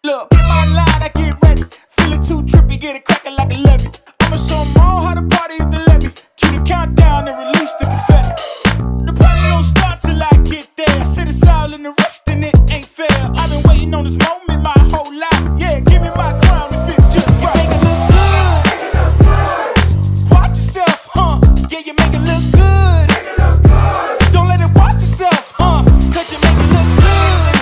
Look, in my line, I get ready. Feeling too trippy, get it cracking like a levy. I'ma show 'em all how to party if they let me. Cue the countdown and release the confetti. The party don't start till I get there. I said it's all in the rest and it ain't fair. I've been waiting on this moment my whole life. Yeah, give me my crown if it's just right. You make it look good. Watch yourself, huh? Yeah, you make it look good. Don't let it watch yourself, huh? Cause you make it look good.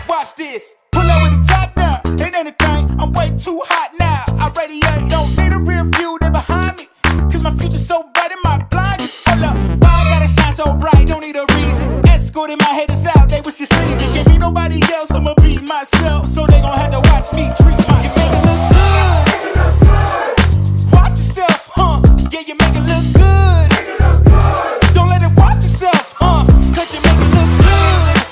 Watch this. Pull up with the top down. Ain't anything. I'm way too hot now. I radiate. Don't need a rear view. They behind me. Cause my future's so bright in my blind. Hold up. Why I gotta shine so bright? Don't need a reason. Escort in my head is out. They wish you sleep. Can't be nobody else. I'ma be myself. So they gon' have to watch me treat myself. You make it look good. Watch yourself, huh? Yeah, you make it look good. Don't let it watch yourself, huh? Cause you make it look good.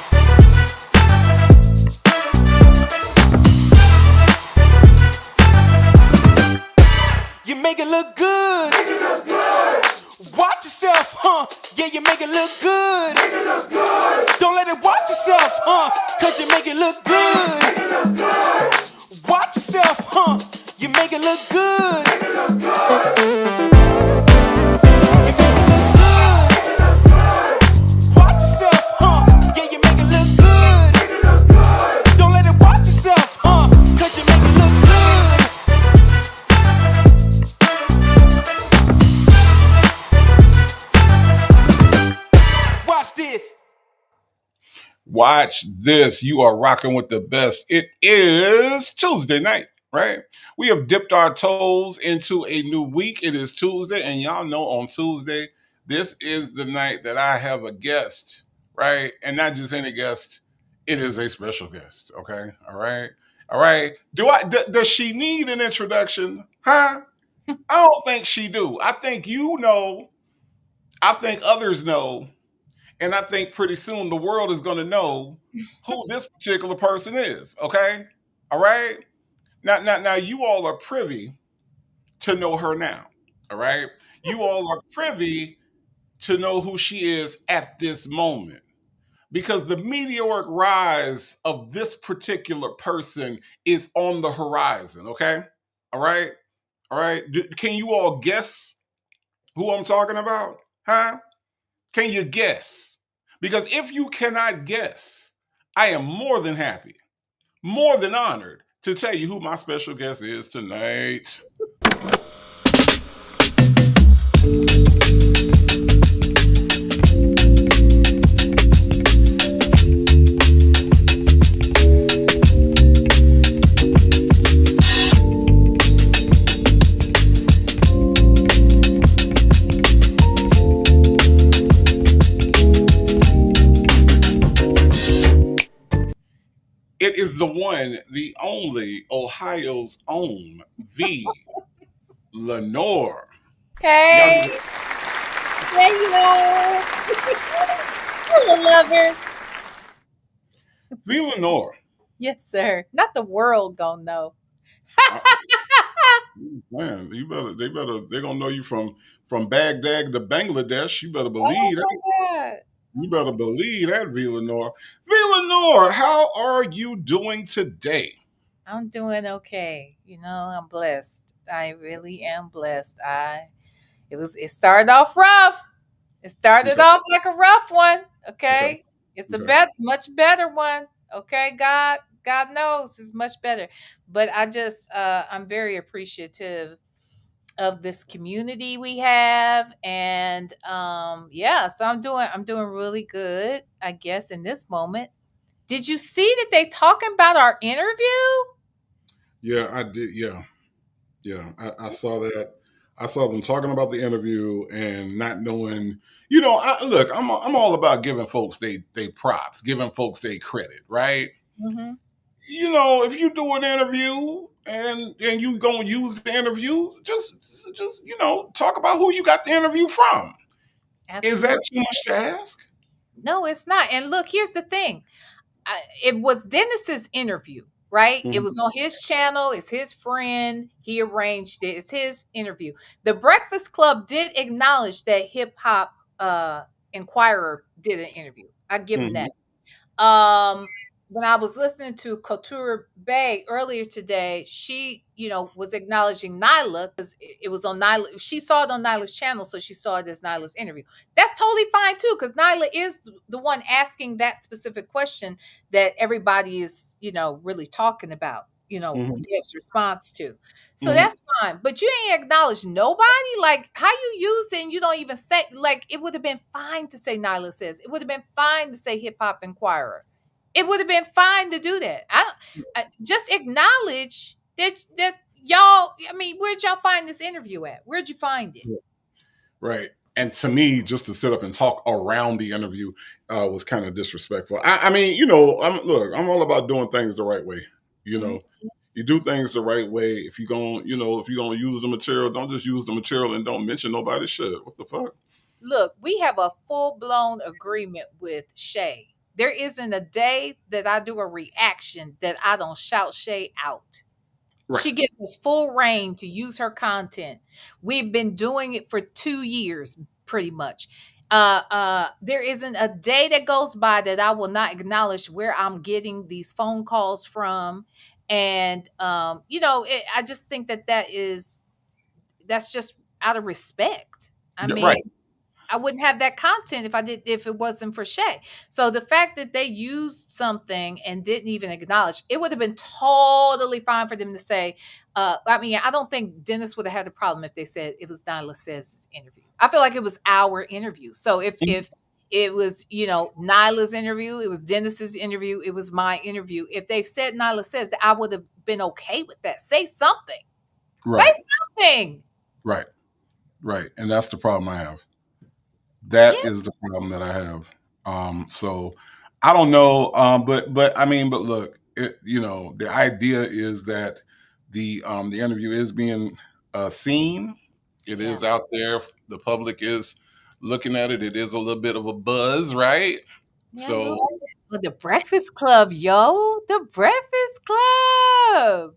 You make it look good. Watch yourself, huh? Yeah, you make it look good. Don't let it watch yourself, huh? Cause you make it look good. Watch yourself, huh? You make it look good. You make it look good. Watch yourself, huh? Yeah, you make it look good. Don't let it watch yourself, huh? Cause you make it look good. Watch this. Watch this. You are rocking with the best. It is Tuesday night, right? We have dipped our toes into a new week. It is Tuesday, and y'all know on Tuesday, this is the night that I have a guest, right? And not just any guest, it is a special guest, okay? All right. All right. Does she need an introduction? Huh? I don't think she do. I think you know, I think others know, and I think pretty soon the world is going to know who this particular person is. Okay, all right. Now, you all are privy to know her now. All right, you all are privy to know who she is at this moment because the meteoric rise of this particular person is on the horizon. Okay, all right, all right. Can you all guess who I'm talking about? Huh? Can you guess? Because if you cannot guess, I am more than happy, more than honored to tell you who my special guest is tonight. It is the one, the only, Ohio's own V. Lenore. Y'all Hey, give it hey, y'all. Hello, lovers. V. Lenore. Yes, sir. Not the world gonna know. Uh, Man, they're gonna know you from Baghdad to Bangladesh. You better Oh believe that. my God. You better believe that, V. Lenore. V. Lenore, how are you doing today? I'm doing okay. I'm blessed. I really am blessed. It started off rough. It started Okay, off like a rough one. okay, Okay. It's a okay. much better one. Okay. God knows it's much better. But I'm very appreciative of this community we have, and yeah, so I'm doing really good, I guess, in this moment. Did you see that they talking about our interview? Yeah, I did. Yeah, yeah. I saw that. I saw them talking about the interview and not knowing. Look, I'm all about giving folks they props, giving folks they credit, right? Hmm. If you do an interview and you gonna use the interview, just talk about who you got the interview from. Is that Absolutely. too much to ask? No, it's not. And look, here's the thing. It was Dennis's interview, right? It Mhm. was on his channel. It's his friend. He arranged it. It's his interview. The Breakfast Club did acknowledge that hip hop uh Inquirer did an interview. I give him Hmm. that. When I was listening to Couture Bay earlier today, she, was acknowledging Nyla because it was on Nyla. She saw it on Nyla's channel, so she saw it as Nyla's interview. That's totally fine too, because Nyla is the one asking that specific question that everybody is, really talking about, Hmm. Deb's response to. So Hmm. that's fine. But you ain't acknowledge nobody. Like how you use it and you don't even say, like, it would have been fine to say Nyla says. It would have been fine to say Hip Hop Inquirer. It would have been fine to do that. I just acknowledge that y'all. I mean, where'd y'all find this interview at? Where'd you find it? Right. And to me, just to sit up and talk around the interview was kind of disrespectful. I mean, I'm all about doing things the right way. You Mhm. know, you do things the right way. If you're going, if you're going to use the material, don't just use the material and don't mention nobody's shit. What the fuck? Look, we have a full blown agreement with Shay. There isn't a day that I do a reaction that I don't shout Shay out. Right. She gives us full reign to use her content. We've been doing it for 2 years, pretty much. There isn't a day that goes by that I will not acknowledge where I'm getting these phone calls from, and I just think that's just out of respect. I Yeah, mean, right. I wouldn't have that content if it wasn't for Shay. So the fact that they used something and didn't even acknowledge, it would have been totally fine for them to say, I mean, I don't think Dennis would have had a problem if they said it was Nyla Says' interview. I feel like it was our interview. So if it was, Nyla's interview, it was Dennis's interview, it was my interview. If they said Nyla Says, that I would have been okay with that. Say something. Say Right. something. Right. Right. And that's the problem I have. Yeah. That is the problem that I have. So I don't know. But I mean, but look, the idea is that the interview is being seen. It Yeah. is out there. The public is looking at it. It is a little bit of a buzz, right? Yeah, a little So bit. Well, the Breakfast Club, yo. The Breakfast Club.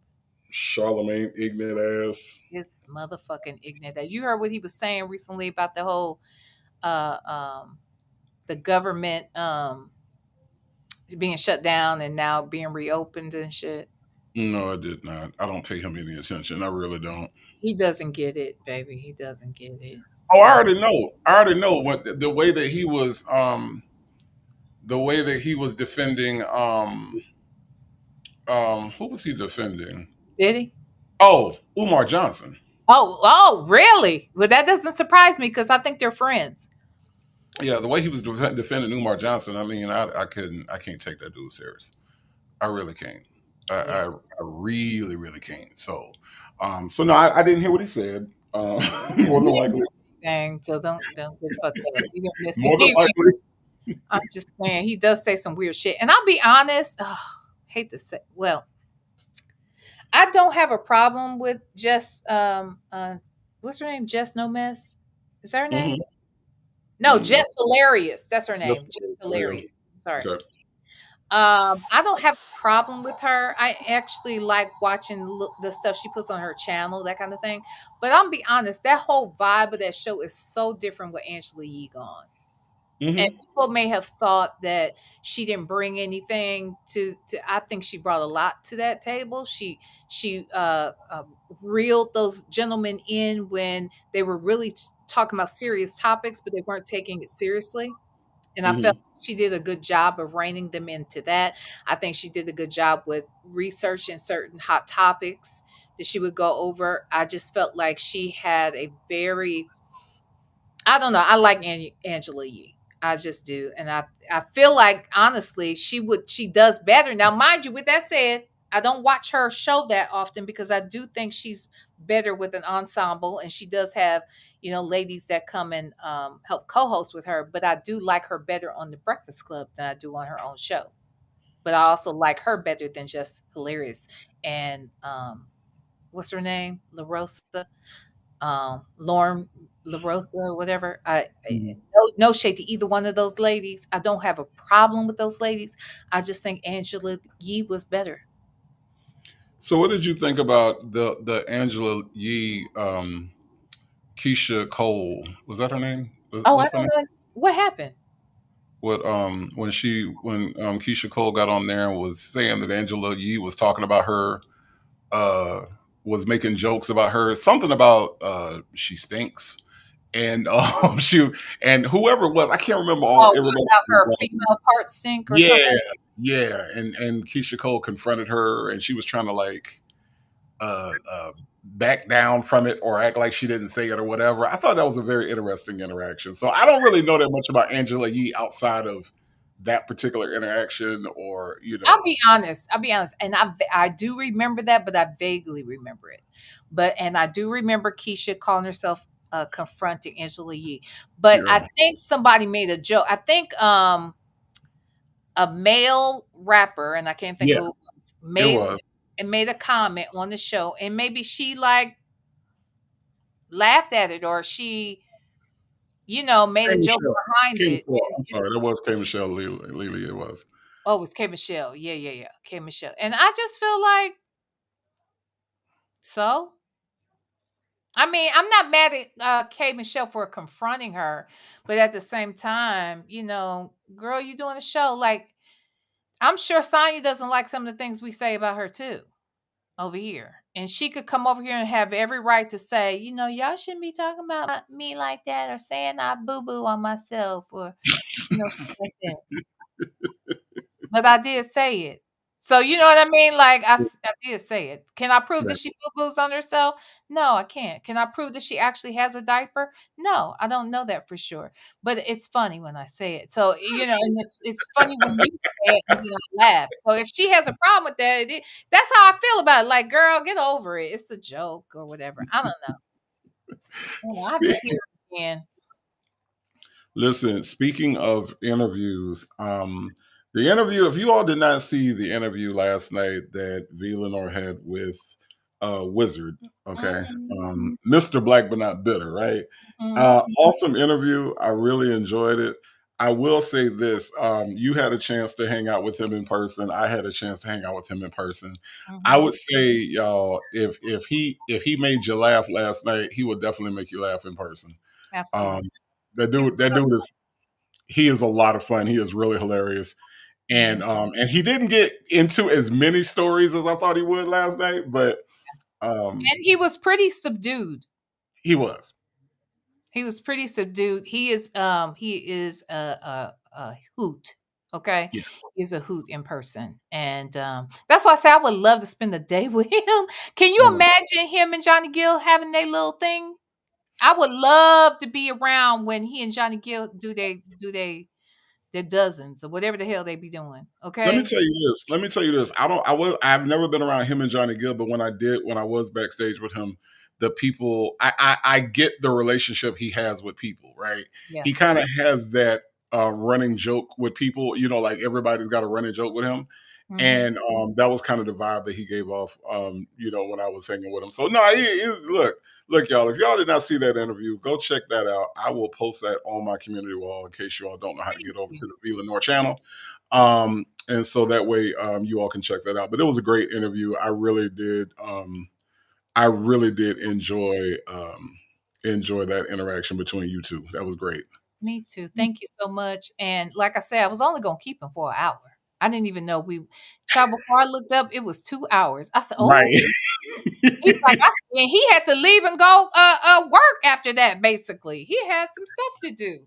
Charlemagne ignorant ass. This motherfucking ignorant. That you heard what he was saying recently about the whole uh um the government being shut down and now being reopened and shit. No, I did not. I don't pay him any attention. I really don't. He doesn't get it, baby. He doesn't get it. Oh, I So already know. I already know what the way that he was defending who was he defending? did he? Oh, Umar Johnson. Oh, really? Well, that doesn't surprise me because I think they're friends. Yeah, the way he was defending Umar Johnson, I mean, I can't take that dude serious. I really can't. Yeah. I really, really can't. So no, I didn't hear what he said. More than You didn't likely, miss anything, so don't get fucked up. You didn't miss more than anything. likely. I'm just saying he does say some weird shit. And I'll be honest, hate to say, well, I don't have a problem with Jess what's her name? Jess No Mess? Is that her name? Hmm. No, Jess Hilarious. That's her That's name. Jess yeah. Hilarious. Sorry. Okay. I don't have a problem with her. I actually like watching the stuff she puts on her channel, that kind of thing. But I'm be honest, that whole vibe of that show is so different with Angela Yee gone. And Hmm. people may have thought that she didn't bring anything to I think she brought a lot to that table. She reeled those gentlemen in when they were really talking about serious topics, but they weren't taking it seriously. And I felt Hmm. she did a good job of reining them into that. I think she did a good job with researching certain hot topics that she would go over. I just felt like she had a very, I don't know. I like Angela Yee. I just do, and I feel like honestly, she does better now. Mind you, with that said, I don't watch her show that often because I do think she's better with an ensemble, and she does have ladies that come and help co-host with her. But I do like her better on the Breakfast Club than I do on her own show. But I also like her better than just hilarious and what's her name, La Rosa, Lauren LaRosa, whatever. No shade to either one of those ladies. I don't have a problem with those ladies. I just think Angela Yee was better. So, what did you think about the Angela Yee, Keisha Cole? Was that her name? Oh, I What's her don't name? know. What happened? What when Keisha Cole got on there and was saying that Angela Yee was talking about her, uh was making jokes about her, something about she stinks, and she and whoever it was, I can't remember all Oh, everybody. about her female part stink or something? Yeah, yeah, and Keisha Cole confronted her, and she was trying to like back down from it or act like she didn't say it or whatever. I thought that was a very interesting interaction. So I don't really know that much about Angela Yee outside of that particular interaction, or I'll be honest. I'll be honest, and I do remember that, but I vaguely remember it. But and I do remember Keisha calling herself confronting Angela Yee. But I yeah, think somebody made a joke. I think a male rapper, and I can't think yeah, who it was, it made was and made a comment on the show, and maybe she like laughed at it, or she, made K a joke Michelle. behind K it. Michelle. I'm sorry, that was K Michelle Lely. It was. Oh, it was K Michelle. Yeah, yeah, yeah. K Michelle. And I just feel like, so I mean, I'm not mad at K Michelle for confronting her, but at the same time, girl, you doing a show. Like, I'm sure Sonya doesn't like some of the things we say about her too over here. And she could come over here and have every right to say, y'all shouldn't be talking about me like that, or saying I boo boo on myself, or stuff like that. But I did say it. So, you know what I mean? Like, I did say it. Can I prove that Right. she boo-boos on herself? No, I can't. Can I prove that she actually has a diaper? No, I don't know that for sure. But it's funny when I say it. So, and it's funny when you say it and laugh. So if she has a problem with that, that's how I feel about it. Like, girl, get over it. It's a joke or whatever. I don't know. It's funny. I have to Spe- hear it again. Listen, speaking of interviews, the interview, if you all did not see the interview last night that V. Lenore had with Wizard, okay, Mhm, Mr. Black but not bitter, right? mhm, Awesome interview. I really enjoyed it. I will say this: you had a chance to hang out with him in person. I had a chance to hang out with him in person. I mhm. would say, y'all, if he made you laugh last night, he would definitely make you laugh in person. Um, Absolutely. that He's dude, that dude is he is a lot of fun. He is really hilarious. mhm. And he didn't get into as many stories as I thought he would last night, but um And he was pretty subdued. he was. He was pretty subdued. He is a hoot. Okay, Yeah. he's a hoot in person, and that's why I say I would love to spend a day with him. Can you Mm. imagine him and Johnny Gill having their little thing? I would love to be around when he and Johnny Gill do they their dozens or whatever the hell they be doing. Let me Okay, tell you this. Let me tell you this. I've never been around him and Johnny Gill, but when I was backstage with him, the people I get the relationship he has with people, right? yeah. He kind of has that running joke with people, like everybody's got a running joke with him. Hmm. And that was kind of the vibe that he gave off, when I was hanging with him. So no, he is look, y'all. If y'all did not see that interview, go check that out. I will post that on my community wall in case you all don't know how to get over to the V Lenore channel. And so that way you all can check that out. But it was a great interview. I really did. I really did enjoy that interaction between you two. That was great. Me too. Thank you so much. And like I said, I was only gonna keep him for an hour. I didn't even know we child before I looked up, it was 2 hours. I said, oh, Right. he's like, and he had to leave and go work after that, basically. He had some stuff to do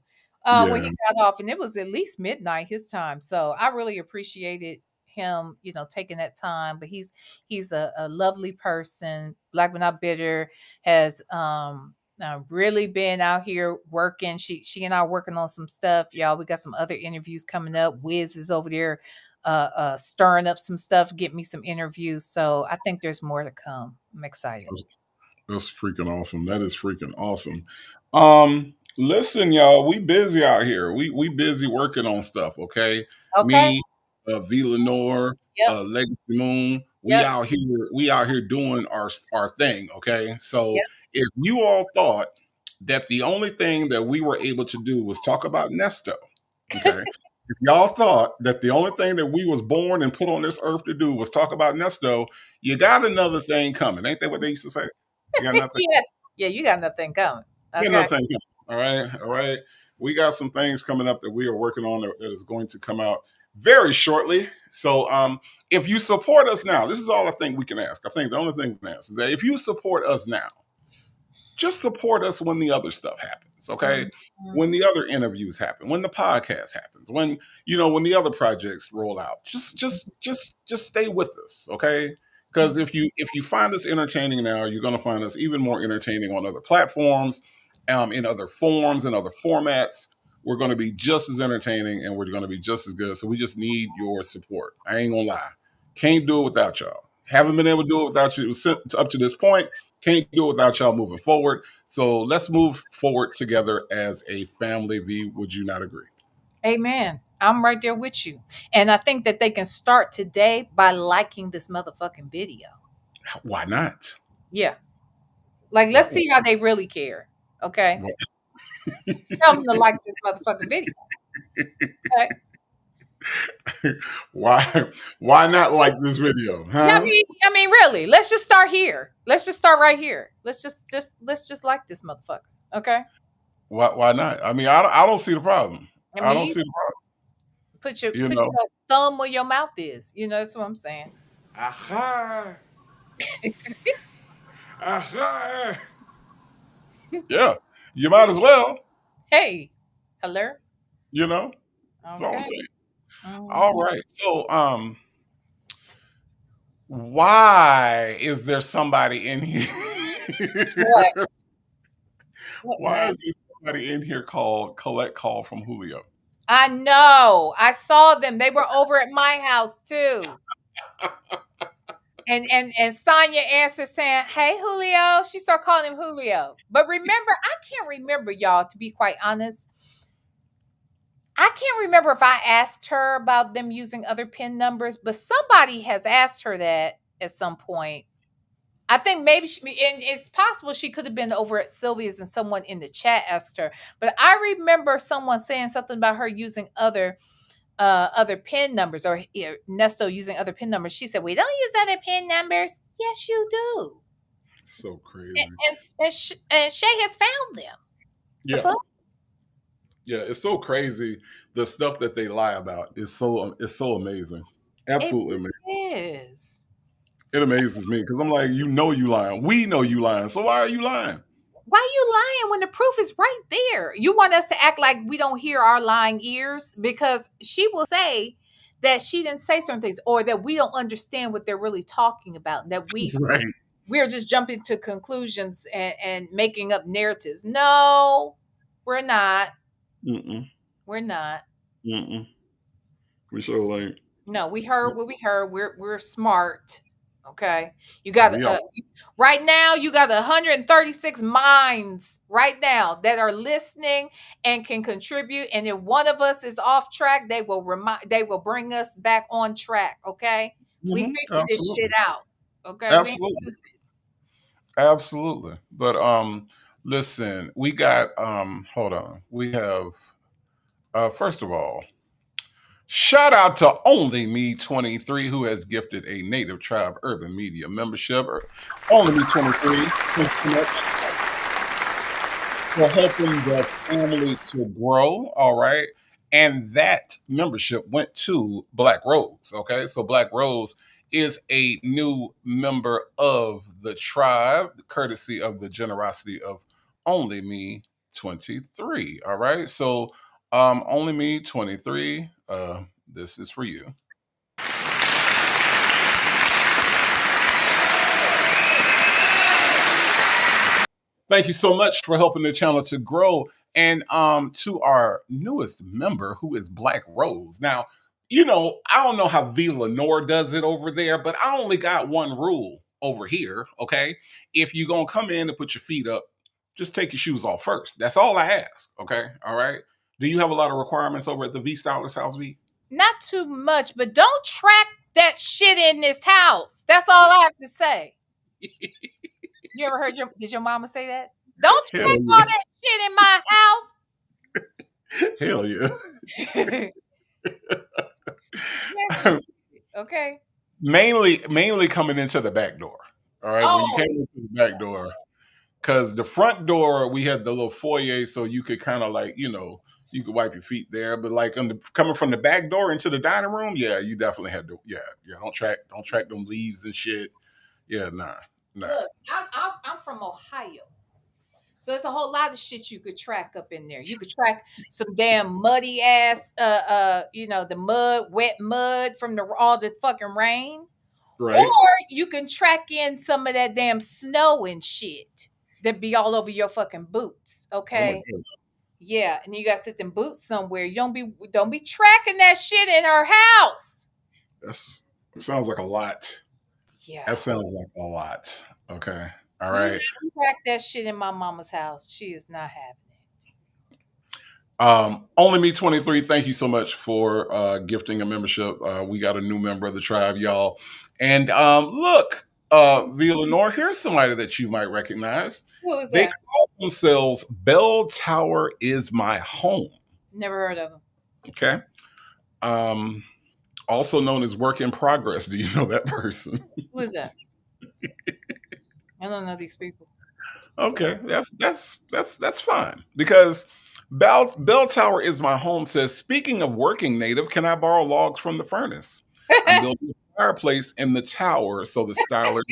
when Yeah. he got off, and it was at least midnight his time. So I really appreciated him, taking that time. But he's a lovely person. Black but not bitter has really been out here working. She and I are working on some stuff, y'all. We got some other interviews coming up. Wiz is over there stirring up some stuff, get me some interviews. So I think there's more to come. I'm excited. That's freaking awesome. That is freaking awesome. Listen, y'all, we busy out here. We busy working on stuff. Okay, Okay. me, V Lenore, Yep. Legacy Moon. We Yep. out here. We out here doing our thing. Okay, so Yep. if you all thought that the only thing that we were able to do was talk about Nesto, okay. If y'all thought that the only thing that we was born and put on this earth to do was talk about Nesto, you got another thing coming. Ain't that what they used to say? You got nothing. Yes. Yeah, you got nothing coming. You got Okay. another thing coming. All right, all right. We got some things coming up that we are working on that is going to come out very shortly. So, if you support us now, this is all I think we can ask. I think the only thing we can ask is that if you support us now, just support us when the other stuff happens, okay? Mhm. When the other interviews happen, when the podcast happens, when when the other projects roll out, just stay with us, okay? Because if you find us entertaining now, you're going to find us even more entertaining on other platforms, in other forms, in other formats. We're going to be just as entertaining, and we're going to be just as good. So we just need your support. I ain't gonna lie, can't do it without y'all. Haven't been able to do it without you up to this point. Can't do it without y'all moving forward. So let's move forward together as a family. V, would you not agree? Amen. I'm right there with you. And I think that they can start today by liking this motherfucking video. Why not? Yeah. Like, Why, let's see how they really care. Okay. why, Tell them to like this motherfucking video. Okay. why why not like this video, Yeah, huh? I mean, really. Let's just start here. Let's just start right here. Let's just like this motherfucker. Okay. Why not? I mean, I don't see the problem. I I don't mean, see the problem. You put know, your thumb where your mouth is. That's what I'm saying. Aha! Aha! yeah, you might as well. Hey, hello. You know, that's all I'm Okay. saying. All Mhm. right. So, why is there somebody in What? here? What Why now? is there somebody in here called Collect Call from Julio? I know. I saw them. They were over at my house too. And Sonya answered saying, "Hey Julio." She started calling him Julio. But remember, I can't remember y'all, to be quite honest. I can't remember if I asked her about them using other PIN numbers, but somebody has asked her that at some point. I think maybe and it's possible she could have been over at Sylvia's and someone in the chat asked her. But I remember someone saying something about her using other PIN numbers, or Nesto using other PIN numbers. She said, "We don't use other PIN numbers." Yes, you do. So And crazy. and Shay has found them. The Yeah. fuck? Yeah, it's so crazy. The stuff that they lie about is so amazing. It Absolutely amazing. is. It amazes me because I'm like, you lying. We know you lying. So why are you lying? Why are you lying when the proof is right there? You want us to act like we don't hear our lying ears? Because she will say that she didn't say certain things, or that we don't understand what they're really talking about, that Right. we're just jumping to conclusions and making up narratives. No, we're not. Mm-mm. We're not. Mm-mm. We sure ain't. No, we heard what we heard. We're smart. Okay. You got We are. right now you got 136 minds right now that are listening and can contribute, and if one of us is off track, they will bring us back on track, okay? We figured this shit Absolutely. out. Okay? We ain't Absolutely. stupid. Absolutely. But listen, we got hold on. We have first of all, shout out to Only Me 23 who has gifted a Native Tribe Urban Media membership. Only Me 23, thanks so much for helping the family to grow. All right. And that membership went to Black Rose. Okay. So Black Rose is a new member of the tribe, courtesy of the generosity of Only Me 23. All right. So Only Me 23, this is for you. Thank you so much for helping the channel to grow. And to our newest member, who is Black Rose. Now, I don't know how V Lenore does it over there, but I only got one rule over here. Okay. If you're gonna come in and put your feet up, just take your shoes off first. That's all I ask. Okay. All right. Do you have a lot of requirements over at the V Stylist House, V? Not too much, but don't track that shit in this house. That's all I have to say. You ever heard did your mama say that? Don't Hell track all yeah. that shit in my Hell yeah. house. Yes, she said, okay. mainly coming into the back door. All right. When you came Oh, into the back door, because the front door we had the little foyer, so you could kind of like you could wipe your feet there. But like coming from the back door into the dining room, yeah, you definitely had to. Yeah, yeah. Don't track them leaves and shit. Yeah, nah. Look, I'm from Ohio. So it's a whole lot of shit you could track up in there. You could track some damn muddy ass, the wet mud from all the fucking rain, or Right. you can track in some of that damn snow and shit that be all over your fucking boots. Oh my Okay, god. yeah, and you got to sit them boots somewhere. You don't be tracking that shit in her house. It sounds like a lot. Yeah, That sounds like a lot. Okay. All you right. not track that shit in my mama's house. She is not having it. Only me 23. Thank you so much for gifting a membership. We got a new member of the tribe, y'all. And look, via Lenore, here's somebody that you might recognize. Who is They that? call themselves Bell Tower is my home. Never heard of him. Okay. Um, Also known as work in progress. Do you know that person? Who is that? I don't know these people. Okay, that's fine because Bell Tower is my home says, speaking of working native, can I borrow logs from the furnace? I'm building a fireplace in the tower so the styler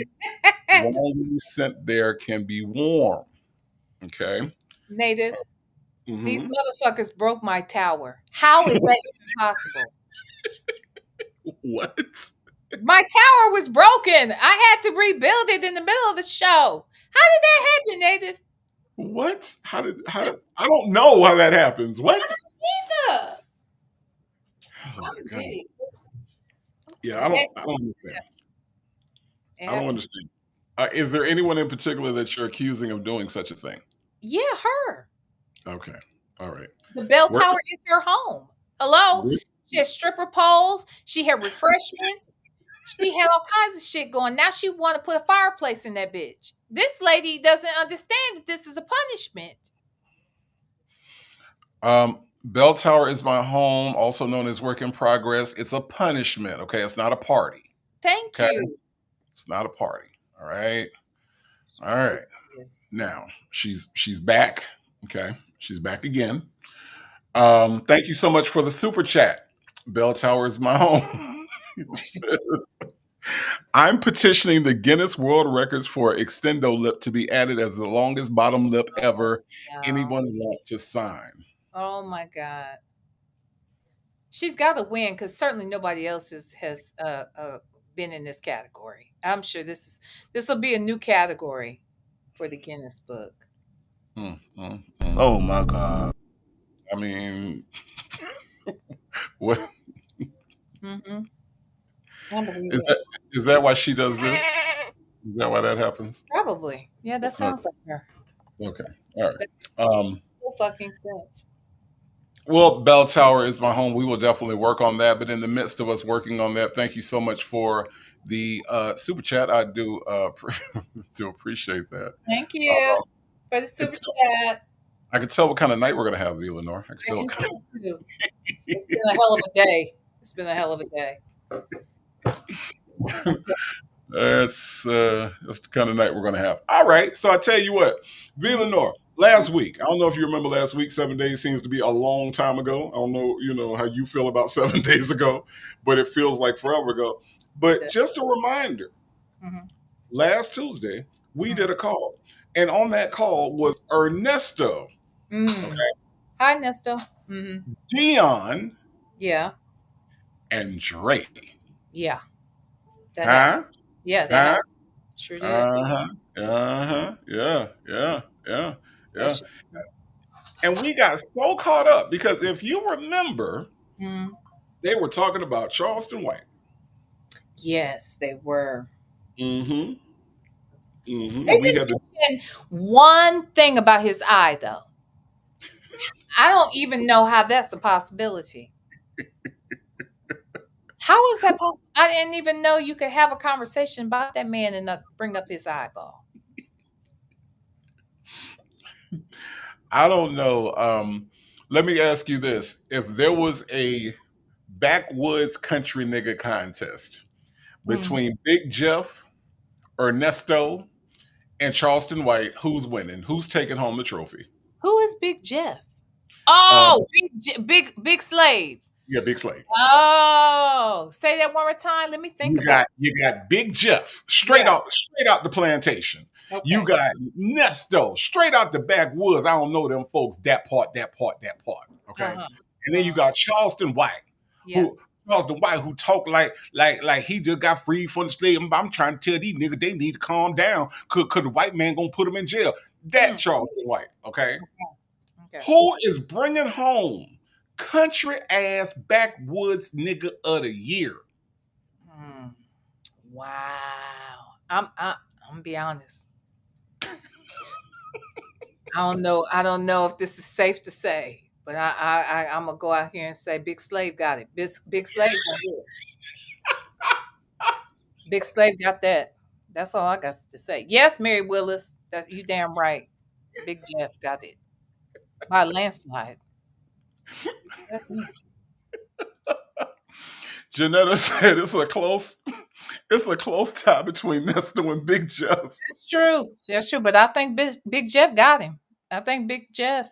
wrongly sent there can be warm. Okay. Native, these Hmm. motherfuckers broke my tower. How is that even possible? What? My tower was broken. I had to rebuild it in the middle of the show. How did that happen, Native? What? How did I don't know how that happens. What? Either. Oh I'm my god. big. Yeah, I don't understand. It I don't happened. understand. Is there anyone in particular that you're accusing of doing such a thing? Yeah, her. Okay. All right. The bell Work, tower is her home. Hello? work- She had stripper poles. She had refreshments. She had all kinds of shit going. Now she want to put a fireplace in that bitch. This lady doesn't understand that this is a punishment. Bell Tower is my home, also known as work in progress. It's a punishment. Okay. It's not a party. Thank Okay. you. It's not a party. All right. All right. Yes. Now she's back. Okay. She's back again. Thank you so much for the super chat. Bell Tower is my home. I'm petitioning the Guinness World Records for extendo lip to be added as the longest bottom lip ever. No. Anyone want to sign? Oh my God. She's got to win because certainly nobody else has been in this category. I'm sure this will be a new category for the Guinness Book. Oh my god! I mean, what Mm-hmm. I believe is it. that? Is that why she does this? Is that why that happens? Probably. Yeah, that sounds like her. Okay, all right. That makes Um, full fucking sense. well, Bell Tower is my home. We will definitely work on that. But in the midst of us working on that, thank you so much for the super chat. I do do appreciate that. Thank you Uh, for the I super could chat. I could tell what kind of night we're gonna have, Lenore. I could I tell can what kind tell too. It's been a hell of a day. It's been a hell of a day. of that's the kind of night we're gonna have. All right. So I tell you what, Lenore. Last week, I don't know if you remember last week. 7 days seems to be a long time ago. I don't know, how you feel about 7 days ago, but it feels like forever ago. But just a reminder, Mm-hmm. last Tuesday we Mm-hmm. did a call, and on that call was Ernesto, Mm. okay, Hi, Nesto. Mm-hmm. Dion, Yeah. and Dre. Yeah. That happened. Huh? Yeah, that Huh? happened. Sure did. Uh-huh. Uh-huh. Yeah. Yeah. Yeah. That Yeah. shit. And we got so caught up because if you remember, Mm. they were talking about Charleston White. Yes, they were. Mm-hmm. They Mm-hmm. We didn't had to. mention one thing about his eye, though. I don't even know how that's a possibility. How is that possible? I didn't even know you could have a conversation about that man and not bring up his eyeball. I don't know. Let me ask you this: if there was a backwoods country nigga contest Mm. between Big Jeff, Ernesto, And Charleston White, who's winning? Who's taking home the trophy? Who is Big Jeff? Uh, Oh, Big Slave. yeah, Big Slave. Oh, say that one more time. Let me think about You got Big Jeff it. Yeah. straight out the plantation. You Okay. got Nesto straight out the backwoods. I don't know them folks. That part. Okay, Uh-huh. and then you got Charleston White, Yeah. who talk like he just got freed from the slave. I'm trying to tell these niggas they need to calm down, cause the white man gonna put them in jail. That Charleston White. Okay. Okay. Who is bringing home country ass backwoods nigga of the year? Wow. I'm gonna be honest. I don't know if this is safe to say, but I'm gonna go out here and say Big Slave got it. Big Slave got it. Big Slave got that. That's all I got to say. Yes, Mary Willis. That's you damn right. Big Jeff got it by a landslide. That's me. Janetta said it's a close tie between Nesto and Big Jeff. That's true. That's true. But I think Big Jeff got him. I think Big Jeff.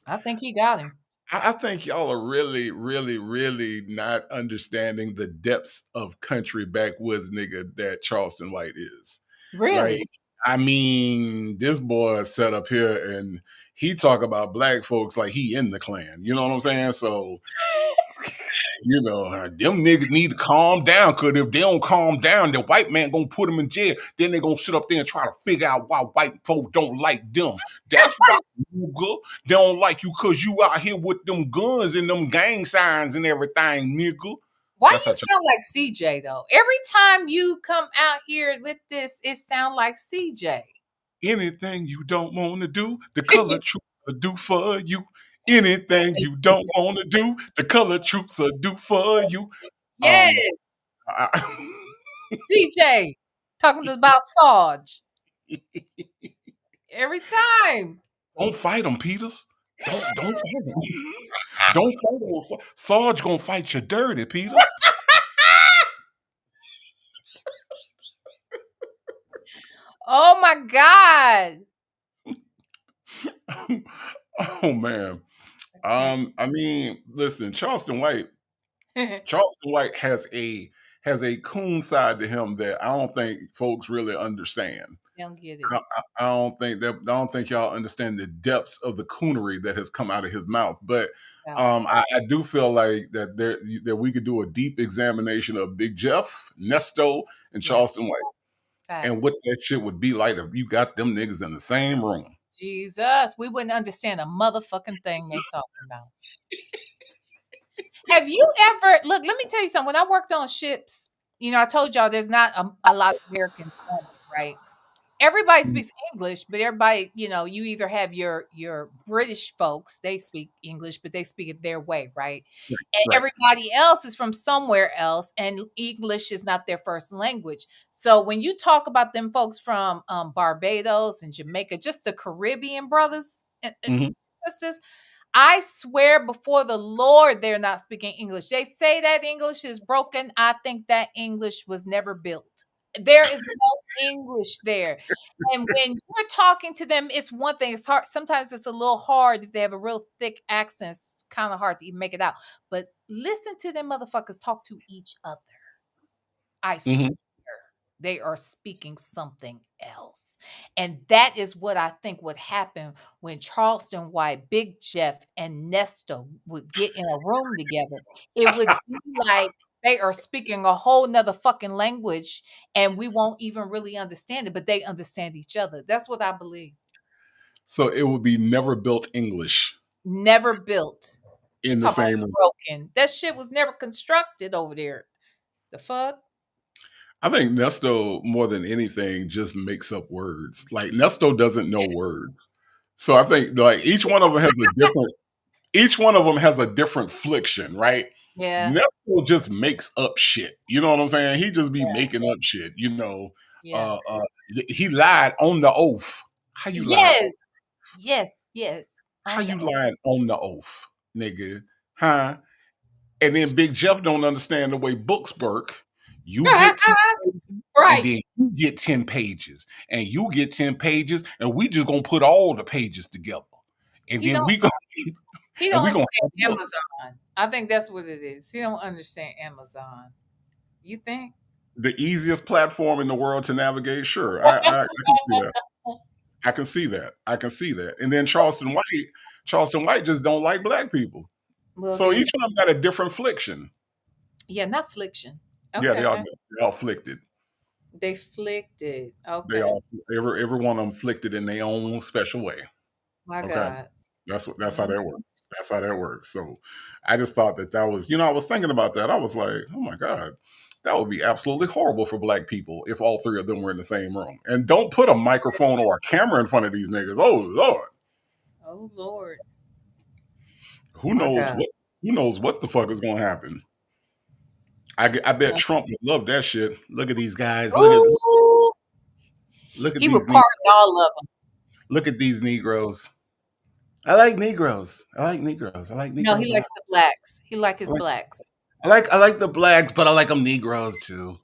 I think he got him. I think y'all are really, really, really not understanding the depths of country backwoods nigga that Charleston White is. Really? Like, I mean, this boy set up here and he talk about black folks like he in the Klan. You know what I'm saying? So, you know, them niggas need to calm down, because if they don't calm down, the white man gonna put them in jail. Then they gonna sit up there and try to figure out why white folks don't like them. That's why, nigga. They don't like you because you out here with them guns and them gang signs and everything, nigga. Why That's you how sound like CJ though? Every time you come out here with this, it sound like CJ. anything you don't want to do, the color troops will do for you. Anything you don't want to do, the color troops will do for you. Yes, I- CJ talking about Sarge every time. Don't fight him, Peters. Don't fight him. Don't fight him. Sarge gonna fight you dirty, Peters. Oh my God. Oh man. I mean, listen, Charleston White has a coon side to him that I don't think folks really understand. Don't get it. I don't think y'all understand the depths of the coonery that has come out of his mouth. But I do feel like that we could do a deep examination of Big Jeff, Nesto, and Charleston White, and what that shit would be like if you got them niggas in the same room. Jesus, we wouldn't understand a motherfucking thing they talking about. Have you ever look? Let me tell you something. When I worked on ships, you know, I told y'all there's not a lot of Americans on it, right? Everybody speaks English, but everybody, you know, you either have your British folks, they speak English, but they speak it their way, right? And Right. everybody else is from somewhere else, and English is not their first language. So when you talk about them folks from Barbados and Jamaica, just the Caribbean brothers and Mhm. sisters, I swear before the Lord, they're not speaking English. They say that English is broken. I think that English was never built. There is no English there. And when you're talking to them, it's one thing. It's hard. Sometimes it's a little hard if they have a real thick accent. It's kind of hard to even make it out. But listen to them motherfuckers talk to each other. I swear Mhm. they are speaking something else. And that is what I think would happen when Charleston White, Big Jeff, and Nesto would get in a room together. It would be like they are speaking a whole nother fucking language and we won't even really understand it, but they understand each other. That's what I believe. So it would be never built English Never built. You in the talking about same room. broken. That shit was never constructed over there. The fuck? I think Nesto, more than anything, just makes up words. Like Nesto doesn't know words, so I think like each one of them has a different fliction, right? Yeah. Nesto just makes up shit. You know what I'm saying? He just be making up shit. You know, Yeah. he lied on the oath. How you lied? Yes. Yes. Yes. How you lying on the oath, nigga? Huh? And then Big Jeff don't understand the way books work. You get 10 and Right. then you get 10 pages, and you get 10 pages, and we just gonna put all the pages together. And He then don't we go he and don't we gonna understand have a book. Amazon. I think that's what it is. He don't understand Amazon. You think? The easiest platform in the world to navigate. Sure. I can see that. I can see that. I can see that. And then Charleston White just don't like black people. Well, So there you each go. of them got a different affliction. Yeah, not fliction. Yeah, Okay. they all afflicted. They flicked it. They Okay. all every one of them afflicted in their own special way. My Okay. God. That's how that Mhm. works. That's how that works. So I just thought that was, I was thinking about that. I was like, oh my God, that would be absolutely horrible for black people if all three of them were in the same room. And don't put a microphone or a camera in front of these niggas. Oh Lord, Oh Lord. who My knows God. what who knows what the fuck is going to happen. I bet Uh, Trump would love that shit. Look at these guys. Ooh. Look at He would these pardon Negroes. all of them. Look at these Negroes. I like Negroes. I like Negroes. I like No, he Negroes a lot. likes the blacks. He like I his like blacks. I like the blacks, but I like them Negroes too.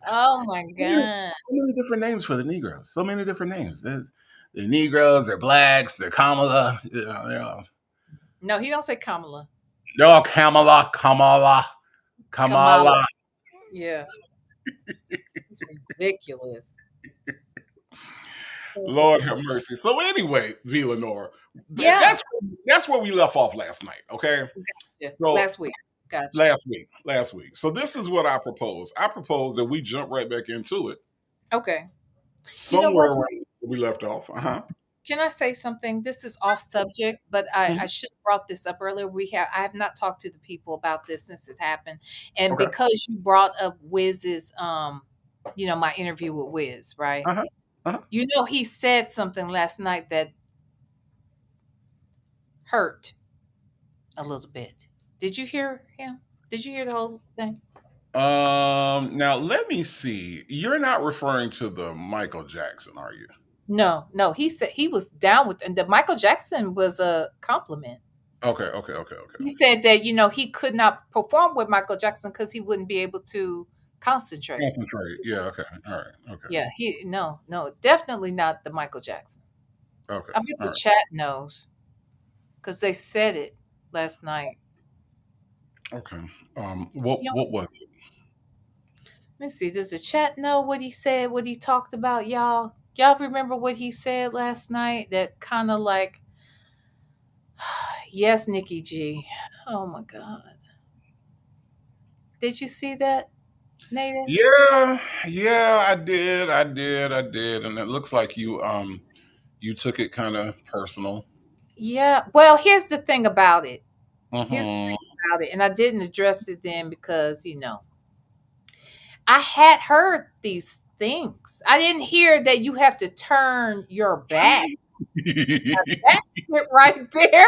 Oh my So God. many different names for the Negroes. So many different names. They're Negroes, they're blacks, they're Kamala. No, he don't say Kamala. They're all Kamala, Kamala, Kamala. Kamala. Yeah. It's ridiculous. So Lord have ridiculous. mercy. So anyway, V. Lenore, Yeah. that's where we left off last night. Okay, Gotcha. so Last week. Gotcha. last week. So this is what I propose. I propose that we jump right back into it Okay. You know somewhere what? around where we left off. Can I say something? This is off subject, but I should have brought this up earlier. I have not talked to the people about this since it happened. And Okay. because you brought up Wiz's my interview with Wiz, right? Uh huh. Uh huh. You know, he said something last night that hurt a little bit. Did you hear him? Did you hear the whole thing? Now let me see. You're not referring to the Michael Jackson, are you? No, no. He said he was down with, and the Michael Jackson was a compliment. Okay, okay, okay, okay. He said that, he could not perform with Michael Jackson because he wouldn't be able to concentrate. Concentrate. Yeah, okay. All right. Okay. Yeah, no, definitely not the Michael Jackson. Okay. I bet All the right. chat knows because they said it last night. Okay. You know, What was it? let me see. Does the chat know what he said, what he talked about, y'all? Y'all remember what he said last night? That kind of like, yes, Nikki G. Oh my God. Did you see that, Native? Yeah, yeah, I did. And it looks like you took it kind of personal. Yeah. Well, here's the thing about it. Here's the Mm-hmm. thing about it. And I didn't address it then because, I had heard these things. I didn't hear that you have to turn your back. That shit right there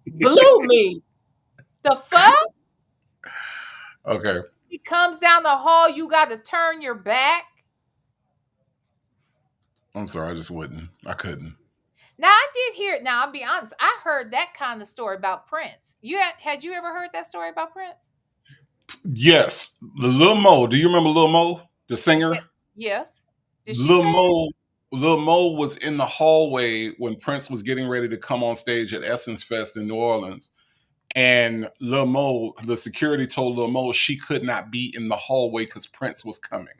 blew me. The fuck? Okay. He comes down the hall, you got to turn your back. I'm sorry, I just wouldn't. I couldn't. Now I did hear it. Now I'll be honest. I heard that kind of story about Prince. Had you ever heard that story about Prince? Yes. The Lil Mo. Do you remember Lil Mo, the singer? Yes. Did she Lil say it? Mo Lil Mo was in the hallway when Prince was getting ready to come on stage at Essence Fest in New Orleans. And Lil Mo, the security told Lil Mo she could not be in the hallway because Prince was coming.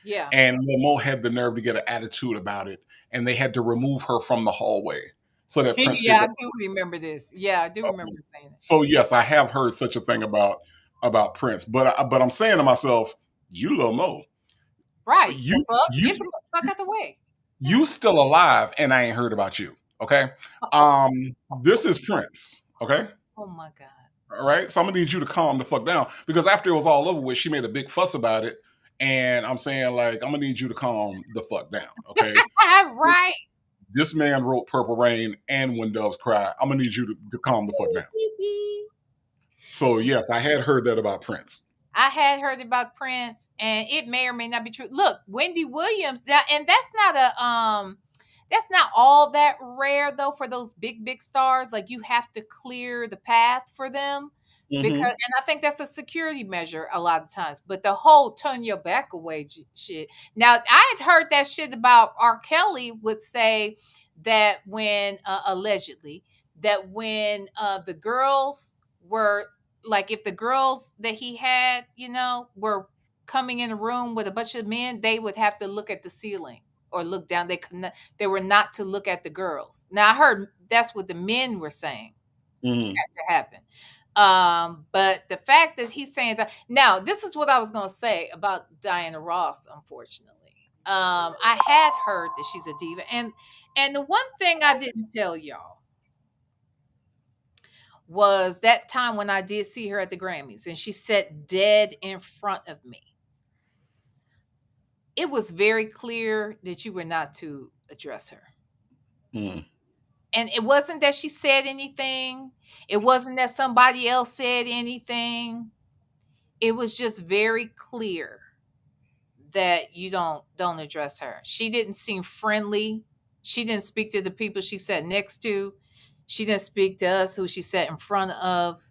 Yeah. And Lil Mo had the nerve to get an attitude about it, and they had to remove her from the hallway so that Prince could Yeah, I go. do remember this. Yeah, I do remember saying it. So yes, I have heard such a thing about Prince, but I'm saying to myself, you Lil Mo, Right. you The fuck? you Get the fuck out the way. you still alive, and I ain't heard about you. Okay, this is Prince. Okay. Oh my God. All right. So I'm gonna need you to calm the fuck down because after it was all over with, she made a big fuss about it. And I'm saying, like, I'm gonna need you to calm the fuck down. Okay. Right. This man wrote Purple Rain and When Doves Cry. I'm gonna need you to calm the fuck down. So yes, I had heard that about Prince. I had heard about Prince, and it may or may not be true. Look, Wendy Williams, and that's not all that rare though for those big stars. Like you have to clear the path for them because, Mm-hmm. and I think that's a security measure a lot of times. But the whole turn your back away shit. Now, I had heard that shit about R. Kelly would say that when allegedly that when the girls were like, if the girls that he had, were coming in a room with a bunch of men, they would have to look at the ceiling or look down. They could not, they were not to look at the girls. Now I heard that's what the men were saying Mm-hmm. to happen. But the fact that he's saying that, now this is what I was gonna say about Diana Ross, unfortunately. I had heard that she's a diva, and the one thing I didn't tell y'all was that time when I did see her at the Grammys and she sat dead in front of me. It was very clear that you were not to address her. Mm-hmm. And it wasn't that she said anything. It wasn't that somebody else said anything. It was just very clear that you don't address her. She didn't seem friendly. She didn't speak to the people she sat next to. She didn't speak to us who she sat in front of.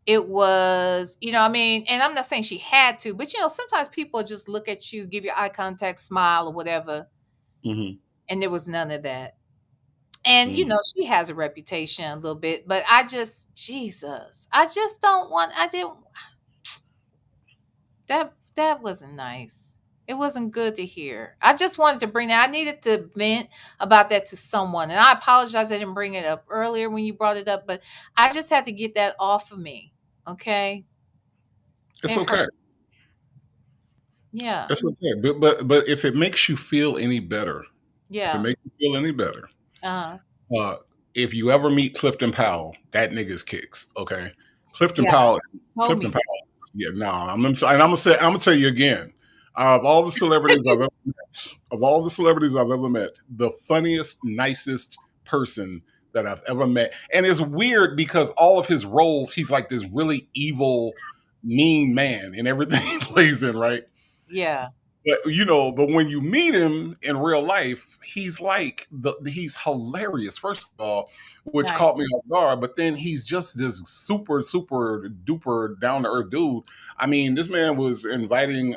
It was, I mean, and I'm not saying she had to, but sometimes people just look at you, give you eye contact, smile or whatever, Mm-hmm. and there was none of that. And she has a reputation a little bit, but Jesus, I just don't want. I didn't. That wasn't nice. It wasn't good to hear. I just wanted to bring that. I needed to vent about that to someone, and I apologize I didn't bring it up earlier when you brought it up, but I just had to get that off of me. Okay, It's it hurt. okay. Yeah, It's okay. But if it makes you feel any better, if it yeah. makes you feel any better, Uh, uh, if you ever meet Clifton Powell, that nigga's kicks. Okay, Clifton yeah. Powell, Told Clifton me. Powell. Yeah, no, I'm gonna tell you again. Of all the celebrities I've ever met, the funniest, nicest person that I've ever met, and it's weird because all of his roles, he's like this really evil, mean man in everything he plays in, right? Yeah, But when you meet him in real life, he's hilarious, first of all, which caught nice. me off guard. But then he's just this super, super duper down to earth dude. I mean, this man was inviting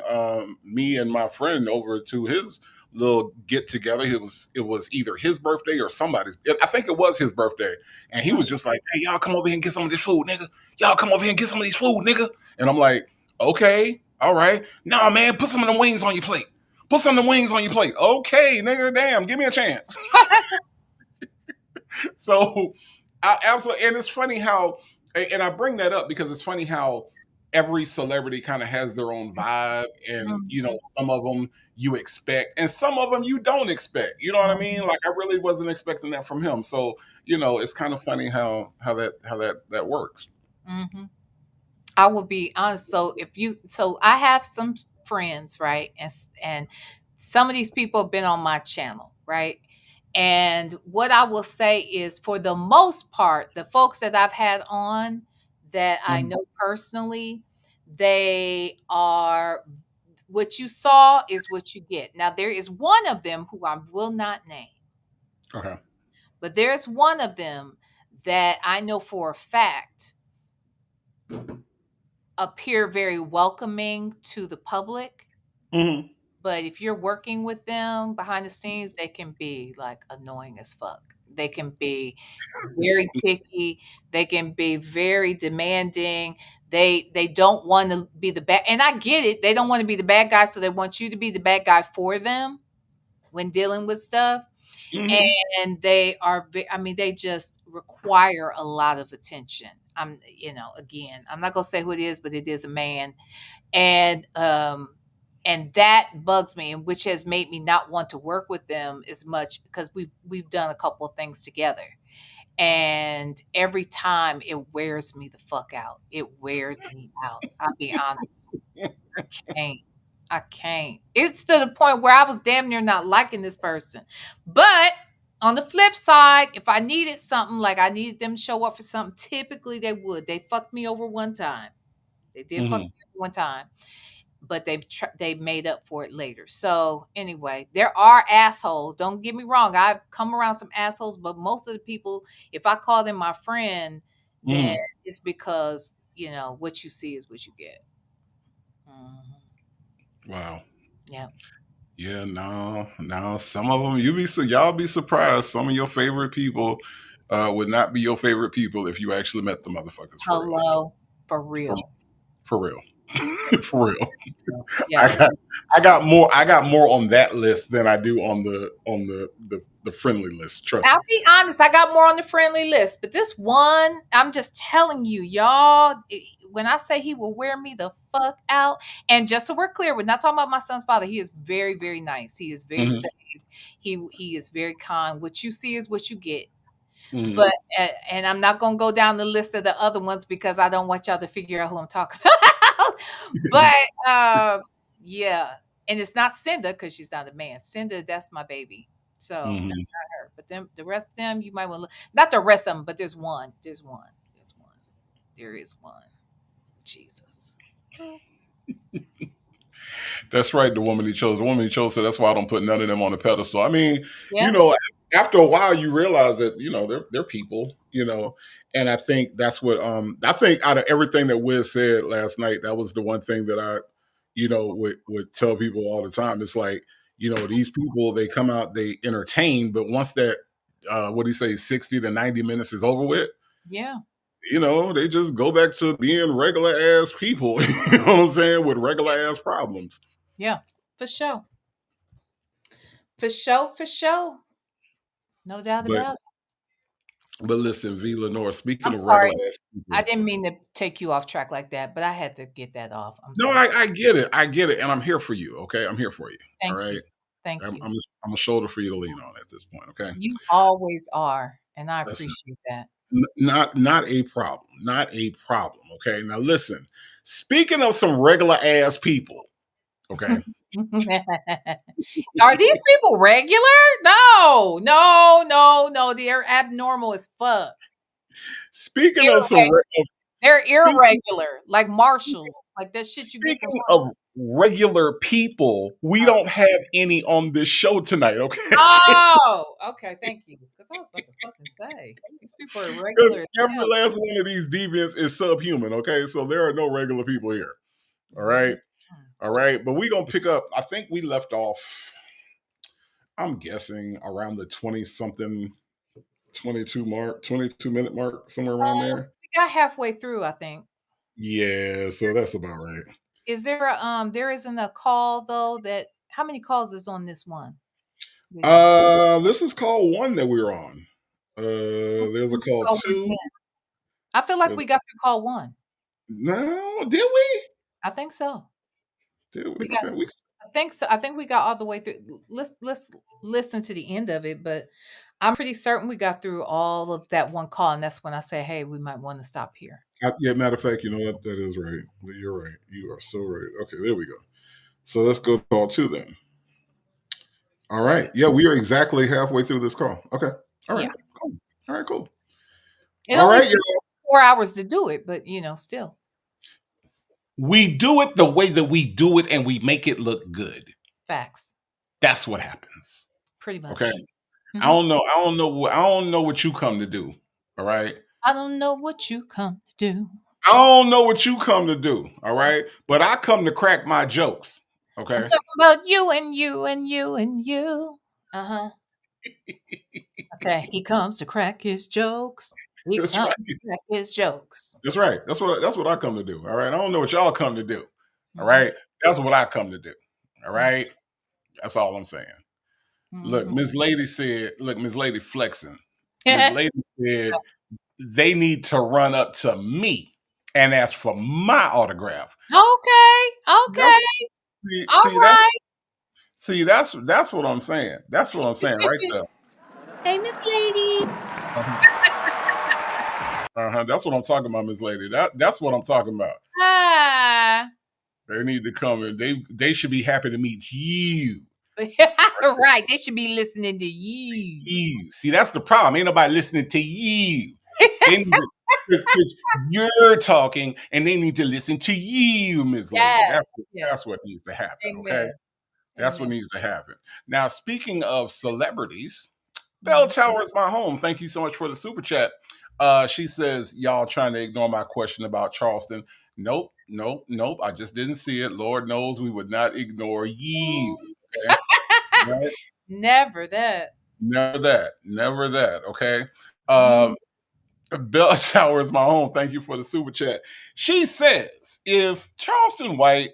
me and my friend over to his little get together. It was either his birthday or somebody's. I think it was his birthday, and he was Mhm. just like, "Hey, y'all come over here and get some of this food, nigga. Y'all come over here and get some of this food, nigga." And I'm like, "Okay, all right. Nah, man, put some of the wings on your plate. Put some of the wings on your plate. Okay, nigga, damn, give me a chance." So I absolutely, and it's funny how, and I bring that up because it's funny how every celebrity kind of has their own vibe, and Mhm. some of them you expect, and some of them you don't expect. You know what I mean? Mhm. Like I really wasn't expecting that from him. So it's kind of funny how that works. Mhm. I will be honest. So I have some friends, right? And some of these people have been on my channel, right? And what I will say is, for the most part, the folks that I've had on that I Mhm. know personally, they are, what you saw is what you get. Now, there is one of them who I will not name, Okay. but there's one of them that I know for a fact appear very welcoming to the public. Hmm. But if you're working with them behind the scenes, they can be like annoying as fuck. They can be very picky. They can be very demanding. They don't want to be the bad, and I get it. They don't want to be the bad guy, so they want you to be the bad guy for them when dealing with stuff. Hmm. And they are, I mean, they just require a lot of attention. Again, I'm not gonna say who it is, but it is a man, and that bugs me, and which has made me not want to work with them as much, because we've done a couple of things together, and every time it wears me the fuck out. It wears me out. I'll be honest. Can't. I can't. It's to the point where I was damn near not liking this person. But on the flip side, if I needed something, like I needed them to show up for something, typically they would. They fucked me over one time. They did fuck Hmm. me over one time, but they made up for it later. So anyway, there are assholes. Don't get me wrong. I've come around some assholes, but most of the people, if I call them my friend, then Hmm. it's because what you see is what you get. Mhm. Wow. Yeah. Yeah, no. Some of them y'all be surprised. Some of your favorite people would not be your favorite people if you actually met the motherfuckers for real. Hello, for For, real. for real. For real. Yeah. I got more on that list than I do on the friendly list. Trust I'll me. be honest, I got more on the friendly list, but this one, I'm just telling you, y'all, when I say he will wear me the fuck out, and just so we're clear, we're not talking about my son's father. He is very, very nice. He is very Mhm. saved. He is very kind. What you see is what you get. Mhm. But and I'm not gonna go down the list of the other ones because I don't want y'all to figure out who I'm talking about. But yeah, and it's not Cinda because she's not a man. Cinda, that's my baby. So Mhm. her. But them, the rest of them, you might want to not the rest of them, but there's one. There's one. There's one. There is one. Jesus. That's right. The woman he chose. The woman he chose. So that's why I don't put none of them on the pedestal. I mean, you Yeah. know, after a while, you realize that they're people. And I think that's what I think out of everything that Wiz said last night, that was the one thing that I, would tell people all the time. It's like these people, they come out, they entertain, but once that what do you say, 60 to 90 minutes is over with, Yeah. they just go back to being regular ass people. You know what I'm saying, with regular ass problems. Yeah. For sure. For sure. For sure. No doubt But about it. But listen, V. Lenore, speaking I'm of regular sorry. ass I people, didn't mean to take you off track like that, but I had to get that off. I'm no, so I get it. I get it. And I'm here for you. Okay. I'm here for you. All thank right. you. Thank I'm, you. I'm, a, I'm a shoulder for you to lean on at this point. Okay. You always are, and I Listen, appreciate that. not a problem. Not a problem. Okay. Now, listen, speaking of some regular ass people, okay. Are these people regular? No, no, no, no. They're abnormal as fuck. Speaking of some, Irreg- They're speaking, irregular, like Marshalls, like that shit you get from speaking of Marshall. regular people, we Oh, don't have any on this show tonight. Okay. oh, okay. Thank you. Because I was about to fucking say these people are Because regular as every hell. last one of these deviants is subhuman, okay? So there are no regular people here. All Mhm. right. All right. But we're gonna pick up. I think we left off, I'm guessing, around the 20 something, 22 mark, 22-minute mark, somewhere around there. We got halfway through, I think. Yeah, so that's about right. Is there a there isn't a call though that how many calls is on this one? Video. This is call one that we're on. There's a call Call one two. again. I feel like There's we got through call one. no, did we? I think so. Did we? We got Okay, we I think so. I think we got all the way through. Let's listen to the end of it, but I'm pretty certain we got through all of that one call, and that's when I say, "Hey, we might want to stop here." yeah, matter of fact, you know what? That is right. You're right. You are so right. Okay, there we go. So let's go to call two then. All right. Yeah, we are exactly halfway through this call. Okay. All Yeah, right. Cool. All right, cool. it All only right. took 4 hours to do it, but still We do it the way that we do it and we make it look good. facts. That's what happens. Pretty Okay. much. I Mhm. don't know. I don't know what you come to do. All right. I don't know what you come to do. I don't know what you come to do. All right. But I come to crack my jokes. I'm Okay. talking about you and you and you and you. Uh huh. Okay, he comes to crack his jokes. He That's comes right. to crack his jokes. That's right. That's what I come to do. All right. I don't know what y'all come to do. All Mhm, right. That's what I come to do. All mhm, right. That's all I'm saying. Look, mhm. Miss Lady said, look, Miss Lady flexing. Miss Lady She's said so they need to run up to me and ask for my autograph. okay, That's okay, see, all see that's right. see that's what I'm saying. That's what I'm saying right there. Hey, Miss Lady. Uh-huh. Uh-huh. That's what I'm talking about, Miss Lady. That's what I'm talking about. Ah. They need to come and they should be happy to meet you. Right, they should be listening to you. You. See, that's the problem. Ain't nobody listening to you. They need to because you're talking and they need to listen to you, Miss Lady. Yes, That's yes. what needs to happen, okay? Amen. That's what Amen. needs to happen. Now, speaking of celebrities, Bell Mhm. Tower is my home. Thank you so much for the super chat. She says, y'all trying to ignore my question about Charleston. Nope, nope, nope. I just didn't see it. Lord knows we would not ignore ye. Okay. Right? Never that. Never that. Never that. Okay. Ye- Bell Shower is my home. Thank you for the super chat. She says, if Charleston White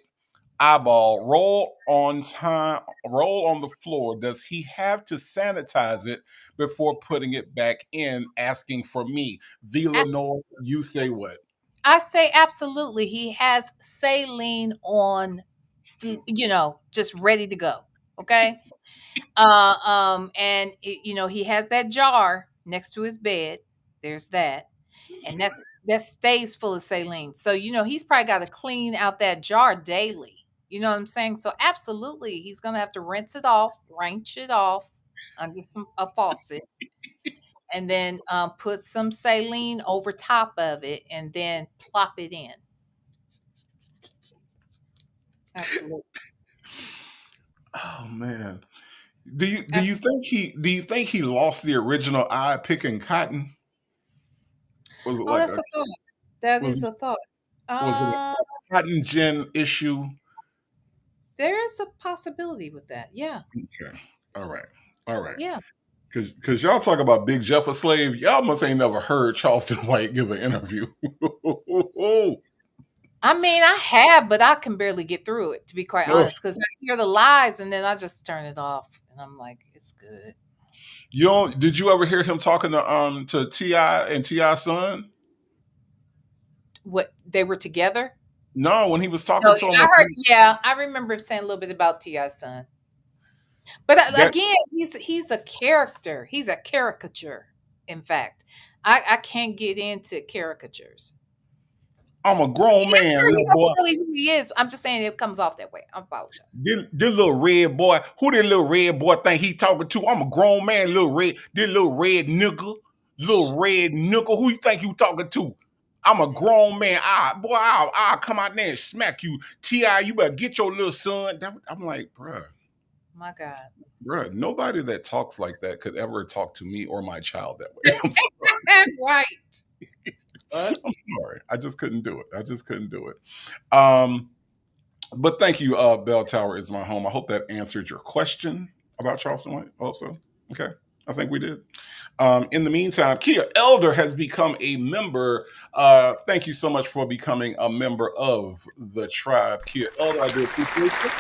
eyeball roll on the floor, does he have to sanitize it before putting it back in? Asking for me. V. abs- Lenore, you say what? I say absolutely. He has saline on, just ready to go. Okay. And he has that jar next to his bed. There's that, and that stays full of saline. So he's probably got to clean out that jar daily. You know what I'm saying? So absolutely, he's gonna have to rinse it off under a faucet, and then put some saline over top of it, and then plop it in. Absolutely. Oh man. Absolutely. Do you think he lost the original eye picking cotton? Was it Oh, like that's a a thought. That was is it, a thought. was it Uh, a cotton gin issue? there is a possibility with that. Yeah. Okay. All right. All right. Yeah. Cause y'all talk about Big Jeff a slave. Y'all must ain't never heard Charleston White give an interview. I mean, I have, but I can barely get through it, to be quite Oh, honest, because I hear the lies and then I just turn it off, and I'm like, it's good. you don't? Did you ever hear him talking to Ti and Ti's son? What, they were together? No, when he was No, talking to him, I heard. Yeah, I remember him saying a little bit about Ti's son, but that again, he's a character. He's a caricature. In fact, I can't get into caricatures. I'm a grown I'm man, sure he little boy. doesn't really who he is. I'm just saying it comes off that way. I apologize. This little red boy, who that little red boy think he talking to? I'm a grown man, this little red nigga. Who you think you talking to? I'm a grown man. I'll come out there and smack you. Ti, you better get your little son. I'm like, My God. bruh, nobody that talks like that could ever talk to me or my child that way. I'm sorry. Right. But I'm sorry. I just couldn't do it. But thank you, Bell Tower is my home. I hope that answered your question about Charleston White. I hope so. Okay. I think we did. In the meantime, Kia Elder has become a member. Thank you so much for becoming a member of the tribe. Kia Elder, I do appreciate you.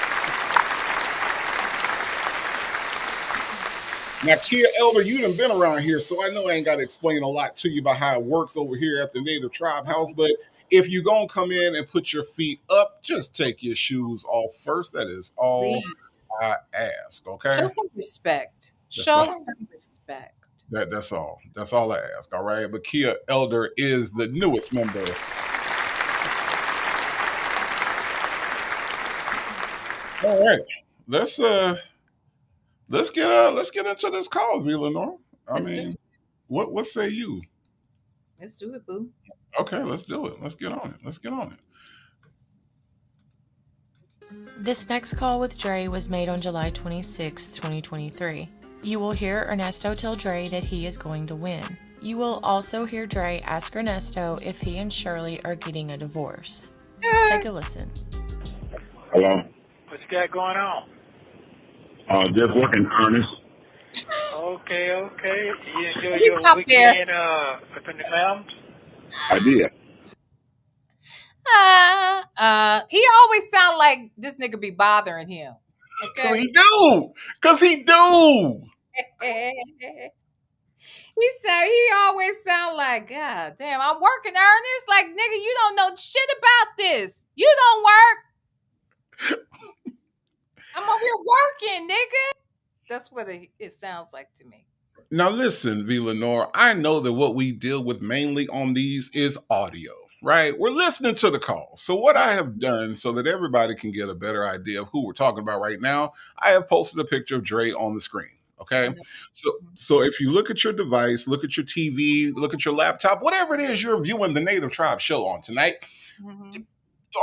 Now, Kia Elder, you done been around here, so I know I ain't got to explain a lot to you about how it works over here at the Native Tribe House. But if you're going to come in and put your feet up, just take your shoes off first. That is all please I ask, okay? show some respect. That's Show all. some respect. That's all. That's all I ask, all right? But Kia Elder is the newest member. All right. Let's get into this call, V. Lenore. I Let's do mean, it. what say you? Let's do it, boo. Okay, let's do it. Let's get on it. This next call with Dre was made on July 26, 2023. You will hear Ernesto tell Dre that he is going to win. You will also hear Dre ask Ernesto if he and Shirley are getting a divorce. Take a listen. Hello. What you got going on? Just working, Ernest. Okay. You enjoy Please your stop there. weekend up in the mountains? I did. He always sound like this nigga be bothering him. Okay. Cause he do. He said he always sound like, God damn, I'm working, Ernest. Like, nigga, you don't know shit about this. You don't work. I'm over here working, nigga. That's what it sounds like to me. Now listen, V. Lenore, I know that what we deal with mainly on these is audio, right? We're listening to the calls. So what I have done so that everybody can get a better idea of who we're talking about right now, I have posted a picture of Dre on the screen. Okay. So if you look at your device, look at your TV, look at your laptop, whatever it is you're viewing the Native Tribe show on tonight,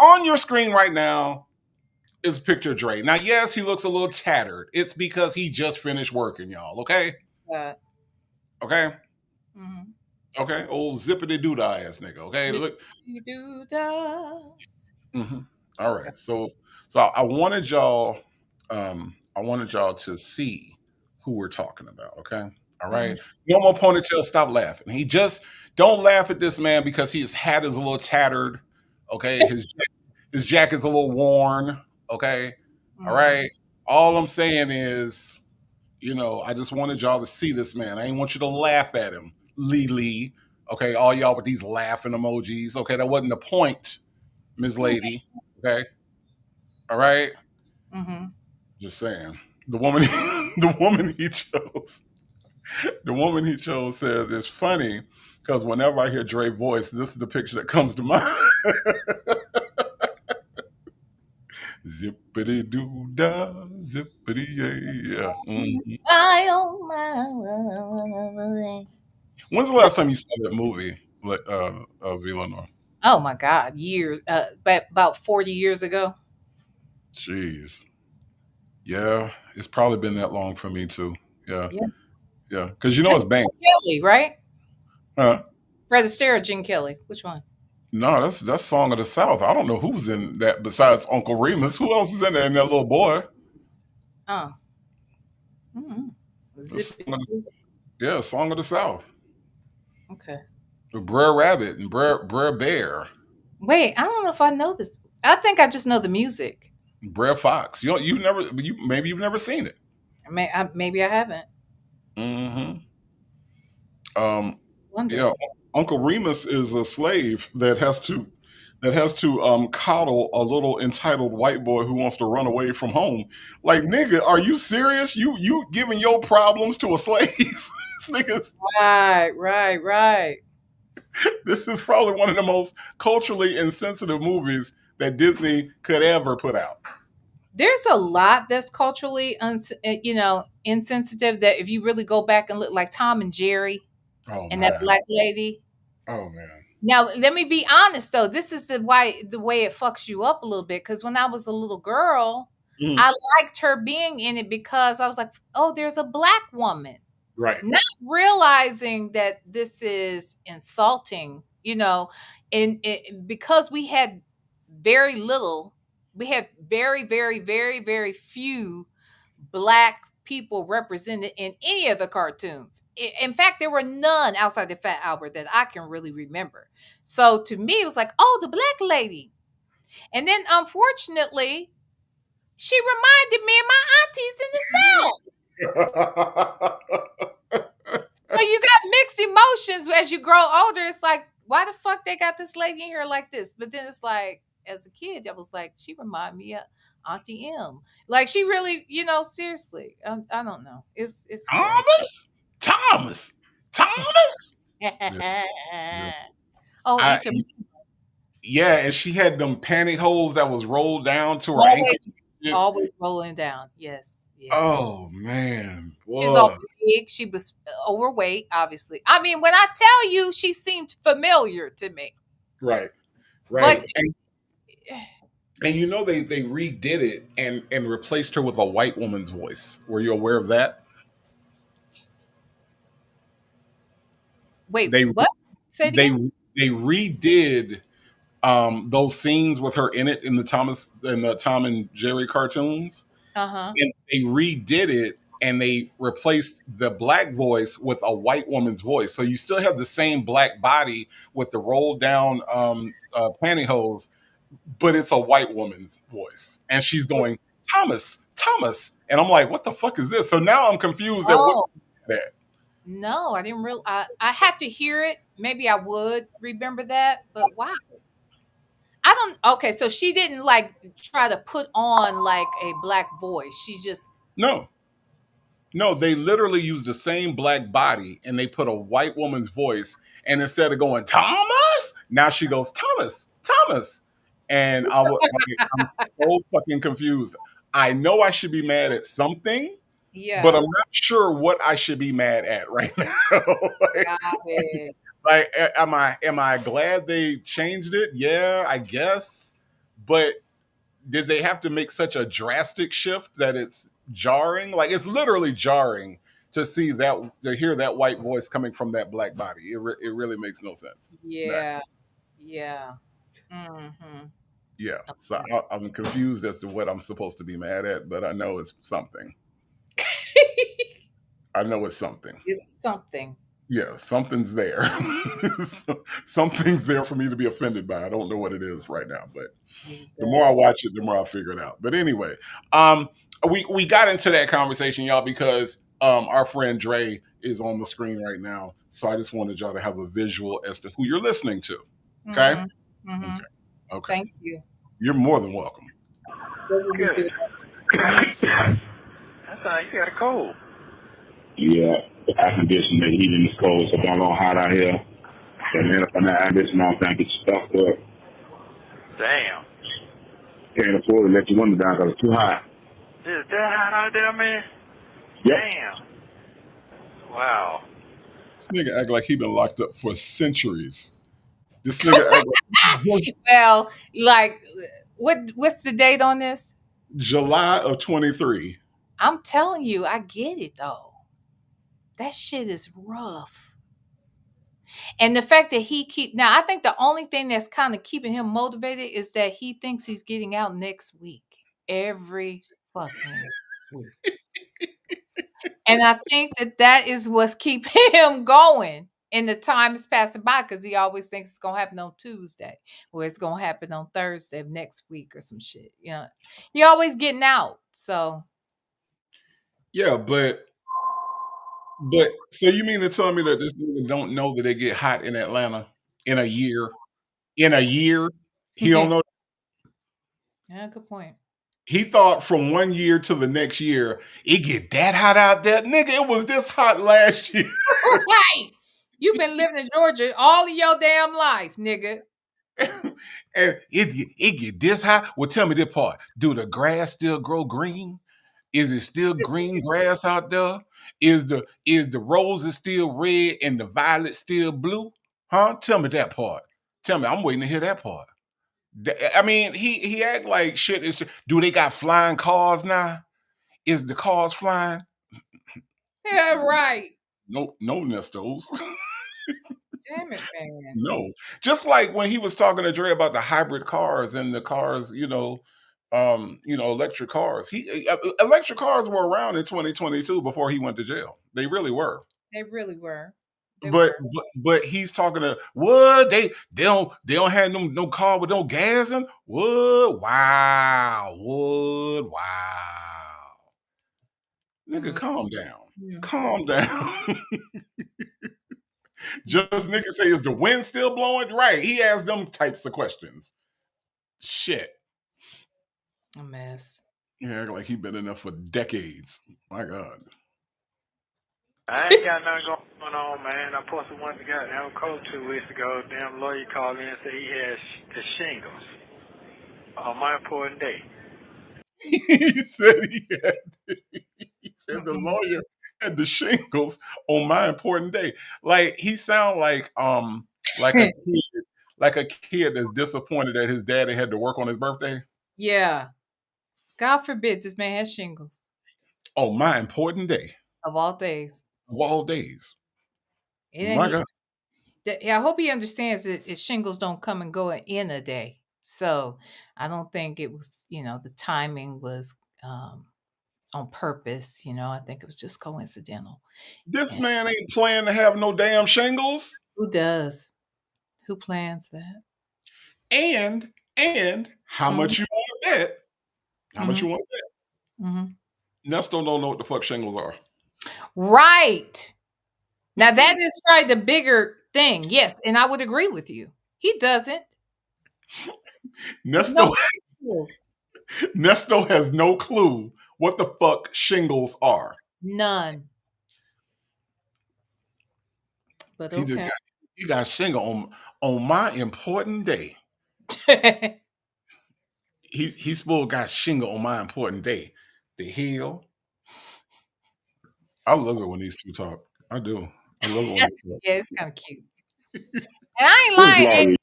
on your screen right now is a picture of Dre. Now, yes, he looks a little tattered. It's because he just finished working, y'all. Okay. Okay. Okay, old zippity doodah ass nigga. Okay, look. Do does. hmm All Okay. right, so I wanted y'all, I wanted y'all to see who we're talking about. Okay, all Mhm. right. No more ponytail. Stop laughing. He just don't laugh at this man because his hat is a little tattered. Okay, his jacket's a little worn. Okay, all Mhm. right. All I'm saying is, I just wanted y'all to see this man. I ain't want you to laugh at him, Lee Lee. Okay, all y'all with these laughing emojis. Okay, that wasn't the point, Ms. Lady. Okay, all right. Mhm. Just saying. The woman, the woman he chose, the woman he chose says it's funny because whenever I hear Dre's voice, this is the picture that comes to mind. Zippity doo dah, zippity yeah. Mhm. I own my. When's the last time you saw that movie, Eleanor? Oh my God, years. About 40 years ago. Jeez. Yeah, it's probably been that long for me too. Yeah, Yeah. yeah. Because it's That's bank. Gene Kelly, right? Huh? Fred Astaire, or Gene Kelly. Which one? No, that's Song of the South. I don't know who's in that besides Uncle Remus. Who else is in there? And that little boy. Oh. Mm-mm. That's Zip Song of it. yeah, Song of the South. Okay. With Brer Rabbit and Brer Bear, Wait, I don't know if I know this. I think I just know the music. and Brer Fox. You've never maybe you've never seen it. Maybe I haven't. hmm Um, yeah, Wondering. Uncle Remus is a slave that has to coddle a little entitled white boy who wants to run away from home. Like nigga, are you serious? You giving your problems to a slave? This nigga's Right, right, right. this is probably one of the most culturally insensitive movies that Disney could ever put out. There's a lot that's culturally, insensitive. That if you really go back and look, like Tom and Jerry Oh and that man. black lady. Oh man. Now, let me be honest though. This is the way it fucks you up a little bit. Because when I was a little girl, Mhm. I liked her being in it because I was like, oh, there's a black woman. Right. Not realizing that this is insulting, and because we had very, very, very, very few black people represented in any of the cartoons. In fact, there were none outside the Fat Albert that I can really remember. So to me, it was like, oh, the black lady. And then unfortunately, she reminded me of my aunties in the South. So you got mixed emotions as you grow older. It's like, why the fuck they got this lady in here like this? But then it's like, as a kid, I was like, she remind me of Auntie M. Like she really, seriously. I don't know. It's great. Thomas? Thomas. Thomas? Yeah, yeah. Oh, I Auntie yeah, and she had them pantyhose that was rolled down to her ankle. always always rolling down. Yes, yes. Oh man. She was all Boy. big. She was overweight, obviously. I mean, when I tell you, she seemed familiar to me. Right. But Right. And they redid it and replaced her with a white woman's voice. Were you aware of that? wait, They what? Say it they again. they redid those scenes with her in it in the Tom and Jerry cartoons, Uh huh. and they redid it and they replaced the black voice with a white woman's voice. So you still have the same black body with the rolled down pantyhose, but it's a white woman's voice, and she's going Thomas, Thomas, and I'm like, what the fuck is this? So now I'm confused at what Oh that. no, I didn't real. I have to hear it. Maybe I would remember that, but wow. I don't. Okay, so she didn't like try to put on like a black voice. She just. No, no, they literally used the same black body and they put a white woman's voice. And instead of going, Thomas, now she goes, Thomas, Thomas. And I'm so fucking confused. I know I should be mad at something, but I'm Yeah, not sure what I should be mad at right now. like, got it. am I glad they changed it? Yeah, I guess. But did they have to make such a drastic shift that it's jarring? Like it's literally jarring to see that, to hear that white voice coming from that black body. It really makes no sense. That, Yeah. Yeah. Mm-hmm. yeah. A So mess. I'm confused as to what I'm supposed to be mad at, but I know it's something. I know it's something. It's something. Yeah, something's there. Something's there for me to be offended by. I don't know what it is right now, but the more I Exactly. watch it, the more I figure it out. But anyway, um, we got into that conversation, y'all, because our friend Dre is on the screen right now. So I just wanted y'all to have a visual as to who you're listening to. Okay. Mm-hmm. Mm-hmm. Okay. Okay. Thank you. You're more than welcome. What would we Good. do? That sounds like you got a cold. Yeah, the air conditioning, the heating is cold, so don't know hot out here. And then up on the air conditioning, I think it's stuck up. Damn. Can't afford to let your window down because it's too hot. Is that hot out there, man? Yep. Damn. Wow. This nigga act like he been locked up for centuries. This nigga act like Well, like, what's the date on this? July of 23. I'm telling you, I get it though. That shit is rough. And the fact that he keep now, I think the only thing that's kind of keeping him motivated is that he thinks he's getting out next week. Every fucking week. And I think that that is what's keeping him going. And the time is passing by because he always thinks it's gonna happen on Tuesday, or it's gonna happen on Thursday of next week or some shit. You know, he always getting out. So Yeah, but so you mean to tell me that this nigga don't know that it get hot in Atlanta in a year? In a year, he don't yeah, know. good point. He thought from 1 year to the next year it get that hot out there, nigga. It was this hot last year, Right. You've been living in Georgia all of your damn life, nigga. and it get this hot. Well, tell me this part: do the grass still grow green? Is it still green grass out there? Is the roses still red and the violet still blue? Huh? Tell me that part. Tell me, I'm waiting to hear that part. I mean, he act like shit is. Do they got flying cars now? Is the cars flying? Yeah, right. No, no, Nestos. Damn it, man. No. Just like when he was talking to Dre about the hybrid cars and the cars, electric cars. Electric cars were around in 2022 before he went to jail. They really were. They really were. They But were. but he's talking to what they don't have no car with no gas in what wow nigga, Mm, calm down, mm. calm down. Just nigga say, is the wind still blowing? Right, he asked them types of questions. Shit. A mess. Yeah, like he been in there for decades. My God. I ain't got nothing going on, man. I posted one to goddamn cold 2 weeks ago. Damn lawyer called in and said he has the shingles on my important day. he said he said the Mm-mm. lawyer had the shingles on my important day. Like he sound like a kid, like a kid that's disappointed that his daddy had to work on his birthday. Yeah. God forbid this man has shingles On my important day of all days. of all days. And My God. I hope he understands that shingles don't come and go in a day. So I don't think it was, the timing was on purpose. I think it was just coincidental. This And man ain't planning to have no damn shingles. who does? Who plans that? And how Hmm. much you want to bet? How much Hmm. you want to Hmm. bet? Nesto don't know what the fuck shingles are. Right. Now that is probably the bigger thing. Yes, and I would agree with you. He doesn't. No Nesto clue. Nesto has no clue what the fuck shingles are. None. But He just okay. got he got shingle on my important day. He supposed got shingle on my important day. The hell. I love it when these two talk. I do. I love it when they talk. Yeah, it's kind of cute. And I ain't Who's lying. Laurie?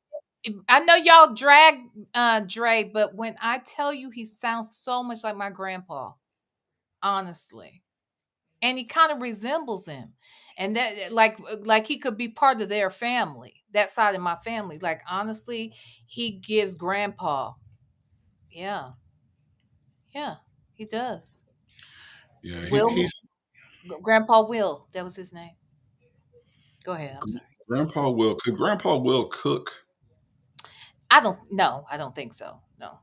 I know y'all drag Dre, but when I tell you he sounds so much like my grandpa, honestly. and he kind of resembles him. And that like he could be part of their family, that side of my family. Like honestly, he gives grandpa. Yeah. Yeah, he does. Yeah, Will he's Grandpa Will, that was his name. Go ahead. I'm sorry. Grandpa Will. Could Grandpa Will cook? I don't no, I don't think so. No.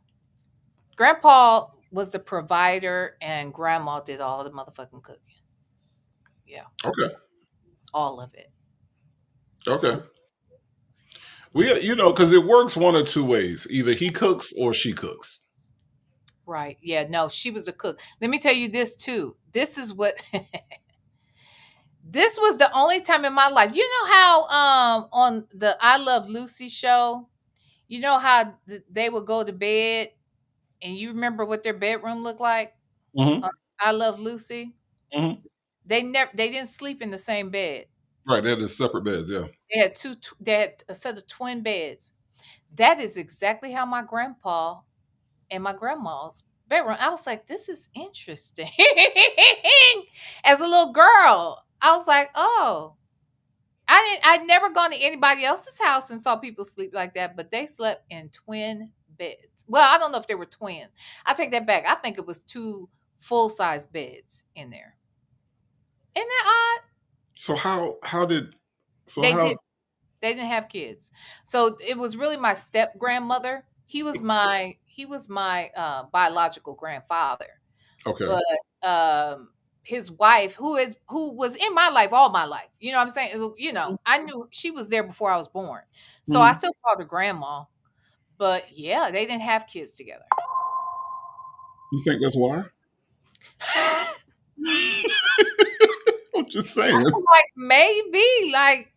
Grandpa was the provider and grandma did all the motherfucking cooking. Yeah, Okay. all of it. Okay. We, because it works one or two ways. Either he cooks or she cooks. Right. Yeah, no, she was a cook. Let me tell you this too. This is what this was the only time in my life. You know how on the I Love Lucy show, you know how they would go to bed and you remember what their bedroom looked like? Hmm. On I Love Lucy? Hmm. They didn't sleep in the same bed. Right. They're the separate beds. Yeah. They had a set of twin beds. That is exactly how my grandpa and my grandma's bedroom. I was like, this is interesting. As a little girl, I was like, oh, I'd never gone to anybody else's house and saw people sleep like that, but they slept in twin beds. Well, I don't know if they were twin. I take that back. I think it was two full-size beds in there. Isn't that odd? So how did so They how did. They didn't have kids. So it was really my step grandmother. He was my biological grandfather. okay. But his wife, who was in my life all my life. You know what I'm saying? I knew she was there before I was born. So I Mhm. still called her grandma. But yeah, they didn't have kids together. You think that's why? I'm just saying. Like maybe like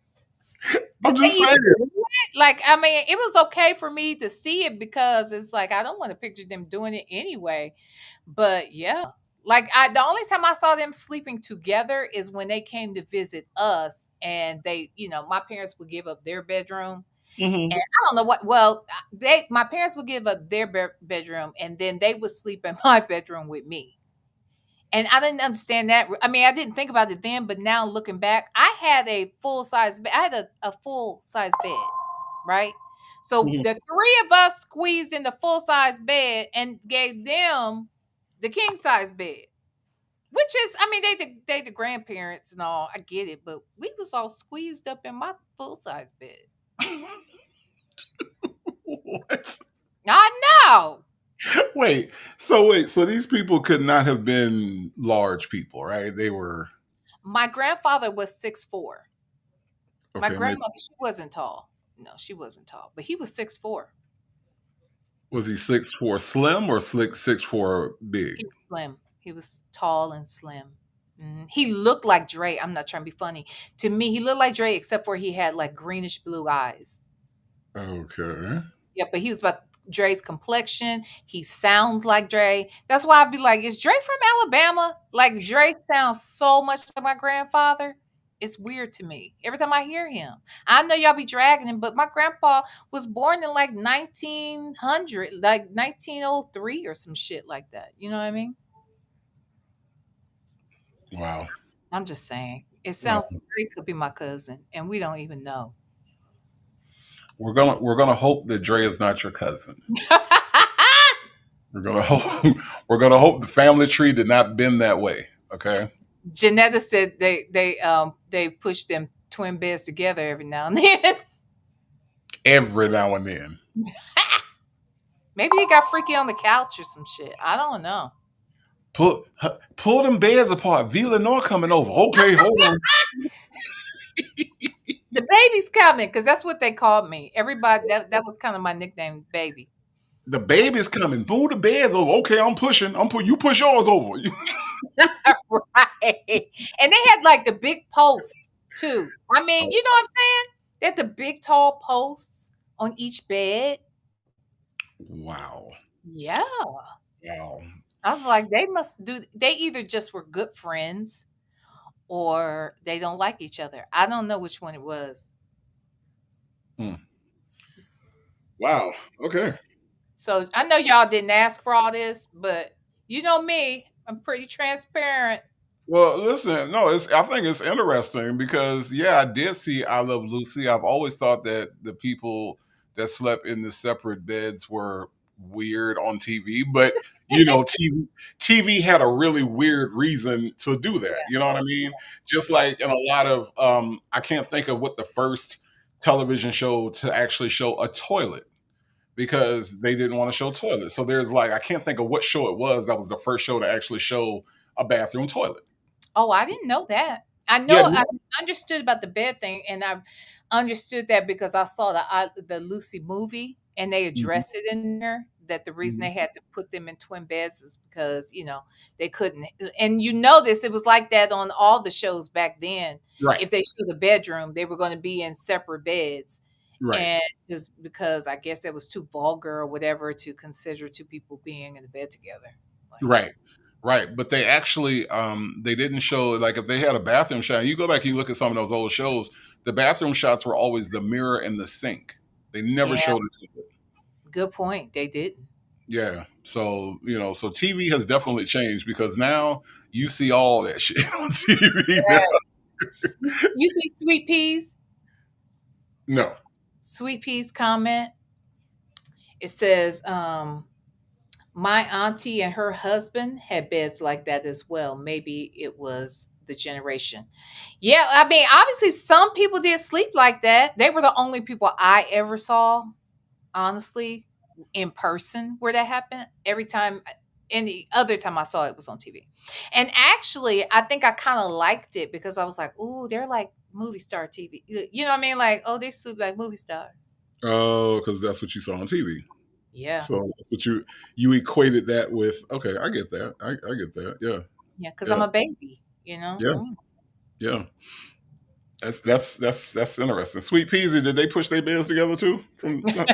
did I'm they just even saying. do it? Like, I mean, it was okay for me to see it because it's like I don't want to picture them doing it anyway. But yeah, like the only time I saw them sleeping together is when they came to visit us, and my parents would give up their bedroom, Hmm. and I don't know what. Well, my parents would give up their bedroom, and then they would sleep in my bedroom with me. And I didn't understand that. I mean, I didn't think about it then, but now looking back, I had a full size bed. I had a full size bed, right? So Hmm. the three of us squeezed in the full size bed and gave them the king size bed, which is, I mean, they the grandparents and all. I get it, but we was all squeezed up in my full size bed. What? I know. So these people could not have been large people, right? They were My grandfather was 6'4". My okay. grandmother, she wasn't tall. No, she wasn't tall, but he was 6'4". Was he 6'4" slim or 6'4" big? He was slim. He was tall and slim. He looked like Dre. I'm not trying to be funny. To me, he looked like Dre, except for he had like greenish blue eyes. Okay. Yeah, but he was about Dre's complexion. He sounds like Dre. That's why I'd be like, is Dre from Alabama? Like Dre sounds so much like my grandfather. It's weird to me every time I hear him. I know y'all be dragging him, but my grandpa was born in like 1900, like 1903 or some shit like that. You know what I mean? Wow. I'm just saying. It Wow. sounds Dre could be my cousin, and we don't even know. We're gonna hope that Dre is not your cousin. We're gonna hope we're gonna hope the family tree did not bend that way. Okay. Janetta said they push them twin beds together every now and then. Every now and then. Maybe he got freaky on the couch or some shit. I don't know. Pull them beds apart. V Lenore coming over. Okay, hold on. The baby's coming because that's what they called me. Everybody that was kind of my nickname, baby. The baby's coming. Move the beds over. Okay, I'm pushing. You push yours over. Right. And they had like the big posts too. I mean, you know what I'm saying? They had the big tall posts on each bed. Wow. Yeah. Wow. I was like, they either just were good friends or they don't like each other. I don't know which one it was. Hmm. Wow. Okay. So I know y'all didn't ask for all this, but you know me, I'm pretty transparent. Well, listen, no, it's I think it's interesting because yeah, I did see I Love Lucy. I've always thought that the people that slept in the separate beds were weird on TV, but TV had a really weird reason to do that. You know what I mean? Just like in a lot of I can't think of what the first television show to actually show a toilet because they didn't want to show toilets. So there's like I can't think of what show it was that was the first show to actually show a bathroom toilet. Oh, I didn't know that. I Yeah, know I understood about the bed thing, and I understood that because I saw the Lucy movie, and they mhm, addressed it in there that the reason mhm. they had to put them in twin beds is because they couldn't. And you know this, it was like that on all the shows back then. Right, If they showed a bedroom, they were going to be in separate beds, right, and it was because I guess it was too vulgar or whatever to consider two people being in the bed together. Like, right, right. But they actually they didn't show like if they had a bathroom shot. You go back and you look at some of those old shows. The bathroom shots were always the mirror and the sink. They never yeah, showed it. good point. They didn't. Yeah. So so TV has definitely changed because now you see all that shit on TV. Yeah. You see Sweet Peas? No. Sweet Peas comment. It says, my auntie and her husband had beds like that as well. Maybe it was the generation. Yeah, I mean, obviously some people did sleep like that. They were the only people I ever saw, honestly, in person where that happened. Every time, any other time I saw it was on TV. And actually, I think I kind of liked it because I was like, ooh, they're like movie star TV. You know what I mean? Like, oh, they sleep like movie stars. Oh, because that's what you saw on TV. Yeah. So that's what you equated that with. Okay, I get that. I get that. Yeah. Yeah. Cause I'm Yeah. a baby, you know? Yeah. Yeah. That's interesting. Sweet Peasy, did they push their beds together too? From time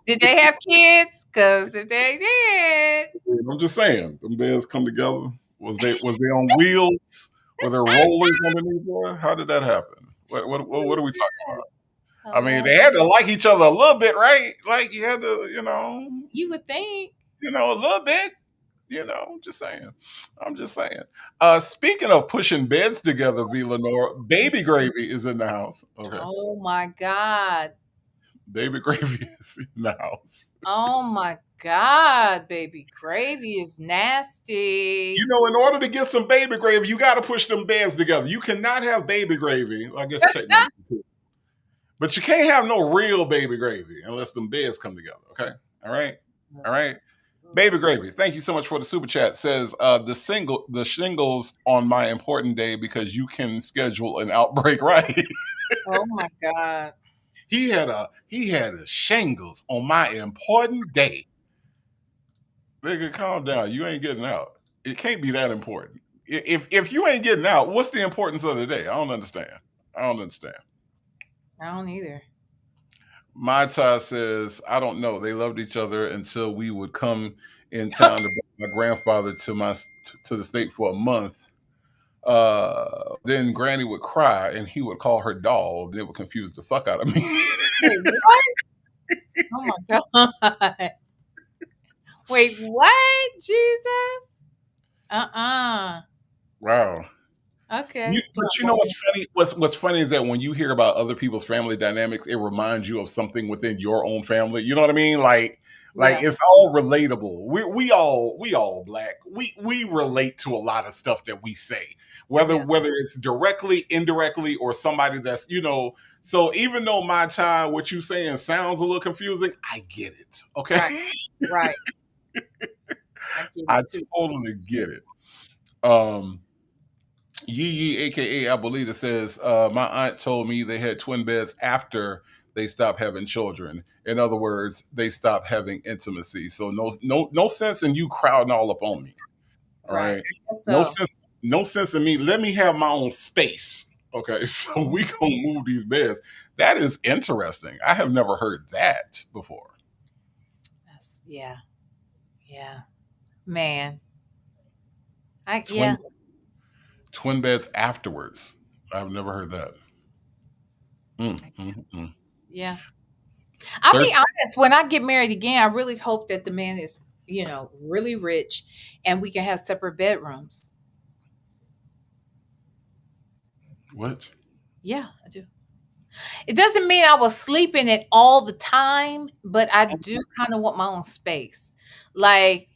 Did they have kids? Cause if they did, I'm just saying, them beds come together. Was they on wheels? Were there rollers underneath there? How did that happen? What are we talking about? I mean, hello. they had to like each other a little bit, right? Like you had to, You would think. a little bit. I'm just saying. I'm just saying. Speaking of pushing beds together, V. Lenore, Baby Gravy is in the house. Okay. Oh my God. Baby Gravy is in the house. Oh my God, baby gravy is nasty. In order to get some baby gravy, you got to push them beds together. You cannot have baby gravy. I guess technically, but you can't have no real baby gravy unless them beds come together. Okay. All right. All right. Baby Gravy, thank you so much for the super chat. Says the shingles on my important day because you can schedule an outbreak, right? Oh my God. he had a shingles on my important day. Nigga, calm down. You ain't getting out. It can't be that important. If you ain't getting out, what's the importance of the day? I don't understand. I don't understand. I don't either. My tie says, I don't know. They loved each other until we would come in town to bring my grandfather to the state for a month. Then Granny would cry and he would call her doll. It would confuse the fuck out of me. Wait, what? Oh my God. Wait, what? Jesus? Uh-uh. Wow. Okay. So, But you know what's funny? What's funny is that when you hear about other people's family dynamics, it reminds you of something within your own family. You know what I mean? Like yeah. it's all relatable. We all black. We relate to a lot of stuff that we say, whether Yeah. whether it's directly, indirectly, or somebody that's. So even though my time, what you saying sounds a little confusing, I get it. Okay, Right. Right. I get I it too. totally get it. Um. Yee, aka Abuelita, says, my aunt told me they had twin beds after they stopped having children. In other words, they stopped having intimacy. So no sense in you crowding all up on me. All Right. right. I guess No so. sense, no sense in me. Let me have my own space. Okay. So we gonna move these beds. That is interesting. I have never heard that before. Yeah. Yeah. Man. Twin Yeah. twin beds afterwards. I've never heard that. Mm. Yeah. I'll be There's honest, when I get married again, I really hope that the man is, really rich and we can have separate bedrooms. What? Yeah, I do. It doesn't mean I was sleeping it all the time, but I do kind of want my own space. Like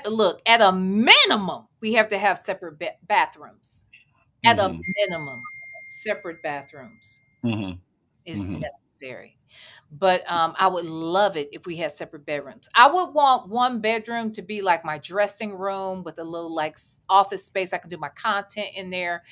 look, at a minimum, we have to have separate bathrooms. At a Mm-hmm. minimum, separate bathrooms Mm-hmm. is Mm-hmm. necessary. But I would love it if we had separate bedrooms. I would want one bedroom to be like my dressing room with a little like office space. I could do my content in there.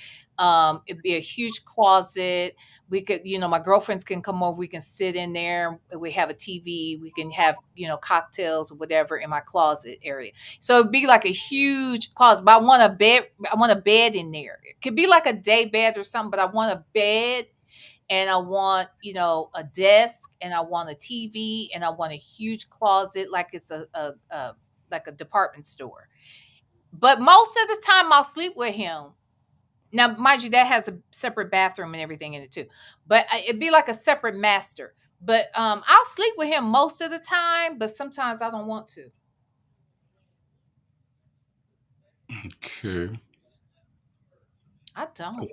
It'd be a huge closet. We could, my girlfriends can come over. We can sit in there. We have a TV. We can have, cocktails or whatever in my closet area. So it'd be like a huge closet. But I want a bed. I want a bed in there. It could be like a day bed or something. But I want a bed, and I want, a desk, and I want a TV, and I want a huge closet like it's a like a department store. But most of the time I'll sleep with him. Now, mind you, that has a separate bathroom and everything in it too. But it'd be like a separate master. But I'll sleep with him most of the time, but sometimes I don't want to. Okay. I don't.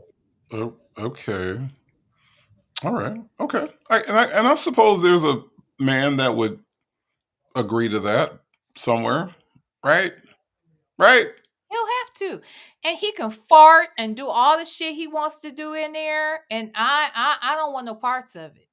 Oh, okay. All right. Okay. And I suppose there's a man that would agree to that somewhere, right? Right? He'll have to. And he can fart and do all the shit he wants to do in there. And I don't want no parts of it.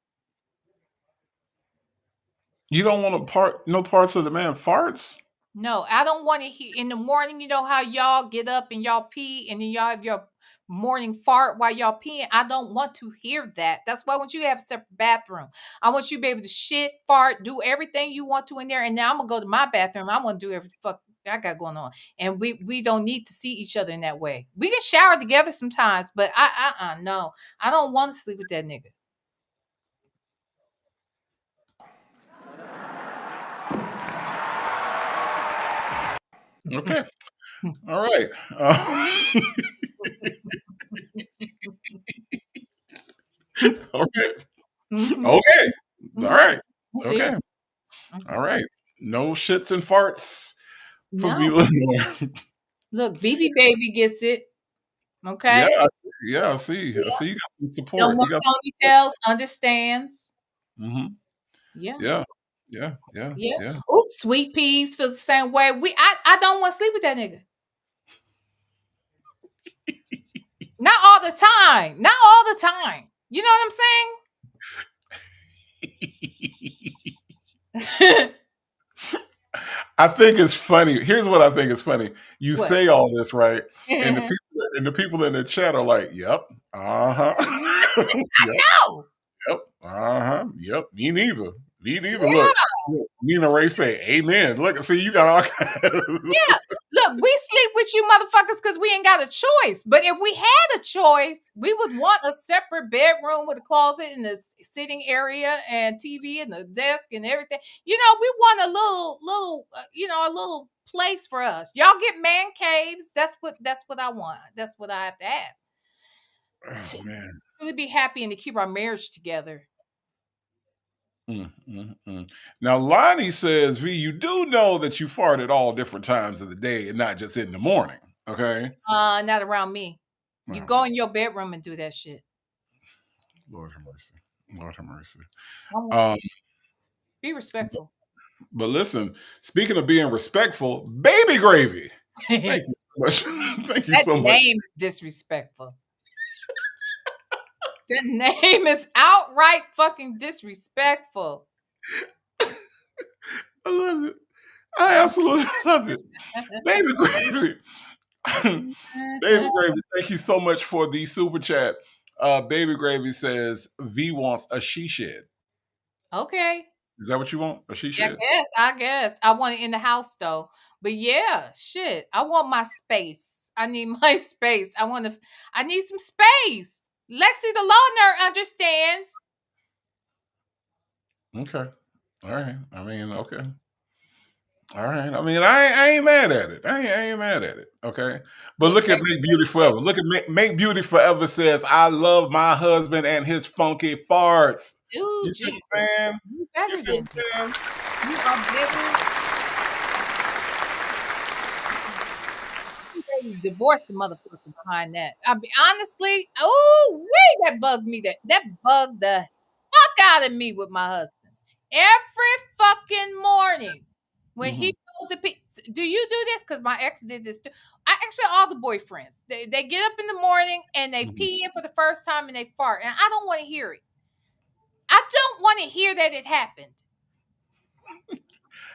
You don't want no parts of the man farts? No, I don't want to hear in the morning. You know how y'all get up and y'all pee, and then y'all have your morning fart while y'all peeing. I don't want to hear that. That's why I want you to have a separate bathroom. I want you to be able to shit, fart, do everything you want to in there. And now I'm gonna go to my bathroom. I want to do every fuck I got going on, and we don't need to see each other in that way. We can shower together sometimes, but no, I don't want to sleep with that nigga. Okay. All right. Okay. Mhm. Okay. All Mhm. right. I'm Okay. serious. Mhm. All right. No shits and farts for me, No, Lenore. look, BB baby gets it. Yeah, Okay. I see. Yeah, I see. I see. You got some No support. more You got some ponytails, understands. support. Hmm. Yeah, Yeah. Yeah. Yeah. yeah. Yeah. Oops, sweet peas feels the same way. I don't want to sleep with that nigga. Not all the time. Not all the time. You know what I'm saying? I think it's funny. Here's what I think is funny. You What? say all this, right? And the I people in the chat are like, "Yep, uh-huh." Yep, know. yep, uh-huh. Yep, me neither. Me neither. Yeah. Look, Nina Ray say, "Amen." Look, see, you got all kinds. Yeah. Look, we sleep with you motherfuckers because we ain't got a choice. But if we had a choice, we would want a separate bedroom with a closet and a sitting area and TV and the desk and everything. We want a a little place for us. Y'all get man caves. That's what I want. That's what I have to have Oh to man. really be happy and to keep our marriage together. Now, Lonnie says, V, you do know that you fart at all different times of the day and not just in the morning. Okay. Not around me. You Oh, go in your bedroom and do that shit. Lord have mercy. Lord have mercy. Um, Um, Be respectful. but listen, speaking of being respectful, baby gravy. Thank you so much. Thank you That so much. name is disrespectful. That name is outright fucking disrespectful. I love it. I absolutely love it. Baby gravy. Baby gravy, thank you so much for the super chat. Baby gravy says V wants a she shed. Okay. Is that what you want? A she Yeah, shed? I guess. I want it in the house though. But yeah, shit. I want my space. I need my space. I need some space. Lexi the law nerd understands. Okay. All right. I mean, okay. All right. I mean, I ain't mad at it. I ain't mad at it. Okay. But Look, look at baby, Make Beauty Forever. Look at Make Beauty Forever says, I love my husband and his funky farts. ooh, You see Jesus. what I'm saying? You You better see what than I'm saying? you are better. divorce the motherfucker behind that. I be honestly, oh wait, that bugged me. That bugged the fuck out of me with my husband. Every fucking morning when he goes to pee. Do you do this? Because my ex did this too. I actually all the boyfriends. They get up in the morning and they pee in for the first time and they fart. And I don't want to hear it. I don't want to hear that it happened.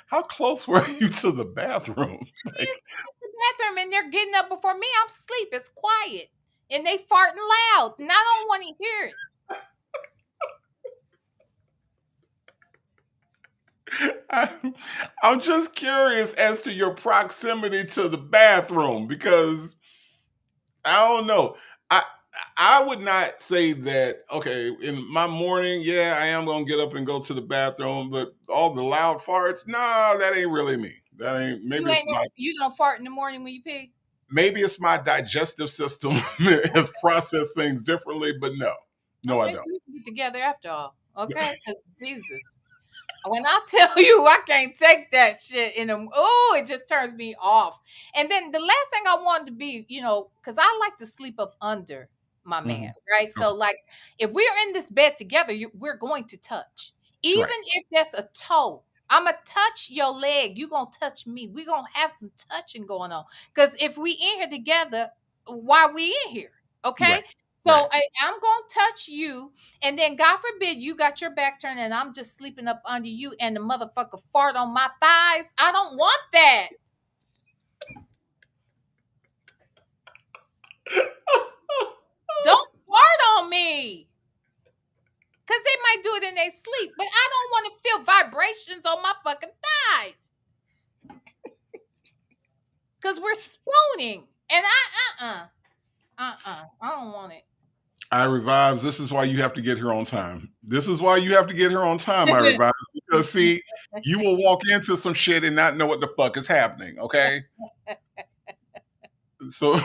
How close were you to the bathroom? It's in the bathroom and they're getting up before me. I'm asleep. It's quiet. And they farting loud. And I don't want to hear it. I'm just curious as to your proximity to the bathroom because I don't know. I would not say that, okay, in my morning, yeah, I am going to get up and go to the bathroom, but all the loud farts, nah, that ain't really me. That ain't, You don't fart in the morning when you pee? maybe it's my digestive system has processed things differently, but no, I don't. We can get together after all, okay? Because Jesus. When I tell you I can't take that shit in them, oh, it just turns me off. And then the last thing I wanted to be, because I like to sleep up under my man, right? So, like, if we're in this bed together, we're going to touch. Even if that's a toe, I'm going to touch your leg. You're going to touch me. We're going to have some touching going on. Because if we in here together, why we in here? Okay? Right. So I'm going to touch you. And then, God forbid, you got your back turned and I'm just sleeping up under you and the motherfucker fart on my thighs. I don't want that. Don't fart on me. Because they might do it in their sleep. But I don't want to feel vibrations on my fucking thighs. Because we're spooning. And I don't want it. I Revives, this is why you have to get here on time. This is why you have to get here on time, I Revives. Because, see, you will walk into some shit and not know what the fuck is happening, okay? So...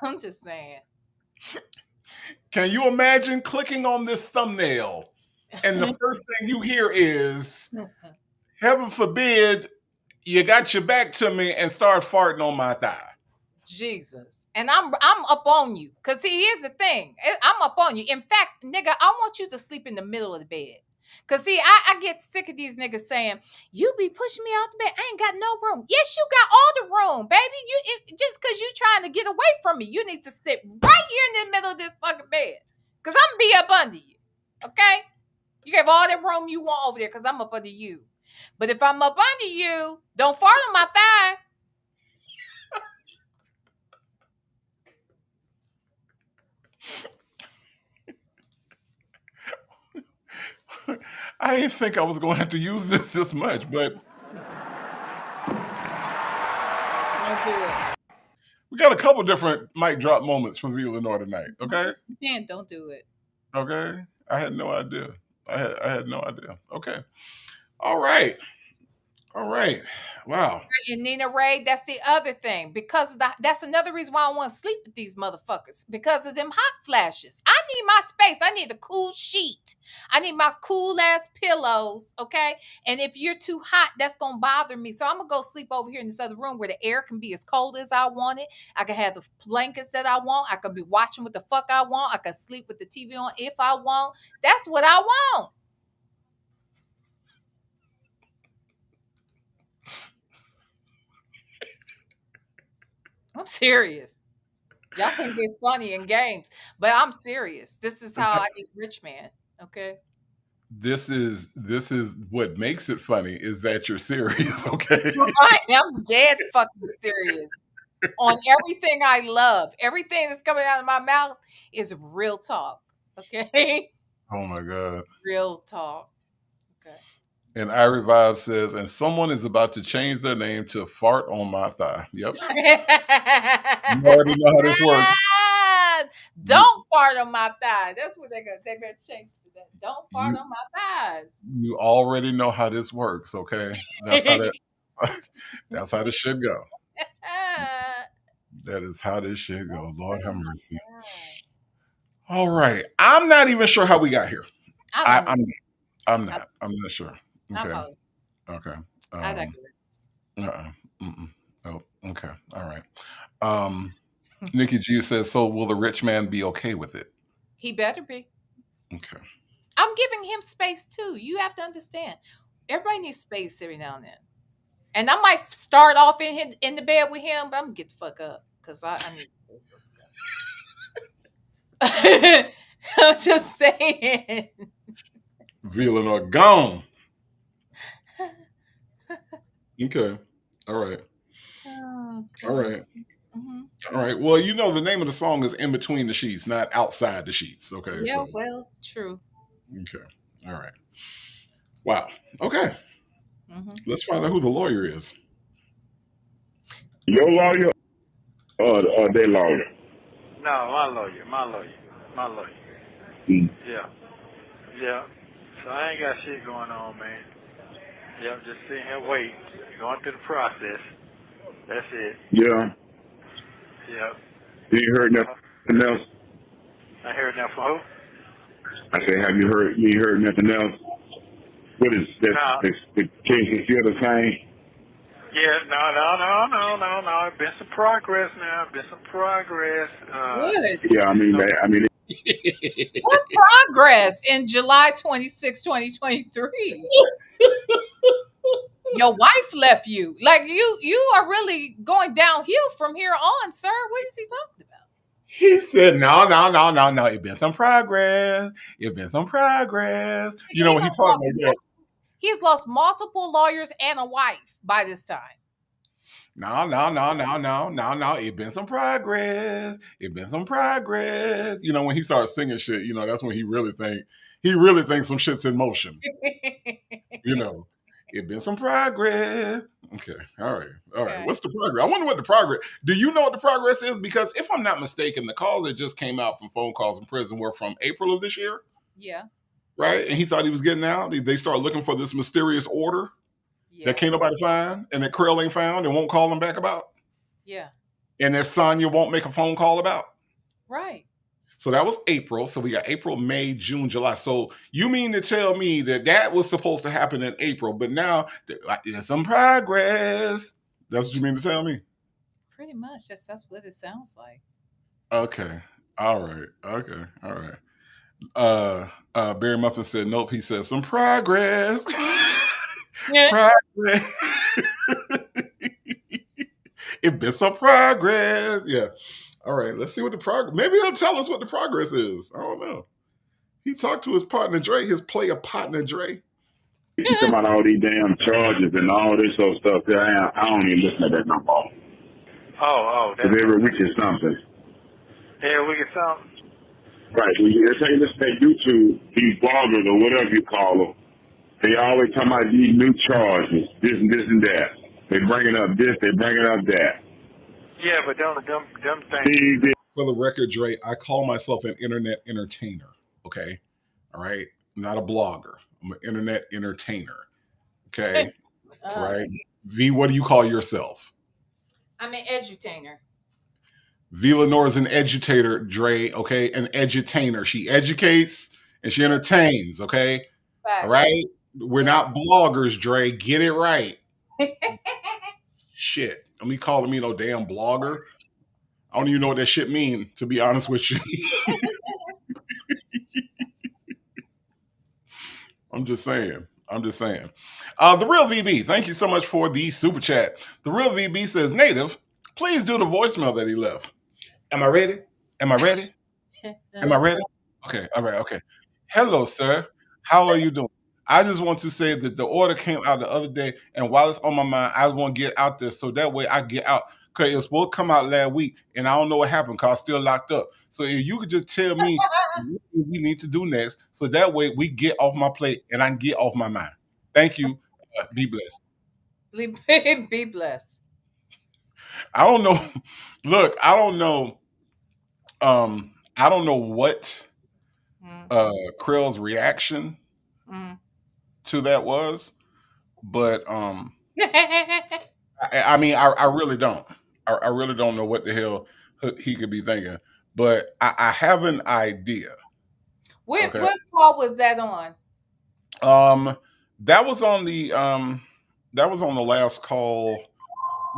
I'm just saying. Can you imagine clicking on this thumbnail and the first thing you hear is, heaven forbid, you got your back to me and start farting on my thigh. Jesus. And I'm up on you. Because see, here's the thing. I'm up on you. In fact, nigga, I want you to sleep in the middle of the bed. Because see, I get sick of these niggas saying, you be pushing me out the bed. I ain't got no room. Yes, you got all the room, baby. Just because you trying to get away from me, you need to sit right here in the middle of this fucking bed. Because I'm going to be up under you. Okay? You have all that room you want over there because I'm up under you. But if I'm up under you, don't fart on my thigh. I didn't think I was going to have to use this much, but... Don't do it. We got a couple different mic drop moments from Lenore tonight, okay? Man, don't do it. Okay? I had no idea. I had no idea. Okay. All right. Wow. And Nina Ray, that's the other thing. That's another reason why I want to sleep with these motherfuckers. Because of them hot flashes. I need my space. I need a cool sheet. I need my cool ass pillows. Okay. And if you're too hot, that's gonna bother me. So I'm gonna go sleep over here in this other room where the air can be as cold as I want it. I can have the blankets that I want. I can be watching what the fuck I want. I can sleep with the TV on if I want. That's what I want. I'm serious. Y'all think it's funny in games, but I'm serious. This is how I get rich, man. Okay. This is what makes it funny is that you're serious, okay? Right. I'm dead fucking serious on everything I love. Everything that's coming out of my mouth is real talk. Okay. Oh my God. Real talk. Okay. And I Revive says, and someone is about to change their name to Fart on My Thigh. Yep. You already know how this works. Don't fart on my thigh. That's what they better change to that. Don't fart on my thighs. You already know how this works, okay? That's how this should go. That is how this should go. Lord have mercy. All right. I'm not even sure how we got here. I'm not sure. Okay. Okay. I digress. Oh Okay. All right. Nikki G says, so will the rich man be okay with it? He better be. Okay. I'm giving him space too. You have to understand. Everybody needs space every now and then. And I might start off in the bed with him, but I'm gonna get the fuck up because I need space. Let's go. I'm just saying. Lenore gone. Okay. All right. Oh, All right. Mm-hmm. All right. Well, you know the name of the song is In Between the Sheets, not Outside the Sheets. Okay. Yeah, So. well, true. Okay. All right. Wow. Okay. Mm-hmm. Let's find out who the lawyer is. Your lawyer or their lawyer? No, my lawyer. Mm. Yeah. So I ain't got shit going on, man. Yep, just sitting here waiting, going through the process. That's it. Yeah. Yep. You heard nothing else? I heard that from who? I said, have you heard? You heard nothing else? What is this? No. The case is still the same. Yeah, no. Been some progress now. Good. Yeah, I mean, What progress in July 26, 2023? Your wife left you. Like you are really going downhill from here on, sir. What is he talking about? He said, no. It been some progress. It been some progress. You know, when he talked like that. He's lost multiple lawyers and a wife by this time. No. It been some progress. It been some progress. You know, when he starts singing shit, you know, that's when he really thinks some shit's in motion. You know, it been some progress. Okay. All right. Okay. What's the progress? I wonder what the progress. Do you know what the progress is? Because if I'm not mistaken, the calls that just came out from phone calls in prison were from April of this year. Yeah. Right? And he thought he was getting out. They start looking for this mysterious order. Yeah. That can't nobody find, and that Krill ain't found and won't call him back about. Yeah. And that Sonya won't make a phone call about. Right. So that was April. So we got April, May, June, July. So you mean to tell me that was supposed to happen in April, but now there's some progress. That's what you mean to tell me? Pretty much. That's what it sounds like. Okay. All right. Okay. All right. Barry Muffin said nope. He said some progress. Progress. It been some progress. Yeah. All right. Let's see what the progress. Maybe he'll tell us what the progress is. I don't know. He talked to his partner Dre, his player partner Dre. you talking about all these damn charges and all this sort of stuff. I don't even listen to that no more. Oh, that's Because every week is something. Yeah, we get something. Right. Every time you listen to YouTube, these bloggers or whatever you call them, they always talking about these new charges, this and that. They bringing up this, they bringing up that. Yeah, but them things. For the record, Dre, I call myself an internet entertainer. Okay, all right, I'm not a blogger. I'm an internet entertainer. Okay, right. V, what do you call yourself? I'm an edutainer. V Lenore is an edutainer, Dre. Okay, an edutainer. She educates and she entertains. Okay, Fact. All right. We're not bloggers, Dre. Get it right. Shit. Don't be calling me no damn blogger. I don't even know what that shit mean, to be honest with you. I'm just saying. The Real VB, thank you so much for the super chat. The Real VB says, Native, please do the voicemail that he left. Am I ready? Am I ready? Okay. All right. Okay. Hello, sir. How are you doing? I just want to say that the order came out the other day, and while it's on my mind, I want to get out there so that way I get out. Because it was supposed to come out last week, and I don't know what happened because I'm still locked up. So if you could just tell me what we need to do next, so that way we get off my plate and I can get off my mind. Thank you. Be blessed. Be blessed. I don't know. Look, I don't know. I don't know what Krill's reaction to that was, but I mean, I really don't. I really don't know what the hell he could be thinking, but I have an idea. What call was that on? That was on the last call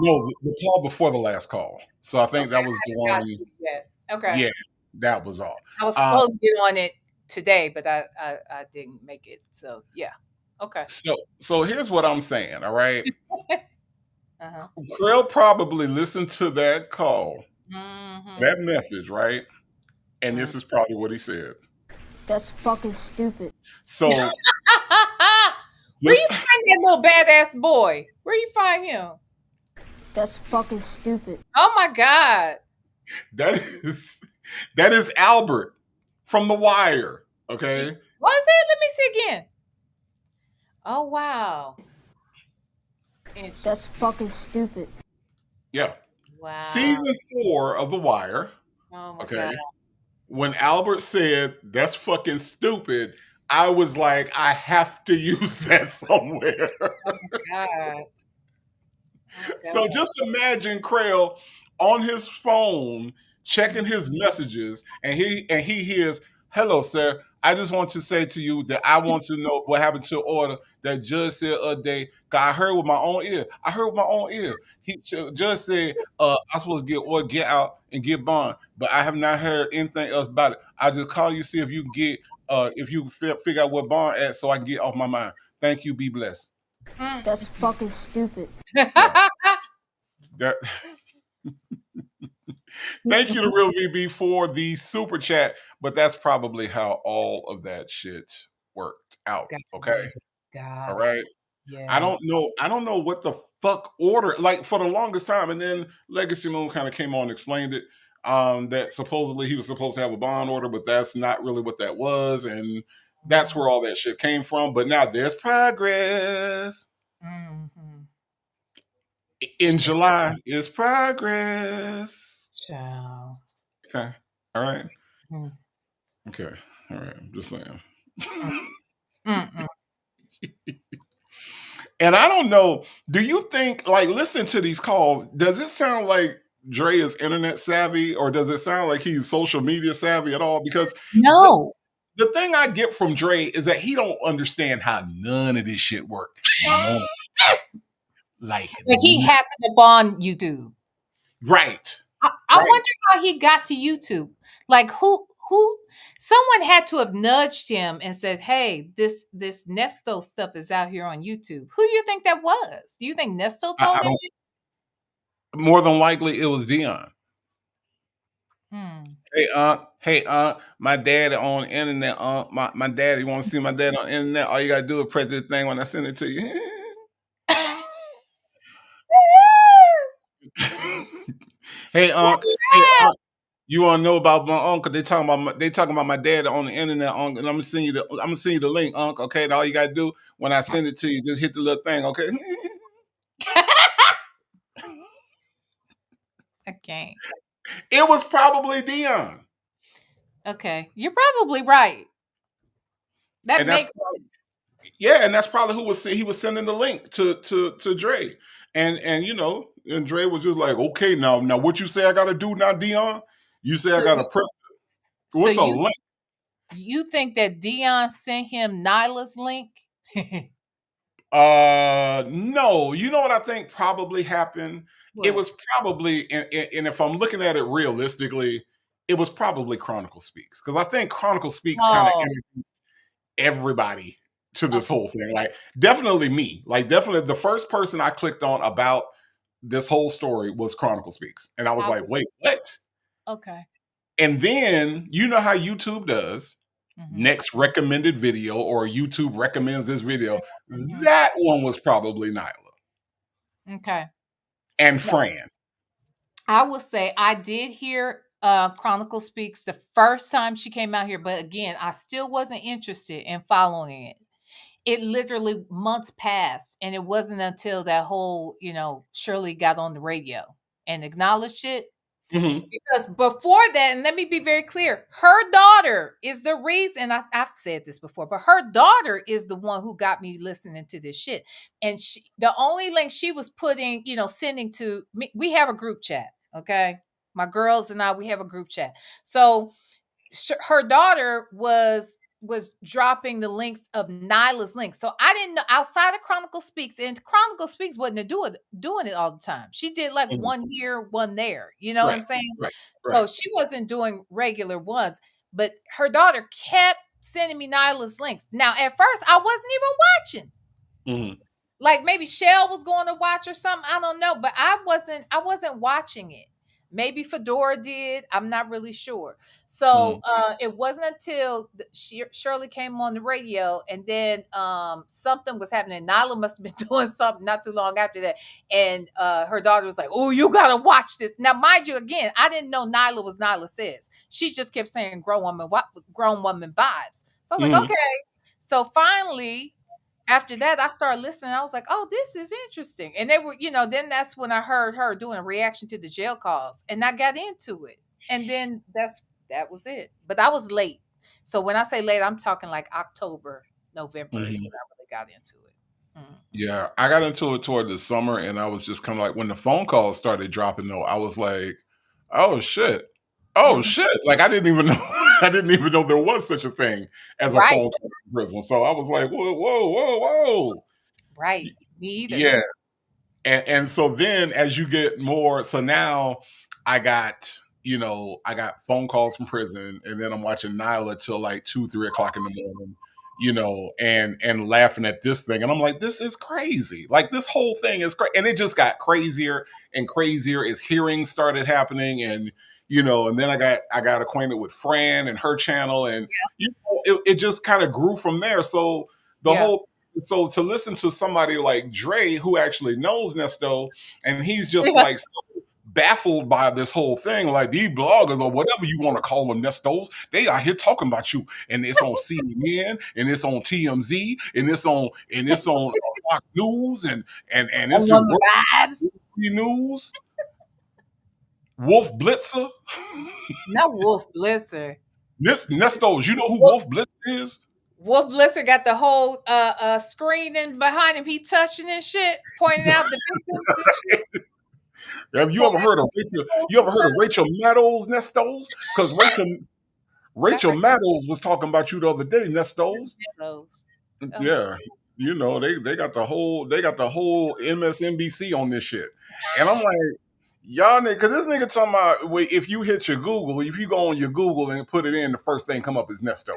No, the call before the last call. So I think Okay, that was I the haven't got one. to it yet. Okay. Yeah, that was all. I was Um, supposed to get on it today, but I didn't make it. So yeah. Okay. so here's what I'm saying. All right, Uh-huh. Krill probably listened to that call, Mm-hmm. that message, right? And Mm. this is probably what he said. That's fucking stupid. So Where you just find that little badass boy? Where you find him? That's fucking stupid. Oh my God. that is that is Albert from The Wire. She Okay, was it? Let me see again. Oh wow. Interesting. That's fucking stupid. yeah, Wow. season 4 of The Wire. Oh my Okay, God. when Albert said that's fucking stupid, I was like, I have to use that somewhere. Oh my God. Oh So God. just imagine Krail on his phone checking his messages, and he hears, "Hello, sir. I just want to say to you that I want to know what happened to the order that judge said other day. 'Cause I heard with my own ear. I heard with my own ear. Judge said I'm supposed to get order, get out, and get bond, but I have not heard anything else about it. I just call you see if you can get if you can figure out what bond at so I can get off my mind. Thank you. Be blessed." Mm. That's fucking stupid. Yeah. That Thank you to Real VB for the super chat, but that's probably how all of that shit worked out. Got Okay. it. Got All it. right. I Yeah. don't know. I don't know what the fuck order, like for the longest time. And then Legacy Moon kind of came on and explained it. That supposedly he was supposed to have a bond order, but that's not really what that was. And that's where all that shit came from. But now there's progress. Mm-hmm. In July is progress. Child. Okay. All right. Mm. Okay. All right. I'm just saying. Mm-mm. And I don't know, do you think, like, listening to these calls, does it sound like Dre is internet savvy or does it sound like he's social media savvy at all? Because the, No. the thing I get from Dre is that he don't understand how none of this shit worked. None. Like, Like he happened upon YouTube. right. I Right. wonder how he got to YouTube. Like who someone had to have nudged him and said, "Hey, this Nesto stuff is out here on YouTube." Who do you think that was? Do you think Nesto I told him? don't, more than likely it was Dion. Hmm. Hey, my daddy on the internet, my daddy, you want to see my dad on the internet? All you gotta do is press this thing when I send it to you. Hey, hey, you want to know about my uncle? They talking about my dad on the internet, and I'm gonna send you the link, uncle. Okay, and all you gotta do when I send it to you, just hit the little thing. Okay. Okay. It was probably Dion, Okay. You're probably right. That and that's makes sense. yeah, and that's probably he was sending the link to Dre, and and Dre was just like, okay, now what you say I gotta do now, Dion? You say I So gotta press. so What's a you link? you think that Dion sent him Nyla's link? No. You know what I think probably happened? It What? was probably, and if I'm looking at it realistically, it was probably Chronicle Speaks because I think Chronicle Speaks kind of Oh, introduced everybody to this okay. whole thing. Like, definitely me. Like, definitely the first person I clicked on about this whole story was Chronicle Speaks, and I was I like, would, wait, what? okay. And then you know how YouTube does Mhm. next recommended video or YouTube recommends this video. Mhm. That one was probably Nyla Okay. and Now, Fran. I will say I did hear Chronicle Speaks the first time she came out here, but again, I still wasn't interested in following it. It literally months passed, and it wasn't until that whole, Shirley got on the radio and acknowledged it. Mhm. Because before that, and let me be very clear, her daughter is the reason. I've said this before, but her daughter is the one who got me listening to this shit. And the only link she was putting, sending to me, we have a group chat, okay? My girls and I, we have a group chat. So her daughter was was dropping the links of Nyla's links. So I didn't know outside of Chronicle Speaks, and Chronicle Speaks wasn't doing it all the time. She did like Mhm. one here, one there. You know what Right, I'm saying? right, So right. she wasn't doing regular ones, but her daughter kept sending me Nyla's links. Now, at first, I wasn't even watching. Mhm. Like maybe Shell was going to watch or something. I don't know, but I wasn't watching it. Maybe Fedora did. I'm not really sure. So Mhm. it wasn't until Shirley came on the radio, and then something was happening. Nyla must have been doing something not too long after that, and her daughter was like, "Oh, you gotta watch this." Now, mind you, again, I didn't know Nyla was Nyla Says. She just kept saying grown woman vibes." So I was like, Mhm. "Okay." So finally, after that, I started listening. I was like, "Oh, this is interesting." And they were, then that's when I heard her doing a reaction to the jail calls, and I got into it. And then that was it. But I was late. So when I say late, I'm talking like October, November is Mhm. when I really got into it. Mhm. Yeah, I got into it toward the summer, and I was just kind of like when the phone calls started dropping, though, I was like, "Oh shit, oh Mhm. shit!" Like I didn't even know, I didn't even know there was such a thing as a Right, phone call in prison. So I was like, "Whoa, whoa, whoa, whoa!" right. Me either. Yeah, and so then as you get more, so now I got, I got phone calls from prison, and then I'm watching Nyla till like 2, 3 o'clock in the morning, and laughing at this thing, and I'm like, this is crazy. Like this whole thing is crazy, and it just got crazier and crazier as hearings started happening, and then I got acquainted with Fran and her channel, and it just kind of grew from there. So the Yeah. whole so to listen to somebody like Dre, who actually knows Nesto, and he's just like so baffled by this whole thing, like these bloggers or whatever you want to call them, Nestos, they are here talking about you, and it's on CNN, and it's on TMZ, and it's on Fox News, and it's On just one vibes. news. Wolf Blitzer, Not Wolf Blitzer. Nestos. You know who Wolf, Wolf Blitzer is? Wolf Blitzer got the whole screen in behind him. He touching and shit, pointing out the victims and shit, Have you ever pointing out heard of the Rachel? principals You and ever heard of stuff. Rachel Maddows, Nestos? Because I Rachel heard Maddows was talking about you the other day, Nestos. those. Oh, Yeah, they got the whole MSNBC on this shit, and I'm like, y'all nigga, because this nigga talking about wait, if you hit your Google, if you go on your Google and put it in, the first thing come up is Nesto.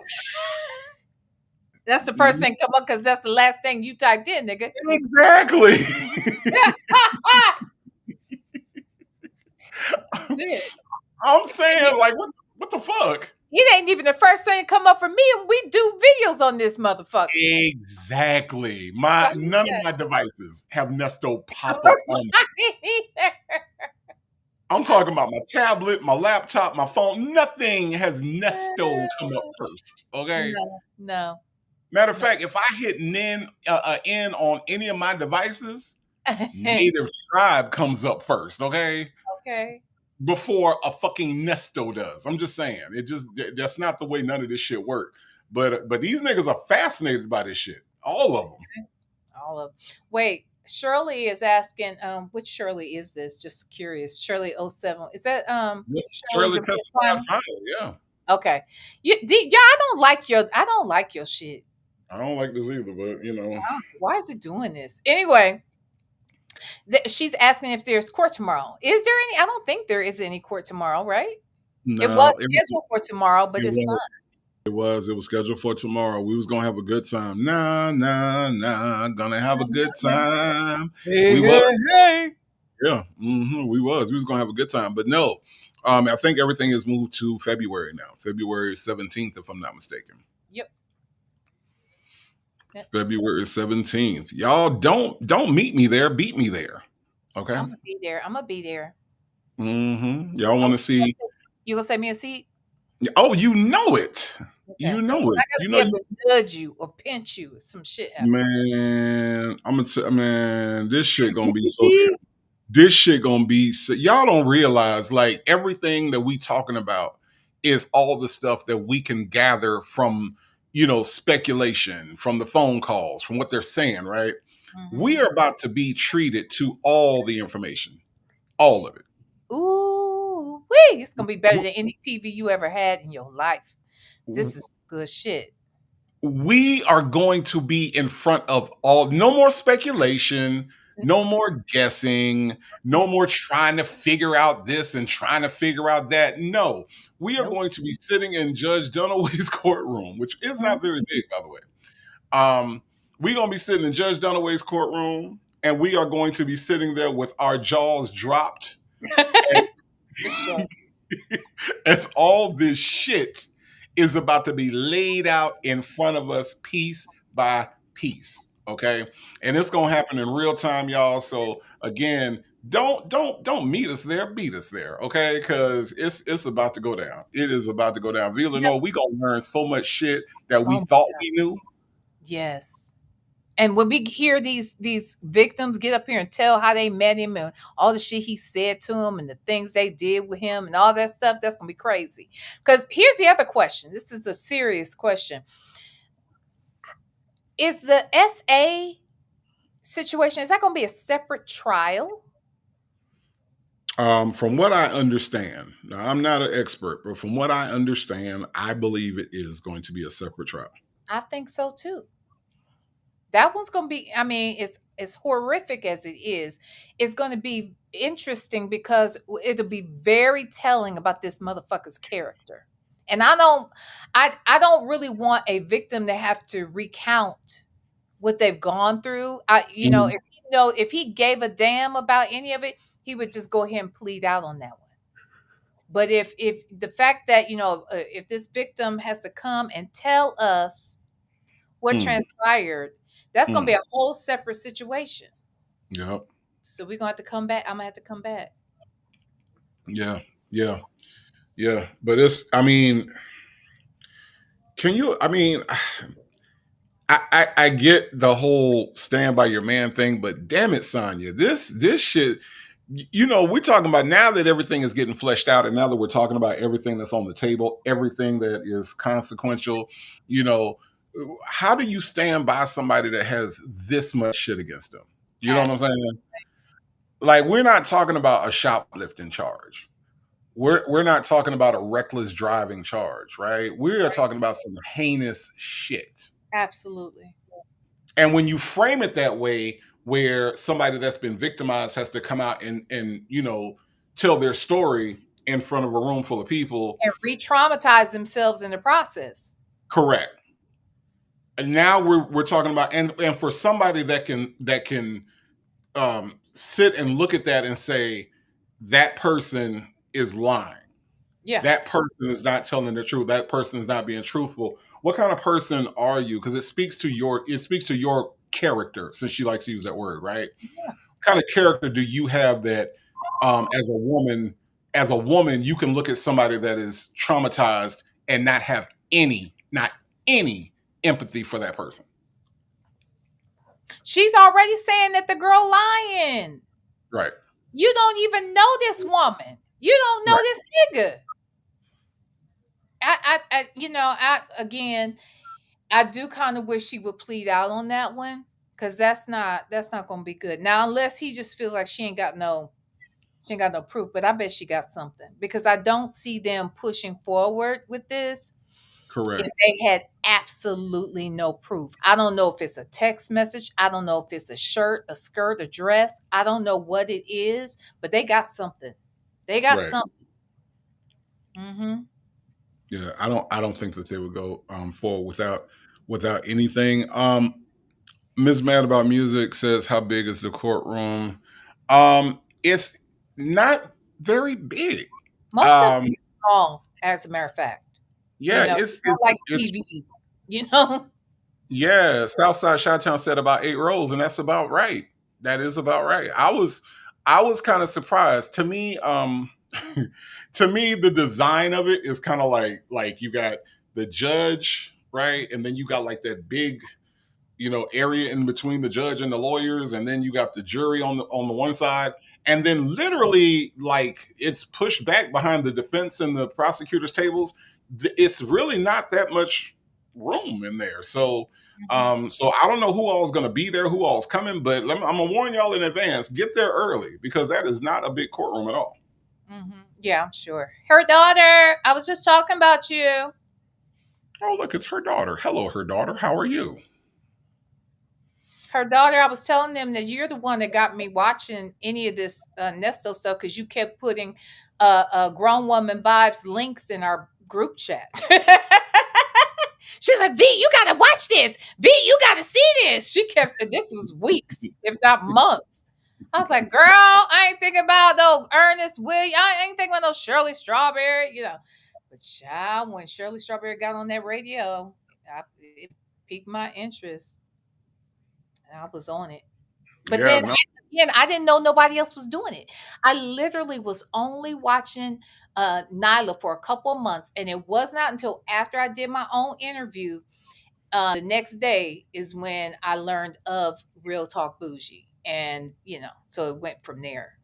that's the first thing come up because that's the last thing you typed in, nigga. Exactly. Shit. I'm It saying like, what the fuck? ain't even the first thing come up for me, and we do videos on this motherfucker. Exactly. So None of my devices have Nesto pop up on. I'm talking about my tablet, my laptop, my phone. Nothing has Nesto come up first. Okay. No, no, Matter of no. fact, if I hit N on any of my devices, Native Tribe comes up first. Okay. Okay. Before a fucking Nesto does. I'm just saying. That's not the way none of this shit work. But these niggas are fascinated by this shit. All of them. All of wait, Shirley is asking, which Shirley is this? Just curious. Shirley '07. Is that Shirley's Shirley a real testified climber? higher, yeah. Okay. Yeah, I don't like your shit. I don't like this either, but Why is it doing this? Anyway, she's asking if there's court tomorrow. Is there any? I don't think there is any court tomorrow, right? It was no, scheduled for tomorrow, but it it's not. was. It was scheduled for tomorrow. We was gonna have a good time. Nah, nah, nah. Gonna have a good time. Hey, We was, hey, hey. yeah. We was gonna have a good time, but no. I think everything is moved to February now. February 17th, if I'm not mistaken. Yep. Yep. February 17th. Y'all don't meet me there. Beat me there. Okay. I'm gonna be there. I'm gonna be there. Y'all want to see? You gonna send me a seat? Oh, you know it. Okay. You know I it. gotta You be know able to nudge you or pinch you if some shit happens. Man, man, this shit gonna be so damn. This shit gonna be. So, y'all don't realize like everything that we talking about is all the stuff that we can gather from speculation, from the phone calls, from what they're saying. Right? We Mhm. are about to be treated to all the information, all of it. Ooh, wee! It's gonna be better than any TV you ever had in your life. This is good shit. we are going to be in front of all, no more speculation, no more guessing, no more trying to figure out this and trying to figure out that. No, we are Nope. going to be sitting in Judge Dunaway's courtroom, which is not Mhm. very big, by the way. We're going to be sitting in Judge Dunaway's courtroom, and we are going to be sitting there with our jaws dropped For sure. as all this shit is about to be laid out in front of us piece by piece. Okay. And it's gonna happen in real time, y'all. So again, don't meet us there, beat us there. Okay. Cause it's about to go down. It is about to go down. Yep. Lenore, we gonna learn so much shit that we Oh my thought God. we knew. Yes. And when we hear these victims get up here and tell how they met him and all the shit he said to them and the things they did with him and all that stuff, that's gonna be crazy. Because here's the other question. This is a serious question. Is the SA situation, is that gonna be a separate trial? From what I understand, now I'm not an expert, but from what I understand, I believe it is going to be a separate trial. I think so too. That one's gonna be, I mean, it's as horrific as it is, it's gonna be interesting because it'll be very telling about this motherfucker's character. And I don't really want a victim to have to recount what they've gone through. Mhm. If he gave a damn about any of it, he would just go ahead and plead out on that one. But if the fact that, if this victim has to come and tell us what Mm, transpired, that's gonna be mm. a whole separate situation. Yep. So we're gonna have to come back. I'm gonna have to come back. Yeah. Yeah. Yeah. But it's, I mean, can you, I mean, I get the whole stand by your man thing, but damn it, Sonya, this shit, we're talking about now that everything is getting fleshed out, and now that we're talking about everything that's on the table, everything that is consequential, you know, how do you stand by somebody that has this much shit against them? You know what I'm Absolutely. saying? Like, we're not talking about a shoplifting charge. We're not talking about a reckless driving charge, right? We are talking about some heinous shit. Absolutely. And when you frame it that way, where somebody that's been victimized has to come out and tell their story in front of a room full of people, And re-traumatize themselves in the process. correct. And now we're talking about, and for somebody that can sit and look at that and say that person is lying. Yeah. That person is not telling the truth. That person is not being truthful. What kind of person are you? Because it speaks to your character, since she likes to use that word, right? Yeah. What kind of character do you have that as a woman, you can look at somebody that is traumatized and not any empathy for that person? She's already saying that the girl lying. Right. You don't even know this woman. You don't know Right. this nigga. Again, I do kind of wish she would plead out on that one, because that's not gonna be good. Now, unless he just feels like she ain't got no proof, but I bet she got something, because I don't see them pushing forward with this if Correct. they had absolutely no proof. I don't know if it's a text message. I don't know if it's a shirt, a skirt, a dress. I don't know what it is, but they got something. They got Right. something. Mm-hmm. Yeah. I don't think that they would go forward without anything. Ms. Mad About Music says, "How big is the courtroom?" It's not very big. Most of it Um, is small, as a matter of fact. yeah, It's not like it's TV, you know? yeah. Southside Chi-Town said about 8 rows, and that's about right. That is about right. I was kind of surprised. To me, to me, the design of it is kind of like you got the judge, right, and then you got like that big area in between the judge and the lawyers, and then you got the jury on the one side, and then literally like it's pushed back behind the defense and the prosecutor's tables. It's really not that much room in there. So Mhm, so I don't know who all is going to be there, who all is coming, but I'm gonna warn y'all in advance: get there early, because that is not a big courtroom at all. mhm. Yeah, I'm sure. Her daughter, I was just talking about you. Oh, look, it's her daughter. Hello, her daughter. How are you? Her daughter, I was telling them that you're the one that got me watching any of this Nesto stuff because you kept putting grown woman vibes links in our group chat. She's like, V, you gotta watch this. V, you gotta see this. She kept saying this was weeks, if not months. I was like, girl, I ain't thinking about no Ernest Williams. I ain't thinking about no Shirley Strawberry, you know. But child, when Shirley Strawberry got on that radio, it piqued my interest. And I was on it. But Yeah, then no. again, I didn't know nobody else was doing it. I literally was only watching Nyla for a couple of months, and it was not until after I did my own interview the next day is when I learned of Real Talk Bougie, and so it went from there.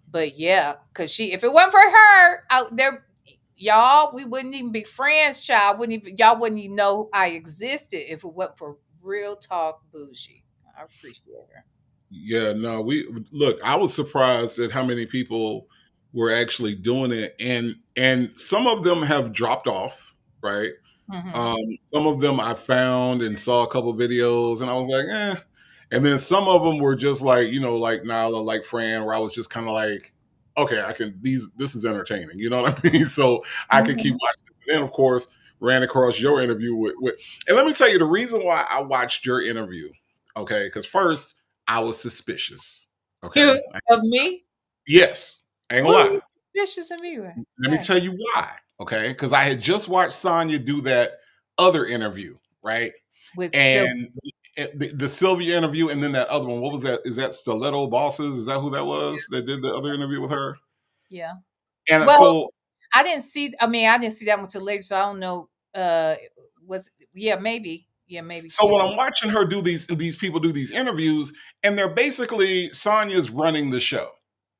But yeah, because if it wasn't for her out there, y'all, we wouldn't even be friends, child. Y'all wouldn't even know I existed if it wasn't for Real Talk Bougie. I appreciate her. Yeah, no, we look, I was surprised at how many people were actually doing it, and some of them have dropped off, right? Mm-hmm. Some of them I found and saw a couple videos, and I was like, eh. And then some of them were just like, like Nala, like Fran, where I was just kind of like, okay, I can this is entertaining, you know what I mean? So I can keep Mm-hmm. watching. And then of course ran across your interview with and let me tell you the reason why I watched your interview, okay? Because first I was suspicious. Okay. Of me? Yes. I ain't gonna What are lie. you suspicious of me with? Let me tell you why. Okay. Because I had just watched Sonya do that other interview, right? With Sylvia. And the Sylvia interview, and then that other one. What was that? Is that Stiletto Bosses? Is that who that was that did the other interview with her? Yeah. And Well, so, I didn't see that one till later, so I don't know. Was yeah, maybe. Yeah, maybe so she when did. I'm watching her do these people do these interviews, and they're basically Sonya's running the show,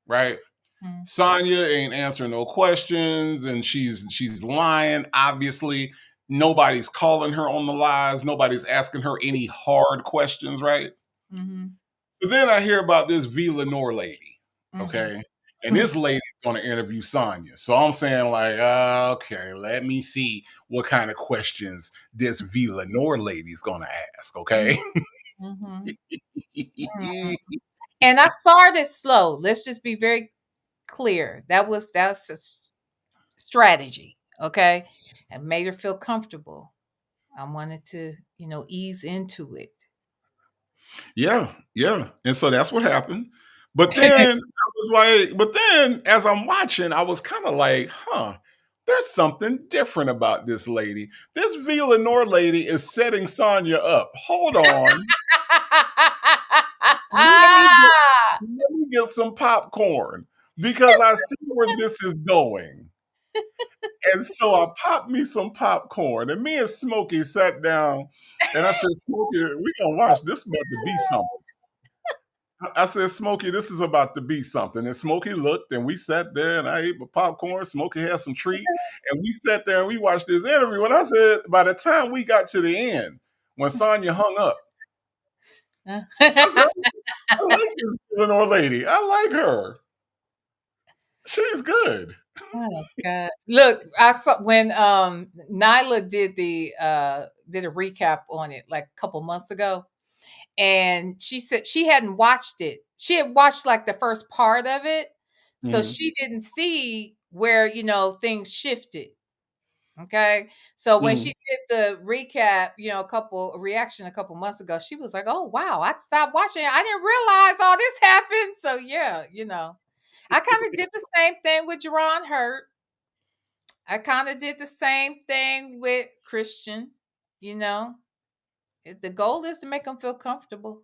right? Mm, Sonya ain't answering no questions, and she's lying. Obviously, nobody's calling her on the lies. Nobody's asking her any hard questions, right? mhm, So then I hear about this V. Lenore lady, mhm. okay? And this lady's going to interview Sonya. So I'm saying, like, okay, let me see what kind of questions this V. Lenore lady's going to ask, Mhm, okay? mhm, mm. And I started slow. Let's just be very clear. That's strategy, okay? And made her feel comfortable. I wanted to, ease into it. Yeah, yeah. And so that's what happened. But then I was like, but then as I'm watching, I was kind of like, huh, there's something different about this lady. This V. Lenore lady is setting Sonya up. Hold on. Let me get some popcorn because I see where this is going. And so I popped me some popcorn, and me and Smokey sat down, and I said, Smokey, we gonna watch this about to be something. I said, Smokey, this is about to be something. And Smokey looked, and we sat there, and I ate my popcorn. Smokey had some treat, and we sat there and we watched this interview. And I said, by the time we got to the end, when Sonya hung up, I said, I like this Lenore lady. I like her. She's good. Oh God. Look, I saw when Nyla did a recap on it like a couple months ago, and she said she hadn't watched it. She had watched like the first part of it, so Mhm, she didn't see where things shifted. Okay. So when mhm. she did the recap, a reaction a couple months ago, she was like, "Oh wow, I stopped watching. I didn't realize all this happened." So yeah, I kind of did the same thing with Jerron Hurt. I kind of did the same thing with Christian. You know, the goal is to make them feel comfortable.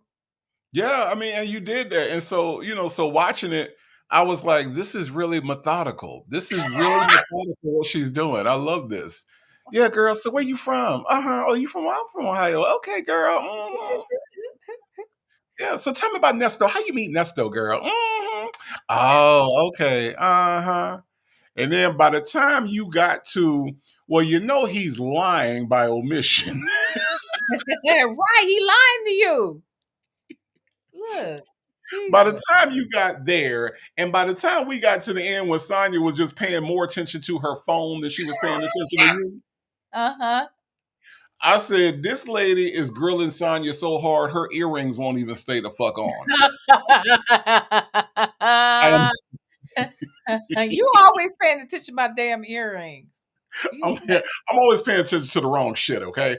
Yeah, I mean, and you did that. And so, so watching it, I was like, this is really methodical. This is really methodical what she's doing. I love this. Yeah, girl. So where you from? Uh-huh. Oh, you from I'm from Ohio. Okay, girl. Mhm. Yeah. So tell me about Nesto. How you meet Nesto, girl? Mhm. Oh, okay. Uh-huh. And then by the time you got to, well, he's lying by omission. Right, he lying to you. Look, By the Jesus. time you got there, and by the time we got to the end when Sonya was just paying more attention to her phone than she was paying attention to you, Uh huh. I said, this lady is grilling Sonya so hard, her earrings won't even stay the fuck on. I'm, You always paying attention to my damn earrings. I'm, I'm always paying attention to the wrong shit, okay?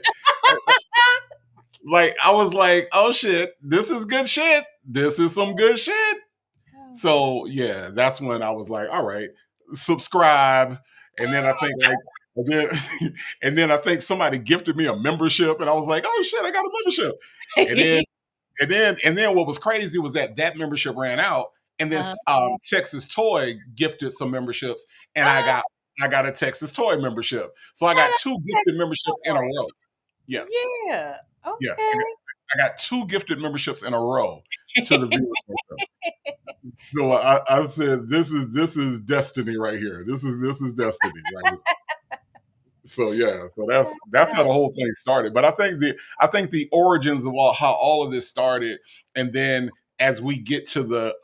Like, I was like, oh shit, this is good shit. This is some good shit. So, yeah, that's when I was like, all right, subscribe. And then I think, like, and then, and then I think somebody gifted me a membership, and I was like, oh shit, I got a membership. And then what was crazy was that membership ran out, and this Texas Toy gifted some memberships, and I got a Texas Toy membership. So I got 2 gifted memberships in a row. Yeah. Yeah. Okay. Yeah. I got 2 gifted memberships in a row to the viewer show. So I said, this is destiny right here. This is destiny right here. So yeah, so that's how the whole thing started. But I think the origins of how all of this started, and then as we get to the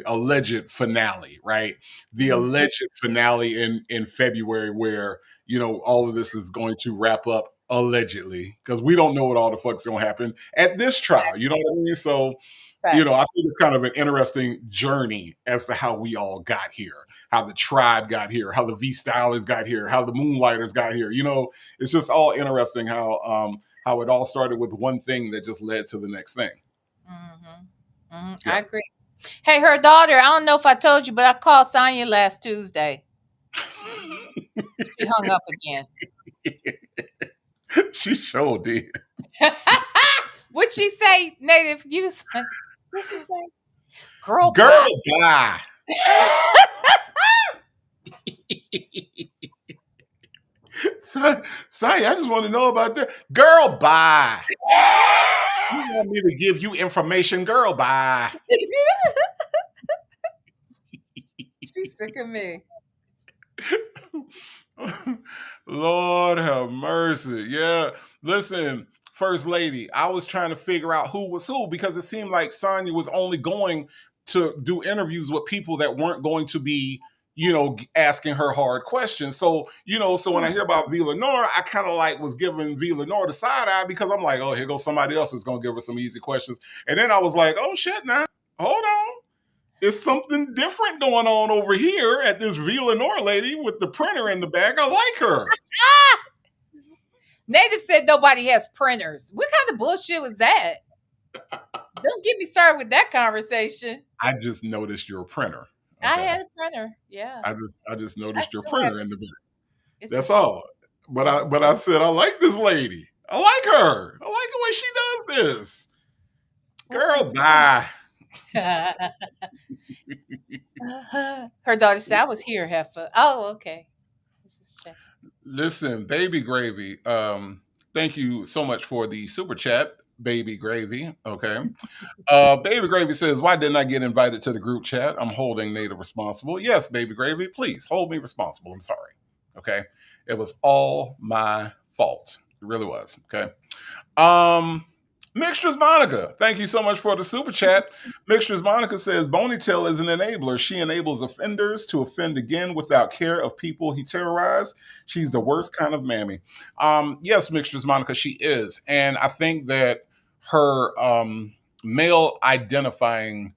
alleged finale, right? The alleged finale in February, where all of this is going to wrap up allegedly, because we don't know what all the fuck's going to happen at this trial. You know what I mean? So. I think it's kind of an interesting journey as to how we all got here, how the tribe got here, how the V-Stylers got here, how the Moonlighters got here. It's just all interesting how it all started with one thing that just led to the next thing. Yeah. I agree. Hey, her daughter, I don't know if I told you, but I called Sonya last Tuesday. She hung up again. She sure did. What'd she say, Native? What'd she say? Girl, bye. Sorry, I just want to know about that. Girl, bye. You want me to give you information, girl, bye. She's sick of me. Lord have mercy. Yeah. Listen, First Lady, I was trying to figure out who was who, because it seemed like Sonya was only going to do interviews with people that weren't going to be, asking her hard questions. So, so when I hear about V. Lenore, I kind of was giving V. Lenore the side eye, because I'm like, oh, here goes somebody else who's going to give her some easy questions. And then I was like, oh shit, now, hold on. It's something different going on over here at this V. Lenore lady with the printer in the back. I like her. Native said nobody has printers. What kind of bullshit was that? Don't get me started with that conversation. I just noticed your printer. Okay? I had a printer. Yeah. I just noticed your printer in the back. That's all. But I said, I like this lady. I like her. I like the way she does this. Girl, bye. Her daughter said, I was here, Heifer. Oh, okay. Let's just check. Listen, Baby Gravy, thank you so much for the super chat, Baby Gravy. Okay. Baby Gravy says, why didn't I get invited to the group chat? I'm holding Native responsible. Yes, Baby Gravy, please hold me responsible. I'm sorry. Okay. It was all my fault. It really was. Okay. Mixtures Monica, thank you so much for the super chat. Mixtures Monica says, Boneytail is an enabler. She enables offenders to offend again without care of people he terrorized. She's the worst kind of mammy. Yes, Mixtures Monica, she is. And I think that her male identifying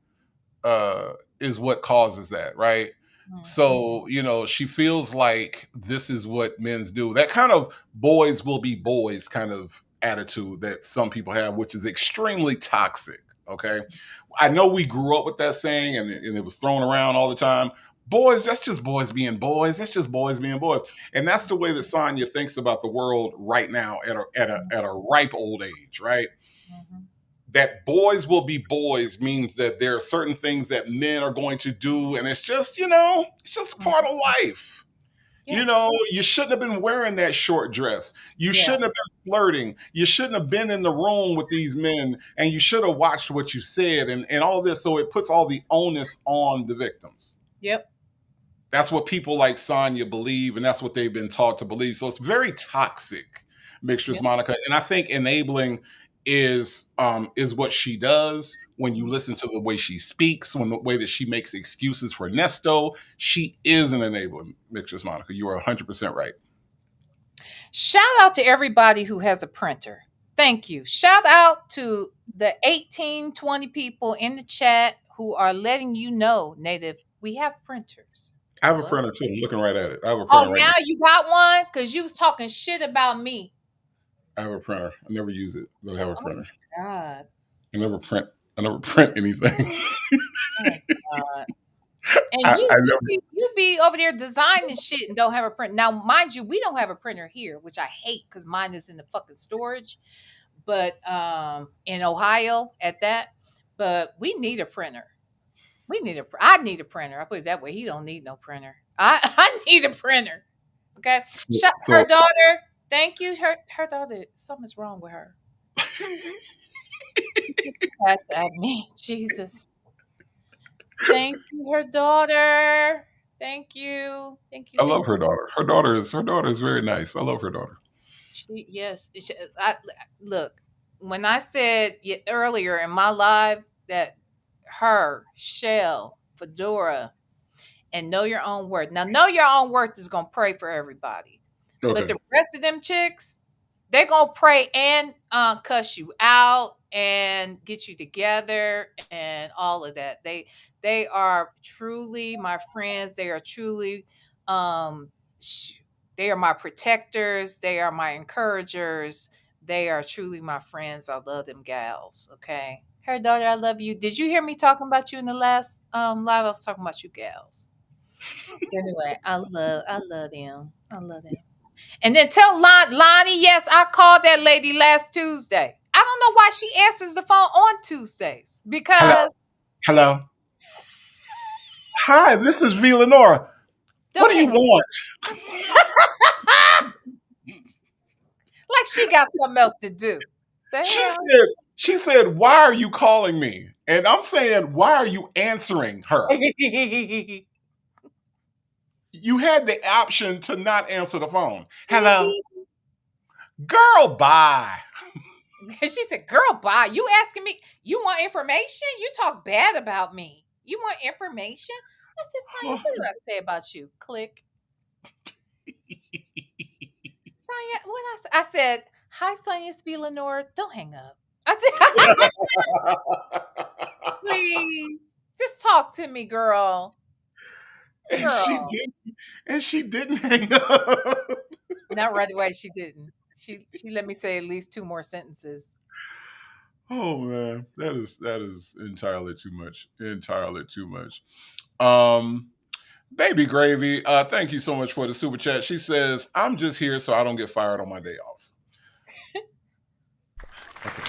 is what causes that, right? So, she feels like this is what men's do. That kind of boys will be boys kind of attitude that some people have, which is extremely toxic. Okay. I know we grew up with that saying, and it was thrown around all the time. Boys, that's just boys being boys. That's just boys being boys. And that's the way that Sonya thinks about the world right now at a ripe old age, right? Mm-hmm. That boys will be boys means that there are certain things that men are going to do, and it's just, it's just a part of life. Yeah. You shouldn't have been wearing that short dress. You shouldn't have been flirting. You shouldn't have been in the room with these men, and you should have watched what you said and all this. So it puts all the onus on the victims. Yep. That's what people like Sonya believe, and that's what they've been taught to believe. So it's very toxic, Mixtures Monica. And I think enabling is what she does. When you listen to the way she speaks, when the way that she makes excuses for Nesto, she is an enabler, Mixtures Monica. You are 100% right. Shout out to everybody who has a printer. Thank you. Shout out to the 18, 20 people in the chat who are letting you know, Native, we have printers. I have a What? printer too. I'm looking right at it. I have a Oh, printer right now now. you got one? Because you was talking shit about me. I have a printer. I never use it, but I have a Oh printer. my God. I never print. I never print anything. Oh my God. And I you you never. be, you be over there designing shit and don't have a print. Now, mind you, we don't have a printer here, which I hate because mine is in the fucking storage. But in Ohio at that. But we need a printer. I need a printer. I put it that way. He don't need no printer. I need a printer. Okay. Her So daughter. Thank you. Her daughter. Something's wrong with her. Cash at me. Jesus. Thank you, her daughter. Thank you. Thank you. I Thank love her daughter. Her daughter is very nice. I love her daughter. Yes. Look, when I said earlier in my live that her, Shell, Fedora, and Know Your Own Worth. Now, Know Your Own Worth is going to pray for everybody. But Okay. the rest of them chicks, they're going to pray and cuss you out and get you together and all of that. They are truly my friends. They are truly sh- they are my protectors. They are my encouragers. They are truly my friends. I love them gals. Okay. Her daughter, I love you. Did you hear me talking about you in the last live? I was talking about you gals. Anyway, I love them. I love them. And then tell Lonnie, yes, I called that lady last Tuesday. I don't know why she answers the phone on Tuesdays Hello. because Hello. Hi, this is V. Lenore. What don't do you hang up. want? Like she got something else to do. The She hell? said, she said, why are you calling me? And I'm saying, why are you answering her? You had the option to not answer the phone. Hello. Girl, bye. She said, "Girl, bye. You asking me? You want information? You talk bad about me. You want information?" I said, "Sonya, what did I say about you?" Click. Sonya, what I said, "Hi, Sonya, it's V. Lenore. Don't hang up." I said, "Please, just talk to me, girl. and she Girl." didn't and she didn't hang up. Not right away. She didn't. She let me say at least two more sentences. Oh man, that is entirely too much. Entirely too much. Um Baby Gravy, thank you so much for the super chat. She says, I'm just here so I don't get fired on my day off. Okay.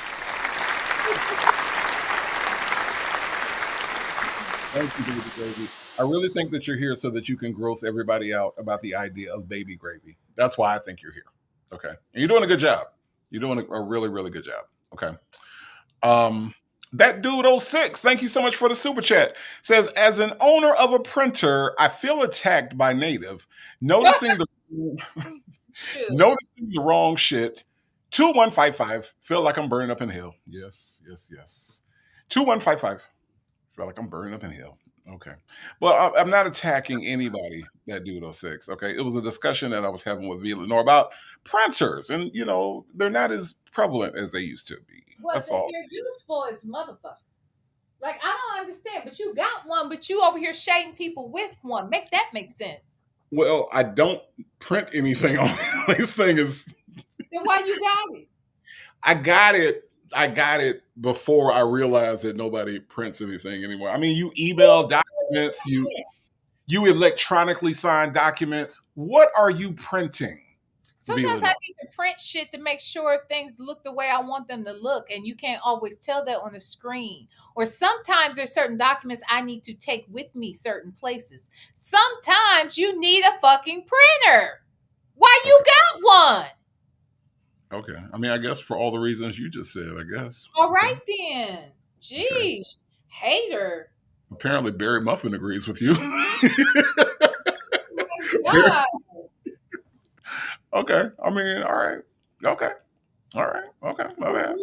Thank you, Baby Gravy. I really think that you're here so that you can gross everybody out about the idea of baby gravy. That's why I think you're here. Okay. And you're doing a good job. You're doing a really, really good job. Okay. Um, that dude 06, thank you so much for the super chat. Says, as an owner of a printer, I feel attacked by Native, noticing the Shoot. noticing the wrong shit. 2155, feel like I'm burning up in hell. Yes, yes, yes. 2155, feel like I'm burning up in hell. Okay. Well, I'm not attacking anybody that dude 06. Okay. It was a discussion that I was having with Lenore about printers, and they're not as prevalent as they used to be. Well, That's all. they're useful as motherfucker. Like I don't understand, but you got one, but you over here shading people with one. Make that make sense. Well, I don't print anything on this thing. Is Then why you got it? I got it. I got it before I realized that nobody prints anything anymore. I mean, you email documents, you electronically sign documents. What are you printing? Sometimes I need to print shit to make sure things look the way I want them to look, and you can't always tell that on the screen. Or sometimes there's certain documents I need to take with me certain places. Sometimes you need a fucking printer. Why you got one? Okay. I mean, I guess for all the reasons you just said, I guess. All Okay. right then. Jeez. Hater. Apparently Barry Muffin agrees with you. God. Okay. I mean, all right. Okay. All right. Okay. My bad.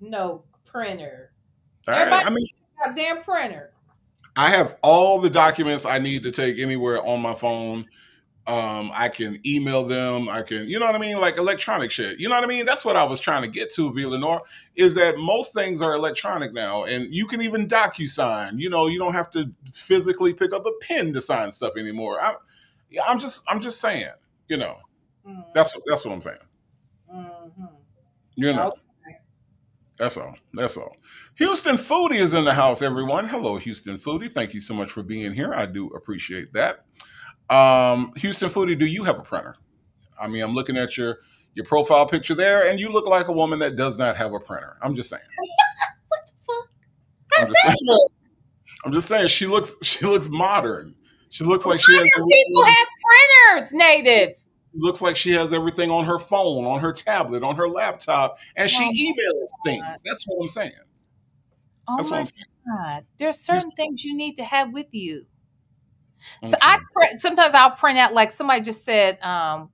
No printer. All right. Everybody I mean, got a damn printer. I have all the documents I need to take anywhere on my phone. I can email them. I can, you know what I mean? Like electronic shit. You know what I mean? That's what I was trying to get to, V. Lenore, is that most things are electronic now. And you can even DocuSign. You know, you don't have to physically pick up a pen to sign stuff anymore. I'm just saying, you know, that's what I'm saying. Mm-hmm. You know, Okay. that's all. That's all. Houston Foodie is in the house, everyone. Hello, Houston Foodie. Thank you so much for being here. I do appreciate that. Houston Foodie, do you have a printer? I mean, I'm looking at your profile picture there, and you look like a woman that does not have a printer. I'm just saying. What the fuck? I'm just saying. I'm just saying. She looks modern. She looks like she has People have printers, Native. looks like she has everything on her phone, on her tablet, on her laptop, and she Oh my emails God. things. That's what I'm saying. Oh That's what my I'm saying. God. There's certain things you need to have with you. So Okay. sometimes I'll print out, like somebody just said,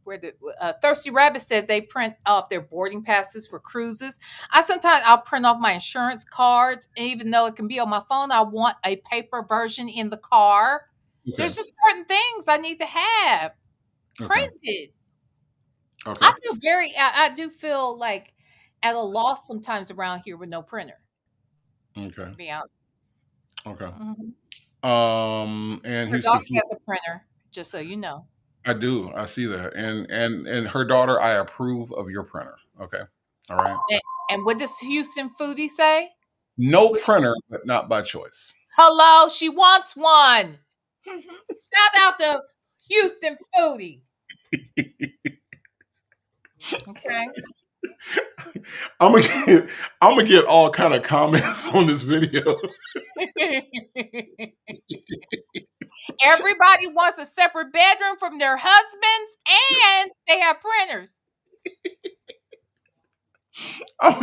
where the Thirsty Rabbit said they print off their boarding passes for cruises. I'll print off my insurance cards, and even though it can be on my phone, I want a paper version in the car. Okay. There's just certain things I need to have Okay. printed. Okay. I do feel like at a loss sometimes around here with no printer. Okay. To be honest. Okay. Mhm. And Her Houston dog Foodie. has a printer, just so you know. I do. I see that. And her daughter, I approve of your printer. Okay. All right. And what does Houston Foodie say? No Which, printer, but not by choice. hello, she wants one. Shout out to Houston Foodie. Okay. I'm gonna get all kind of comments on this video. Everybody wants a separate bedroom from their husbands, and they have printers. I'm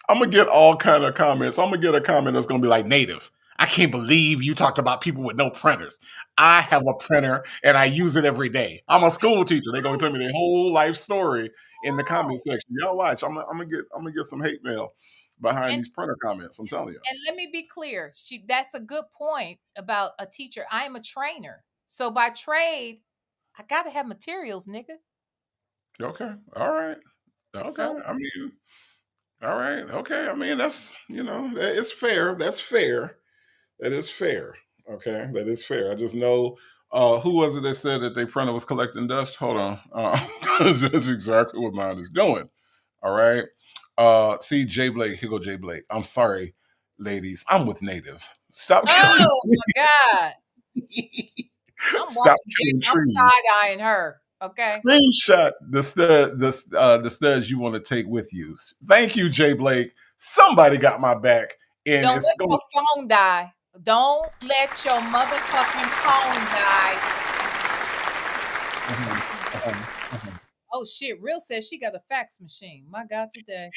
gonna get all kind of comments. I'm gonna get a comment that's gonna be like, Native, I can't believe you talked about people with no printers. I have a printer and I use it every day. I'm a school teacher. They're gonna tell me their whole life story in the comment section. Y'all watch. I'm gonna get some hate mail behind And these printer comments. I'm telling you. and let me be clear. That's a good point about a teacher. I am a trainer. So by trade, I gotta have materials, nigga. Okay. All right. The Okay. fuck? I mean, all right. Okay. I mean, that's, it's fair. That's fair. That is fair. Okay. That is fair. I just know, who was it that said that their printer was collecting dust? Hold on. That's exactly what mine is doing. All right. See, Jay Blake. Here go Jay Blake. I'm sorry, ladies. I'm with Native. Stop killing. Oh my God. I'm Stop watching killing I'm trees. side-eyeing her. Okay. Screenshot the studs you want to take with you. Thank you, Jay Blake. Somebody got my back, and Don't it's let going. your phone die. Don't let your motherfucking phone die. Oh shit, Real says she got a fax machine. My God, today.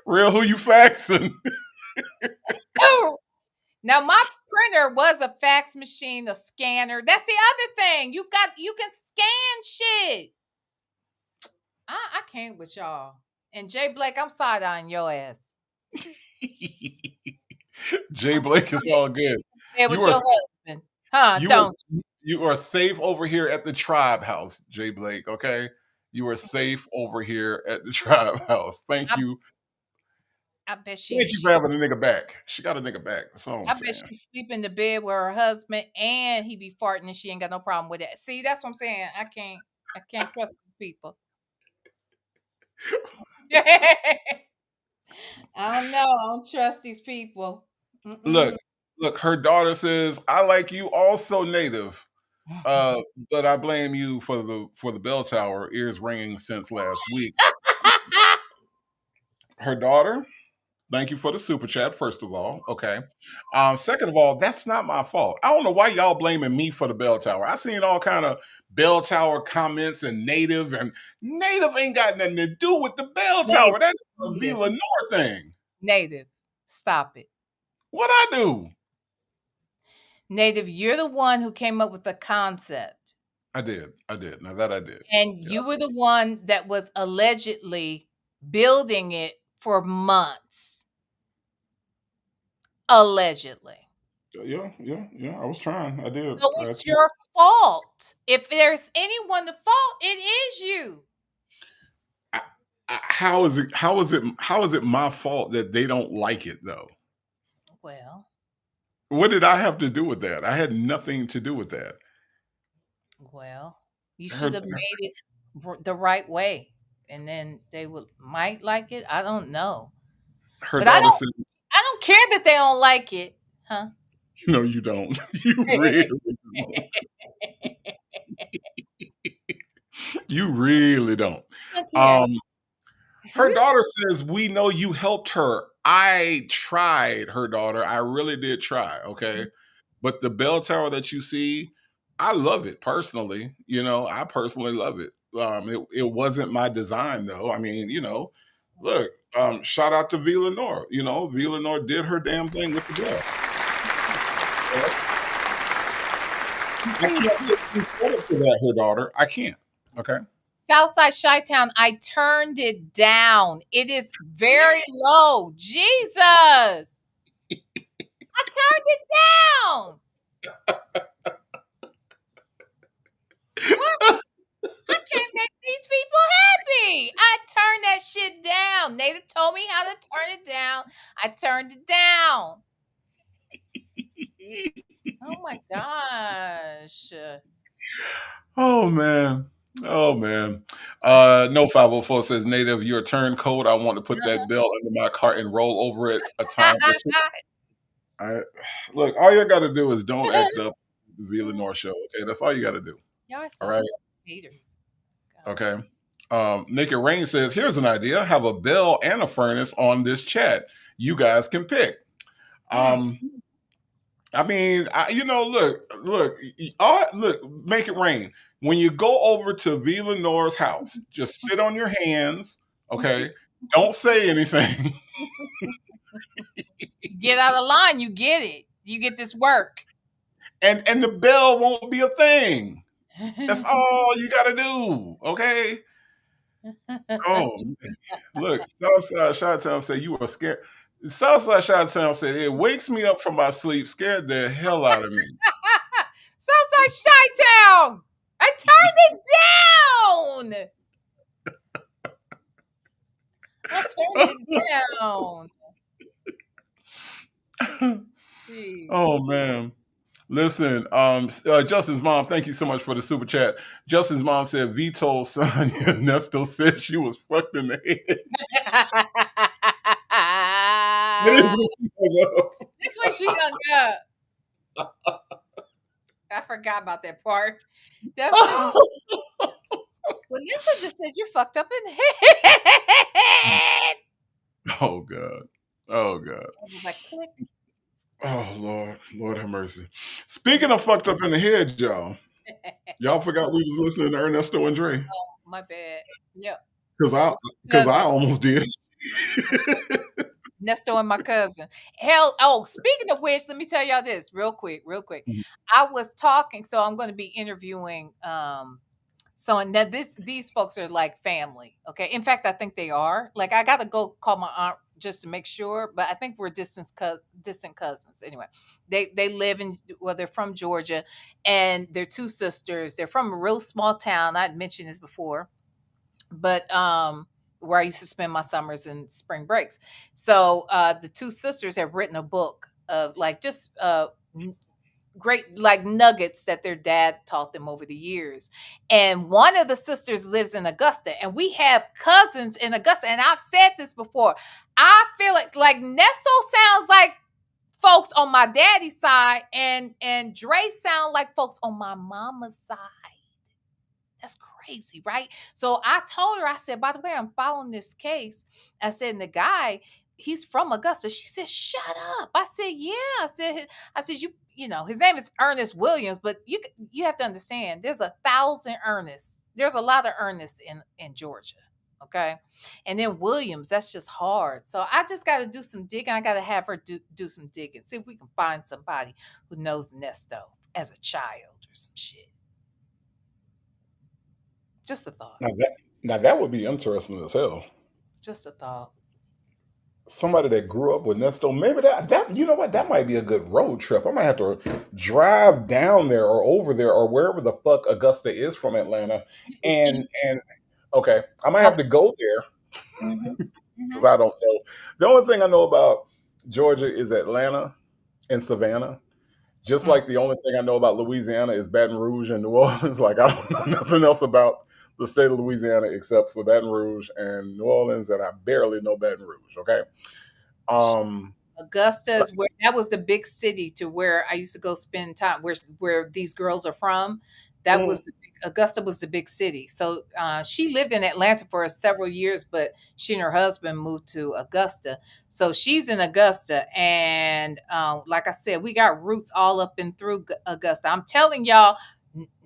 Real, who you faxing? Oh, now my printer was a fax machine, a scanner. That's the other thing. You can scan shit. I can't with y'all. And Jay Blake, I'm side-eyeing your ass. Jay Blake is all good. Yeah, with your husband. Huh, you are don't you? you are safe over here at the Tribe House, Jay Blake. Okay, you are safe over here at the Tribe House. Thank I, you. I bet Thank you for having a nigga back. She got a nigga back. That's all I'm I bet saying. she sleep in the bed with her husband and he be farting and she ain't got no problem with that. See, that's what I'm saying. I can't trust people. I don't know. I don't trust these people. Mm-mm. Look, her daughter says, I like you also, Native. But I blame you for the bell tower ears ringing since last week. Her daughter, thank you for the super chat, first of all. Okay. Second of all, that's not my fault. I don't know why y'all blaming me for the bell tower. I seen all kind of bell tower comments and Native ain't got nothing to do with the bell tower. That's a V. Lenore thing. Native, stop it. What I do? Native, you're the one who came up with the concept. I did. Now that I did. And you were the one that was allegedly building it for months. Allegedly. Yeah. I was trying. I did. So it's your fault. If there's anyone to fault, it is you. I, how is it? How is it? How is it my fault that they don't like it though? Well, What did I have to do with that? I had nothing to do with that. well, you should Her have made it the right way, and then they would might like it. I don't know, her but I daughter don't. said, I don't care that they don't like it, huh? "No, you don't. You really don't. You really don't." Look here. Um, Her daughter says, "We know you helped her." I tried, her daughter. I really did try. Okay. But the bell tower that you see, I love it personally. I personally love it. It wasn't my design though. I mean, look, shout out to V Lenore. V Lenore did her damn thing with the bell. I can't take any credit for that, her daughter. I can't. Okay. Southside Chi-Town, I turned it down. It is very low. Jesus. I turned it down. What? I can't make these people happy. I turned that shit down. Nada told me how to turn it down. I turned it down. Oh my gosh. Oh man. Oh man. No 504 says native, your turncoat. I want to put that bell under my cart and roll over it a time or two. I look, all you gotta do is don't act up the V Lenore show. Okay, that's all you gotta do. Y'all are All so right. haters. God. Okay. Naked Rain says, here's an idea. Have a bell and a furnace on this chat. You guys can pick. Um, I mean, look, make it rain. When you go over to V Lenore's house, just sit on your hands, okay? Don't say anything. Get out of line. You get it. You get this work. And the bell won't be a thing. That's all you gotta do, okay? Oh, look, Southside Chi-Town said you were scared. Southside Chi-Town said it wakes me up from my sleep, scared the hell out of me. Southside Chi-Town. I turned it down. I turned it down. Jeez. Oh man. Listen, Justin's mom, thank you so much for the super chat. Justin's mom said V told Sonya Nesto said she was fucked in the head. That is what she hung up. This one she hung up. I forgot about that part. That's Vanessa just said you're fucked up in the head. Oh God. Oh God. I was like, click. Oh Lord have mercy. Speaking of fucked up in the head, y'all forgot we was listening to Ernesto and Dre. Oh, my bad. Yep. Because I almost did. Nesto and my cousin. Speaking of which, let me tell y'all this real quick. Mhm. I was talking, so I'm going to be interviewing so and that these folks are like family. Okay. In fact, I think they are. Like I gotta go call my aunt just to make sure, but I think we're distant cousins. Anyway, they live in they're from Georgia and they're two sisters. They're from a real small town. I'd mentioned this before, but where I used to spend my summers and spring breaks. So the two sisters have written a book of like just great like nuggets that their dad taught them over the years. And one of the sisters lives in Augusta, and we have cousins in Augusta. And I've said this before. I feel like Nesto sounds like folks on my daddy's side, and Dre sound like folks on my mama's side. That's crazy, right? So I told her, I said, by the way, I'm following this case. I said, and the guy, he's from Augusta. She said, shut up. I said, yeah. I said, his name is Ernest Williams, but you have to understand, there's 1,000 Ernests. There's a lot of Ernests in Georgia. Okay. And then Williams, that's just hard. So I just got to do some digging. I got to have her do some digging. See if we can find somebody who knows Nesto as a child or some shit. Just a thought. Now that would be interesting as hell. Just a thought. somebody that grew up with Nesto, maybe that you know what, that might be a good road trip. I might have to drive down there or over there or wherever the fuck Augusta is from Atlanta, It's and easy. okay, I might have to go there Mm-hmm. because I don't know. The only thing I know about Georgia is Atlanta and Savannah. Just Mm-hmm. like the only thing I know about Louisiana is Baton Rouge and New Orleans. Like I don't know nothing else about the state of Louisiana except for Baton Rouge and New Orleans, and I barely know Baton Rouge. Okay. Um, Augusta is where that was the big city to where I used to go spend time where these girls are from. That mm, was Augusta was the big city. So she lived in Atlanta for several years, but she and her husband moved to Augusta. So she's in Augusta, and like I said, we got roots all up and through Augusta. I'm telling y'all,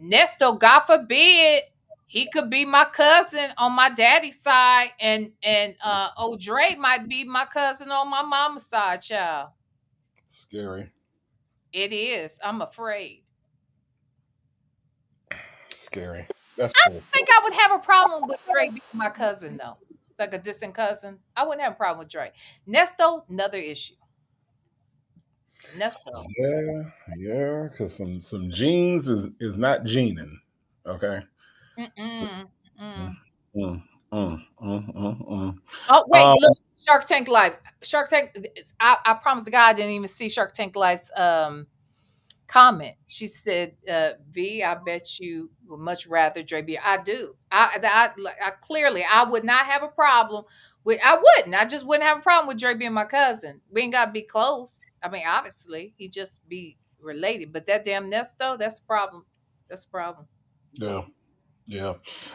Nesto, God forbid, he could be my cousin on my daddy's side, and old Dre might be my cousin on my mama's side, child. scary, It is. I'm afraid. scary. That's I cool. think I would have a problem with Dre being my cousin, though. Like a distant cousin. I wouldn't have a problem with Dre. Nesto, another issue. Nesto. Yeah, yeah, because some jeans is not jeaning. Okay. So, Mm-mm. mm, Mm. mm, mm. Oh, wait, Um, look, Shark Tank Live. Shark Tank, I promise to God I didn't even see Shark Tank Live's comment. She said, V, I bet you would much rather Dre be. I do. I clearly I would not have a problem with I wouldn't. I just wouldn't have a problem with Dre being my cousin. We ain't gotta be close. I mean, obviously, he just be related. But that damn Nesto, that's a problem. That's a problem. yeah, yeah.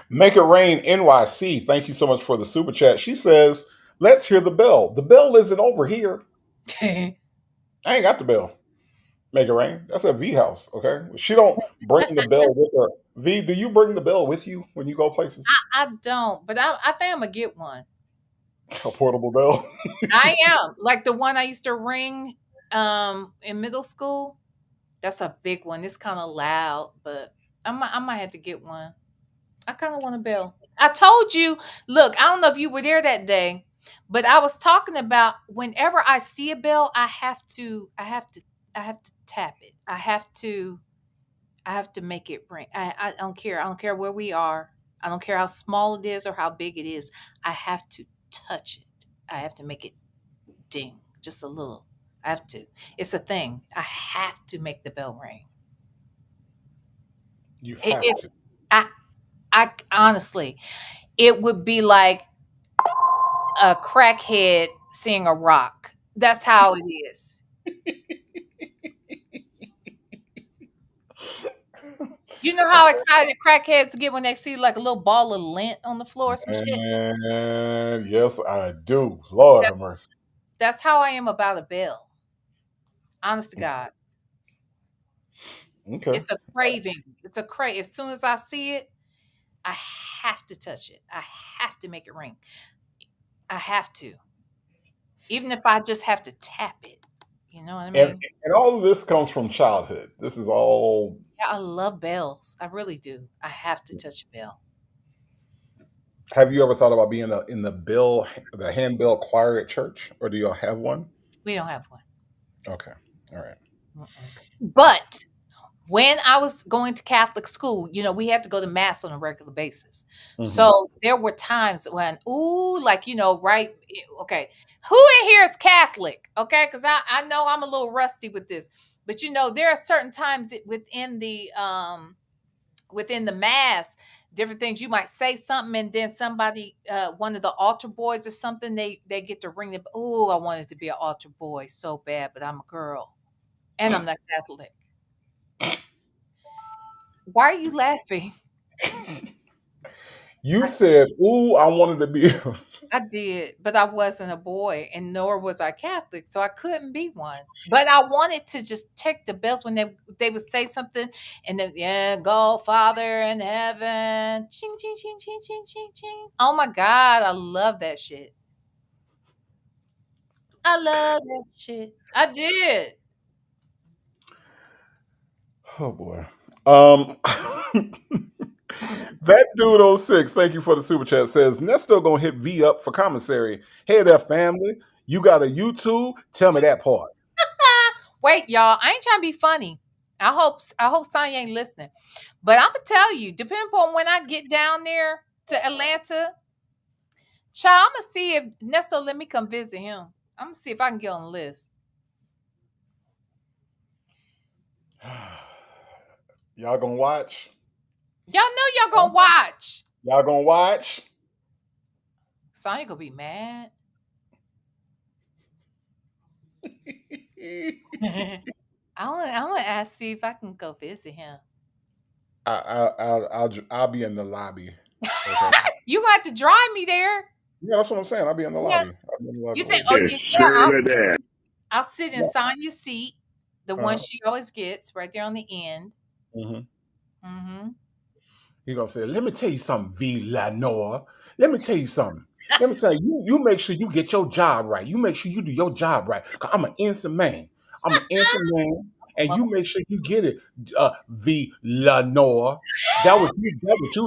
Make it rain NYC. Thank you so much for the super chat. She says, "Let's hear the bell. The bell isn't over here. I ain't got the bell. Make it rain. That's a V house. Okay. She don't bring the bell with her. V, do you bring the bell with you when you go places? I don't, but I think I'm gonna get one. A portable bell. I am like the one I used to ring in middle school. That's a big one. It's kind of loud, but I might have to get one. I kind of want a bell. I told you, look, I don't know if you were there that day, but I was talking about whenever I see a bell, I have to tap it. I have to make it ring. I don't care. I don't care where we are. I don't care how small it is or how big it is. I have to touch it. I have to make it ding just a little. I have to. It's a thing. I have to make the bell ring. You It, have it's to. I I honestly, it would be like a crackhead seeing a rock. That's how it is. You know how excited crackheads get when they see like a little ball of lint on the floor or some shit? And yes, I do. Lord have That's mercy. that's how I am about a bell. Honest to God. Okay. It's a craving. It's a crave. As soon as I see it, I have to touch it. I have to make it ring. I have to. Even if I just have to tap it. You know what I And mean? and all of this comes from childhood. This is all. Yeah, I love bells. I really do. I have to touch a bell. Have you ever thought about being in the handbell choir at church, or do y'all have one? We don't have one. Okay, all right. Mm-mm. But when I was going to Catholic school, we had to go to mass on a regular basis. Mhm. So there were times when, ooh, like, right? Okay. Who in here is Catholic? Okay. Because I know I'm a little rusty with this. But there are certain times within the mass, different things you might say something, and then somebody, one of the altar boys or something, they get to ring the. Oh, I wanted to be an altar boy so bad, but I'm a girl and I'm not Catholic. Why are you laughing? You said, "Ooh, I wanted to be." I did, but I wasn't a boy, and nor was I Catholic, so I couldn't be one. But I wanted to just take the bells when they would say something, and then yeah, go Father in heaven, ching ching ching ching ching ching ching. Oh my God, I love that shit. I love that shit. I did. Oh boy. Um, that dude 06, thank you for the super chat, says Nesto gonna hit V up for commissary. Hey there, family. You got a YouTube? Tell me that part. Wait, y'all. I ain't trying to be funny. I hope Sonya ain't listening. But I'm gonna tell you, depending on when I get down there to Atlanta, child, I'm gonna see if Nesto let me come visit him. I'm gonna see if I can get on the list. Y'all gonna watch? Y'all know y'all gonna watch. Y'all gonna watch? Sonya gonna be mad. I want to ask see if I can go visit him. I'll be in the lobby. Okay. You gonna have to drive me there. Yeah, that's what I'm saying. I'll be in the Yeah. lobby. I'll be in the lobby You think? waiting. Oh Just yeah, straight of that. I'll sit in Yeah. Sonya's seat, the one Uh-huh. she always gets, right there on the end. Mm-hmm. Mm-hmm. He gonna say, "Let me tell you something, V. Lenore. Let me tell you something. Let me say, you make sure you get your job right. You make sure you do your job right. Cause I'm an innocent man. I'm an innocent man, and you make sure you get it, V. Lenore. That what you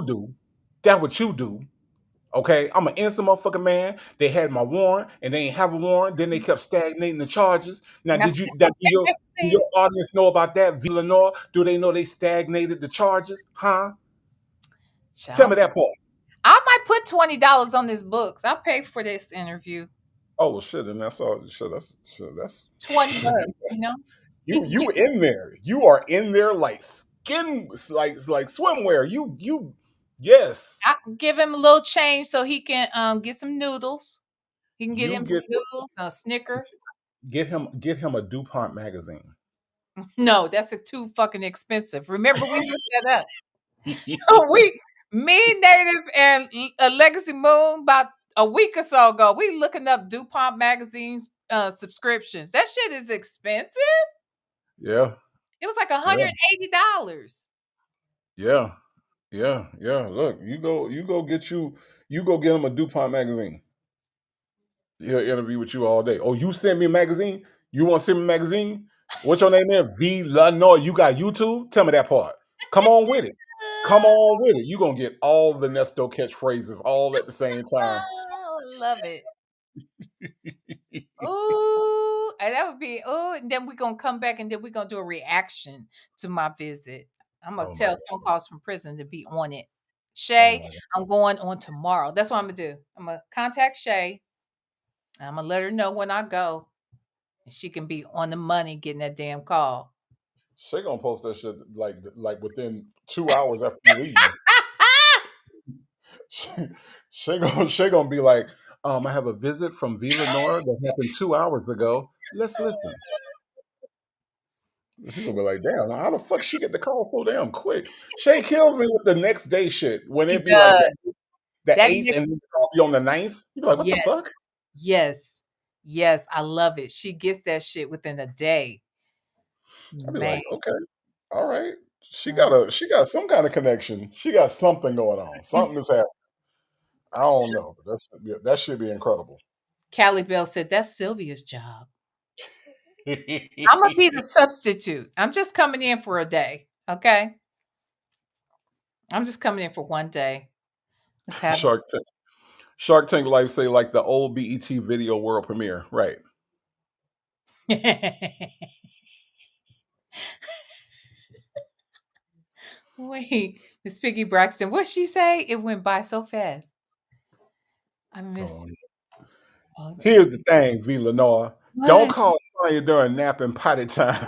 do. That what you do. Okay, I'm an innocent motherfucking man. They had my warrant, and they ain't have a warrant. Then they kept stagnating the charges. Now, That's do your audience know about that, V. Lenore? Do they know they stagnated the charges? Huh? Tell me child. that part. I might put $20 on this books. I'll pay for this interview. Oh well, shit, and that's all. Shit, that's $20, you know. you in there. You are in there like skin, like swimwear. Yes. I can give him a little change so he can get some noodles. He can get You him some noodles, a Snicker. get him a DuPont magazine. No, that's too fucking expensive. Remember we looked that up. Me, Native, and Legacy Moon about a week or so ago, we looking up DuPont magazines subscriptions. That shit is expensive. Yeah, It was like yeah, $180. yeah, yeah. Look, you go get him a DuPont magazine. He'll interview with you all day. Oh, you send me a magazine? You want to send me a magazine? What's your name there? V. Lenore. You got YouTube? Tell me that part. Come on with it. Come on with it. You're going to get all the Nesto catchphrases all at the same time. Oh, I love it. Ooh, and that would be and then we're gonna come back and then we're gonna do a reaction to my visit. I'm gonna Oh, my tell God. phone calls from prison to be on it. Oh, Shay, my God. I'm going on tomorrow. That's what I'm gonna do. I'm gonna contact Shay. I'm gonna let her know when I go, and she can be on the money getting that damn call. She going to post that shit like within 2 hours after you leave. She gonna be like, I have a visit from V. Lenore that happened 2 hours ago. Let's listen. She gonna be like, damn, how the fuck she get the call so damn quick? Shay kills me with the next day shit. When She it be like does. the That 8th next, and then call you on the 9th, you be like, what the yes, fuck? yes, yes. I love it. She gets that shit within a day. I'd be Man. like, okay, all right. She got some kind of connection. She got something going on. Something is happening. I don't know. But that should be incredible. Callie Bell said that's Sylvia's job. I'm gonna be the substitute. I'm just coming in for a day. Okay. I'm just coming in for one day. Let's have Shark Tank Life say like the old BET video world premiere, right? it. Wait, Miss Piggy Braxton, what'd she say? It went by so fast. I missed Um, it. Oh, Here's the thing, V. Lenore. Don't what? call Sonya during nap and potty time.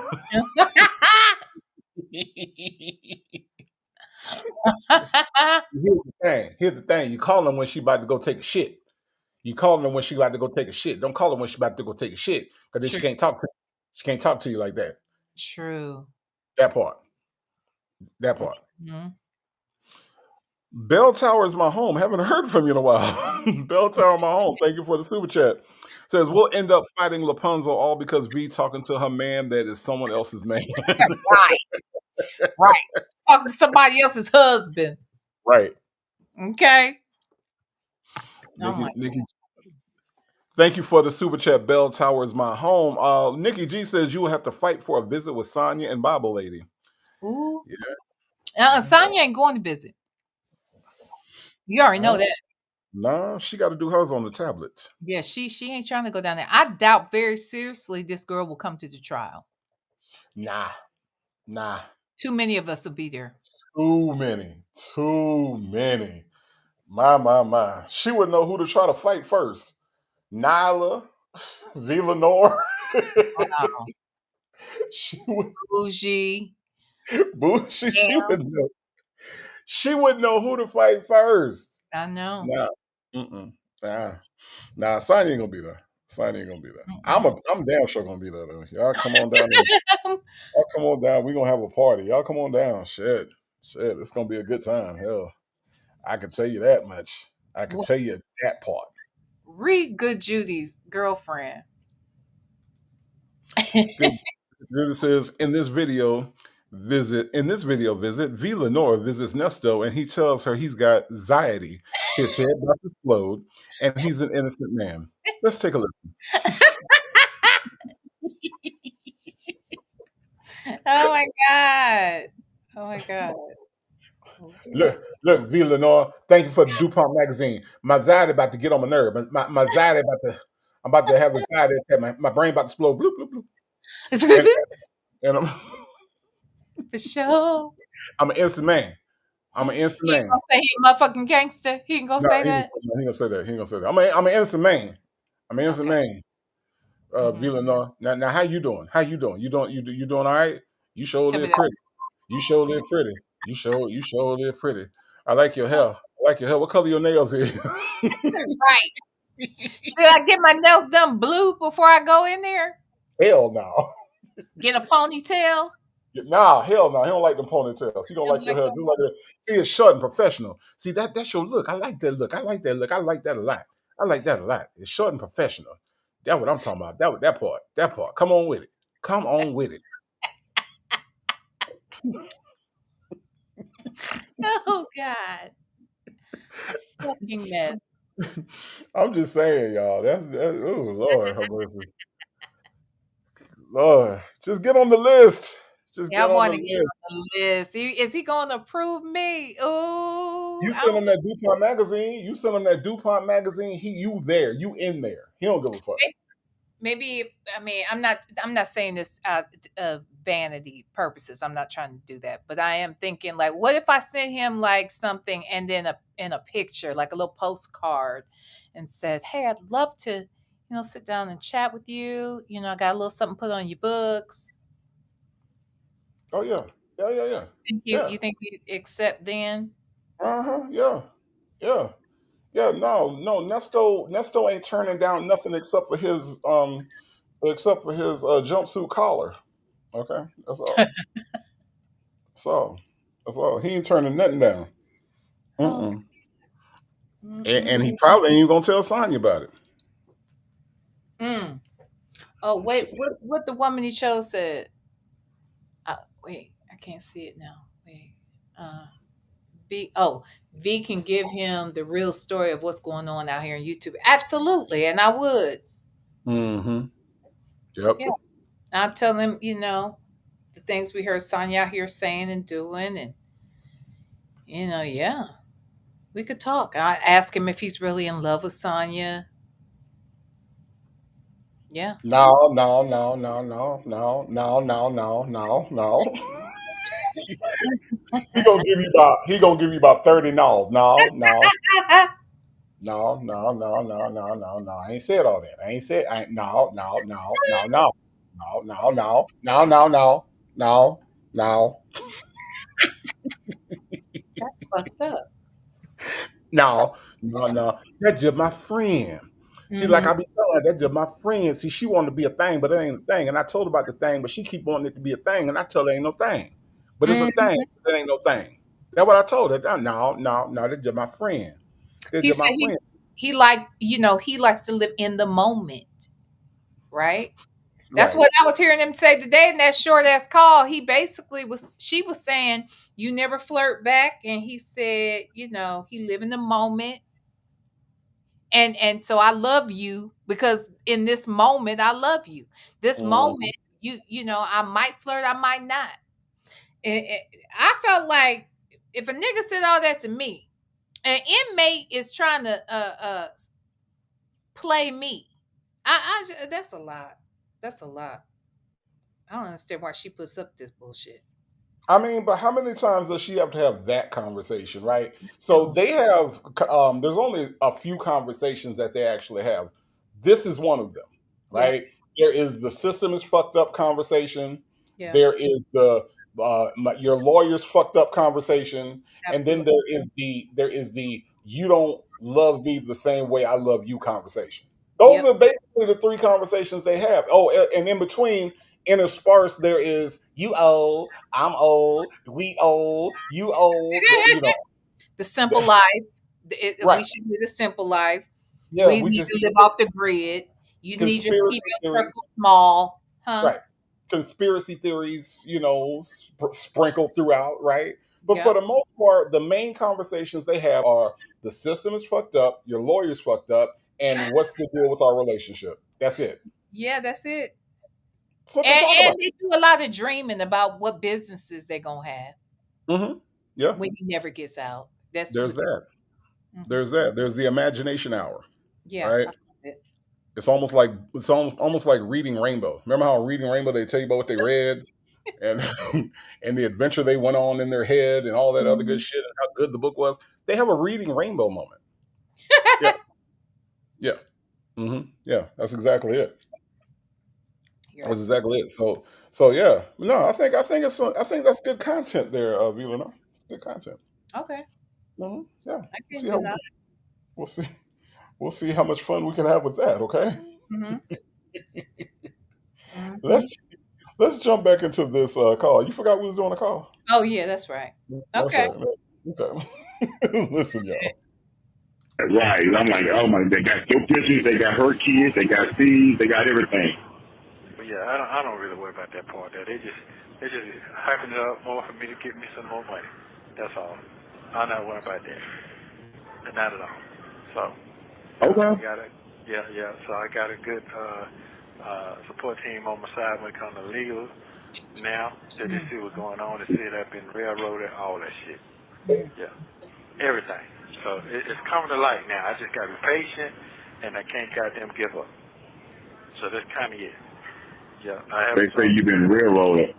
Here's the thing. You call them when she about to go take a shit. You call them when she about to go take a shit. Don't call her when she about to go take a shit. Because then True. she can't talk to you. She can't talk to you like that. True. That part. That part. Mhm. Bell Tower is my home. Haven't heard from you in a while. Bell Tower, my home. Thank you for the super chat. Says we'll end up fighting Rapunzel all because V talking to her man that is someone else's man. Right. Right. Talking to somebody else's husband. Right. Okay. Oh my Nikki, thank you for the super chat. Bell Tower is my home. Nikki G says you will have to fight for a visit with Sonya and Bible Lady. Ooh. Yeah. Sonya ain't going to visit. You already know that. Nah, she got to do hers on the tablet. Yeah, she ain't trying to go down there. I doubt very seriously this girl will come to the trial. Nah, nah. Too many of us will be there. Too many. Too many. My. She would know who to try to fight first. Nyla, V. Lenore. Wow. she would, Bougie. she would know. She would know who to fight first. I know. Nah, mm-mm. Nah, nah. Sonya ain't gonna be there. Sonya ain't gonna be there. Mm-mm. I'm damn sure gonna be there though. Y'all come on down. Y'all come on down. We gonna have a party. Y'all come on down. Shit. It's gonna be a good time. Hell, I can tell you that much. I can tell you that part. Read Good Judy's girlfriend. Good. Judy says visit V. Lenore visits Nesto and he tells her he's got anxiety, his head about to explode, and he's an innocent man. Let's take a look. Oh my God. Oh my God. Look, V. Lenore, thank you for the DuPont magazine. My anxiety about to get on my nerve. My anxiety I'm about to have anxiety attack. My brain about to explode. Bloop, bloop, bloop. And For sure. I'm an innocent man. I'm an innocent He ain't man. gonna say he a motherfucking gangster. He ain't gonna No, say he ain't that. gonna say that. He ain't gonna say that. I'm an innocent man. I'm an innocent Okay. man. Mhm. Villanova. Now, how you doing? How you doing? You doing all right? You sure Tell me live that. pretty. You sure live pretty. You sure live pretty. I like your hair. I like your hair. What color your nails is? Right. Should I get my nails done blue before I go in there? Hell no. Get a ponytail? Nah, hell no. He don't like them ponytails. He don't I don't like your like hair. them Just like that. See, it's short and professional. See, that's your look. I like that look. I like that look. I like that a lot. I like that a lot. It's short and professional. That's what I'm talking about. That part. That part. Come on with it. Come on with it. Oh God. A fucking mess. I'm just saying, y'all. Oh Lord, have mercy. Lord, just get on the list. Just Yeah, get I on the want to get list. on the list. Is he going to approve me? Ooh, You I send don't him that DuPont magazine. You send him that DuPont magazine. You there. You in there. He don't give a fuck. maybe I mean I'm not saying this out of vanity purposes. I'm not trying to do that, but I am thinking like, what if I sent him like something and then a picture, like a little postcard, and said, "Hey, I'd love to, sit down and chat with you. I got a little something put on your books." Oh yeah. Yeah. Think you Yeah. you think we accept then? Uh-huh. Yeah. Yeah. Yeah. No. Nesto ain't turning down nothing except for his jumpsuit collar. Okay. That's all. That's all. That's all. He ain't turning nothing down. Oh, Mm-mm. And mm-mm. he probably ain't gonna tell Sonya about it. Mm. Oh wait, what the woman he chose said? Wait, I can't see it now. Wait. Uh V can give him the real story of what's going on out here on YouTube. Absolutely, and I would. Mm-hmm. Yep. Yeah. I'll tell him, the things we heard Sonya out here saying and doing, and yeah. We could talk. I ask him if he's really in love with Sonya. Yeah. No. he gonna give you about 30 no's. No. I ain't said all that. I ain't said no. That's fucked up. No. That's just my friend. See, like Mhm. I be telling her, that's just my friend. See, she wanted to be a thing, but it ain't a thing. And I told her about the thing, but she keep wanting it to be a thing, and I tell her ain't no thing. But it's a thing, Mhm. but it ain't no thing. That's what I told her. No, that's just my friend. That's He just said my friend. he likes to live in the moment, right? That's Right. what I was hearing him say today in that short ass call. He basically she was saying, you never flirt back. And he said, he live in the moment. And so I love you because in this moment, I love you. This Mhm. moment, I might flirt, I might not. And I felt like if a nigga said all that to me, An inmate is trying to play me. That's a lot. That's a lot. I don't understand why she puts up this bullshit. I mean, but how many times does she have to have that conversation, right? So Don't. they have, there's only a few conversations that they actually have. This is one of them, Yeah. right? There is the system is fucked up conversation. Yeah. There is the your lawyer's fucked up conversation, and then Absolutely. there is the you don't love me the same way I love you conversation. Those Yep. are basically the three conversations they have. Oh, and in between, interspersed, there is you old, I'm old, we old, you old. You know, The simple life. We right? should live a simple life. Yeah, We we need just to live off the grid. You need to keep conspiracy your theories, circle small. Huh? right? Conspiracy theories, sprinkled throughout, right? But for Yep. the most part, the main conversations they have are the system is fucked up, your lawyer's fucked up, and what's the deal with our relationship? That's it. Yeah, that's it. That's what they And talk about. they do a lot of dreaming about what businesses they're gonna have Yeah, when he never gets out. That's there's what they. that. Mhm. There's that. There's the imagination hour, Yeah, right? I love it. It's almost like reading Rainbow. Remember how in reading Rainbow they tell you about what they read and and the adventure they went on in their head and all that other good Mhm. shit and how good the book was. They have a reading Rainbow moment. Yeah, yeah, yeah. That's exactly it. You're That's absolutely exactly it. So yeah. No, I think that's good content there, Vilana. It's good content. okay. Yeah. I We'll can't see how deny. we'll see we'll see how much fun we can have with that. Okay. Mm-hmm. Mm-hmm. Let's jump back into this call. You forgot we was doing a call. Oh yeah, that's right. That's Okay. right. Okay. Listen, y'all. Right. I'm like, oh my, they got your pictures, they got her kids, they got Steve, they got everything. But yeah, I don't really worry about that part there. They just hyping it up more for me to get me some more money. That's all. I'm not worried about that. Not at all. So Okay. So I got a good support team on my side when it comes to legal now. That they see what's going on. They see it I've been railroaded, all that shit. Yeah, everything. So it's coming to light now. I just got to be patient, and I can't goddamn give up. So that's kind of it. Yeah, I have. They say you've been railroaded.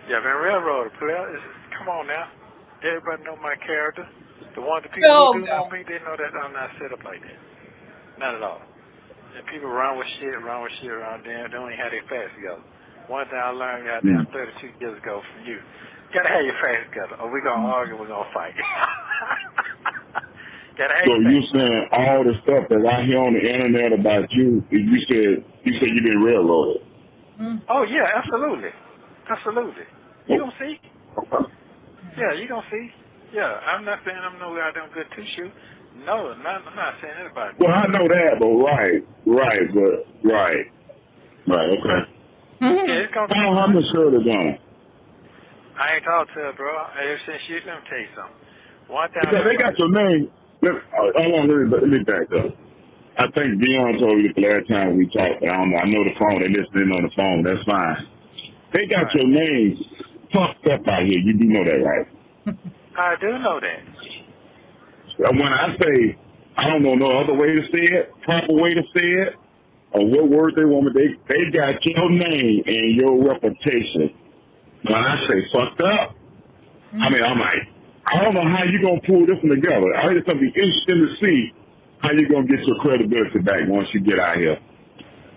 Yeah, I've been railroaded. Come on now. Everybody know my character. The people Oh who do know God. me, they know that I'm not set up like that. Not at all. And people run with shit around there. They don't even have their facts together. One thing I learned goddamn 32 years ago from you. You gotta have your facts together, or we're gonna argue, we're gonna fight. Gotta have So your you facts. saying all the stuff that I hear on the internet about you? You said you've been railroaded. Oh yeah, absolutely. You gonna see? Okay. Yeah, you gonna see. Yeah, I'm not saying I'm no goddamn good tissue. No, I'm not saying that about Well, I know that, but right. Okay. Yeah, it's gonna. How much Shirley done? I ain't talked to her, bro. Ever since she, let me tell you something. One thing I Because learned they about got your name. Hold on, let me back up. I think Dion told you the last time we talked. I don't know. I know the phone. They listening on the phone. That's fine. They got right. your name fucked up out here. You do know that, right? I do know that. When I say I don't know no other way to say it, proper way to say it, or what word they want me, they got your name and your reputation. When I say fucked up, I mean I'm like, I don't know how you gonna pull this one together. I think it's gonna be interesting to see how you gonna get your credibility back once you get out here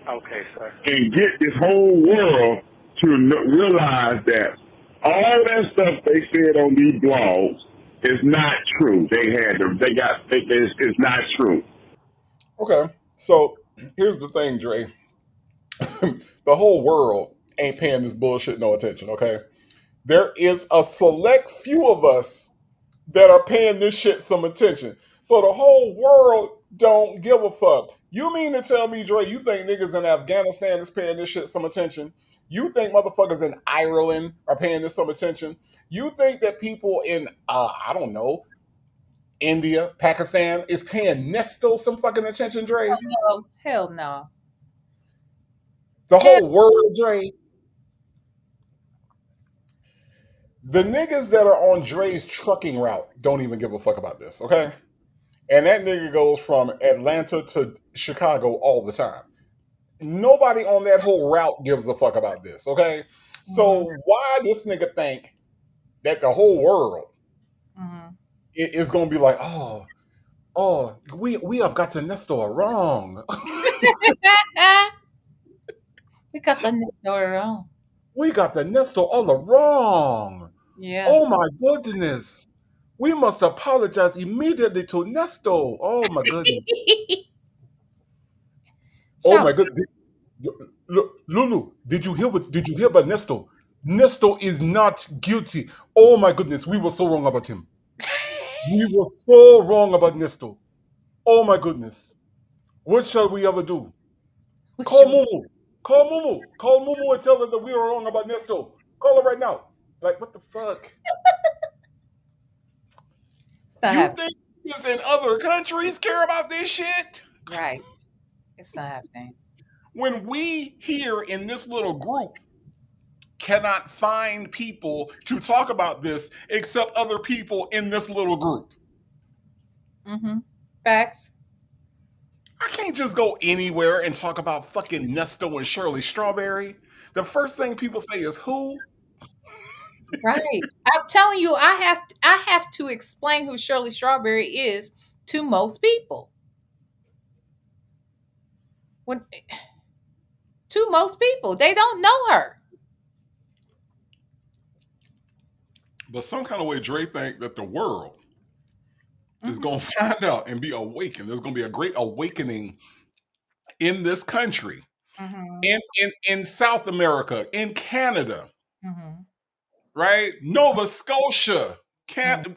Okay, sir. and get this whole world to realize that all that stuff they said on these blogs is not true. It's not true. Okay. So here's the thing, Dre. The whole world ain't paying this bullshit no attention, okay? There is a select few of us that are paying this shit some attention. So the whole world don't give a fuck. You mean to tell me, Dre, you think niggas in Afghanistan is paying this shit some attention? You think motherfuckers in Ireland are paying this some attention? You think that people in, I don't know, India, Pakistan is paying Nesto some fucking attention, Dre? Oh hell no. The Hell, whole world, Dre. The niggas that are on Dre's trucking route don't even give a fuck about this, okay? And that nigga goes from Atlanta to Chicago all the time. Nobody on that whole route gives a fuck about this, okay? Mhm, So why this nigga think that the whole world mhm. is gonna be like, oh, we have got to Nesto wrong. We got the Nesto wrong. We got the Nesto all wrong. Yeah. Oh my goodness. We must apologize immediately to Nesto. Oh my goodness. Oh Shout. my goodness. Lulu, did you hear about Nesto? Nesto is not guilty. Oh my goodness, we were so wrong about him. We were so wrong about Nesto. Oh my goodness. What shall we ever do? What Call should we? Mumu. Call Mumu. Call Mumu and tell her that we were wrong about Nesto. Call her right now. Like, what the fuck? It's not You happening. think niggas in other countries care about this shit? Right. It's not happening. When we here in this little group cannot find people to talk about this except other people in this little group. Mm-hmm. Facts. I can't just go anywhere and talk about fucking Nesto and Shirley Strawberry. The first thing people say is who? Right. I'm telling you, I have to explain who Shirley Strawberry is to most people. When to most people, they don't know her. But some kind of way Dre think that the world is Mm-hmm. going to find out and be awakened. There's going to be a great awakening in this country, Mm-hmm. in South America, in Canada, Mm-hmm. right? Nova Scotia, Canada,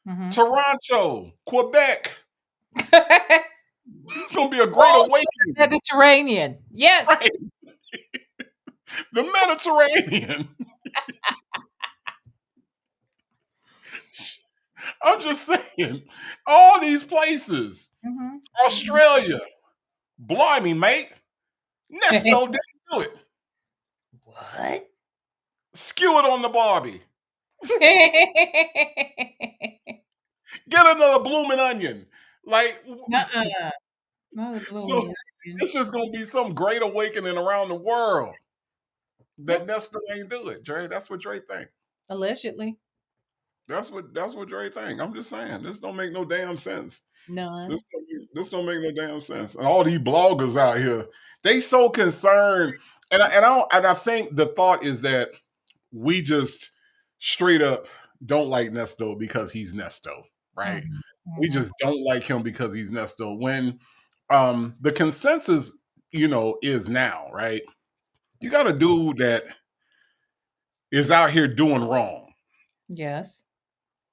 Mm-hmm. Toronto, Quebec. It's going to be a great All to the awakening, Mediterranean. Yes. right? The Mediterranean. I'm just saying, all these places, Mm-hmm. Australia, blimey, mate, Nesto didn't do it. What? Skew it on the Barbie. Get another blooming onion. Like, Uh-uh. Not a so blooming onion. it's just gonna be some great awakening around the world that Yep. Nesto ain't do it, Dre. That's what Dre think. Allegedly. That's what Dre think. I'm just saying, this don't make no damn sense. None. This don't make no damn sense. And all these bloggers out here, they so concerned. And I think the thought is that we just straight up don't like Nesto because he's Nesto, right? Mhm, We mhm. just don't like him because he's Nesto. When the consensus, is now, right? You got a dude that is out here doing wrong. Yes.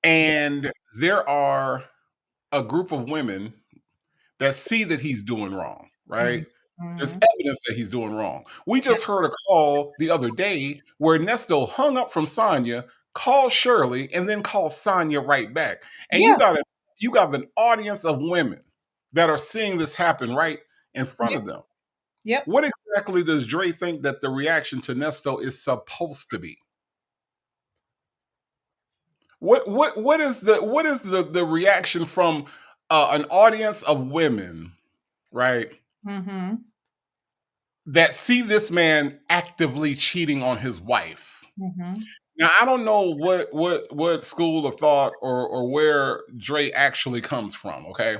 And there are a group of women that see that he's doing wrong, right? Mhm, There's mhm. evidence that he's doing wrong. We Yep. just heard a call the other day where Nesto hung up from Sonya, called Shirley, and then called Sonya right back. And you Yeah. got an audience of women that are seeing this happen right in front Yep. of them. Yep. What exactly does Dre think that the reaction to Nesto is supposed to be? What is the reaction from an audience of women, right? Mhm. That see this man actively cheating on his wife. Mhm. Now I don't know what school of thought or where Dre actually comes from. Okay,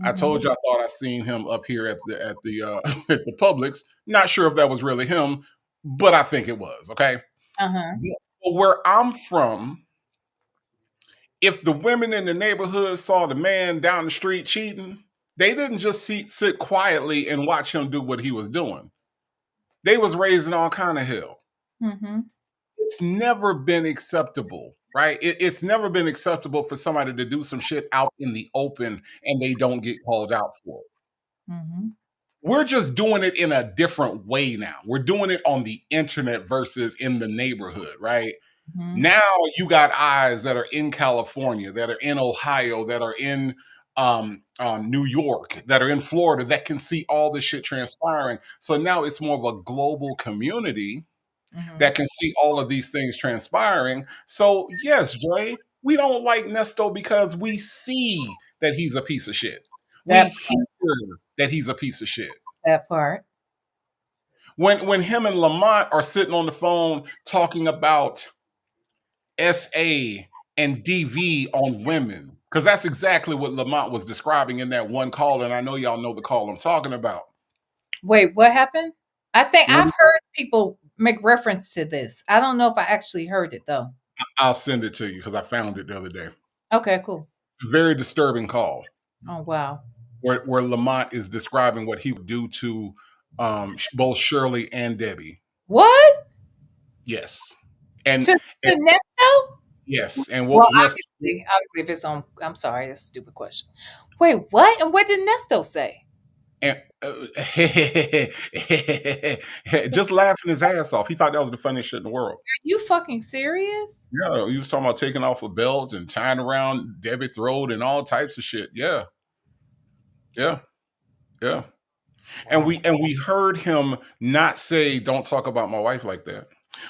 I Mhm. told you I thought I seen him up here at the at the Publix. Not sure if that was really him, but I think it was. Okay, Uh-huh. but where I'm from, if the women in the neighborhood saw the man down the street cheating, they didn't just sit quietly and watch him do what he was doing. They was raising all kind of hell. Mhm. It's never been acceptable, right? It's never been acceptable for somebody to do some shit out in the open and they don't get called out for it. Mhm. We're just doing it in a different way now. We're doing it on the internet versus in the neighborhood, right? Mhm. Now you got eyes that are in California, that are in Ohio, that are in New York, that are in Florida, that can see all this shit transpiring. So now it's more of a global community that can see all of these things transpiring. So, yes, Dre, we don't like Nesto because we see that he's a piece of shit. We That hear that he's a piece of shit. that part. When him and Lamont are sitting on the phone talking about SA and DV on women, because that's exactly what Lamont was describing in that one call, and I know y'all know the call I'm talking about. Wait, what happened? I think When I've heard people make reference to this. I don't know if I actually heard it though. I'll send it to you because I found it the other day. Okay, cool. Very disturbing call Oh wow. where Lamont is describing what he would do to both Shirley and Debbie. What? Yes, To and Nesto? yes, and Well, what Nesto, obviously, if it's on, I'm sorry, that's a stupid question. Wait, what? And what did Nesto say? and just laughing his ass off. He thought that was the funniest shit in the world. Are you fucking serious? Yeah, he was talking about taking off a belt and tying around Debbie's throat and all types of shit. Yeah, yeah, yeah. And we heard him not say, "Don't talk about my wife like that."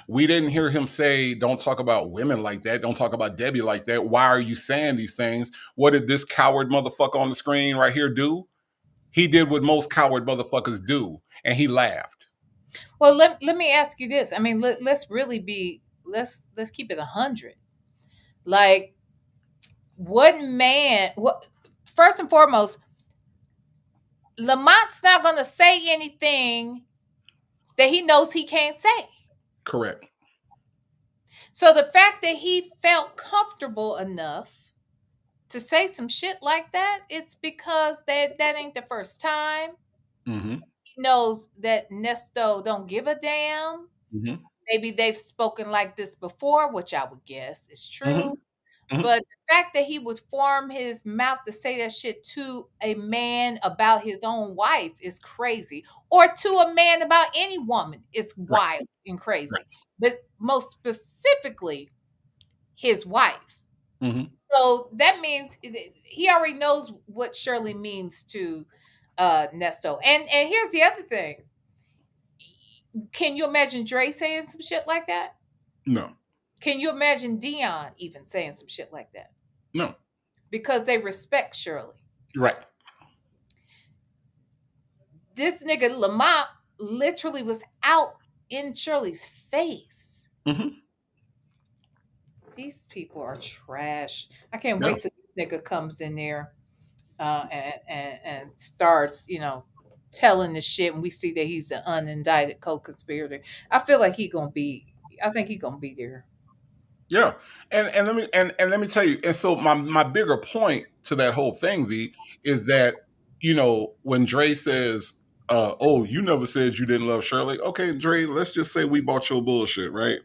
We didn't hear him say, "Don't talk about women like that. Don't talk about Debbie like that. Why are you saying these things?" What did this coward motherfucker on the screen right here do? He did what most coward motherfuckers do, and he laughed. Well, let me ask you this. I mean, let's really be let's keep it 100. Like, what man? What first and foremost, Lamont's not going to say anything that he knows he can't say. Correct. So the fact that he felt comfortable enough to say some shit like that, it's because that ain't the first time. Mm-hmm. He knows that Nesto don't give a damn. Mm-hmm. Maybe they've spoken like this before, which I would guess is Mm-hmm. true. Mm-hmm. But the fact that he would form his mouth to say that shit to a man about his own wife is crazy. Or to a man about any woman is wild and crazy. Right. But most specifically, his wife. Mm-hmm. So that means he already knows what Shirley means to Nesto. And here's the other thing. Can you imagine Dre saying some shit like that? No. Can you imagine Dion even saying some shit like that? No. Because they respect Shirley. Right. This nigga Lamont literally was out in Shirley's face. Mm-hmm. These people are trash. I can't Yeah. wait till this nigga comes in there and starts, telling the shit, and we see that he's an unindicted co-conspirator. I feel like I think he gonna be there. Yeah, and let me tell you, and so my bigger point to that whole thing, V, is that when Dre says, "Oh, you never said you didn't love Shirley." Okay, Dre, let's just say we bought your bullshit, right?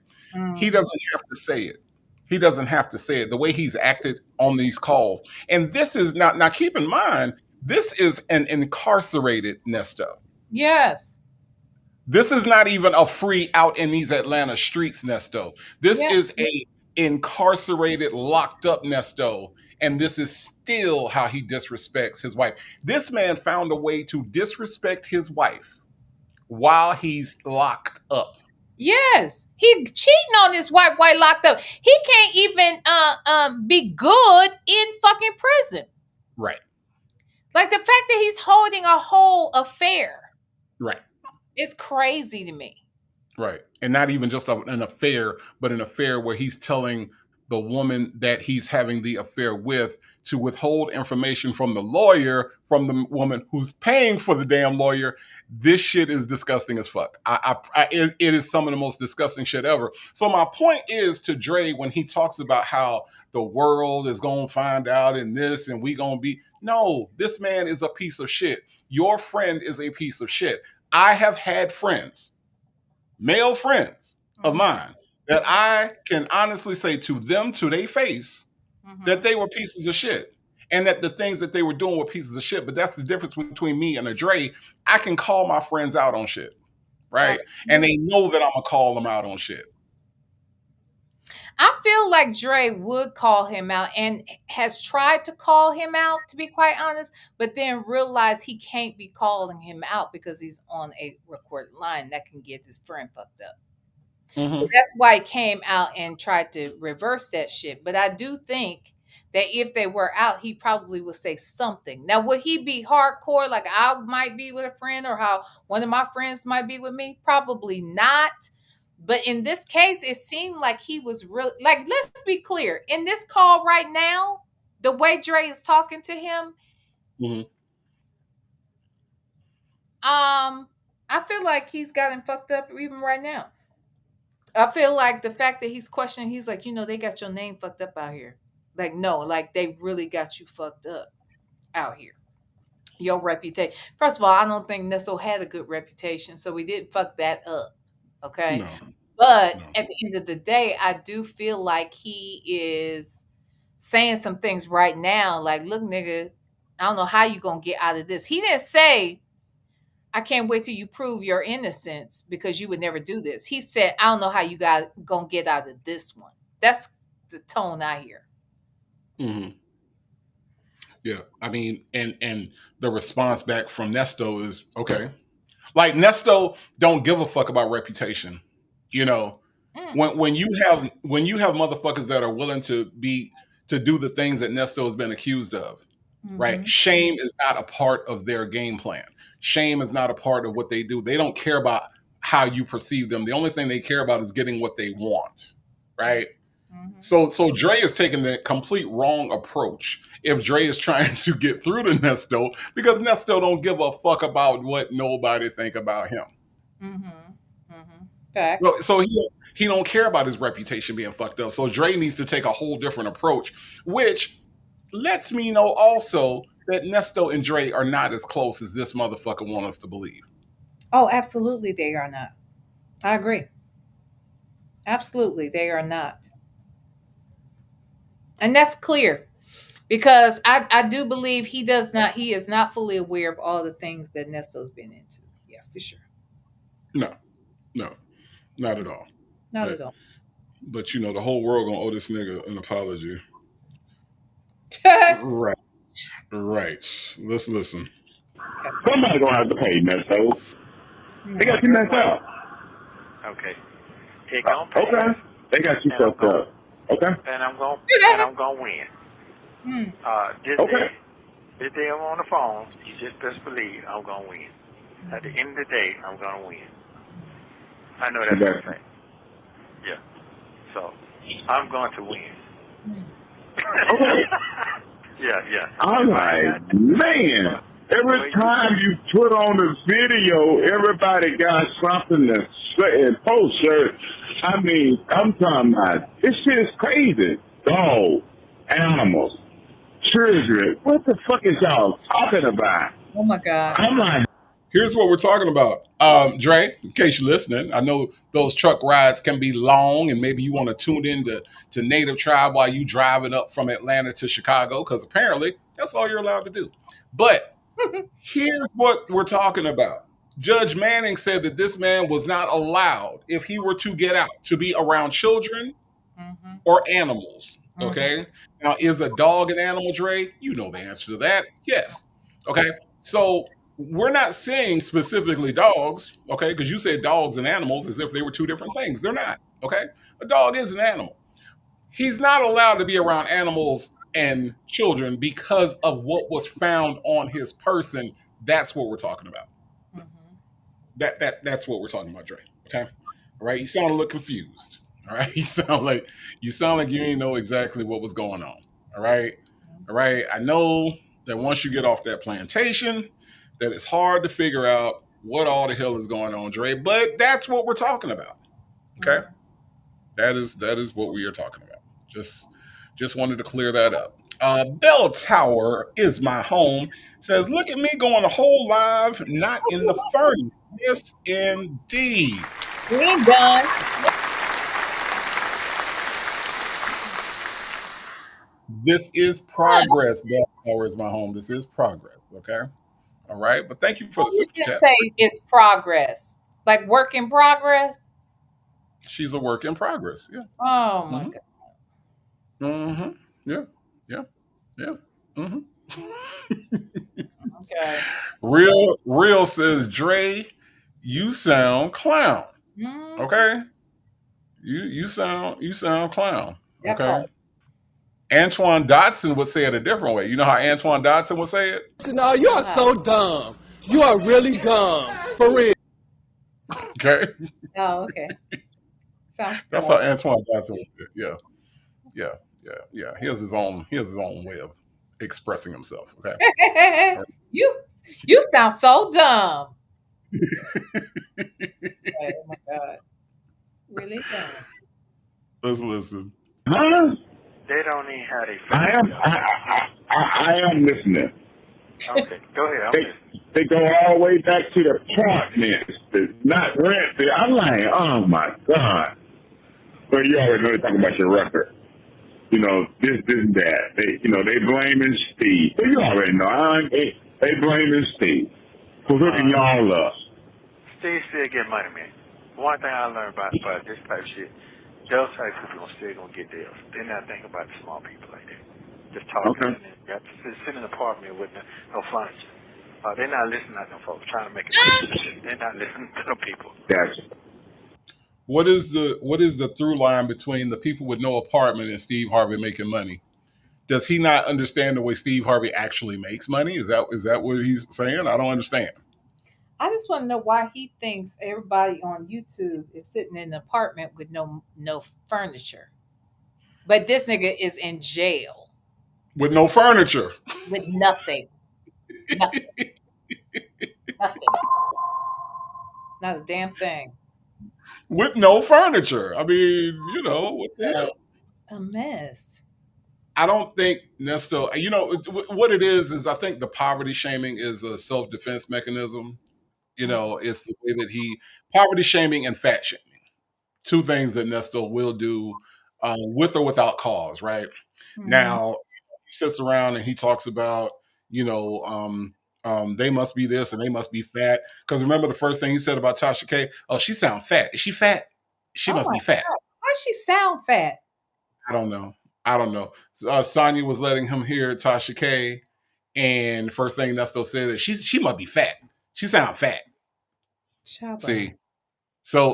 He doesn't have to say it. He doesn't have to say it. The way he's acted on these calls, and this is not now. Keep in mind, this is an incarcerated Nesto. Yes. This is not even a free out in these Atlanta streets Nesto. This Yeah. is a incarcerated, locked up Nesto, and this is still how he disrespects his wife. This man found a way to disrespect his wife while he's locked up. Yes, he cheating on his wife while locked up. He can't even be good in fucking prison. Right. Like the fact that he's holding a whole affair Right. is crazy to me. Right. And not even just an affair, but an affair where he's telling the woman that he's having the affair with to withhold information from the lawyer, from the woman who's paying for the damn lawyer. This shit is disgusting as fuck. It is some of the most disgusting shit ever. So my point is to Dre when he talks about how the world is going to find out in this and we going to be, no, this man is a piece of shit. Your friend is a piece of shit. I have had friends, male friends of mine, that I can honestly say to them, to their face, that they were pieces of shit. And that the things that they were doing were pieces of shit. But that's the difference between me and a Dre. I can call my friends out on shit, right? Absolutely. And they know that I'm going to call them out on shit. I feel like Dre would call him out and has tried to call him out, to be quite honest, but then realized he can't be calling him out because he's on a recorded line that can get his friend fucked up. So Mm-hmm. that's why he came out and tried to reverse that shit. But I do think that if they were out, he probably would say something. Now, would he be hardcore like I might be with a friend or how one of my friends might be with me? Probably not. But in this case, it seemed like he was really like, let's be clear. In this call right now, the way Dre is talking to him, Mm-hmm. I feel like he's gotten fucked up even right now. I feel like the fact that he's questioning, he's like, they got your name fucked up out here. Like, no, like they really got you fucked up out here. Your reputation. First of all, I don't think Nesto had a good reputation, so we did fuck that up. Okay. No, But no. at the end of the day, I do feel like he is saying some things right now. Like, look, nigga, I don't know how you gonna get out of this. He didn't say, I can't wait till you prove your innocence because you would never do this. He said, I don't know how you got gonna get out of this one. That's the tone I hear. Mm-hmm. Yeah, I mean, and the response back from Nesto is okay. Like Nesto don't give a fuck about reputation. You know, Mm, when you have motherfuckers that are willing to do the things that Nesto has been accused of, right? mhm, Shame is not a part of their game plan. Shame is not a part of what they do. They don't care about how you perceive them. The only thing they care about is getting what they want, right? mhm, So Dre is taking the complete wrong approach. If Dre is trying to get through to Nesto, because Nesto don't give a fuck about what nobody think about him. mhm, mhm. Facts. So he don't care about his reputation being fucked up. So Dre needs to take a whole different approach, which lets me know also that Nesto and Dre are not as close as this motherfucker want us to believe. Oh, absolutely, they are not. I agree. Absolutely, they are not. And that's clear because I do believe he is not fully aware of all the things that Nesto's been into. Yeah, for sure. No, no, not at all. Not But at all. but the whole world gonna owe this nigga an apology. Okay. Right. Right. Let's listen. Somebody gonna have to pay, Nesto. They got you messed up. Okay. He gonna pay, Okay. They got you and I'm fucked gonna up. Okay. and I'm gonna win. Mm, Okay. This day I'm on the phone. You just best believe I'm gonna win. At the end of the day, I'm gonna win. I know that's Okay. what I'm saying. Yeah. So I'm going to win. mm. Okay. Yeah. I'm like, man. Every time you put on the video, everybody got something to say and post. Sir. I mean, I'm talking about this shit is crazy. Dogs, animals, children. What the fuck is y'all talking about? Oh my God. I'm like, Here's what we're talking about. Dre, in case you're listening, I know those truck rides can be long and maybe you want to tune in to Native Tribe while you driving up from Atlanta to Chicago, because apparently that's all you're allowed to do. But here's what we're talking about. Judge Manning said that this man was not allowed, if he were to get out, to be around children Mhm, or animals. mhm. Okay. Now, is a dog an animal, Dre? You know the answer to that. Yes. Okay. So we're not saying specifically dogs, okay, because you said dogs and animals as if they were two different things. They're not. Okay. A dog is an animal. He's not allowed to be around animals and children because of what was found on his person. That's what we're talking about. Mhm. That's what we're talking about, Dre. Okay. All right. You sound a little confused. All right. You sound like you didn't know exactly what was going on. All right. All right. I know that once you get off that plantation, that it's hard to figure out what all the hell is going on, Dre. But that's what we're talking about. Okay. That is what we are talking about. Just wanted to clear that up. Bell Tower is my home. Says, look at me going a whole live, not in the furnace. Yes, indeed. We ain't done. This is progress. Bell Tower is my home. This is progress. Okay. All right. But thank you for the You super didn't chat. say it's progress. Like work in progress. She's a work in progress. Yeah. Oh my Mm-hmm. God. Mm-hmm. Yeah. Yeah. Yeah. Mm-hmm. Okay. Real says, Dre, you sound clown. Mhm. Okay. You sound clown. That Okay. part. Antoine Dodson would say it a different way. You know how Antoine Dodson would say it? No, you are so dumb. You are really dumb. For real. Okay. Oh, okay. Sounds That's how familiar. Antoine Dodson would say it. Yeah. He has his own way of expressing himself. Okay. You sound so dumb. Oh my God. Really dumb. Let's listen. Huh? They don't even have their I am listening. Okay, go ahead. I'm listening. They go all the way back to the apartments, not rent. I'm like, oh my God. But you already know they're talking about your record. You know, this, that. They blaming Steve. But you already know. They blaming Steve for hooking y'all up. Steve still get money, man. One thing I learned about this type of shit, those type of people still gonna get deals. They're not thinking about the small people like that. Just talking Okay. and got to sit in an apartment with no furniture. They're not listening to them folks trying to make it. They're not listening to them people. Gotcha. What is the through line between the people with no apartment and Steve Harvey making money? Does he not understand the way Steve Harvey actually makes money? Is that what he's saying? I don't understand. I just want to know why he thinks everybody on YouTube is sitting in an apartment with no furniture. But this nigga is in jail With no furniture. with nothing. Nothing. Nothing. Not a damn thing. With no furniture. I mean, what the hell? A mess. I don't think Nesto, what it is I think the poverty shaming is a self-defense mechanism. It's the way that poverty shaming and fat shaming. Two things that Nesto will do with or without cause, right? Mhm. Now, he sits around and he talks about, they must be this and they must be fat. Because remember the first thing he said about Tasha K? Oh, she sound fat. Is she fat? She Oh must my be fat. God. Why she sound fat? I don't know. Sonya was letting him hear Tasha K, and the first thing Nesto said is she must be fat. She sound fat. Chaba.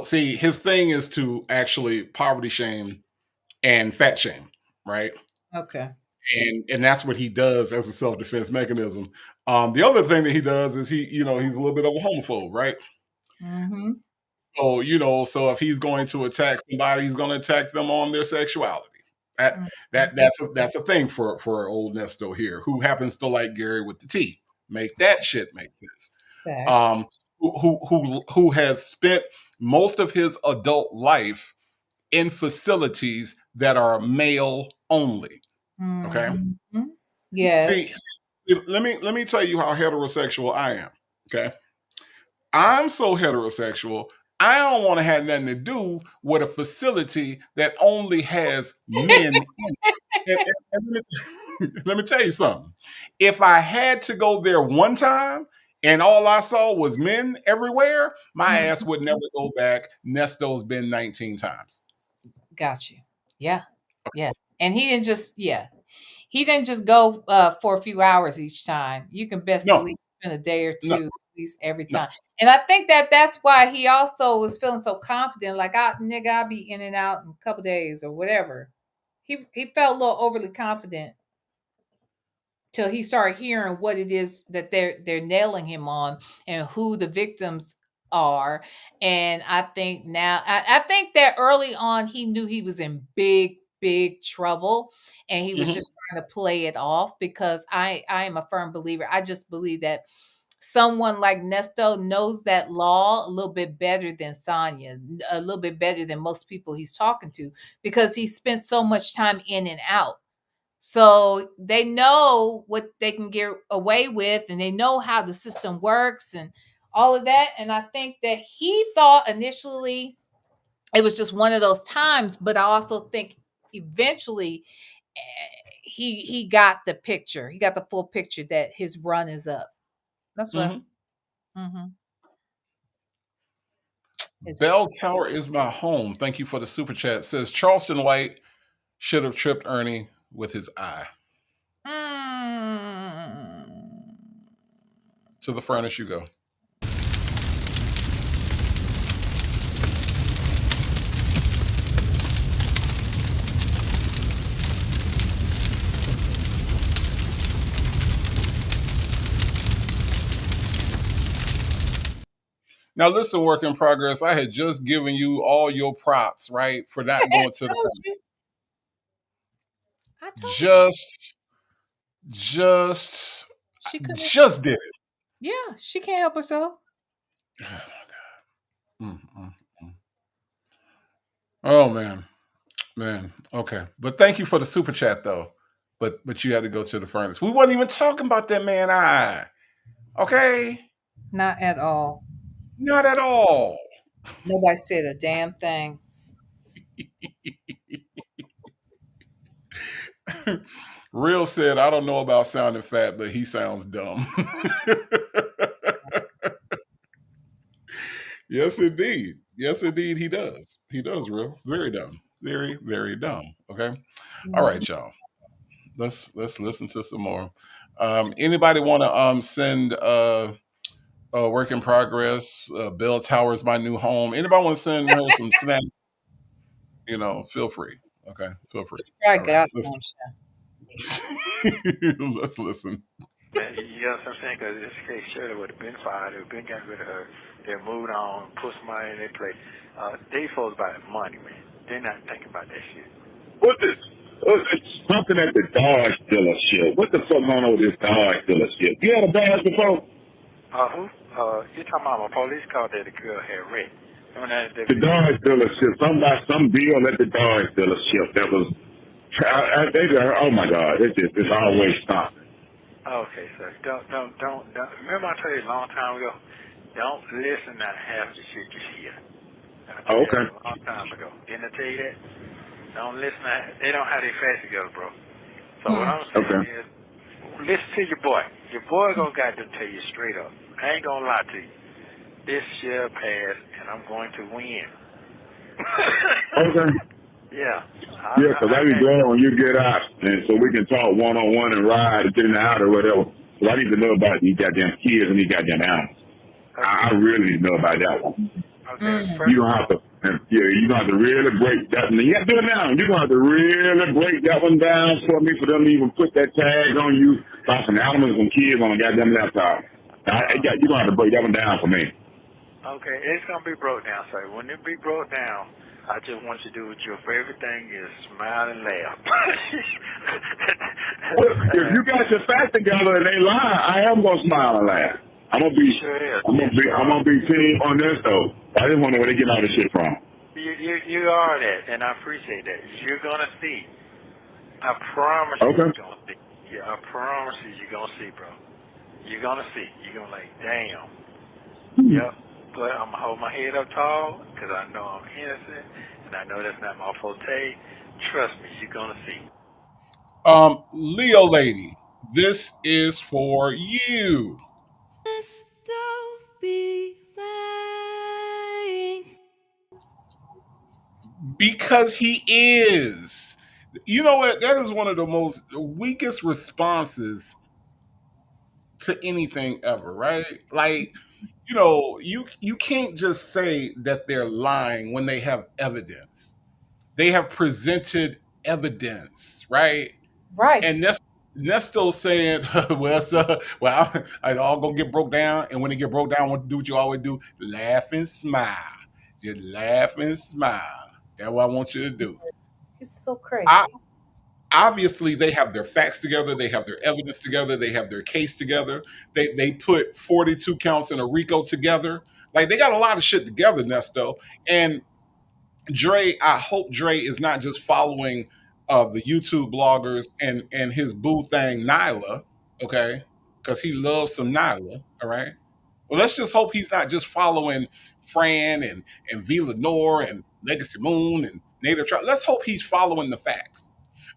See, his thing is to actually poverty shame and fat shame, right? Okay. And that's what he does as a self-defense mechanism. The other thing that he does is he's a little bit of a homophobe, right? Mm-hmm. So if he's going to attack somebody, he's going to attack them on their sexuality. That's a thing for old Nesto here, who happens to like Gary with the T. Make that shit make sense. Facts. Who has spent most of his adult life in facilities that are male only. Okay. Mm-hmm. Yes. See, let me tell you how heterosexual I am. Okay. I'm so heterosexual, I don't want to have nothing to do with a facility that only has men in it. Let me tell you something. If I had to go there one time and all I saw was men everywhere, my ass would never go back. Nesto's been 19 times. Got you. Yeah. Yeah. And he didn't just go for a few hours each time. You can best believe spend a day or two at least every time. And I think that's why he also was feeling so confident, like I'll be in and out in a couple days or whatever. He felt a little overly confident till he started hearing what it is that they're nailing him on and who the victims are. And I think now I think that early on he knew he was in big trouble, and he was just trying to play it off, because I am a firm believer. I just believe that someone like Nesto knows that law a little bit better than Sonya, a little bit better than most people he's talking to, because he spent so much time in and out. So they know what they can get away with, and they know how the system works and all of that. And I think that he thought initially it was just one of those times, but I also think eventually he got the picture. He got the full picture that his run is up. That's what. Bell Tower is my home. Thank you for the super chat. Says Charleston White should have tripped Ernie with his eye. To the furnace you go. Now listen, work in progress. I had just given you all your props, right, for not I going to the told furnace. you. I told you. Just, just, She couldn't. just did it. Yeah, she can't help herself. Mm, mm, mm. Oh man. Okay, but thank you for the super chat though. But you had to go to the furnace. We wasn't even talking about that man. Okay, Not at all. not at all. Nobody said a damn thing. Real said, I don't know about sounding fat, but he sounds dumb. Yes, indeed. Yes, indeed, he does. He does, real. Very dumb. Very, very dumb. Okay. All right, y'all. Let's listen to some more. Anybody want to send work in progress? Bell Tower's my new home. Anybody want to send her some snacks? Feel free. Okay, feel free. I All right, got some. let's listen. And you know what I'm saying? Because this case Shirley would have been fired. They would have been got rid of her. They moved on, put somebody in their place. They folks about money, man. They're not thinking about that shit. It's something at the Dodge dealership. What the fuck going on with this Dodge dealership? You had a Dodge before? Who? You talking about my police car that the girl had wrecked. The Dodge dealership. Some deal at the Dodge dealership that was. Oh my God! It's always something. Okay, sir. Don't. Remember I told you a long time ago. Don't listen to half the shit you hear. I told you Okay. that a long time ago. Didn't I tell you that? Don't listen to. They don't have their facts together, bro. So what I'm saying is, listen to your boy. Your boy gonna got to tell you straight up. I ain't gonna lie to you. This shall pass, and I'm going to win. Okay. Yeah. Yeah, because I be glad when you get out, and so we can talk one-on-one and ride and get in the house or whatever. So I need to know about these goddamn kids and these goddamn animals. I really need to know about that one. Okay. You don't have to, you don't have to really break that one. You have to do it now. You're going to have to really break that one down for me for them to even put that tag on you about some animals and kids on a goddamn laptop. You're going to have to break that one down for me. Okay, it's going to be broke down, sir. When it be broke down, I just want you to do what your favorite thing is, smile and laugh. Well, if you got your facts together and they lie, I am going to smile and laugh. I'm gonna be team on this though. I just wonder where they get all this shit from. You are that, and I appreciate that. You're gonna see. I promise you, you're gonna see. Yeah, I promise you're gonna see, bro. You're gonna see. You're gonna like, damn. Yep. But I'm gonna hold my head up tall because I know I'm innocent, and I know that's not my forte. Trust me, you're gonna see. Leo lady, this is for you. Don't be lying. Because he is. You know what? That is one of the most weakest responses to anything ever, right? Like, you can't just say that they're lying when they have evidence. They have presented evidence, right? Right. And Nesto saying, I all gonna get broke down, and when it get broke down, do what you always do: laugh and smile. Just laugh and smile. That's what I want you to do. It's so crazy. Obviously, they have their facts together. They have their evidence together. They have their case together. They put 42 counts in a RICO together. Like, they got a lot of shit together, Nesto. And Dre, I hope Dre is not just following the YouTube bloggers and his boo thing Nyla, okay? Because he loves some Nyla, all right? Well, let's just hope he's not just following Fran and V Lenore and Legacy Moon and Native Tribe. Let's hope he's following the facts.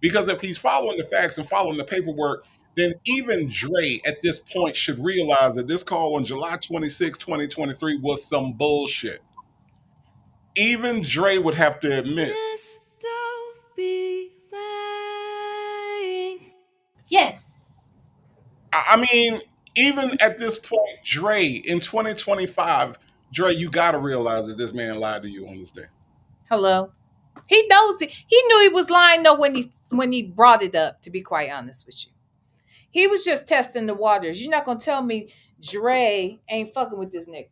Because if he's following the facts and following the paperwork, then even Dre at this point should realize that this call on July 26, 2023 was some bullshit. Even Dre would have to admit. Don't be lying. Yes. I mean, even at this point, Dre, in 2025, Dre, you got to realize that this man lied to you on this day. Hello. He knows it. He knew he was lying though when he brought it up, to be quite honest with you. He was just testing the waters. You're not gonna tell me Dre ain't fucking with this nigga.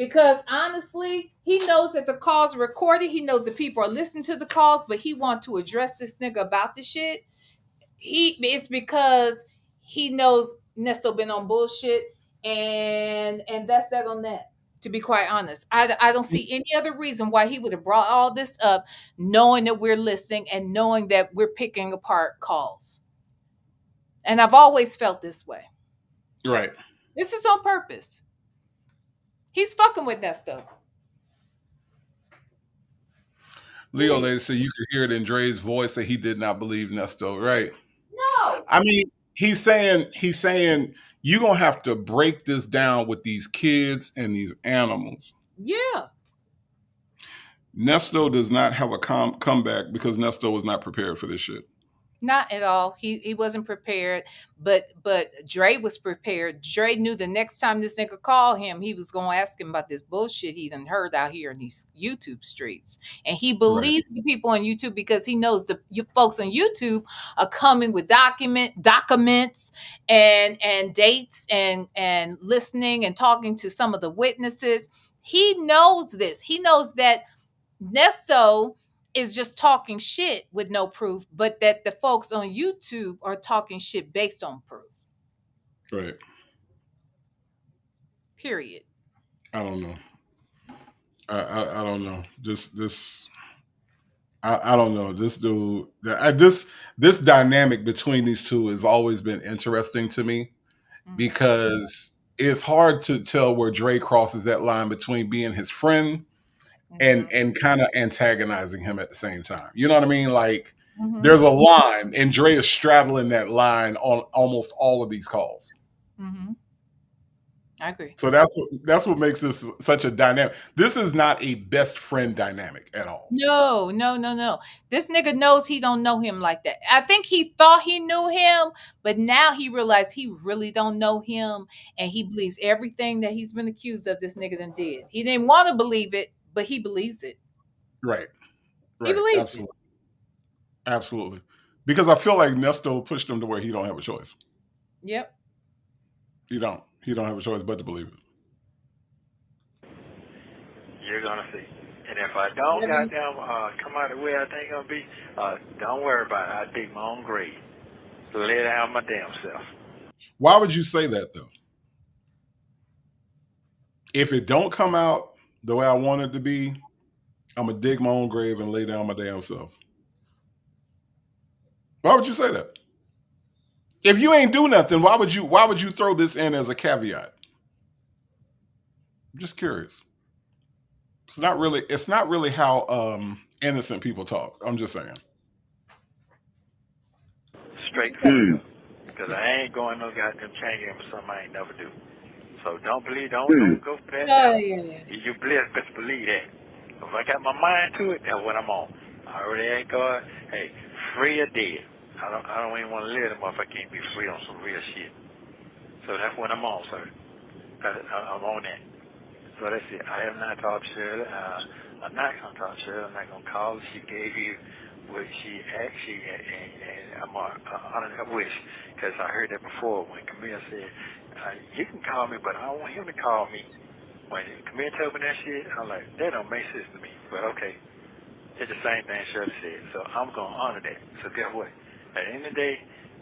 Because honestly, he knows that the calls are recorded. He knows that people are listening to the calls, but he wants to address this nigga about the shit. It's because he knows Nesto been on bullshit, and that's that on that. To be quite honest, I don't see any other reason why he would have brought all this up, knowing that we're listening and knowing that we're picking apart calls. And I've always felt this way. Right. This is on purpose. He's fucking with Nesto. Leo lady said you could hear it in Dre's voice that he did not believe Nesto, right? No. I mean, he's saying you're gonna have to break this down with these kids and these animals. Yeah. Nesto does not have a comeback because Nesto was not prepared for this shit. Not at all. He wasn't prepared, but Dre was prepared. Dre knew the next time this nigga called him, he was gonna ask him about this bullshit he done heard out here in these YouTube streets. And he believes the people on YouTube because he knows the folks on YouTube are coming with documents and dates and listening and talking to some of the witnesses. He knows this. He knows that Nesto is just talking shit with no proof, but that the folks on YouTube are talking shit based on proof. Right. Period. I don't know. I don't know. I don't know. This dude, this dynamic between these two has always been interesting to me because it's hard to tell where Dre crosses that line between being his friend and kind of antagonizing him at the same time. You know what I mean? Like there's a line, and Dre is straddling that line on almost all of these calls. I agree. So that's what makes this such a dynamic. This is not a best friend dynamic at all. No. This nigga knows he don't know him like that. I think he thought he knew him, but now he realized he really don't know him, and he believes everything that he's been accused of this nigga done did. He didn't want to believe it, but he believes it. Right. He believes Absolutely. Absolutely. Because I feel like Nesto pushed him to where he don't have a choice. Yep. He don't have a choice but to believe it. You're gonna see. And if I don't come out the way I think I'm gonna be, don't worry about it. I dig my own grave. Lay down my damn self. Why would you say that though? If it don't come out the way I want it to be, I'm gonna dig my own grave and lay down my damn self. Why would you say that? If you ain't do nothing, why would you throw this in as a caveat? I'm just curious. It's not really how innocent people talk. I'm just saying. Straight to because I ain't going no goddamn chain game for something I ain't never do. So don't go for that. You best believe that. If I got my mind to it, that's what I'm on. I already ain't going, hey, free or dead. I don't even want to live if I can't be free on some real shit. So that's what I'm on, sir. I'm on that. So that's it. I have not talked to Shirley. I'm not going to talk to Shirley. I'm not going to call her. She gave you what she asked you, and I'm honoring her wish. Because I heard that before when Camille said, you can call me, but I don't want him to call me. When Camille told me that shit, I'm like, that don't make sense to me. But okay. It's the same thing Shirley said. So I'm going to honor that. So guess what? At the end of the day,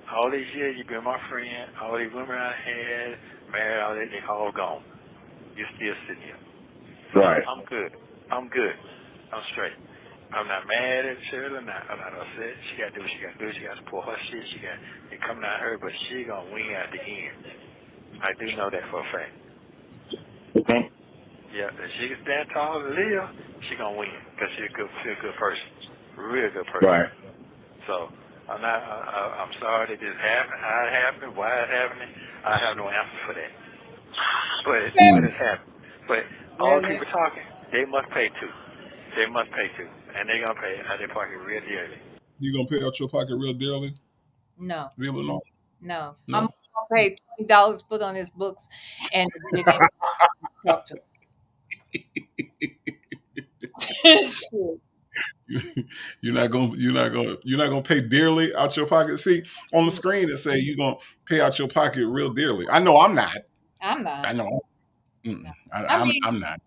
all these years you've been my friend, all these women I had, married, all that, they all gone. You're still sitting here. Right. I'm good. I'm straight. I'm not mad at Shirley. I'm not upset. She got to do what she got to do. She got to support her shit. She got it coming out of her, but she going to win at the end. I do know that for a fact. Okay. Yeah, if she can stand tall and live, she going to win because she's a good person. Real good person. Right. So, I'm sorry that this happened, how it happened, why it happened. I have no answer for that. But it happened. But all the people talking, they must pay too. They must pay too. And they're going to pay out of their pocket real dearly. You going to pay out your pocket real dearly? No. Really not? No. I'm going to pay $20 put on his books and talk to him. Shit. You're not gonna pay dearly out your pocket. See, on the screen it say you're gonna pay out your pocket real dearly. I know I'm not. I'm not. I know. I mean, I'm not.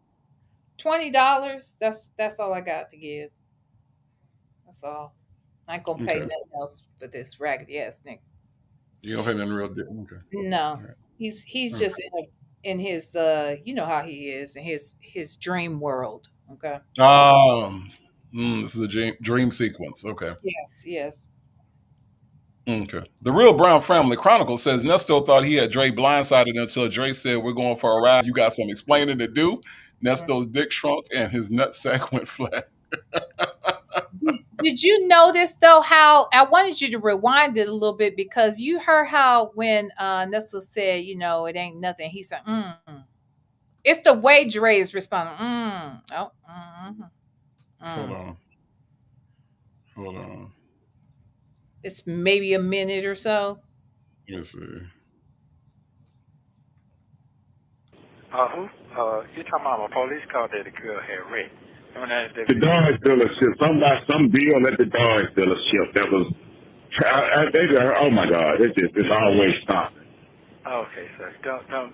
$20. That's all I got to give. That's all. I ain't gonna pay Okay. nothing else for this raggedy ass nigga. You don't have nothing real deal. Okay. No, All right. he's Okay. just in his you know how he is in his dream world. Okay. This is a dream sequence. Okay. Yes. Yes. Okay. The Real Brown Family Chronicle says Nesto thought he had Dre blindsided until Dre said, "We're going for a ride. You got some explaining to do." Nesto's dick shrunk and his nutsack went flat. Did you notice though how I wanted you to rewind it a little bit because you heard how when Nestle said, you know, it ain't nothing. He said, It's the way Dre is responding. Hold on. Hold on. It's maybe a minute or so. Let's see. Who? You talking about a police car that the girl had wrecked? The Dodge dealership. Some deal at the Dodge dealership that was. Oh my God! It's always something. Okay, sir. Don't.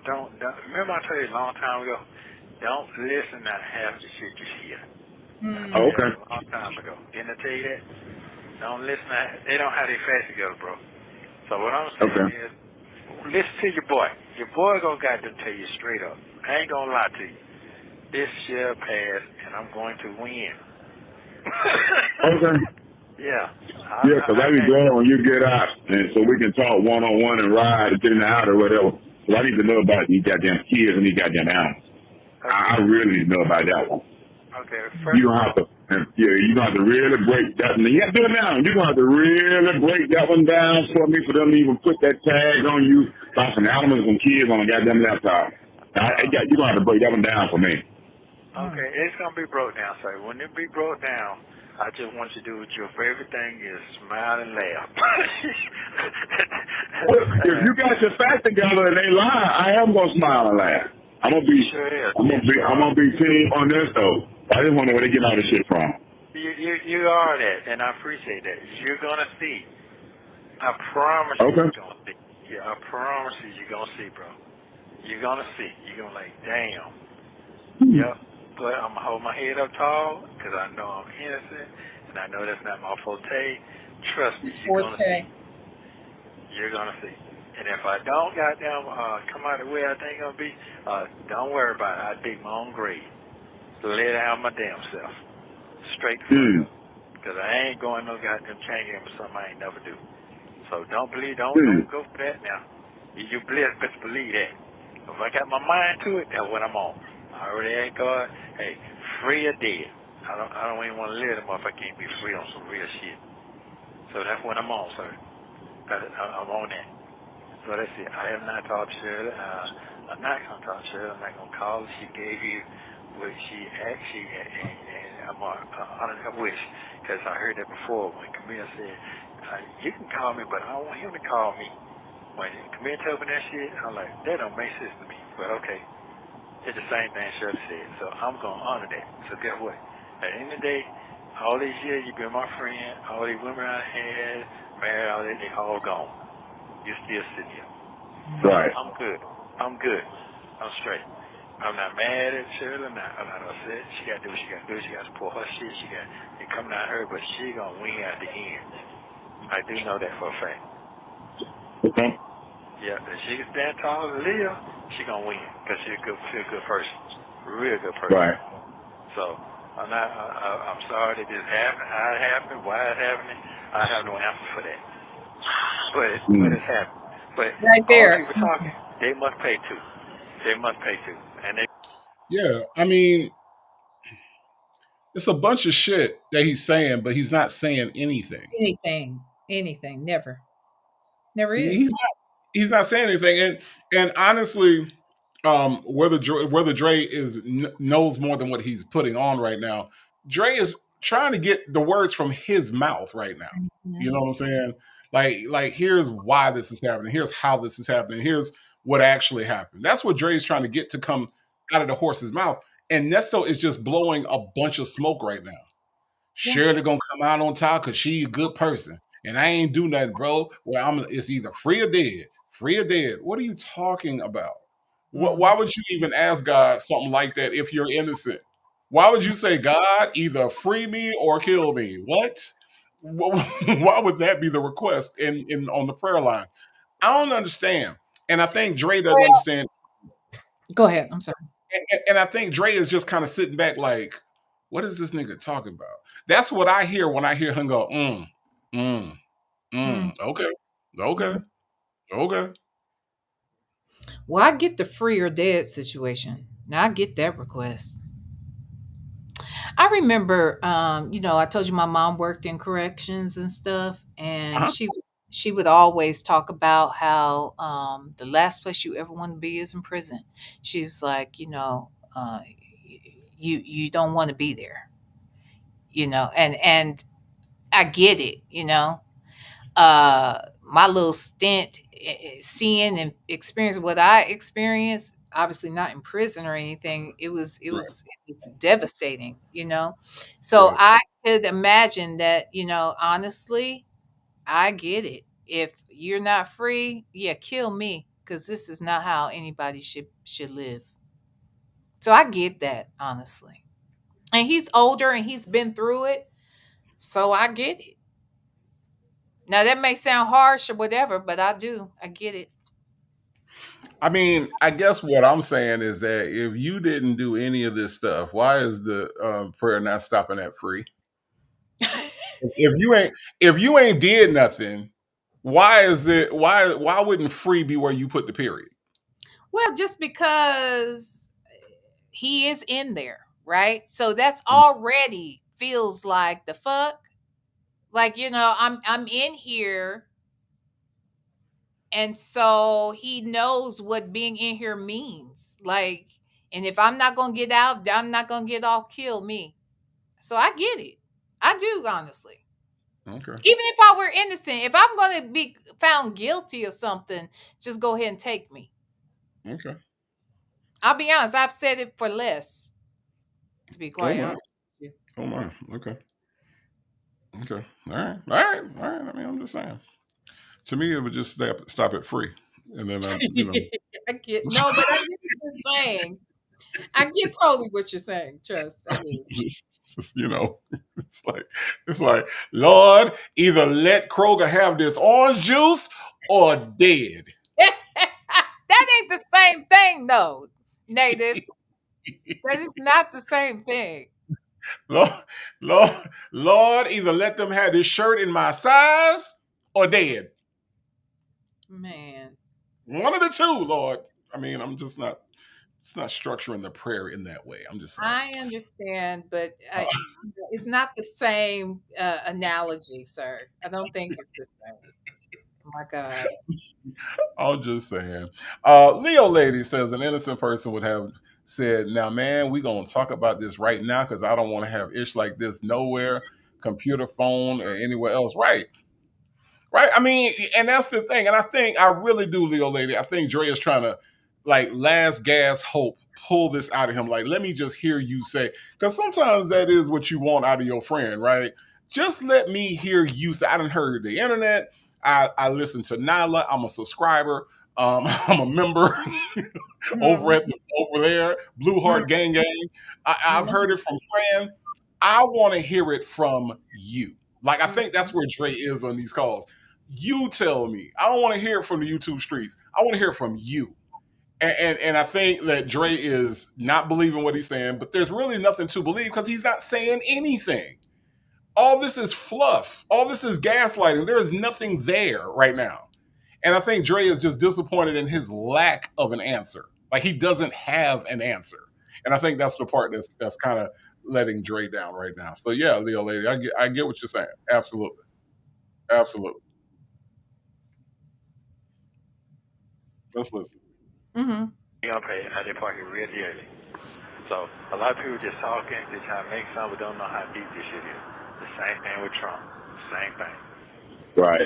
Remember I told you a long time ago. Don't listen to half the shit you hear. Okay. A long time ago. Didn't I tell you that? Don't listen to. They don't have their facts together, bro. So what I'm saying is, listen to your boy. Your boy gonna goddamn tell you straight up. I ain't gonna lie to you. This shall pass, and I'm going to win. Okay. Yeah. Yeah, because I be glad when you get out, and so we can talk one-on-one and ride and get in the house or whatever. So I need to know about these goddamn kids and these goddamn animals. Okay. I really need to know about that one. Okay. First, You don't have to, you don't have to really break that one. Yeah, do it now. You're going to have to really break that one down for me for them to even put that tag on you about some animals and kids on a goddamn laptop. You're going to have to break that one down for me. Okay, it's going to be broke down, sir. When it be broke down, I just want you to do what your favorite thing is, smile and laugh. Well, if you got your facts together and they lie, I am going to smile and laugh. I'm gonna be team on this though. I just wonder where they get all this shit from. You are that, and I appreciate that. You're gonna see. I promise you, you're gonna see. Yeah, I promise you're gonna see, bro. You're gonna see. You're gonna like, damn. Yep. But I'm gonna hold my head up tall because I know I'm innocent, and I know that's not my forte. Trust me, you're gonna see. You're gonna see. And if I don't goddamn come out the way I think I'm gonna be, don't worry about it. I dig my own grave. Lay down my damn self. Straight to fuck up. Because I ain't going no goddamn changing for something I ain't never do. So don't go for that now. You best believe that. If I got my mind to it, that's what I'm on. I already ain't God. Hey, free or dead. I don't even want to live anymore if I can't be free on some real shit. So that's what I'm on, sir. I'm on that. So that's it. I have not talked to Shirley. I'm not going to talk to Shirley. I'm not going to call her. She gave you what she actually, and I'm honoring her wish. Because I heard that before when Camille said, you can call me, but I don't want him to call me. When Camille told me that shit, I'm like, that don't make sense to me. But okay. It's the same thing Shirley said. So I'm going to honor that. So guess what? At the end of the day, all these years you've been my friend, all these women I had, married, all that, they all gone. You're still sitting here. Right. I'm good. I'm straight. I'm not mad at Shirley. I'm not upset. She got to do what she got to do. She got to support her shit. She got it coming out of her, but she going to win at the end. I do know that for a fact. Okay. Yeah, if she can stand tall and live, she going to win because she's a good person. Real good person. Right. So, I'm sorry that this happened, how it happened, why it's happening. I have no answer for that. But it's happened. But right there. all people talking, they must pay too. They must pay too. And they. Yeah, I mean, it's a bunch of shit that he's saying, but he's not saying anything. Anything. Never is. He's not saying anything, and honestly, whether Dre knows more than what he's putting on right now, Dre is trying to get the words from his mouth right now. Mm-hmm. You know what I'm saying? Like here's why this is happening. Here's how this is happening. Here's what actually happened. That's what Dre's trying to get to come out of the horse's mouth. And Nesto is just blowing a bunch of smoke right now. Yeah. Shirley gonna come out on top because she's a good person. And I ain't do nothing, bro. Well, it's either free or dead. Free or dead. What are you talking about? Mm-hmm. Why would you even ask God something like that if you're innocent? Why would you say, God, either free me or kill me? What? Why would that be the request in on the prayer line? I don't understand. And I think Dre doesn't Well, understand. go ahead. I'm sorry. And I think Dre is just kind of sitting back like, what is this nigga talking about? That's what I hear when I hear him go, Mm, okay, okay, mm. okay. Well, I get the free or dead situation. Now I get that request. I remember, I told you my mom worked in corrections and stuff, and Uh-huh. she would always talk about how the last place you ever want to be is in prison. She's like, you don't want to be there, and I get it, my little stint seeing and experiencing what I experienced, obviously not in prison or anything, Right, it's devastating, so right. I could imagine that, honestly, I get it. If you're not free, yeah, kill me, because this is not how anybody should live. So I get that, honestly. And he's older and he's been through it, so I get it. Now that may sound harsh or whatever, but I get it. I mean, I guess what I'm saying is that if you didn't do any of this stuff, why is the prayer not stopping at free? If you ain't did nothing, why is it why wouldn't free be where you put the period? Well, just because he is in there, right? So that's already feels like the fuck. Like, I'm in here, and so he knows what being in here means. Like, and if I'm not gonna get out, I'm not gonna get off, kill me. So I get it. I do, honestly. Okay. Even if I were innocent, if I'm gonna be found guilty of something, just go ahead and take me. Okay. I'll be honest, I've said it for less, to be Oh quite my. honest with you. Oh my. Okay. Okay. All right. All right. All right. I mean, I'm just saying. To me, it would just stop at free, and then I get no, but I get what you're saying. I get totally what you're saying. Trust, I do. just, it's like Lord, either let Kroger have this orange juice or dead. That ain't the same thing, though, Native. That is not the same thing. Lord, Lord, Lord, either let them have this shirt in my size or dead. Man, One of the two, Lord. I mean, I'm just not. It's not structuring the prayer in that way. I'm just saying. I understand, but Uh, it's not the same analogy, sir. I don't think it's the same. Oh my God. I'm just saying. Leo Lady says an innocent person would have said, "Now, man, we gonna talk about this right now because I don't want to have ish like this nowhere, computer, phone, or anywhere else." Right. Right. I mean, and that's the thing. And I think I really do, Leo Lady. I think Dre is trying to like last gas hope pull this out of him. Like, let me just hear you say, because sometimes that is what you want out of your friend, right? Just let me hear you say. I done heard the internet. I listen to Nyla. I'm a subscriber. I'm a member over Mhm, at over there, Blue mhm, Heart Gang Gang. I've mhm, heard it from Fran. I want to hear it from you. Like, I think mhm. that's where Dre is on these calls. You tell me. I don't want to hear it from the YouTube streets. I want to hear it from you. And I think that Dre is not believing what he's saying, but there's really nothing to believe because he's not saying anything. All this is fluff. All this is gaslighting. There is nothing there right now. And I think Dre is just disappointed in his lack of an answer. Like he doesn't have an answer. And I think that's the part that's kind of letting Dre down right now. So yeah, Leo Lady, I get what you're saying. Absolutely. Absolutely. Let's listen. Mhm. You gonna pay out of pocket real dearly. So a lot of people just talking, they trying to make something, but don't know how deep this shit is. The same thing with Trump. Same thing. Right.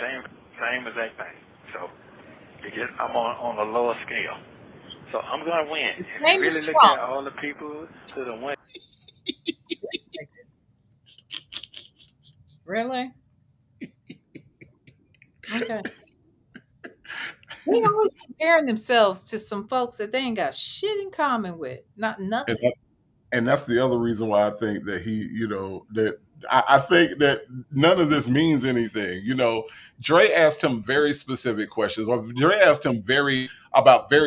Same exact thing. So I'm on a lower scale. So I'm gonna win. His If you name is really look at Trump. all the people to the win. Yes, nigga. Really? Okay. They always comparing themselves to some folks that they ain't got shit in common with. Not And nothing. And that's the other reason why I think that I think that none of this means anything. Dre asked him very specific questions, or Dre asked him very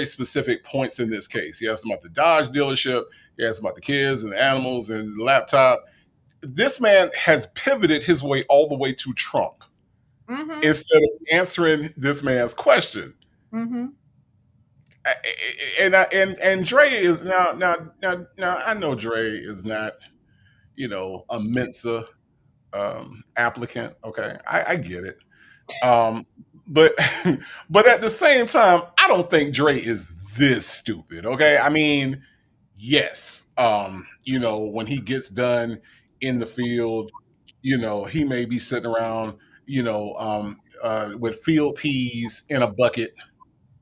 specific points in this case. He asked him about the Dodge dealership, he asked him about the kids and the animals and the laptop. This man has pivoted his way all the way to Trump instead of answering this man's question. And Dre is now. I know Dre is not a Mensa applicant. Okay, I get it. But but at the same time, I don't think Dre is this stupid. Okay, I mean, yes, when he gets done in the field, he may be sitting around, with field peas in a bucket.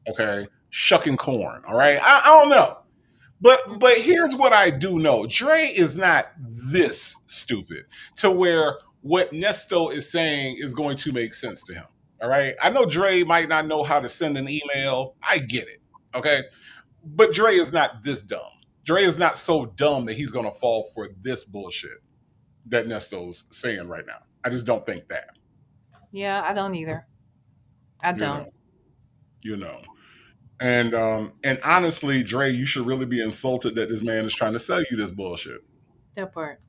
Okay, shucking corn. All right, I don't know. But here's what I do know. Dre is not this stupid to where what Nesto is saying is going to make sense to him. All right. I know Dre might not know how to send an email. I get it. Okay. But Dre is not this dumb. Dre is not so dumb that he's going to fall for this bullshit that Nesto's saying right now. I just don't think that. Yeah, I don't either. I don't. You know. And honestly, Dre, you should really be insulted that this man is trying to sell you this bullshit. That part.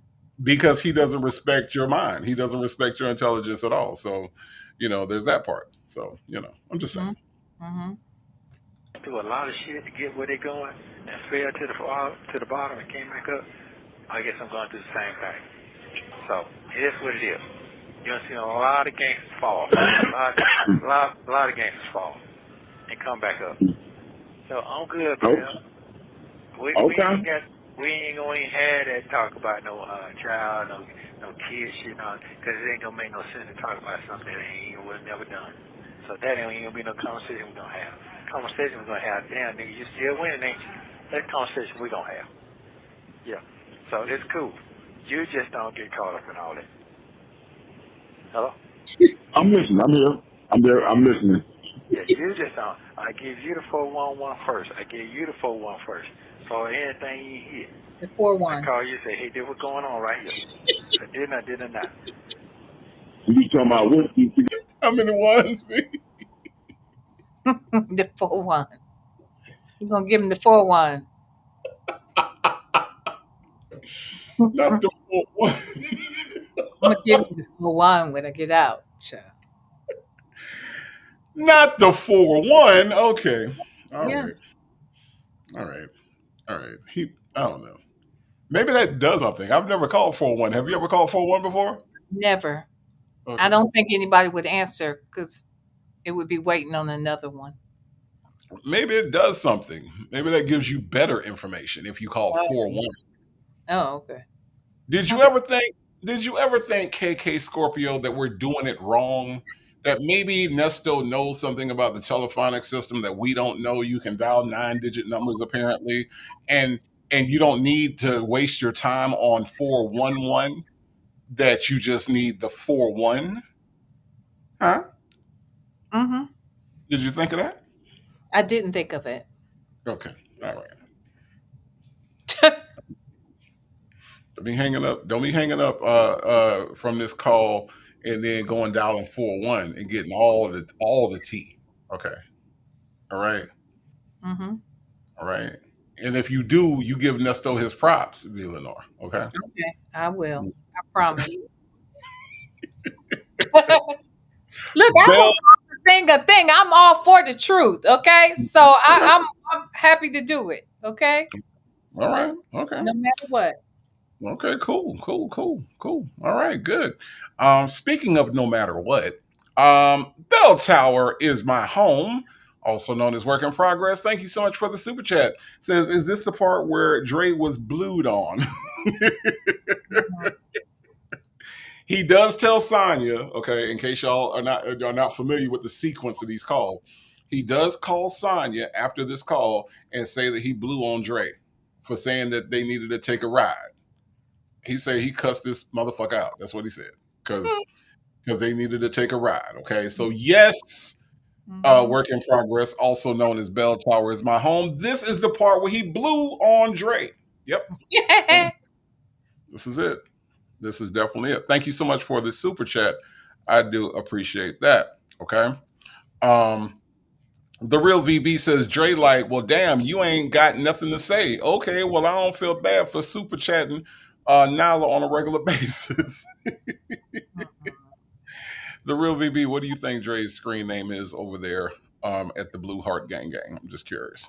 Because he doesn't respect your mind. He doesn't respect your intelligence at all. So, there's that part. So, I'm just saying. Do a lot of shit to get where they're going and fell to the bottom and came back up. I guess I'm going to do the same thing. So, it is what it is. You're going to see a lot of gangsters fall. A lot of gangsters fall and come back up. So, I'm good, man. We ain't gonna have that talk about no child, no kids shit on, because it ain't gonna make no sense to talk about something that was never done. So that ain't gonna be no conversation we're gonna have. Conversation we're gonna have, damn nigga, you still winning, ain't you? That's conversation we're gonna have. Yeah. So it's cool. You just don't get caught up in all that. Hello? I'm listening. I'm here. I'm there. I'm listening. Yeah, you just don't. I give you the 411 first. I give you the 411 first. So anything you hear, the 4-1. I call you and say, hey, this what's going on right here. I did or not. You talking about what? How many ones? The 4-1. You're going to give him the 4-1. Not the 4-1. I'm going to give him the 4-1 when I get out. Child. Not the 4-1. Okay. All right. I don't know. Maybe that does something. I've never called 4-1. Have you ever called 4-1 before? Never. Okay. I don't think anybody would answer because it would be waiting on another one. Maybe it does something. Maybe that gives you better information if you call 4-1. Oh, okay. Did you ever think, KK Scorpio, that we're doing it wrong? That maybe Nesto knows something about the telephonic system that we don't know? You can dial 9-digit numbers apparently, and you don't need to waste your time on 411. That you just need the 4-1. Huh? Mm-hmm. Did you think of that? I didn't think of it. Okay. All right. Don't be hanging up from this call and then going dialing 4-1 and getting all the tea. Okay. All right. Mm-hmm. All right. And if you do, you give Nesto his props, Lenore. Okay. Okay. I will. I promise. Look, I don't call the thing a thing. I'm all for the truth. Okay. So I'm happy to do it. Okay. All right. Okay. No matter what. Okay, cool. All right, good. Speaking of no matter what, Bell Tower is my home, also known as Work in Progress. Thank you so much for the super chat. Says, is this the part where Dre was blued on? He does tell Sonya, okay, in case y'all are not familiar with the sequence of these calls. He does call Sonya after this call and say that he blew on Dre for saying that they needed to take a ride. He said he cussed this motherfucker out. That's what he said. Because they needed to take a ride. Okay. So yes, Work in Progress, also known as Bell Tower, is my home. This is the part where he blew on Dre. Yep. Yeah. This is it. This is definitely it. Thank you so much for the super chat. I do appreciate that. Okay. Um, the real VB says, Dre, like, well, damn, you ain't got nothing to say. Okay, well, I don't feel bad for super chatting Nala on a regular basis. The real VB, what do you think Dre's screen name is over there at the Blue Heart Gang Gang? I'm just curious.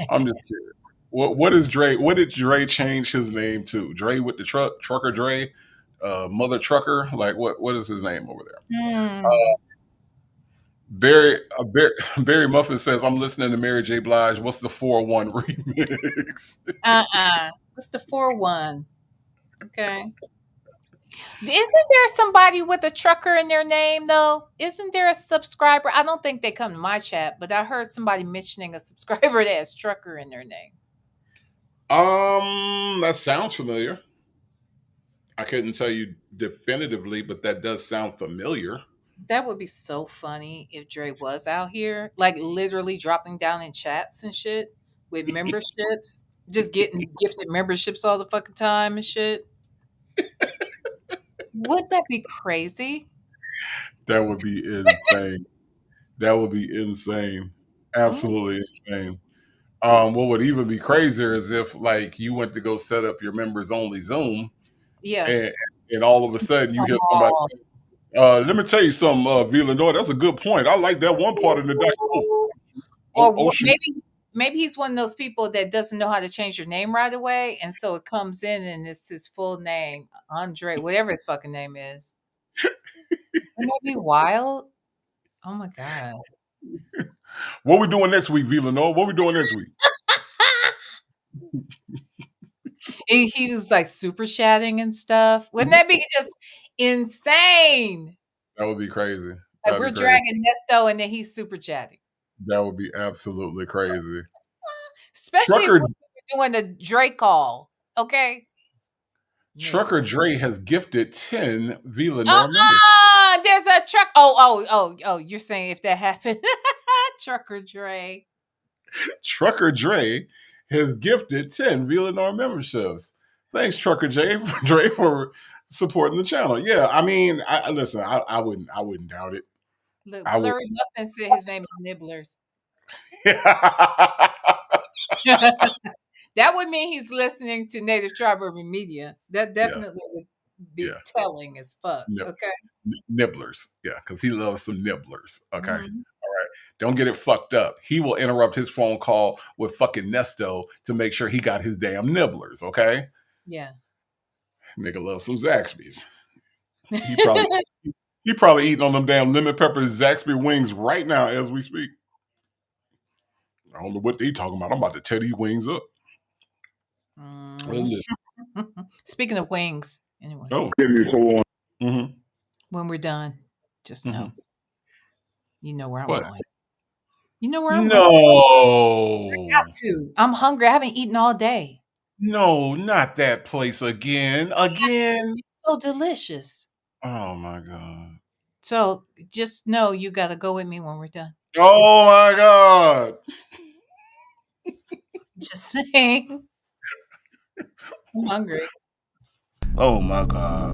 I'm just curious. What is Dre? What did Dre change his name to? Dre with the trucker Dre, Mother Trucker. Like what is his name over there? Hmm. Barry Muffin says, "I'm listening to Mary J. Blige. What's the 4-1 remix?" What's the 4-1? Okay. Isn't there somebody with a trucker in their name though? Isn't there a subscriber? I don't think they come to my chat, but I heard somebody mentioning a subscriber that has trucker in their name. That sounds familiar. I couldn't tell you definitively, but that does sound familiar. That would be so funny if Dre was out here, like literally dropping down in chats and shit with memberships, just getting gifted memberships all the fucking time and shit. Would that be crazy? That would be insane. That would be insane. Mm, Absolutely insane. What would even be crazier is if like you went to go set up your members only Zoom yeah. and all of a sudden you Come hear somebody, on. let me tell you something, Lenore, that's a good point. I like that one part in the doc. Or Shoot. maybe he's one of those people that doesn't know how to change your name right away, and so it comes in and it's his full name, Andre, whatever his fucking name is. Wouldn't that be wild? Oh my god. What we doing next week, Lenore? What we doing next week? He was like super chatting and stuff. Wouldn't that be just insane? That would be crazy. Like That'd we're be crazy. dragging Nesto and then he's super chatting. That would be absolutely crazy. Especially if Trucker we're doing the Drake call. Okay. Man. Trucker Dre has gifted 10 V Lenore members. There's a truck. Oh, you're saying if that happened. Trucker Dre. Trucker Dre has gifted 10 V Lenore memberships. Thanks, Trucker Dre, for supporting the channel. Yeah, I mean, listen, I wouldn't doubt it. Look, I would. Blurry Muffin said his name is Nibblers. Yeah. That would mean he's listening to Native Tribe Urban Media. That Yeah. definitely would be Yeah. telling as fuck. Nib- Okay. Nibblers. Yeah, because he loves some nibblers. Okay. Mhm. All right. Don't get it fucked up. He will interrupt his phone call with fucking Nesto to make sure he got his damn nibblers. Okay. Yeah. Nigga loves some Zaxby's. He probably eating on them damn lemon pepper Zaxby wings right now as we speak. I don't know what they talking about. I'm about to tear these wings up. Mm. Speaking of wings, anyway. Oh. Give you so Mm-hmm. When we're done, just know. Mm-hmm. You know where I'm What? going. You know where I'm going. No. Got to. I'm hungry. I haven't eaten all day. No, not that place again. Again. It's so delicious. Oh my God. So just know you got to go with me when we're done. Oh my God. Just saying. I'm hungry. Oh my God.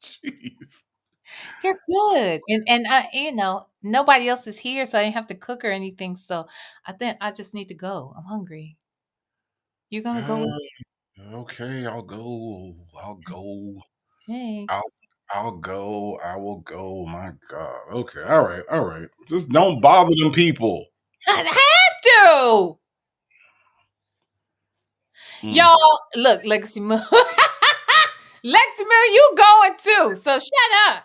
Jeez. They're good. And I, nobody else is here, so I didn't have to cook or anything. So I think I just need to go. I'm hungry. You're gonna go with Okay, I'll go. me? I'll go. I will go. My God. Okay. All right. All right. Just don't bother them people. I have to. Y'all, look, Legacy Moon. Legacy Moon, you going too. So shut up.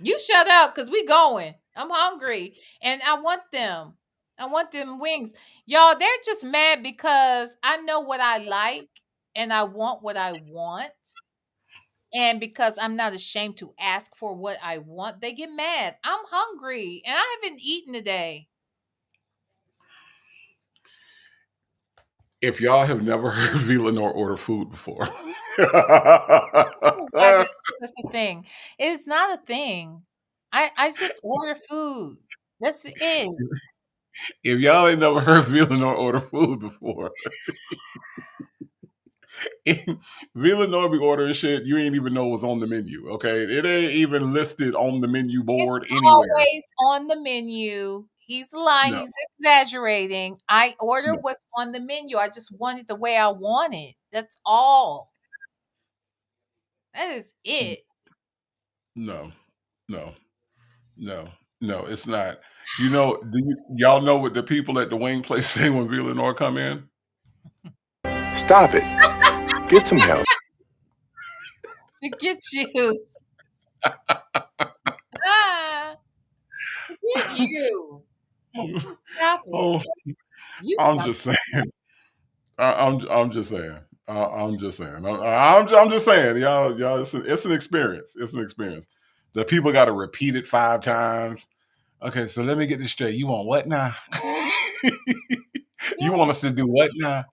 You shut up because we going. I'm hungry. And I want them. I want them wings. Y'all, they're just mad because I know what I like and I want what I want. And because I'm not ashamed to ask for what I want, they get mad. I'm hungry and I haven't eaten today. If y'all have never heard V Lenore order food before, That's the thing. It is not a thing. I just order food. That's it. If y'all ain't never heard Villanor order food before, Villanor be ordering shit you ain't even know was on the menu. Okay, it ain't even listed on the menu board It's anywhere. always on the menu. He's lying. No. He's exaggerating. I ordered No. what's on the menu. I just want it the way I want it. That's all. That is it. No, no, no, no, it's not. You know, y'all know what the people at the wing place say when Villanor come in? Stop it. Get some help. Forget you. Ah, forget you. Stop it. Oh, You I'm stop. just saying. I'm just saying. I'm just saying. I'm just saying. Y'all. It's an experience. It's an experience. The people got to repeat it 5 times. Okay, so let me get this straight. You want what now? You want us to do what now?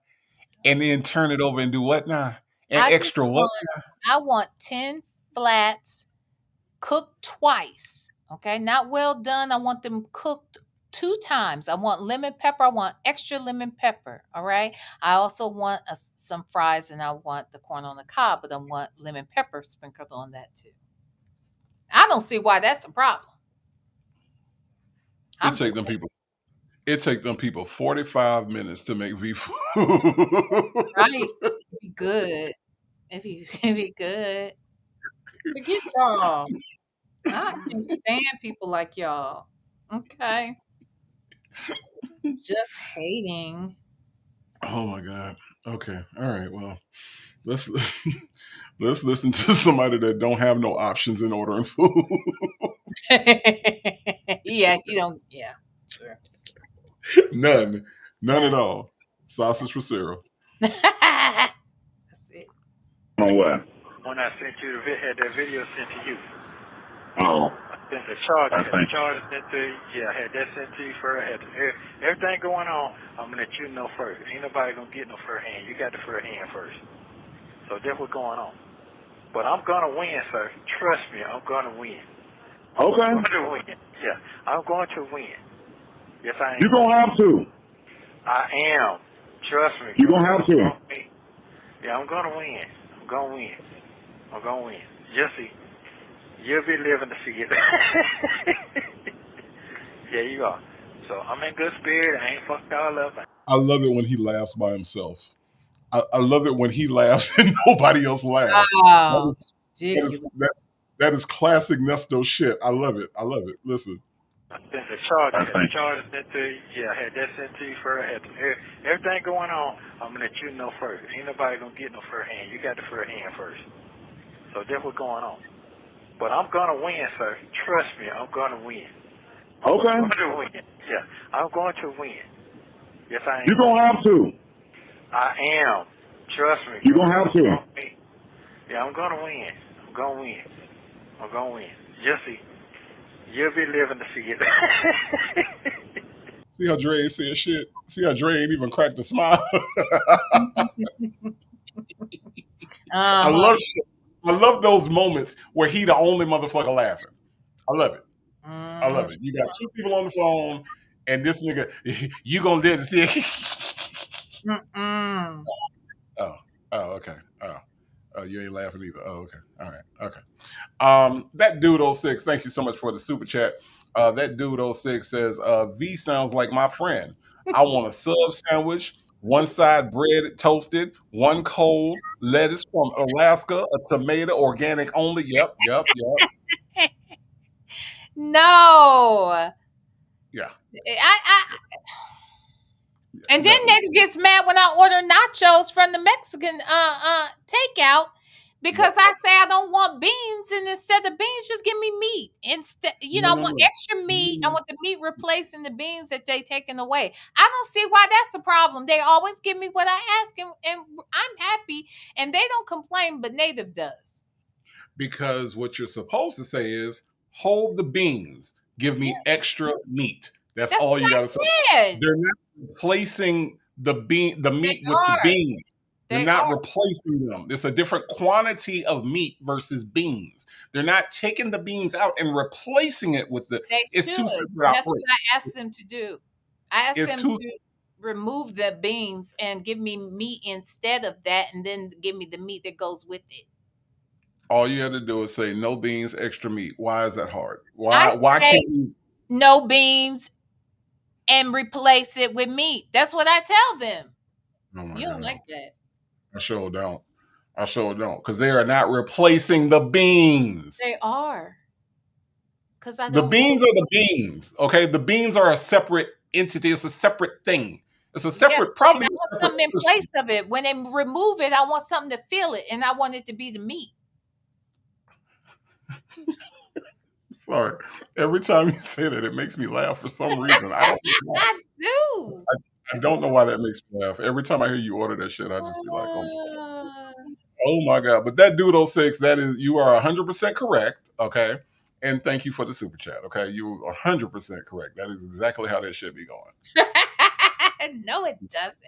And then turn it over and do what now? And I just extra what? I want 10 flats cooked twice. Okay, not well done. I want them cooked 2 times. I want lemon pepper. I want extra lemon pepper. All right. I also want some fries, and I want the corn on the cob, but I want lemon pepper sprinkled on that too. I don't see why that's a problem. It take them people 45 minutes to make V food. Right. It'd be good. It'd be good. Forget y'all. I can't stand people like y'all. Okay. Just hating. Oh my God. Okay. All right. Well, let's let's listen to somebody that don't have no options in ordering food. Yeah, you don't. Yeah, sure. None at all. Sausage for Cyril. That's it. On what? When I sent you had that video sent to you. Oh, Then the charge, I think. sent to you. Yeah, I had that sent to you first. I had everything going on. I'm gonna let you know first. Ain't nobody gonna get no first hand. You got the first hand first. So that's what's going on. But I'm gonna win, sir. Trust me, I'm gonna win. Okay. I'm gonna win. Yeah, I'm going to win. Yes, I am. You're going to have to. I am. Trust me. You're going to have to. Yeah, I'm gonna win. I'm gonna win. I'm gonna win. Jesse, you'll be living to see it. Yeah, you are. So I'm in good spirit. I ain't fucked all up. I love it when he laughs by himself. I love it when he laughs and nobody else laughs. Wow, it's ridiculous. That is classic Nesto shit. I love it. I love it. Listen. The charge sent to you. Yeah, I had that sent to you first. I had everything going on. I'm gonna let you know first. Ain't nobody gonna get no first hand. You got the first hand first. So that's what's going on. But I'm gonna win, sir. Trust me, I'm gonna win. Okay. I'm gonna win. Yeah, I'm going to win. Yes, I am. You're going to have to. I am. Trust me. You're going to have to. Yeah, I'm gonna win. I'm gonna win. I'm gonna win. Jesse, you'll be living to see it. See how Dre ain't saying shit? See how Dre ain't even cracked a smile? I love those moments where he the only motherfucker laughing. I love it. I love it. You got 2 people on the phone, and this nigga, you gonna live to see it. Oh, okay. Oh, you ain't laughing either. Oh, okay. All right. Okay. That dude 06, thank you so much for the super chat. That dude 06 says, V sounds like my friend. I want a sub sandwich, 1 side bread toasted, 1 cold, lettuce from Alaska, a tomato, organic only. Yep. No. Yeah. And then Nate gets mad when I order nachos from the Mexican takeout because I say I don't want beans, and instead of beans, just give me meat. Instead, I want extra meat. I want the meat replacing the beans that they taken away. I don't see why that's a problem. They always give me what I ask, and I'm happy, and they don't complain, but Native does. Because what you're supposed to say is, hold the beans, give me extra meat. That's all you gotta say. They're not replacing the meat with the beans. You're They not are. replacing them. It's a different quantity of meat versus beans. They're not taking the beans out and replacing it with the. They It's two should. separate And that's what operations. I asked them to do. I asked It's them two. to remove the beans and give me meat instead of that, and then give me the meat that goes with it. All you had to do is say no beans, extra meat. Why is that hard? I Why say can't you? no beans and replace it with meat. That's what I tell them. Oh my You don't god, like that. I sure don't. I sure don't because they are not replacing the beans. They are. Because I The don't want. beans are the beans. Okay, the beans are a separate entity. It's a separate thing. It's a Yeah, separate, and probably I a want separate something in person. place of it. When they remove it, I want something to fill it, and I want it to be the meat. Sorry. Every time you say that, it makes me laugh for some reason. I don't know why. I do. I It's don't know why that makes me laugh. Every time I hear you order that shit, I just be like, uh, oh my God. But that dude 06, that is, you are 100% correct. Okay. And thank you for the super chat. Okay. You are 100% correct. That is exactly how that should be going. no, it doesn't.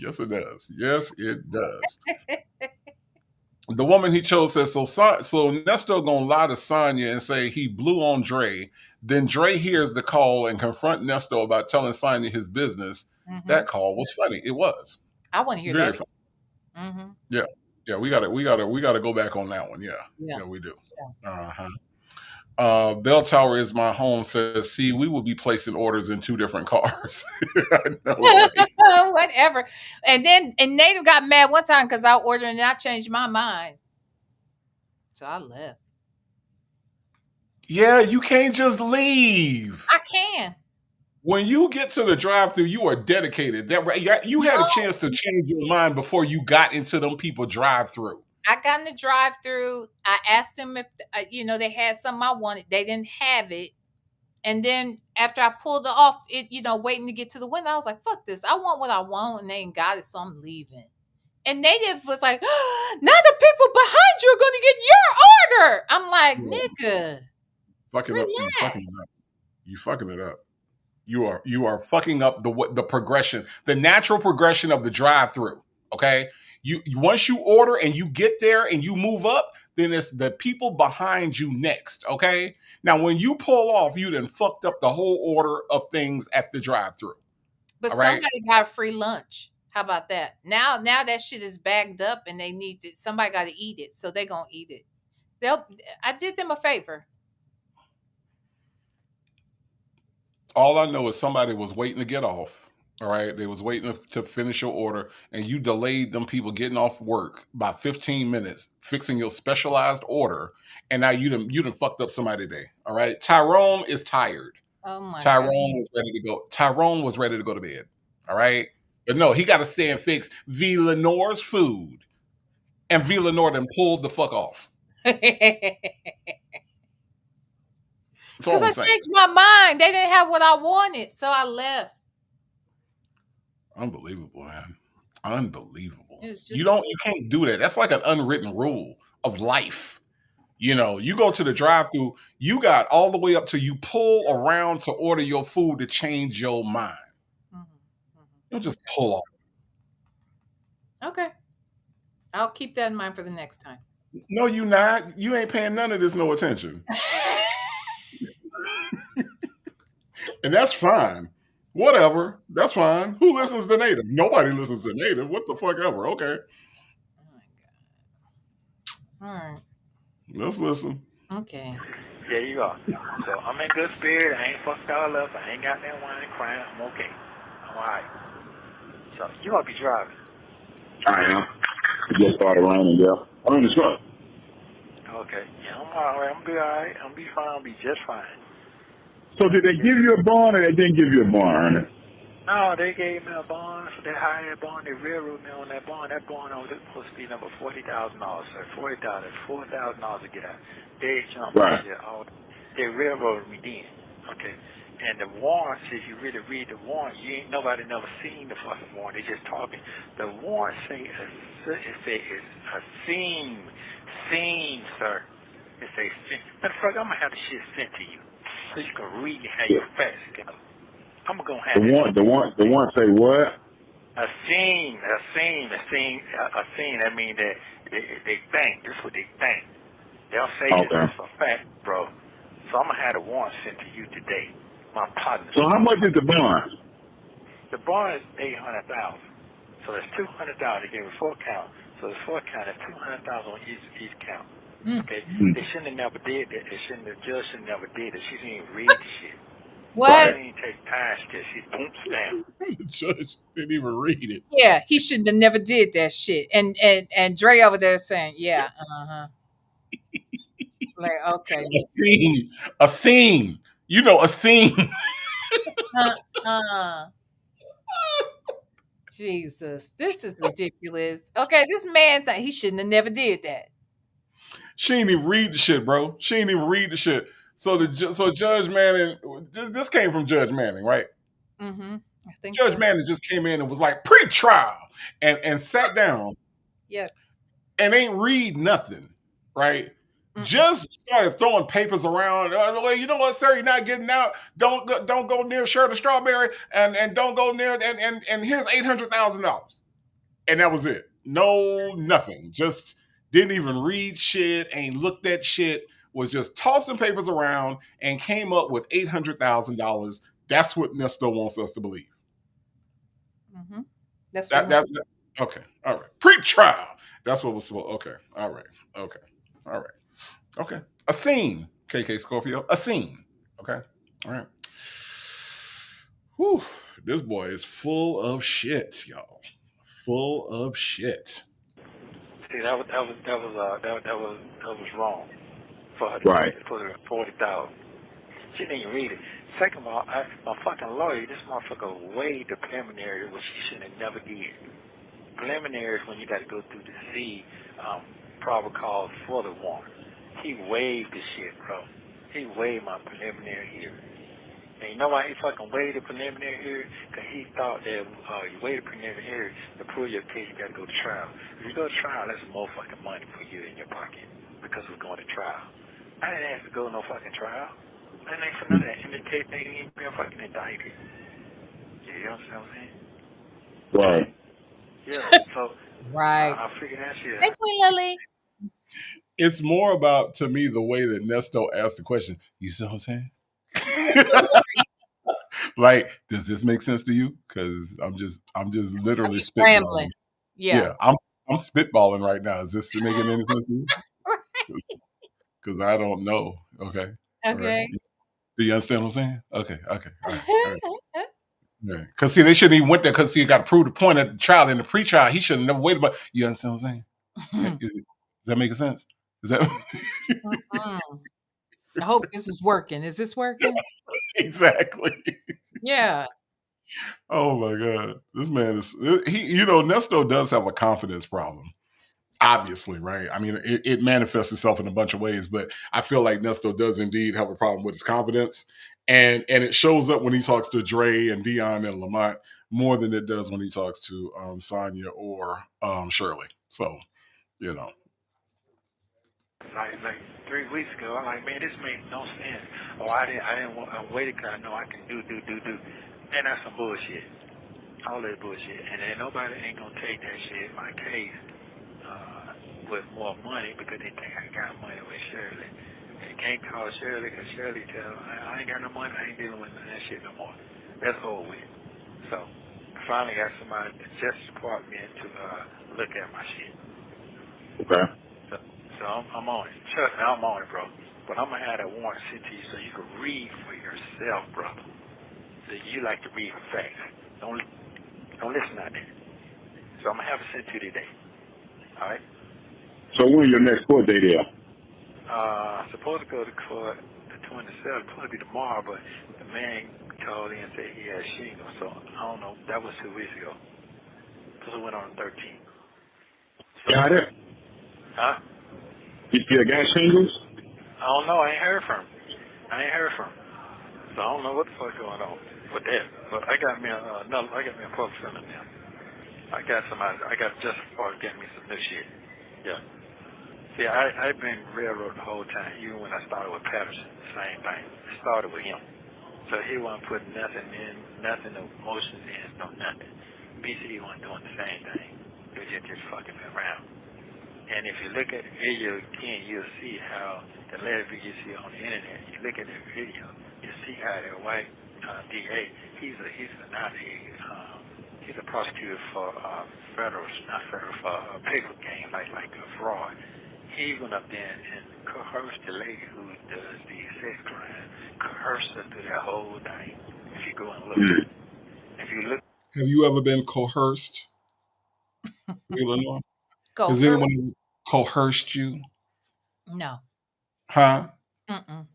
Yes, it does. Yes, it does. The woman he chose says, so Nesto gonna lie to Sonya and say he blew on Dre. Then Dre hears the call and confront Nesto about telling Sonya his business. That call was funny. It was I want to hear very that. funny. Yeah, yeah. We gotta go back on that one. Yeah, we do. Bell Tower is my home says, see, we will be placing orders in 2 different cars. I know, right? Whatever. And Native got mad one time because I ordered and I changed my mind. So I left. Yeah, you can't just leave. I can. When you get to the drive-through, you are dedicated. That you had a chance to change your mind before you got into them people drive-through. I got in the drive-through. I asked them if they had something I wanted. They didn't have it. And then after I pulled it off, waiting to get to the window, I was like, "Fuck this! I want what I want, and they ain't got it, so I'm leaving." And Native was like, "Now the people behind you are going to get your order." I'm like, "Nigga, Fucking relax." up. You fucking it up. You fucking it up. You are fucking up the progression, the natural progression of the drive-through. Okay, you once you order and you get there and you move up, then it's the people behind you next. Okay, now when you pull off, you done fucked up the whole order of things at the drive-through. But all right? somebody got a free lunch. How about that? Now that shit is bagged up and they need to. Somebody got to eat it, so they gonna eat it. I did them a favor. All I know is somebody was waiting to get off. All right. They was waiting to finish your order, and you delayed them people getting off work by 15 minutes, fixing your specialized order. And now you done fucked up somebody day. All right. Tyrone is tired. Oh my Tyrone God. was ready to go. Tyrone was ready to go to bed. All right. But no, he got to stay and fix V. Lenore's food. And V. Lenore then pulled the fuck off. Because I changed my mind. They didn't have what I wanted, so I left. Unbelievable, man. Unbelievable. Just, You can't do that. That's like an unwritten rule of life. You go to the drive-through, you got all the way up till you pull around to order your food to change your mind. You'll just pull off. Okay. I'll keep that in mind for the next time. No, you not. You ain't paying none of this no attention. And that's fine. Whatever. That's fine. Who listens to Native? Nobody listens to Native. What the fuck ever. Okay. Oh my God. All right. Let's listen. Okay. There you go. So I'm in good spirit. I ain't fucked all up. I ain't got that whining crying. I'm okay. I'm all right. So you gonna be driving? I am. It just started raining, yeah. I'm in the truck. Okay. Yeah, I'm all right. I'm gonna be all right. I'm gonna be fine. I'll be just fine. So did they give you a bond or they didn't give you a bond, Ernest? No, they gave me a bond. They hired that bond. They railroaded me on that bond. That bond was supposed to be number $40,000, sir. $40,000 to get out. They jumped Right. They railroaded me then. Okay. And the warrants, if you really read the warrant, nobody never seen the fucking warrant. They just talking. The warrant say it's a scene, sir. It says scene. Matter of fact, I'm gonna have the shit sent to you so you can read and have your facts together. I'm gonna have The warrant say what? A scene. That means that they think. This is what they think. They'll say this. Okay. That's a fact, bro. So I'm gonna have a warrant sent to you today. My partner. So how much is the bond? The bond is $800,000. So it's $200,000. They gave me 4 counts. So it's 4 counts. It's $200,000 on each count. Okay. They shouldn't have never did that. The judge should have never did it. She didn't even read the shit. What? She didn't even take time. She boom stamp. The judge didn't even read it. Yeah, he shouldn't have never did that shit. And Dre over there saying, yeah, like, okay. A scene. You know, a scene. Jesus, this is ridiculous. Okay, this man thing, he shouldn't have never did that. She didn't even read the shit, bro. She didn't even read the shit. So Judge Manning, this came from Judge Manning, right? Mm-hmm. I think Judge so. Manning just came in and was like pre-trial and sat down. Yes. And ain't read nothing, right? Just started throwing papers around. Well, you know what, sir? You're not getting out. Don't go near Shirley Strawberry, and don't go near. And here's $800,000, and that was it. No, nothing. Just didn't even read shit. Ain't looked at shit. Was just tossing papers around and came up with $800,000. That's what Nesto wants us to believe. Mm-hmm. That's okay. All right. Pre-trial. That's what was supposed. Okay. All right. Okay. All right. Okay. A scene. KK Scorpio. A scene. Okay. All right. Whew. This boy is full of shit, y'all. Full of shit. See, that was wrong for her to put her at 40,000. She didn't even read it. Second of all, my fucking lawyer, this motherfucker waived the preliminary, which she should have never did. Preliminary is when you got to go through the Z probable cause for the warrant. He waived the shit, bro. He waived my preliminary hearing. And you know why he fucking waived the preliminary hearing? Because he thought that you waived the preliminary hearing to prove your case, you got to go to trial. If you go to trial, that's more fucking money for you in your pocket because we're going to trial. I didn't ask to go to no fucking trial. I didn't ask for none of that. In the case, they didn't even be fucking indicted. You know what I'm saying? Right. Yeah, so right. I figured that shit out. Hey, Queen Lily. It's more about, to me, the way that Nesto asked the question. You see what I'm saying? Like, does this make sense to you? Because I'm just literally spitballing. Yeah, I'm spitballing right now. Is this making any sense to you? Because I don't know. Okay. Okay. Right. Do you understand what I'm saying? Okay. All right. Yeah. Because see, they shouldn't even went there. Because see, you got to prove the point at the trial. In the pre-trial, he shouldn't have never waited. But you understand what I'm saying? Does that make sense? Is that? I hope this is working. Is this working? Exactly. Yeah. Oh my God, this man is Nesto does have a confidence problem. Obviously, right? I mean, it manifests itself in a bunch of ways, but I feel like Nesto does indeed have a problem with his confidence. And it shows up when he talks to Dre and Dion and Lamont more than it does when he talks to Sonya or Shirley. So, you know. Like 3 weeks ago, I'm like, man, this makes no sense. Oh, I waited because I know I can do. And that's some bullshit. All that bullshit. And then nobody ain't gonna take that shit, my case, with more money because they think I got money with Shirley. They can't call Shirley because Shirley tell them, I ain't got no money, I ain't dealing with that shit no more. That's over with. So, I finally got somebody at the Justice Department to look at my shit. Okay. So I'm on it. Trust me, I'm on it, bro. But I'm going to have that warrant sent to you so you can read for yourself, brother. So you like to read for facts. Don't listen out there. So I'm going to have it sent to you today. All right? So when your next court date is? Supposed to go to court the 27th. Supposed to be tomorrow, but the man called in and said he had shingles. So I don't know. That was 2 weeks ago. So it went on the 13th. So, Got it? Huh? You still got shingles? I don't know. I ain't heard from him. So I don't know what the fuck's going on with that. But I got me a folks center now. I got Justice Department getting me some new shit. Yeah. See, I've been railroad the whole time, even when I started with Patterson, same thing. I started with him. So he wasn't putting nothing in, nothing of emotions in, no nothing. BC wasn't doing the same thing. They were just fucking around. And if you look at the video again, you'll see how the last video you see on the internet, you look at the video, you see how the white DA, he's a Nazi, he's a prosecutor for for paper game, like a fraud. He went up there and coerced the lady who does the sex crime, coerced her through that whole thing. If you go and look, if you look. Have you ever been coerced, Lenore? Has Coerced? anyone coerced you? No. Huh? Mm-mm.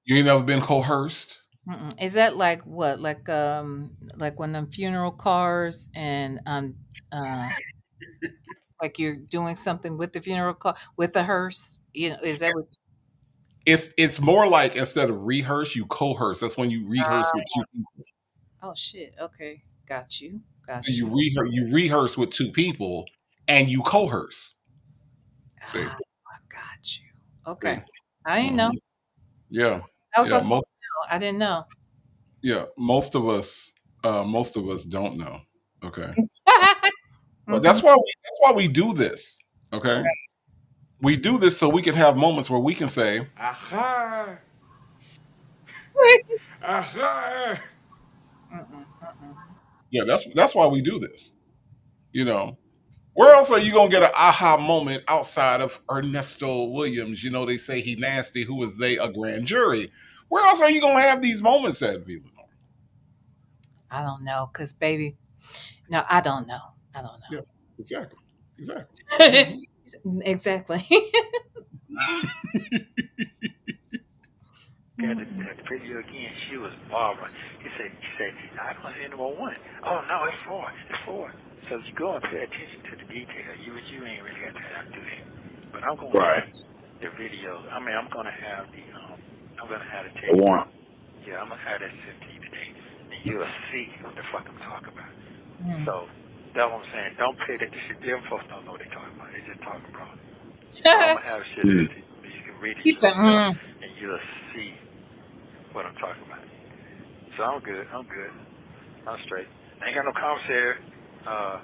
You ain't never been coerced? Mm-mm. Is that like what? Like when them funeral cars and like you're doing something with the funeral car with the hearse? You know, is that what? It's more like instead of rehearse, you coerce. That's when you rehearse with two people. Oh shit. Okay. Got you. So Got you you. rehearse with two people and you coerce. See? I got you. Okay. See? I didn't know. Yeah. How was I Yeah. supposed to know? I didn't know. Yeah. Most of us don't know. Okay. But Mhm. that's why we do this. Okay. We do this so we can have moments where we can say, aha. Aha. Yeah, that's why we do this. You know. Where else are you gonna get an aha moment outside of Ernesto Williams? You know, they say he nasty. Who is they? A grand jury. Where else are you gonna have these moments at, Lenore? I don't know, cause baby, no, I don't know. I don't Yeah, exactly. know. Exactly. Got the video again. She was Barbara. He said, I don't see number one. Oh no, it's four. So you go and pay attention to the detail. You ain't really got time to do that. But I'm gonna have the video. I mean, I'm gonna have the tape. Yeah, I'm gonna have that sent to you today, and you'll see what the fuck I'm talking about. So that's what I'm saying. Don't pay that. Them folks don't know what they're talking about. They just talking about. So I'm gonna have shit sent to you. You can read it He said, yourself, and you'll see what I'm talking about. So I'm good. I'm straight. I ain't got no commissary. Can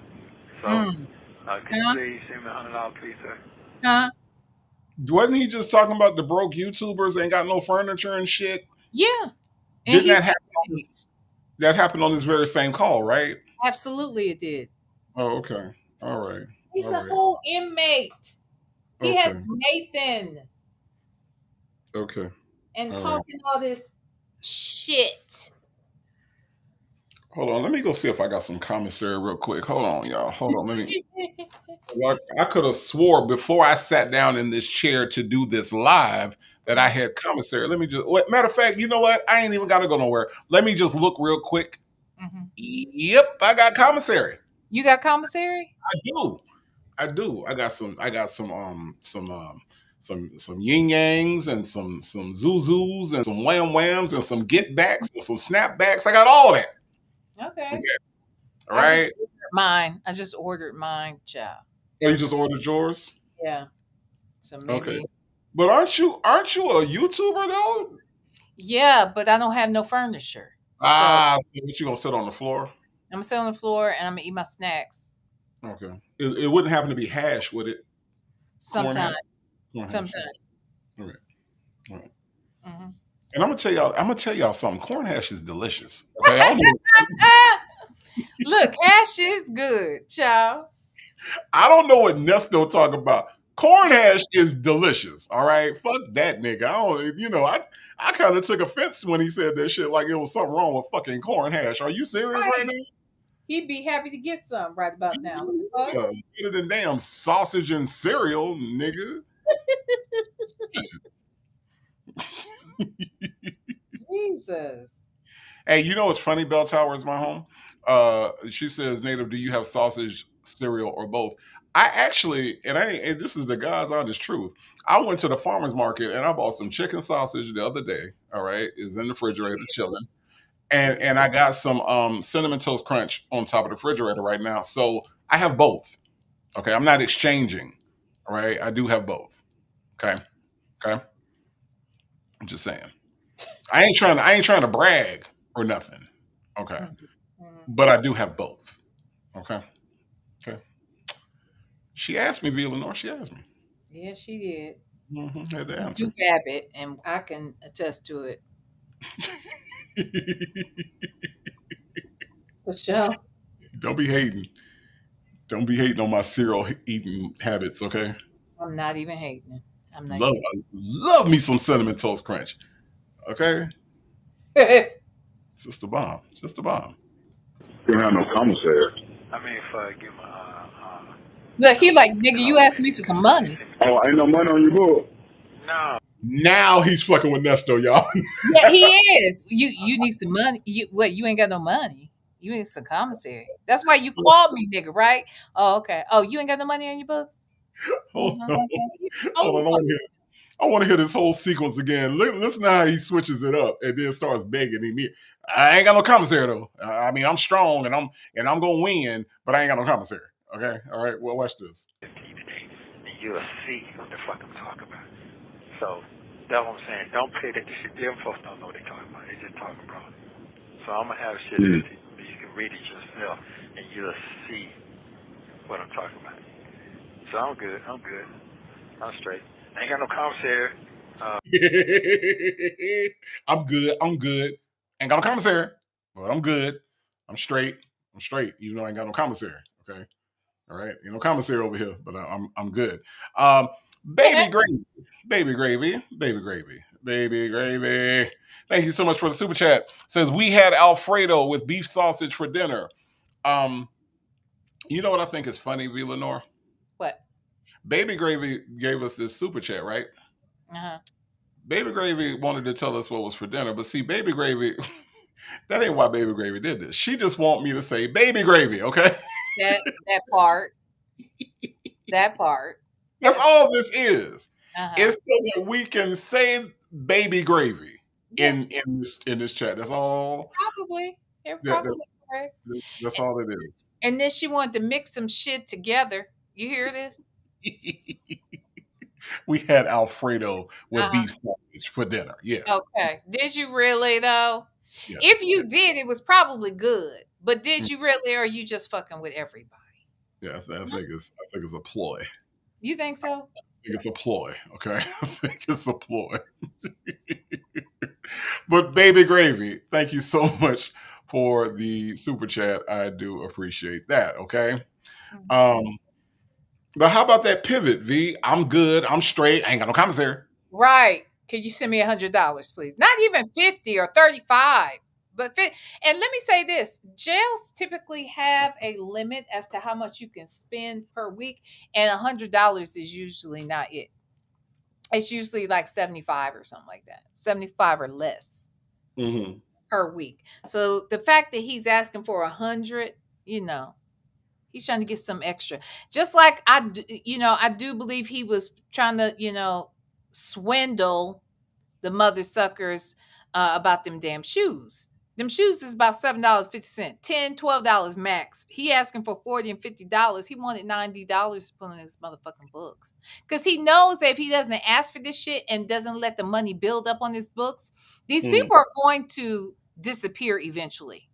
you please send me $100, please, sir? Huh? Wasn't he just talking about the broke YouTubers ain't got no furniture and shit? Yeah. Didn't that happen? That happened on this very same call, right? Absolutely, it did. Oh, okay. All right. He's a whole inmate. He has Nathan. Okay. And talking all this shit. Hold on, let me go see if I got some commissary real quick. Hold on, y'all. Hold on, let me. I could have swore before I sat down in this chair to do this live that I had commissary. Let me just. Matter of fact, you know what? I ain't even gotta go nowhere. Let me just look real quick. Yep, I got commissary. You got commissary? I do. I got some yin yangs and some zuzus and some wham whams and some get backs and some snapbacks. I got all that. Okay. All right. I just ordered mine, child. Oh, you just ordered yours? Yeah. So maybe. Okay. But aren't you a YouTuber though? Yeah, but I don't have no furniture. So what, you gonna sit on the floor? I'm gonna sit on the floor and I'm gonna eat my snacks. Okay. It wouldn't happen to be hash, would it? Sometimes. Sometimes. All right. Mm-hmm. And I'm gonna tell y'all something. Corn hash is delicious. Okay. Look, hash is good, child. I don't know what Nesto talk about. Corn hash is delicious. All right. Fuck that nigga. I kind of took offense when he said that shit like it was something wrong with fucking corn hash. Are you serious right now? He'd be happy to get some right about now. Yeah, better than damn sausage and cereal, nigga. Jesus. Hey, you know what's funny? Bell Tower is my home. She says, "Native, do you have sausage, cereal, or both?" I actually, and this is the God's honest truth. I went to the farmer's market and I bought some chicken sausage the other day. All right, it's in the refrigerator chilling, and I got some cinnamon toast crunch on top of the refrigerator right now. So I have both. Okay, I'm not exchanging. All right, I do have both. Okay. I'm just saying. I ain't trying to brag or nothing. Okay. But I do have both. Okay. Okay. She asked me, via Lenore. She asked me. Yeah, she did. Had to You answer. do have it, and I can attest to it for sure. Don't be hating. Don't be hating on my cereal eating habits, okay? I'm not even hating. I'm not Love even. love me some cinnamon toast crunch. Okay? It's just a bomb. It's just a bomb. You don't have no commissary. I mean, if I give my, Look, he like, nigga, you you know, asked me for some money. Oh, ain't no money on your book. no, Now he's fucking with Nesto, y'all. Yeah, he is. You need some money. You ain't got no money. You need some commissary. That's why you called me, nigga, right? Oh, okay. Oh, you ain't got no money on your books? Hold Mhm. on. You Hold on. told us. I want to hear this whole sequence again. Listen to how he switches it up and then starts begging me. I ain't got no commissary though. I mean, I'm strong and I'm gonna win, but I ain't got no commissary. Okay, all right. Well, watch this. and you'll see what the fuck I'm talking about. So, that's what I'm saying. Don't pay that shit. Them folks don't know what they're talking about. They just talking, bro. So, I'm going to have shit that you can read it yourself, and you'll see what I'm talking about. So, I'm good. I'm good. I'm straight. I ain't got no commissary. I'm good. I'm good. Ain't got no commissary, but I'm good. I'm straight. I'm straight. Even though I ain't got no commissary. Okay. All right. Ain't no commissary over here, but I'm good. Baby gravy. Baby gravy. Baby gravy. Baby gravy. Thank you so much for the super chat. Says we had Alfredo with beef sausage for dinner. You know what I think is funny, V. Lenore? What? Baby Gravy gave us this super chat, right? Uh-huh. Baby Gravy wanted to tell us what was for dinner, but see, Baby Gravy, that ain't why Baby Gravy did this. She just want me to say Baby Gravy, okay? That part. That part. That's all this is. Uh-huh. It's so that we can say Baby Gravy Yeah. in this chat. That's all. Probably. You're That, probably correct. that's all it is. And then she wanted to mix some shit together. You hear this? We had Alfredo with Uh-huh. beef sausage for dinner. Yeah. Okay. Did you really though? Yeah. If you did, it was probably good. But did you really, or are you just fucking with everybody? Yeah, I think it's a ploy. You think so? I think it's a ploy, okay? I think it's a ploy. But Baby Gravy, thank you so much for the super chat. I do appreciate that, okay? But how about that pivot, V? I'm good. I'm straight. I ain't got no commissary. Right. Could you send me $100, please? Not even 50 or 35, but and let me say this: jails typically have a limit as to how much you can spend per week, and $100 is usually not it. It's usually like 75 or something like that, 75 or less per week. So the fact that he's asking for 100, he's trying to get some extra. Just like I do believe he was trying to, swindle the mother suckers about them damn shoes. Them shoes is about $7.50, $10, $12 max. He asking for $40 and $50. He wanted $90 to put in his motherfucking books. Because he knows that if he doesn't ask for this shit and doesn't let the money build up on his books, these people are going to disappear eventually.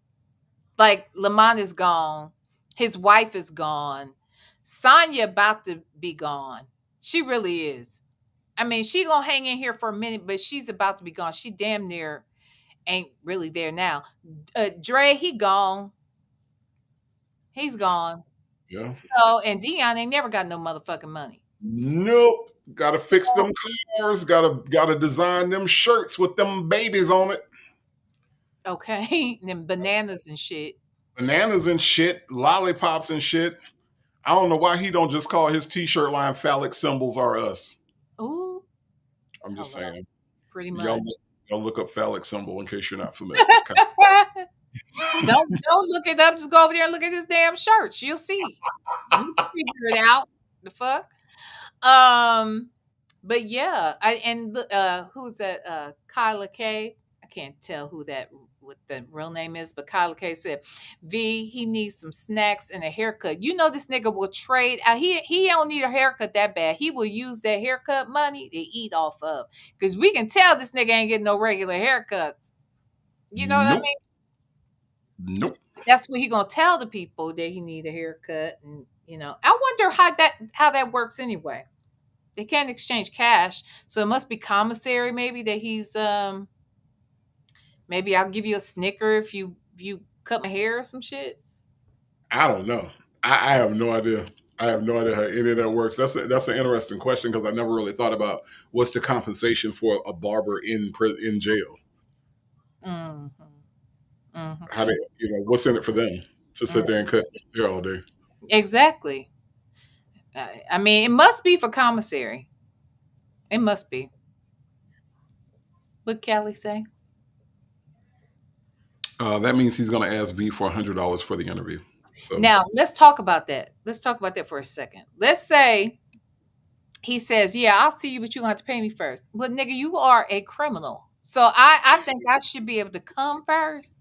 Like Lamont is gone. His wife is gone. Sonya about to be gone. She really is. I mean, she gonna hang in here for a minute, but she's about to be gone. She damn near ain't really there now. Dre, he gone. He's gone. Yeah. So, and Dion ain't never got no motherfucking money. Nope. Gotta fix them cars. Gotta design them shirts with them babies on it. Okay. Them bananas and shit. Bananas and shit, lollipops and shit. I don't know why he don't just call his t-shirt line phallic symbols are us. Ooh. I'm just saying. Pretty much. Y'all look up phallac symbol in case you're not familiar. Don't look it up. Just go over there and look at his damn shirts. You'll see. You can figure it out. The fuck. But yeah, who's that? Kyla K. I can't tell what the real name is, but Kyla K said, V, he needs some snacks and a haircut. You know this nigga will trade. He don't need a haircut that bad. He will use that haircut money to eat off of. Because we can tell this nigga ain't getting no regular haircuts. You know what I mean? Nope. That's what he gonna tell the people that he need a haircut, and I wonder how that works anyway. They can't exchange cash, so it must be commissary. Maybe that he's maybe I'll give you a snicker if you cut my hair or some shit. I don't know. I have no idea. I have no idea how any of that works. That's an interesting question because I never really thought about what's the compensation for a barber in jail. Hmm. Hmm. How they, what's in it for them to sit there and cut hair all day? Exactly. I mean, it must be for commissary. It must be. What Callie say? That means he's going to ask V for $100 for the interview. So Now let's talk about that. Let's talk about that for a second. Let's say he says, "Yeah, I'll see you, but you're gonna have to pay me first." But nigga, you are a criminal, so I think I should be able to come first,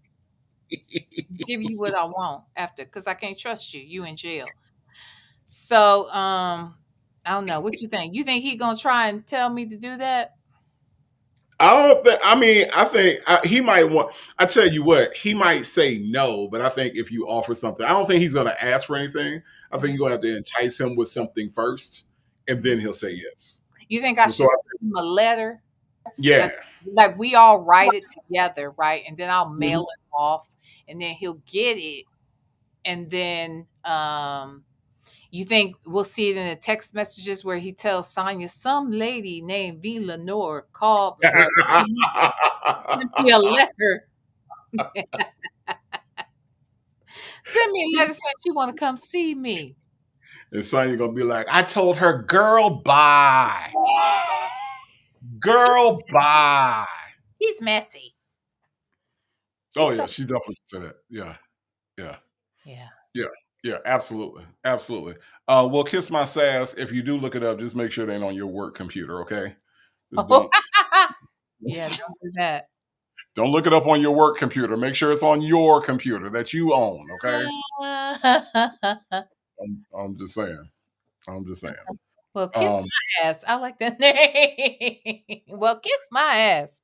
give you what I want after, because I can't trust you. You in jail. So I don't know. What you think? You think he gonna try and tell me to do that? I don't think. I mean, I think he might want. I tell you what, he might say no, but I think if you offer something, I don't think he's going to ask for anything. I think you're going to have to entice him with something first, and then he'll say yes. You think I And so, should send him a letter? yeah, Like we all write it together, right? And then I'll mail Mhm. it off, and then he'll get it, and then you think we'll see it in the text messages where he tells Sonya some lady named V. Lenore called sent me a letter. Send me a letter saying she want to come see me. and Sonya gonna be like, "I told her, girl, bye, girl, bye." She's messy. Oh She's yeah, so she definitely said that. Yeah, yeah, yeah. yeah, yeah. Absolutely, absolutely. Well, kiss my sass. If you do look it up, just make sure it ain't on your work computer. Okay, just don't. Yeah, don't do that. Don't look it up on your work computer. Make sure it's on your computer that you own. Okay. I'm just saying. I'm just saying. Well, kiss Um, my ass. I like that name. Well, kiss my ass.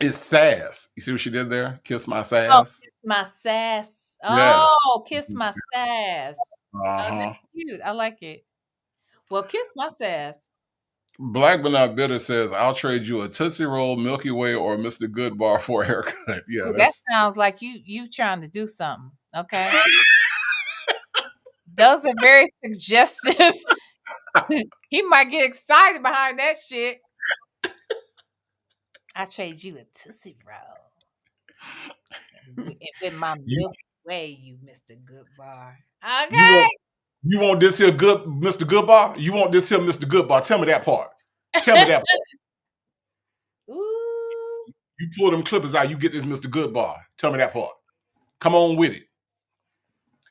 it's sass. You see what she did there? Kiss my Oh, sass. kiss my sass. Yeah. Oh, kiss my sass. Uh Oh, that's huh. cute. I like it. Well, kiss my sass. Black but not bitter says, "I'll trade you a Tootsie Roll, Milky Way, or Mr. Good Bar for a haircut." Yeah, Ooh, that that's. sounds like you trying to do something. Okay. Those are very suggestive. He might get excited behind that shit. I trade you a Tootsie Roll. With my you Milky Way, you Mr. Good Bar. you Okay. want you want this here good Mr. Good Bar? You want this here Mr. Good Bar? Tell me that part. Tell me that part. Ooh. You pull them clippers out, you get this Mr. Good Bar. Tell me that part. Come on with it.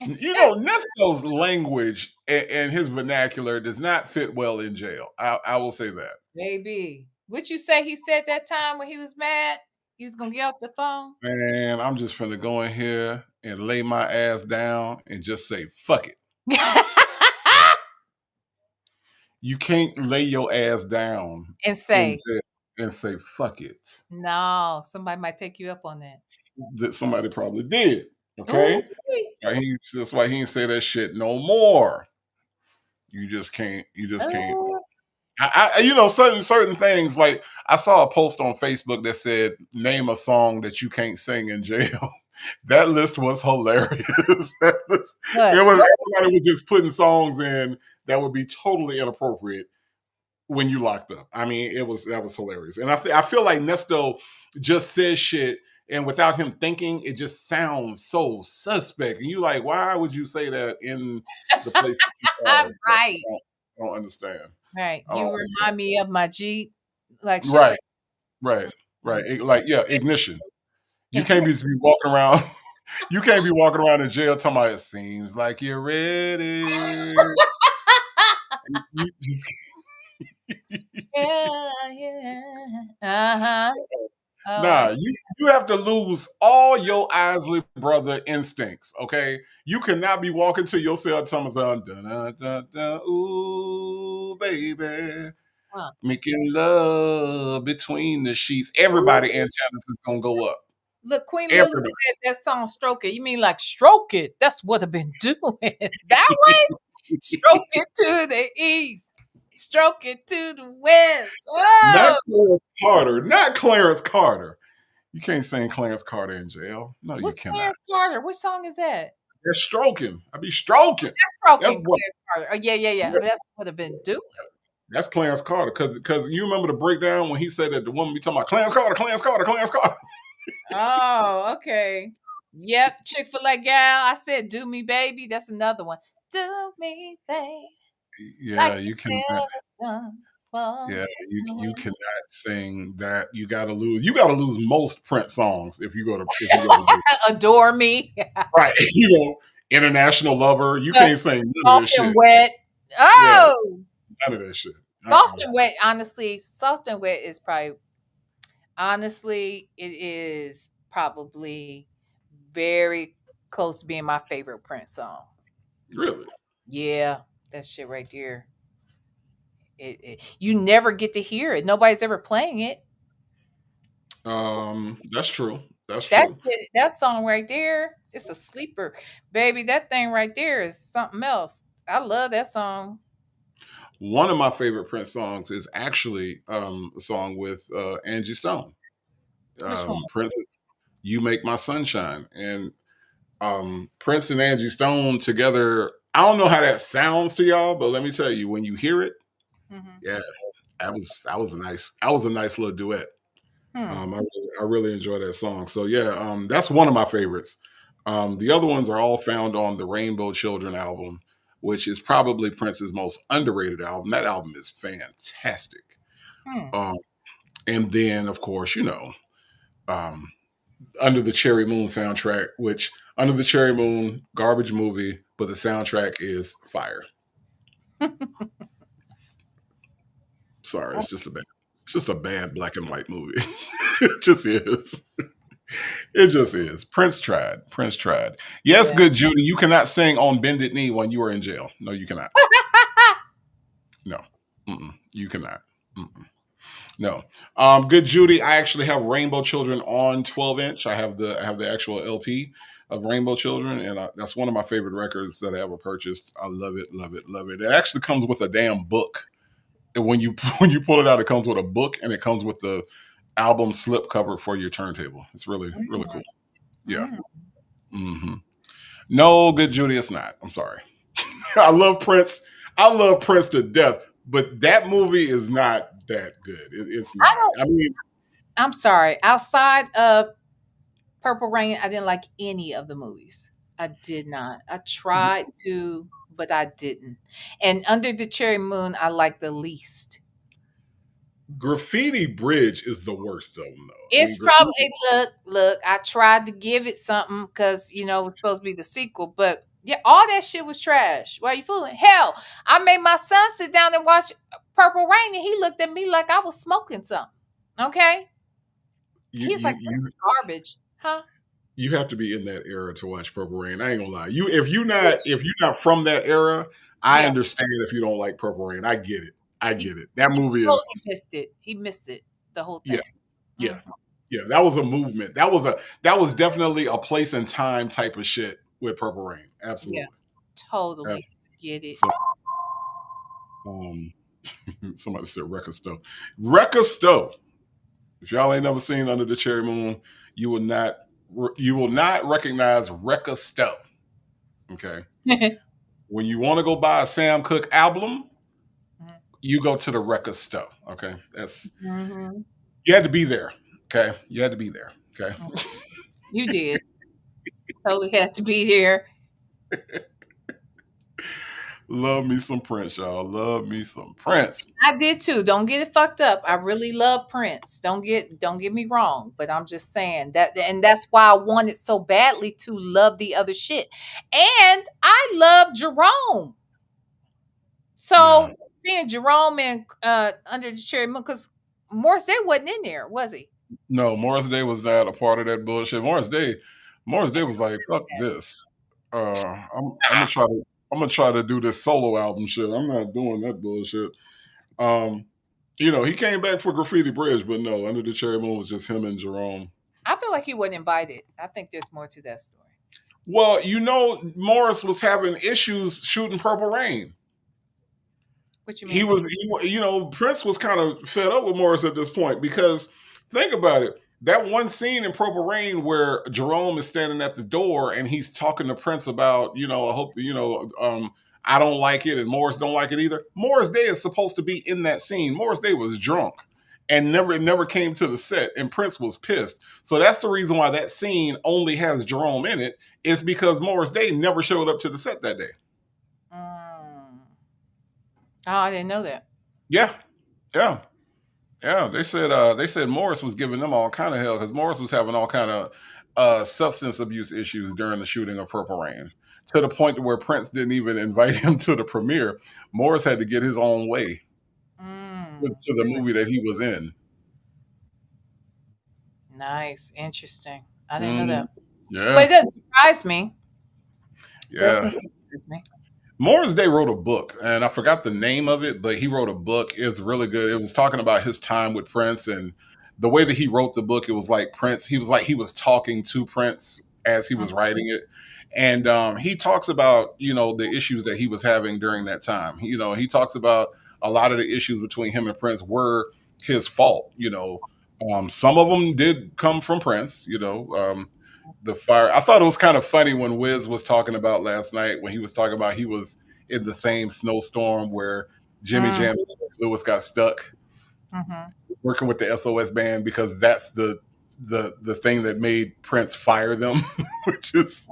Nesto's language and his vernacular does not fit well in jail. I will say that. Maybe. What you say he said that time when he was mad? He was gonna get off the phone? Man, I'm just finna go in here and lay my ass down and just say, fuck it. You can't lay your ass down And in say, jail and say, fuck it. no, somebody might take you up on that. That somebody probably did. Ooh. Okay? That's why he didn't say that shit no more. You just can't. You just can't. Oh. Certain things. Like I saw a post on Facebook that said, "Name a song that you can't sing in jail." That list was hilarious. What? Everybody was just putting songs in that would be totally inappropriate when you locked up. I mean, that was hilarious. And I feel like Nesto just says shit, and without him thinking, it just sounds so suspect. And you like, why would you say that in the place that you are? Right. I don't understand. Right. I You don't remind me of my Jeep. Like shit Right, like right, right. mm. Like, yeah, ignition. You can't be walking around. You can't be walking around in jail talking about it seems like you're ready. You just Yeah, yeah. Uh-huh. Oh, I Nah, you have to lose all your Isley brother instincts. Okay, you cannot be walking to your cell talking about dun, dun, dun, dun, ooh baby, huh. making love between the sheets. Everybody antennas is gonna go up. Look, Queen Lily Everybody. said that song "Stroke It." You mean like stroke it? That's what I've been doing. That one, stroke it to the east, stroke it to the west. Not Oh, Clarence Carter. Not Clarence Carter. You can't sing Clarence Carter in jail. No, you what's cannot. Clarence Carter? What song is that? They're stroking. I be stroking. That's That's stroking what. Clarence Carter. Oh yeah. That's what I've been doing. That's Clarence Carter. Because you remember the breakdown when he said that the woman be talking about Clarence Carter, Clarence Carter, Clarence Carter. Oh, okay. Yep, Chick-fil-A gal. I said, "Do me, baby." That's another one. Do me, baby, like Yeah, you you cannot. never done for Yeah, you me. cannot sing that. You gotta lose. You gotta lose most Prince songs if you go to do. Adore me. Right. International Lover. You Uh, can't sing none of Soft this and shit. wet. Yeah, Oh, none of that shit. soft Uh-uh. and wet. Honestly, soft and wet is probably. Honestly, it is probably very close to being my favorite Prince song. Really? Yeah, that shit right there. You never get to hear it. Nobody's ever playing it. That's true. That's That true. shit, that song right there, it's a sleeper, baby. That thing right there is something else. I love that song. One of my favorite Prince songs is actually a song with Angie Stone. Which one? Prince, "You Make My Sunshine," and Prince and Angie Stone together. I don't know how that sounds to y'all, but let me tell you, when you hear it, Hmm. yeah, that was a nice little duet. Hmm. I really enjoy that song. So yeah, that's one of my favorites. The other ones are all found on the Rainbow Children album, which is probably Prince's most underrated album. That album is fantastic. Hmm. Um, and then, of course, um, Under the Cherry Moon soundtrack, which Under the Cherry Moon, garbage movie, but the soundtrack is fire. Sorry, it's just a bad black and white movie. It just is. It just is. Prince tried. Prince tried. Yes, Yeah. good Judy. You cannot sing on Bended Knee when you are in jail. No, you cannot. No. You cannot. Mm-mm. No. Good Judy. I actually have Rainbow Children on 12-inch. I have the actual LP of Rainbow Children, and that's one of my favorite records that I ever purchased. I love it, love it, love it. It actually comes with a damn book. And when you when you pull it out, it comes with a book and it comes with the album slip cover for your turntable. It's really, really cool. Yeah. Mm. hmm No, good Judy, it's not. I'm sorry. I love Prince. I love Prince to death, but that movie is not that good. It's I not. don't. I mean, I'm sorry. Outside of Purple Rain, I didn't like any of the movies. I did not. I tried to, but I didn't. And Under the Cherry Moon, I like the least. Graffiti Bridge is the worst of them, though. I It's mean, Graffiti. probably look. I tried to give it something because it was supposed to be the sequel, but yeah, all that shit was trash. Why you fooling? Hell, I made my son sit down and watch Purple Rain, and he looked at me like I was smoking something. Okay, You he's you like, "This you is garbage, huh?" you have to be in that era to watch Purple Rain. I ain't gonna lie. If you're not from that era, I Yeah, understand if you don't like Purple Rain. I get it. I he, get it. That he movie is totally missed it. He missed it, the whole yeah, thing. yeah, Mhm. yeah. That was a movement. That was definitely a place and time type of shit with Purple Rain. Yeah, Absolutely. totally Absolutely. get it. So um somebody said Wrecka Stowe. Wrecka Stowe. If y'all ain't never seen Under the Cherry Moon, you will not recognize Wrecka Stowe. Okay. When you want to go buy a Sam Cooke album, you go to the Wrecka Stowe. Okay. Mhm. You had to be there. Okay. You had to be there. Okay. You did. Totally had to be here. Love me some Prince, y'all. Love me some Prince. I did too. Don't get it fucked up. I really love Prince. Don't get me wrong, but I'm just saying that, and that's why I wanted so badly to love the other shit. And I love Jerome. Yeah. So seeing Jerome and Under the Cherry Moon, because Morris Day wasn't in there, was he? No, Morris Day was not a part of that bullshit. Morris Day was like, fuck this. I'm gonna try to do this solo album shit. I'm not doing that bullshit. He came back for Graffiti Bridge, but no, Under the Cherry Moon was just him and Jerome. I feel like he wasn't invited. I think there's more to that story. Well, Morris was having issues shooting Purple Rain. What you mean? Prince was kind of fed up with Morris at this point because think about it. That one scene in Purple Rain where Jerome is standing at the door and he's talking to Prince about, I hope, I don't like it and Morris don't like it either. Morris Day is supposed to be in that scene. Morris Day was drunk and never came to the set, and Prince was pissed. So that's the reason why that scene only has Jerome in it, is because Morris Day never showed up to the set that day. Oh, I didn't know that. Yeah. They said Morris was giving them all kind of hell because Morris was having all kind of substance abuse issues during the shooting of Purple Rain, to the point where Prince didn't even invite him to the premiere. Morris had to get his own way to the movie that he was in. Nice, interesting. I didn't know that. Yeah, but it doesn't surprise me. Yeah. Morris Day wrote a book, and I forgot the name of it, but he wrote a book. It's really good. It was talking about his time with Prince, and the way that he wrote the book, it was like Prince. He was talking to Prince as he was writing it, and he talks about the issues that he was having during that time. He talks about a lot of the issues between him and Prince were his fault. Some of them did come from Prince. The fire. I thought it was kind of funny when Wiz was talking about last night, when he was talking about he was in the same snowstorm where Jimmy Jam and Lewis got stuck working with the SOS band, because that's the thing that made Prince fire them, which is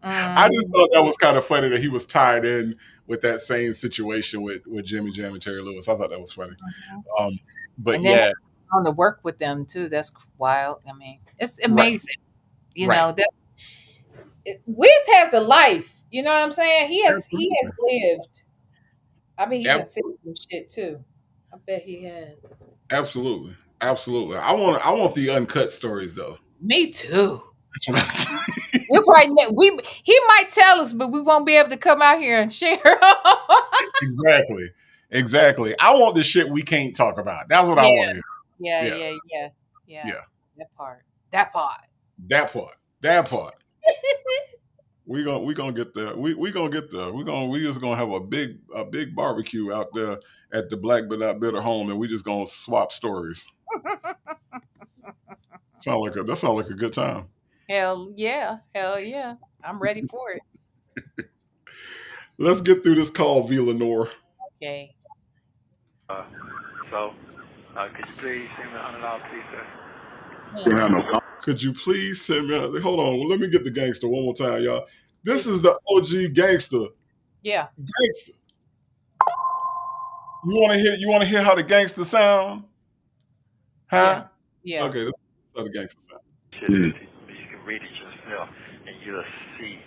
I just thought that was kind of funny that he was tied in with that same situation with Jimmy Jam and Terry Lewis. I thought that was funny. But and then yeah, on to work with them too. That's wild. I mean, it's amazing. Wiz has a life. You know what I'm saying? He has lived. I mean, he has seen some shit too. I bet he has. Absolutely. I want the uncut stories though. Me too. We're probably he might tell us, but we won't be able to come out here and share. Exactly. I want the shit we can't talk about. That's what I want to hear. Yeah. That part. We gonna get there. We gonna get there. We just gonna have a big barbecue out there at the Black But Not Bitter home, and we just gonna swap stories. That sound like a good time. Hell yeah. I'm ready for it. Let's get through this call, V. Lenore. Okay. Could you please send me $100, please, sir? Could you please send me? Hold on, let me get the gangster one more time, y'all. This is the OG gangster. Yeah. Gangster. You want to hear how the gangster sound? Huh? Yeah. Okay, this is how the gangster sound. You can read it yourself, and you'll see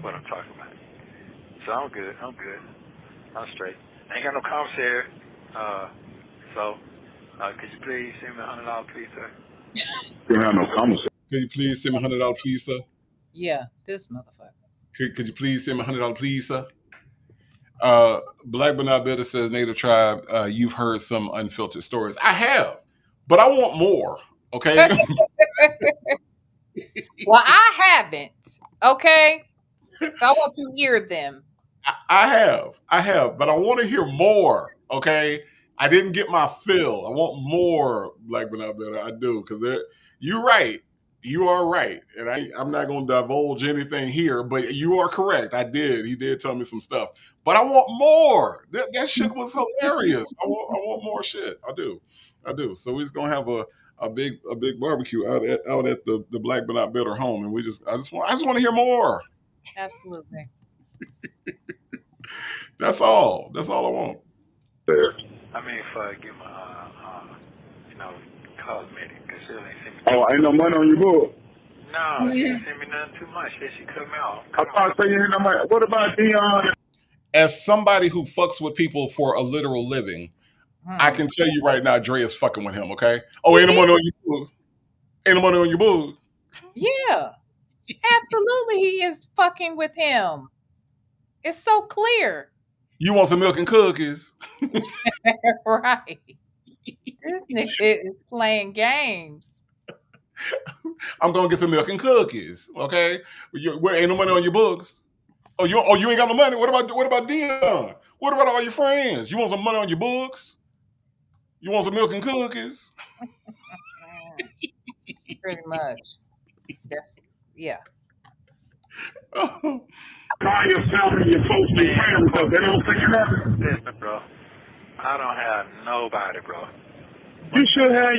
what I'm talking about. So I'm good. I'm straight. I ain't got no commissary. Could you please send me $100, please, sir? You have no commissary. Could you please send me $100, please, sir? Yeah, this motherfucker. Could you please send me $100, please, sir? Black But Not Bitter says, Native Tribe, you've heard some unfiltered stories. I have, but I want more. Okay. Well, I haven't. Okay. So I want to hear them. I have, but I want to hear more. Okay. I didn't get my fill. I want more Black But Not Bitter. I do, because you're right. You are right. And I'm not going to divulge anything here, but you are correct. He did tell me some stuff, but I want more. That shit was hilarious. I want more shit. I do. So we're just going to have a big barbecue out at the Black But Not Bitter home. And I just want to hear more. Absolutely. That's all I want. I mean, if I give my, cosmetic, because she ain't send me. Oh, ain't no money on your book? No, she didn't send me nothing too much. She cut me off. I thought you ain't no money. What about Dion? As somebody who fucks with people for a literal living, I can tell you right now, Dre is fucking with him, okay? Oh, ain't no money on your book. Ain't no money on your book. Yeah. Absolutely, he is fucking with him. It's so clear. You want some milk and cookies? Right. This nigga is playing games. I'm gonna get some milk and cookies. Okay, where ain't no money on your books? Oh, you ain't got no money. What about Dion? What about all your friends? You want some money on your books? You want some milk and cookies? Pretty much. That's yeah. Oh, Call yourself and your folks and your family because they don't think nothing. Listen, bro. I don't have nobody, bro. You should have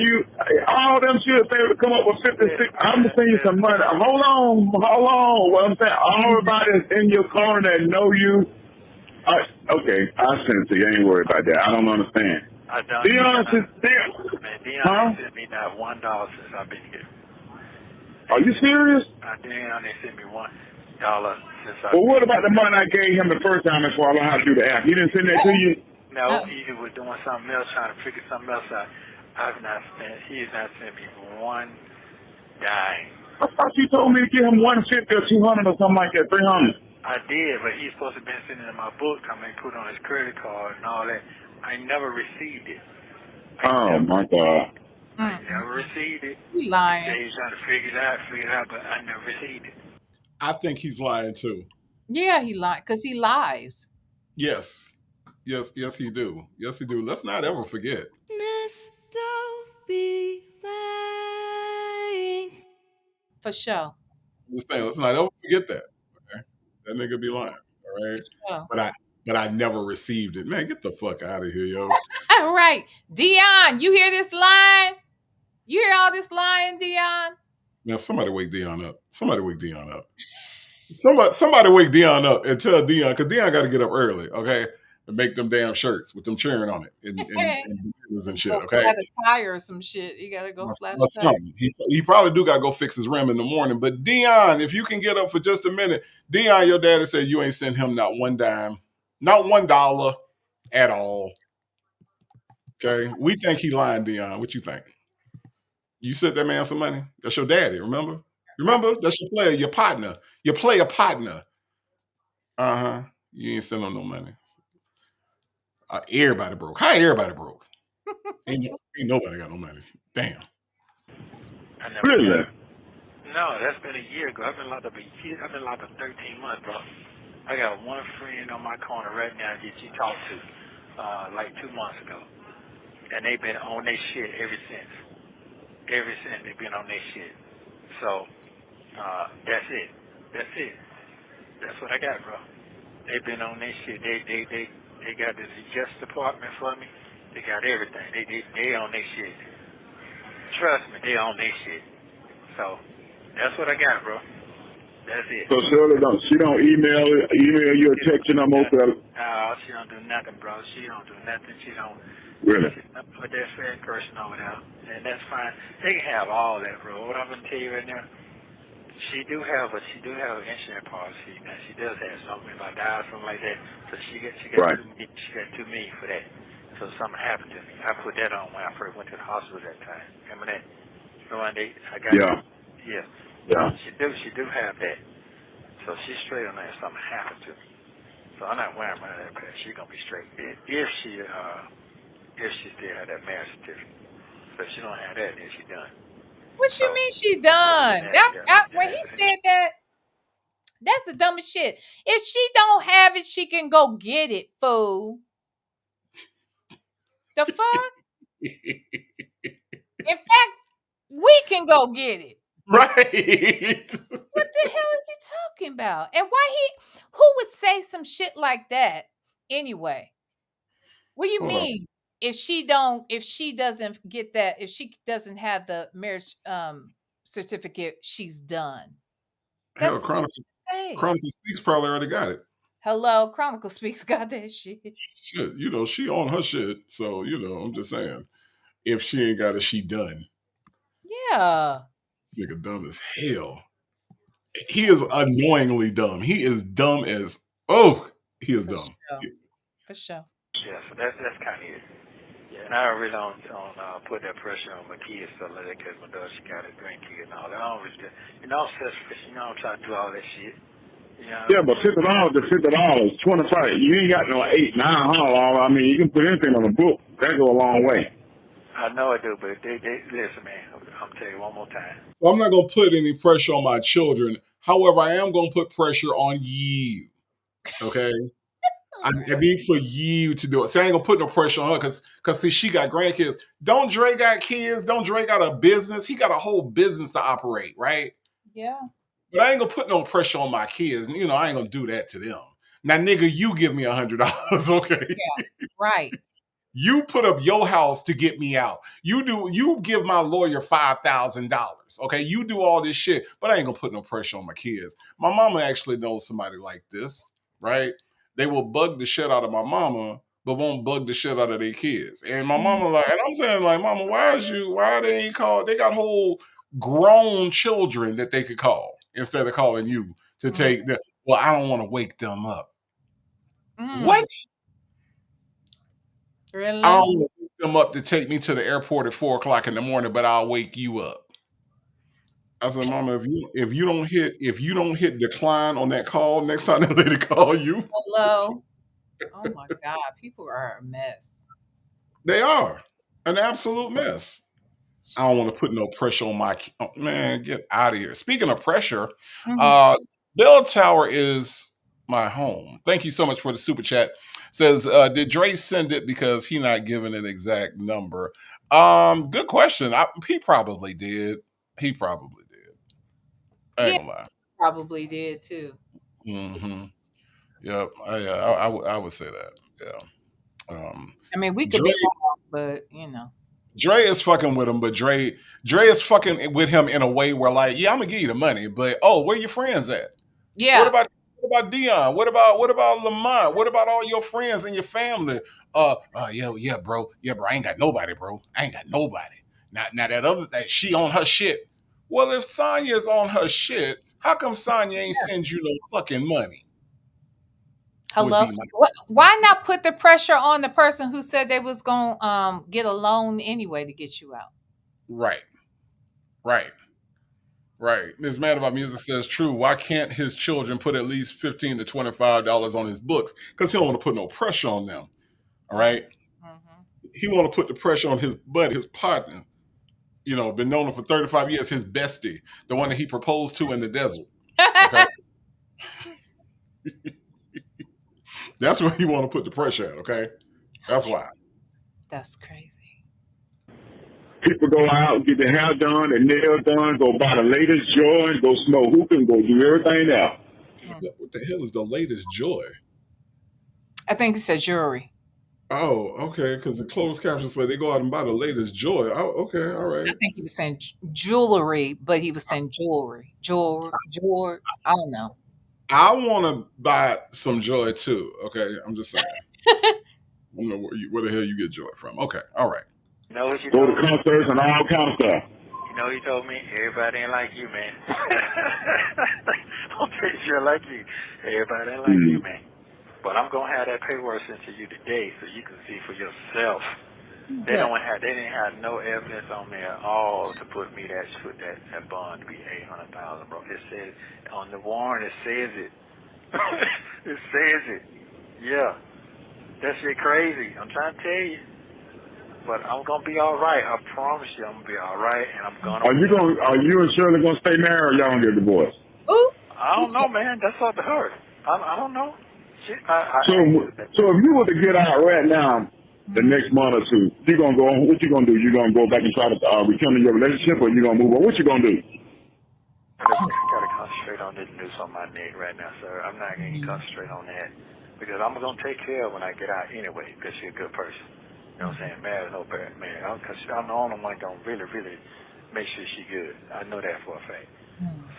all them should be able to come up with 56. I'm gonna send you some money. Hold on. What I'm saying, everybody that's in your corner that know you. Okay, I'll send it to you. I ain't worried about that. I don't understand. I don't. Dion, Dion sent me not $1 since I've been here. are you serious? Dion, they sent me $1 since I've Well, been what about the money I gave him the first time before I learned how to do the app? He didn't send that to you? No, he was doing something else, trying to figure something else out. He has not sent me one dime. I thought you told me to give him 150 or 200 or something like that, 300. I did, but he's supposed to have been sending in my book, coming put on his credit card and all that. I never received it. My God. I never received it. He lying. He's trying to figure it out, but I never received it. I think he's lying too. Yeah, he lied because he lies. Yes, he do. Yes, he do. Let's not ever forget. Nesto be lying. For sure. I'm just saying, let's not ever forget that. Okay? That nigga be lying. All right. Sure. But I never received it. Man, get the fuck out of here, yo. All right. Dion, you hear this line? You hear all this lying, Dion? Now somebody wake Dion up. Somebody wake Dion up and tell Dion, because Dion got to get up early, okay, and make them damn shirts with them cheering on it and shit, okay. Flat a tire or some shit. You gotta go flat a tire. He probably do gotta go fix his rim in the morning. But Dion, if you can get up for just a minute, Dion, your daddy said you ain't sent him not one dime, not $1 at all. Okay, we think he lying, Dion. What you think? You sent that man some money? That's your daddy, remember? That's your player, your partner. Your player partner. Uh-huh. You ain't send him no money. Everybody broke. How everybody broke? ain't nobody got no money. Damn. Really? No, that's been a year ago. I've been locked up 13 months, bro. I got one friend on my corner right now that you talked to like 2 months ago. And they've been on their shit ever since. Ever since they've been on their shit. So, that's it. That's what I got, bro. They've been on their shit. They got this adjust department for me. They got everything. They on their shit. Trust me, they on their shit. So, that's what I got, bro. That's it. So Shirley she don't email you or text you no more? No, she don't do nothing, bro. She don't do nothing. She don't. Really? She don't put that fat person over there, and that's fine. They can have all that, bro. What I'm gonna tell you right now, she do have an insurance policy. Now she does have something. If I die or something like that, so she got right. $2 million for that. So something happened to me. I put that on when I first went to the hospital that time. Remember that? So one day I got yeah. She do have that. So she's straight on that. Something happened to me. So I'm not worrying about that because she's gonna be straight. If she still had that marriage certificate. So if she don't have that, then she done. What you mean she done? When he said that, that's the dumbest shit. If she don't have it, she can go get it, fool. The fuck? In fact, we can go get it. Right. What the hell is he talking about? And who would say some shit like that anyway? What do you mean? If she doesn't get that, if she doesn't have the marriage certificate, she's done. That's Hell, Chronicle Speaks probably already got it. Hello, Chronicle Speaks got that shit. Shit, she on her shit. So, I'm just saying, if she ain't got it, she done. Yeah. This nigga dumb as hell. He is annoyingly dumb. He is dumb as he is dumb. For sure. Yeah, so that's kind of it. Yeah, and I really don't put that pressure on my kids so like that because my daughter, she got a grandkid and all that. I don't really, selfish. I don't try to do all that shit. Yeah, but $50 to $50, 25. You ain't got no 8, 900. I mean, you can put anything on the book. That go a long way. I know I do, but they listen, man. I'm telling you one more time. So I'm not gonna put any pressure on my children. However, I am gonna put pressure on you. Okay. I need for you to do it. So I ain't gonna put no pressure on her because see, she got grandkids. Don't Dre got kids? Don't Dre got a business? He got a whole business to operate, right? Yeah. But I ain't gonna put no pressure on my kids. You know, I ain't gonna do that to them. Now, nigga, you give me $100, okay? Yeah. Right. You put up your house to get me out. You give my lawyer $5,000. Okay. You do all this shit, but I ain't gonna put no pressure on my kids. My mama actually knows somebody like this, right? They will bug the shit out of my mama, but won't bug the shit out of their kids. And my mama, like, and I'm saying, like, mama, why they ain't called? They got whole grown children that they could call instead of calling you to take them. Well, I don't want to wake them up. What? Really? I don't want to wake them up to take me to the airport at 4:00 in the morning, but I'll wake you up. I said, Mama, if you don't hit decline on that call next time that lady call you, Hello. Oh my God, people are a mess. they are an absolute mess. I don't want to put no pressure on my man. Get out of here. Speaking of pressure, Bell Tower is my home. Thank you so much for the super chat. Says, did Dre send it because he not giving an exact number? Good question. He probably did. He probably did. I ain't Yeah, gonna lie. probably did too. Mm-hmm. Yep. I would say that. Yeah. I mean, we could Dre be wrong, but you know. Dre is fucking with him, but Dre is fucking with him in a way where, like, yeah, I'm gonna give you the money, but oh, where your friends at? What Yeah. about Dion? What about Lamont? What about all your friends and your family? Yeah, bro. Yeah, bro. I ain't got nobody, bro. I ain't got nobody. Now that she on her shit. Well, if Sonya's on her shit, how come Sonya ain't send you no fucking money? Would Hello. be my Why not put the pressure on the person who said they was going to get a loan anyway to get you out? right, right. Right. Ms. Mad About Music says, true. Why can't his children put at least $15 to $25 on his books? Because he don't want to put no pressure on them. All right. He want to put the pressure on his buddy, his partner. You know, been known him for 35 years, his bestie, the one that he proposed to in the desert. Okay. That's where he want to put the pressure at, okay? That's why. That's crazy. People go out, get their hair done, their nails done, go buy the latest joint, go smoke hookah, go do everything else. What the hell is the latest joy? I think it said jewelry. Oh, okay. Because the closed caption said they go out and buy the latest joy. Oh, okay. All right. I think he was saying jewelry, but he was saying jewelry. Jewelry. I don't know. I want to buy some joy too. Okay. I'm just saying. I don't know where the hell you get joy from. Okay. All right. You know what you Go told to me? concerts and all kind of stuff. You know what you told me? Everybody ain't like you, man. I'm pretty sure like you. Everybody ain't like you, man. But I'm gonna have that paperwork sent to you today so you can see for yourself. They didn't have no evidence on me at all to put that bond to be $800,000, bro. It says on the warrant. It says it. It says it. Yeah, that shit crazy. I'm trying to tell you, but I'm gonna be all right. I promise you, I'm gonna be all right, and I'm gonna. Are you and Shirley gonna stay married, or y'all gonna get divorced? Ooh. I don't know, man. That's up to her. I don't know. Shit, So if you were to get out right now, the next month or two, what you gonna do? You gonna go back and try to rekindle your relationship, or you gonna move on? What you gonna do? I gotta concentrate on this noose on my neck right now, sir. I'm not gonna concentrate on that because I'm gonna take care of when I get out anyway. Because she's a good person. You know what I'm saying? Mad is no bad man. Because I'm the only one gonna really make sure she good. I know that for a fact.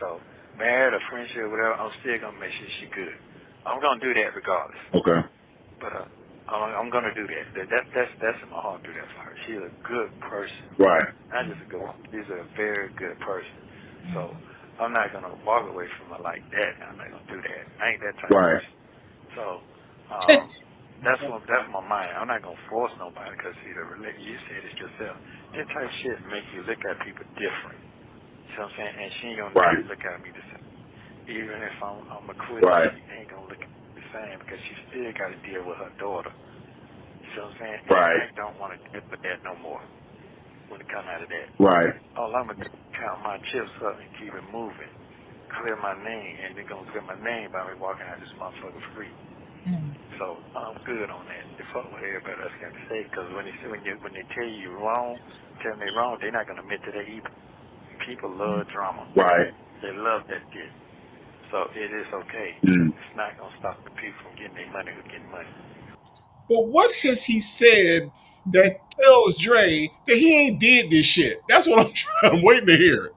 So married or friendship, whatever, I'm still gonna make sure she good. I'm gonna do that regardless. Okay. But I'm gonna do that. That's in my heart. Do that for her. She's a good person. Right. Not just a good one. She's a very good person. So I'm not gonna walk away from her like that. I'm not gonna do that. I ain't that type of person. So that's my mind. I'm not gonna force nobody because you said it yourself. That type of shit make you look at people different. You know what I'm saying? And she ain't gonna look at me the same. Even if I'm a quitter, she ain't gonna look at me the same because she still got to deal with her daughter. You know what I'm saying? Right. And I don't want to deal with that no more. when it come out of that. Right. All I'm gonna do is count my chips up and keep it moving. Clear my name, and they're gonna clear my name by me walking out this motherfucker free. So I'm good on that. They fuck what everybody else got to say, because when they tell you you're wrong, tell me wrong, they're not gonna admit to that either. People love drama. Right. They love that shit. So it is okay. Mm. It's not gonna stop the people from getting their money or getting money. But what has he said that tells Dre that he ain't did this shit? That's what I'm waiting to hear it.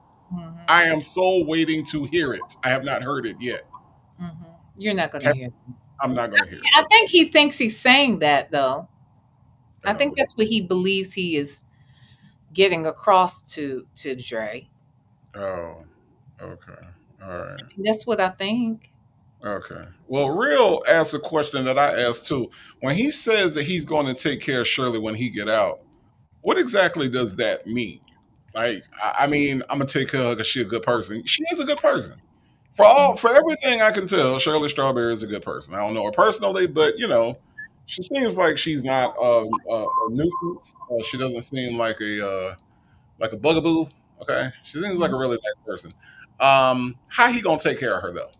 I am so waiting to hear it. I have not heard it yet. You're not going to hear it. I'm not going to hear it. I think he thinks he's saying that, though. I Oh. think that's what he believes he is getting across to Dre. Oh, okay. All right. That's what I think. Okay. Well, Real asked a question that I asked too. When he says that he's going to take care of Shirley when he get out, what exactly does that mean? Like, I mean, I'm gonna take care of her because she's a good person. She is a good person. For everything I can tell, Shirley Strawberry is a good person. I don't know her personally, but you know, she seems like she's not a nuisance. She doesn't seem like a bugaboo. Okay, she seems like a really nice person. How he gonna take care of her though?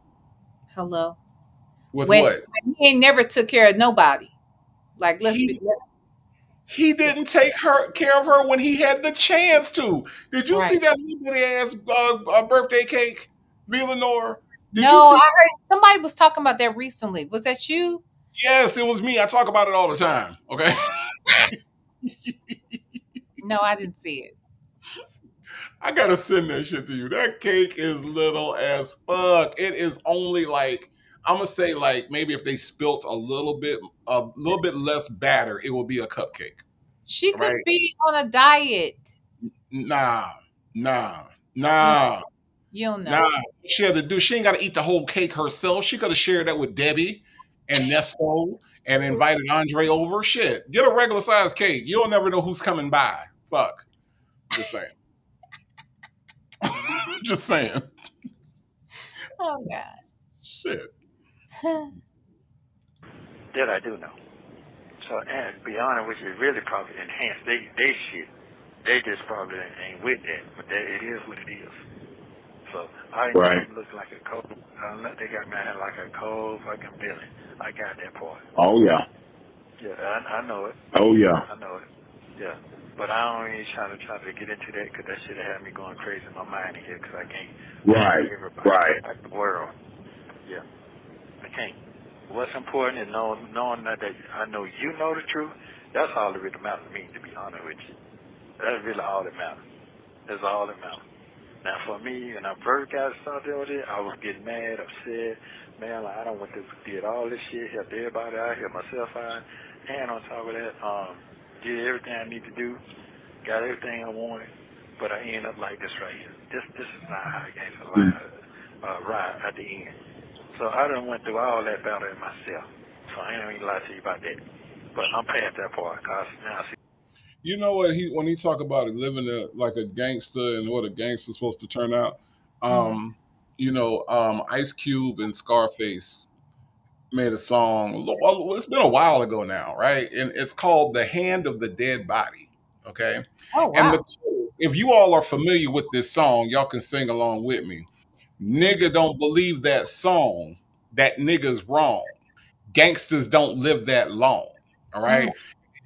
Hello. With When what? he ain't never took care of nobody. Like let's He didn't take care of her when he had the chance to. Did you see Right. that little bitty ass birthday cake, Lenore? Did No, you I see? heard somebody was talking about that recently. Was that you? Yes, it was me. I talk about it all the time. Okay. No, I didn't see it. I gotta send that shit to you. That cake is little as fuck. It is only like, I'm gonna say like maybe if they spilt a little bit less batter, it will be a cupcake. She could Right? be on a diet. Nah. You don't know. Nah, she had to do. She ain't got to eat the whole cake herself. She could have shared that with Debbie and Nesto and invited Andre over. Shit, get a regular size cake. You'll never know who's coming by. Fuck. Just saying. Just saying. Oh God. Shit. That I do know. So, and to be honest with you, it really probably enhanced they shit. They just probably ain't with that, but it is what it is. So I Right. look like a cold. They got me out here like a cold fucking villain. I got that part. Oh yeah. Yeah, I know it. Oh yeah. I know it. Yeah, but I don't even try to get into that because that shit had me going crazy in my mind in here because I can't. Right. Everybody Right. like the world. Yeah, I can't. What's important is knowing that I know you know the truth. That's all that really matters to me, to be honest with you. That's really all that matters. That's all that matters. Now for me, when I first got started with it, I was getting mad, upset. Man, like I don't want to did all this shit, helped everybody out, helped myself out, and on top of that, did everything I need to do, got everything I wanted, but I end up like this right here. This is not how I gave a ride at the end. So I done went through all that battle in myself. So I ain't even lie to you about that. But I'm past that part, cause now see. You know what? When he talk about it, living like a gangster and what a gangster's supposed to turn out. Ice Cube and Scarface made a song. Well, it's been a while ago now, right? And it's called "The Hand of the Dead Body." Okay. Oh And wow. if you all are familiar with this song, y'all can sing along with me. Nigga don't believe that song. That nigga's wrong. Gangsters don't live that long. All right.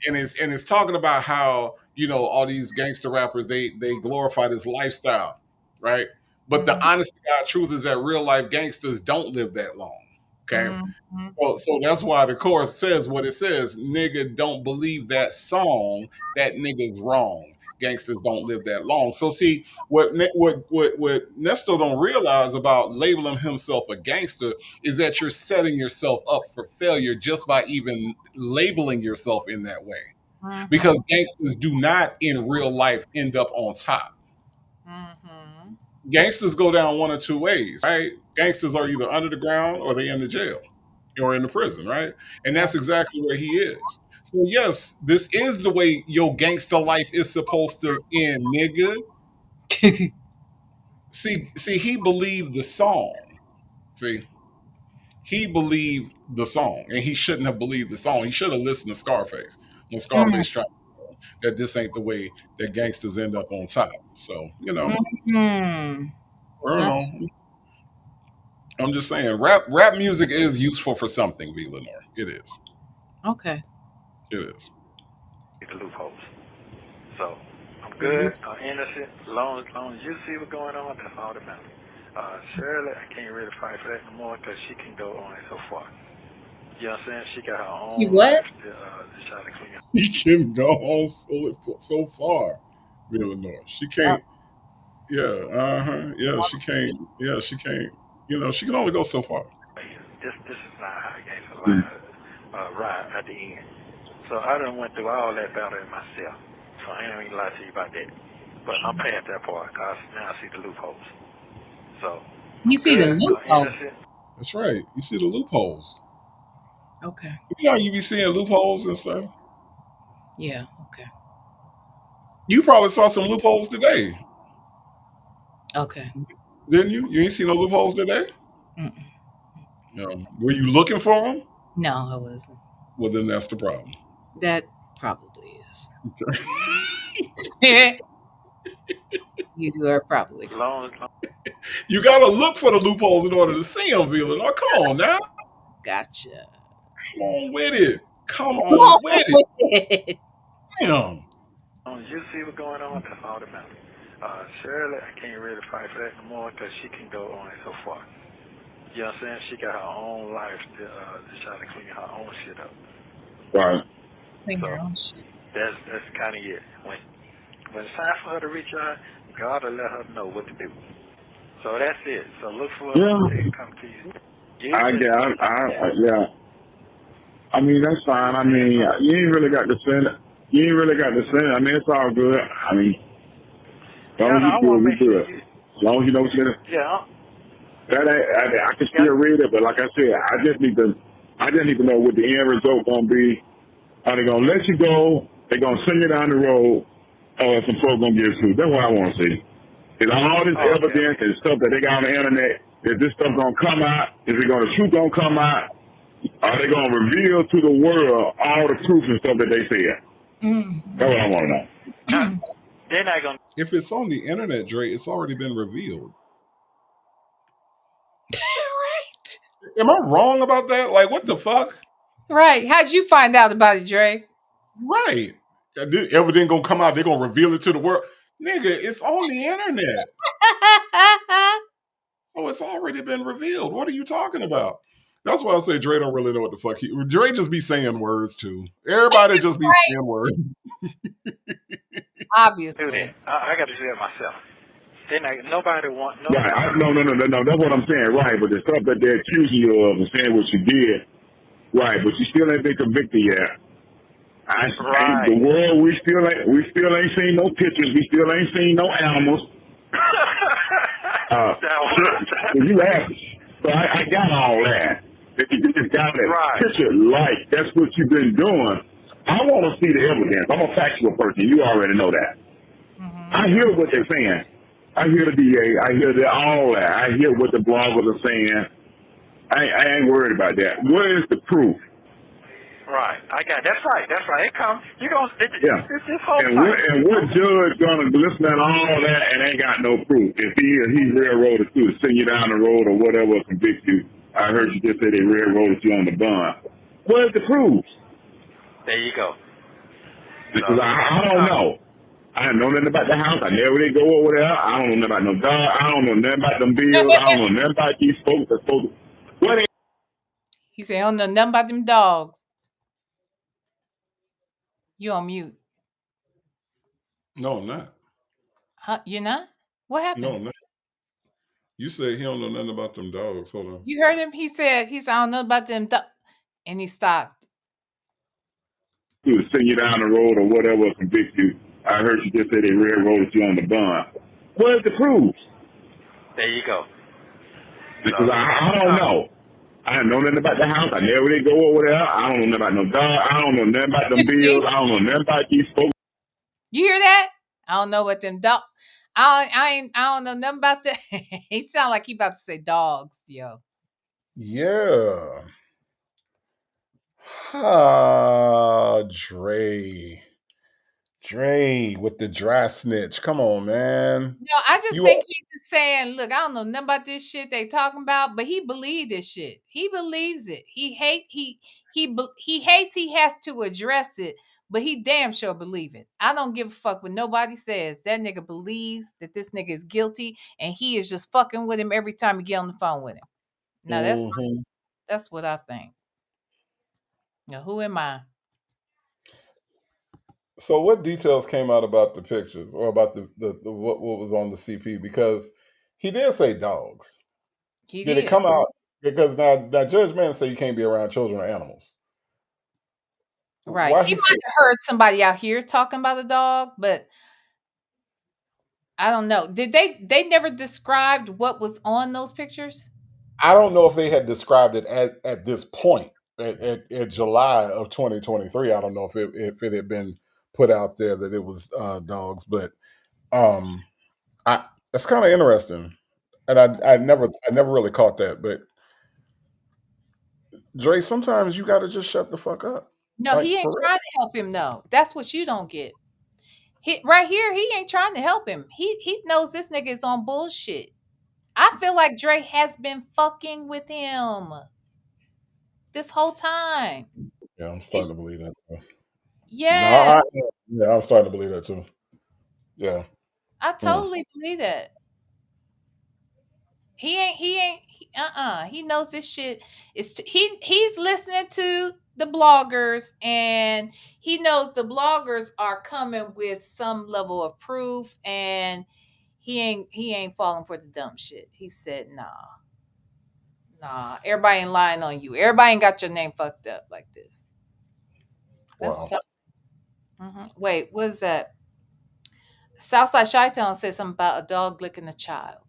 And it's talking about how, all these gangster rappers, they glorify this lifestyle, right? But the honest to God truth is that real life gangsters don't live that long. Okay. So that's why the chorus says what it says. Nigga don't believe that song. That nigga's wrong. Gangsters don't live that long. So see what Nesto don't realize about labeling himself a gangster is that you're setting yourself up for failure just by even labeling yourself in that way. Because gangsters do not in real life end up on top. Gangsters go down one or two ways, right? Gangsters are either under the ground or they in the jail or in the prison, right? And that's exactly where he is. So yes, this is the way your gangster life is supposed to end, nigga. See, he believed the song. See, he believed the song, and he shouldn't have believed the song. He should have listened to Scarface when Scarface tried. that this ain't the way that gangsters end up on top. So, Hmm. I don't know. I'm just saying, rap music is useful for something, V. Lenore. It is. Okay. It is. The loopholes. So I'm The good. loop- I'm innocent. Long as you see what's going on, that's all that matters. Shirley, I can't really fight for that no more because she can go only so far. You know what I'm saying? She got her She own what? life to try to clean up. He can go on so far, V. Lenore. She can't. Yeah. Yeah. She can't. Yeah. She can't. She can only go so far. This is not how gangster ride at the end. So I done went through all that battle myself. So I ain't even lie to you about that. But I'm past that part because now I see the loopholes. So You see the good, loophole. innocent. That's right. You see the loopholes. Okay. You be seeing loopholes and stuff. Yeah. Okay. You probably saw some loopholes today, Okay. didn't you? You ain't seen no loopholes today. Mm-mm. Were you looking for them? No, I wasn't. Well, then that's the problem. That probably is. You are probably correct. Long You got to look for the loopholes in order to see them, Vila. Oh, come on now. Gotcha. Come on with it. Come Come on on with it. with it. Damn. as you see what's going on, that's all that matters. Shirley, I can't really fight for that no more because she can go only so far. You know what I'm saying? She got her own life to try to clean her own shit up. Right. Clean So your own shit. that's kind of it. When it's time for her to reach out, God will let her know what to do. So that's it. So look for Yeah. it to come to you. Yeah. I mean, that's fine. I mean, you ain't really got to send it. You ain't really got to send it. I mean, it's all good. I mean, as long as I you want good, to we make sure good. As long as you know what you're yeah. that ain't, I can still read it, but like I said, I just need to know what the end result gonna be. Are they gonna let you go? They gonna send you down the road, or some folks gonna get sued? That's what I want to see. Is all this evidence and stuff that they got on the internet? Is this stuff gonna come out? Is the truth gonna come out? Are they gonna reveal to the world all the proof and stuff that they said? That's what I want to know. They're not gonna. If it's on the internet, Dre, it's already been revealed. Right. Am I wrong about that? Like, what the fuck? Right. How'd you find out about it, Dre? Right. This evidence gonna come out. They're gonna reveal it to the world. Nigga, it's on the internet. So it's already been revealed. What are you talking about? That's why I say Dre don't really know what the fuck Dre just be saying words too. Everybody just be Right. saying words. Obviously. Do that. I got to do that myself. Then nobody want no. Right. No. That's what I'm saying. Right. But the stuff that they're accusing you of and saying what you did, right. But you still ain't been convicted yet. Right. The world, we still ain't seen no pictures. We still ain't seen no animals. You laughing. So I got all that. If you just got that picture like that's what you've been doing. I want to see the evidence. I'm a factual person. You already know that. I hear what they're saying. I hear the DA. I hear all that. I hear what the bloggers are saying. I ain't worried about that. Where is the proof? Right. That's right. It comes. You gonna this whole and what judge gonna listen to all that and ain't got no proof? If he's railroaded to send you down the road or whatever, convict you. I heard you just say they railroaded you on the bond. Where's the proof? There you go. Because I don't know. I don't know nothing about the house. I never did go over there. I don't know nothing about no dog. I don't know nothing about them bills. I don't know nothing about these folks that's supposed to. What? He said, I don't know nothing about them dogs. You on mute. No, I'm not. Huh? You're not? What happened? No, I'm not. You said he don't know nothing about them dogs. Hold on. You heard him? He said, I don't know about them dogs. And he stopped. To send you down the road or whatever, convict you. I heard you just say they railroaded you on the bond. Where's the proof? There you go. Because I don't know. I don't know nothing about the house. I never did go over there. I don't know nothing about no dog. I don't know nothing about them bills. I don't know nothing about these folks. You hear that? I don't know what them dogs. I don't know nothing about that. He sound like he about to say dogs, yo. Yeah. Dre. Dre with the dry snitch. Come on, man. No, I just You think he's just saying, look, I don't know nothing about this shit they talking about, but he believed this shit. He believes it. He hates he has to address it, but he damn sure believe it. I don't give a fuck what nobody says. That nigga believes that this nigga is guilty, and he is just fucking with him every time you get on the phone with him. Now that's what I think. Now who am I? So what details came out about the pictures or about the what was on the CP? Because he did say dogs. He Did it did. come out? Because now Judge Mann say you can't be around children or animals. Right. Why He he might said? have heard somebody out here talking about a dog, but I don't know. Did they never described what was on those pictures? I don't know if they had described it at this point at July of 2023. I don't know if it had been put out there that it was dogs, but um, I that's kind of interesting, and I never really caught that. But Dre, sometimes you got to just shut the fuck up, No, like he ain't for real. trying to help him. No, that's what you don't get. Right here, he ain't trying to help him. He knows this nigga is on bullshit. I feel like Dre has been fucking with him this whole time. Yeah, I'm starting to It's believe that. Too. No, yeah, yeah, I'm starting to believe that too. Yeah. I Mm. totally believe that. He knows this shit he's listening to the bloggers, and he knows the bloggers are coming with some level of proof, and he ain't falling for the dumb shit. He said, nah, everybody ain't lying on you. Everybody ain't got your name fucked up like this. That's Wow. what Wait, what is that? Southside Chi-Town said something about a dog licking a child.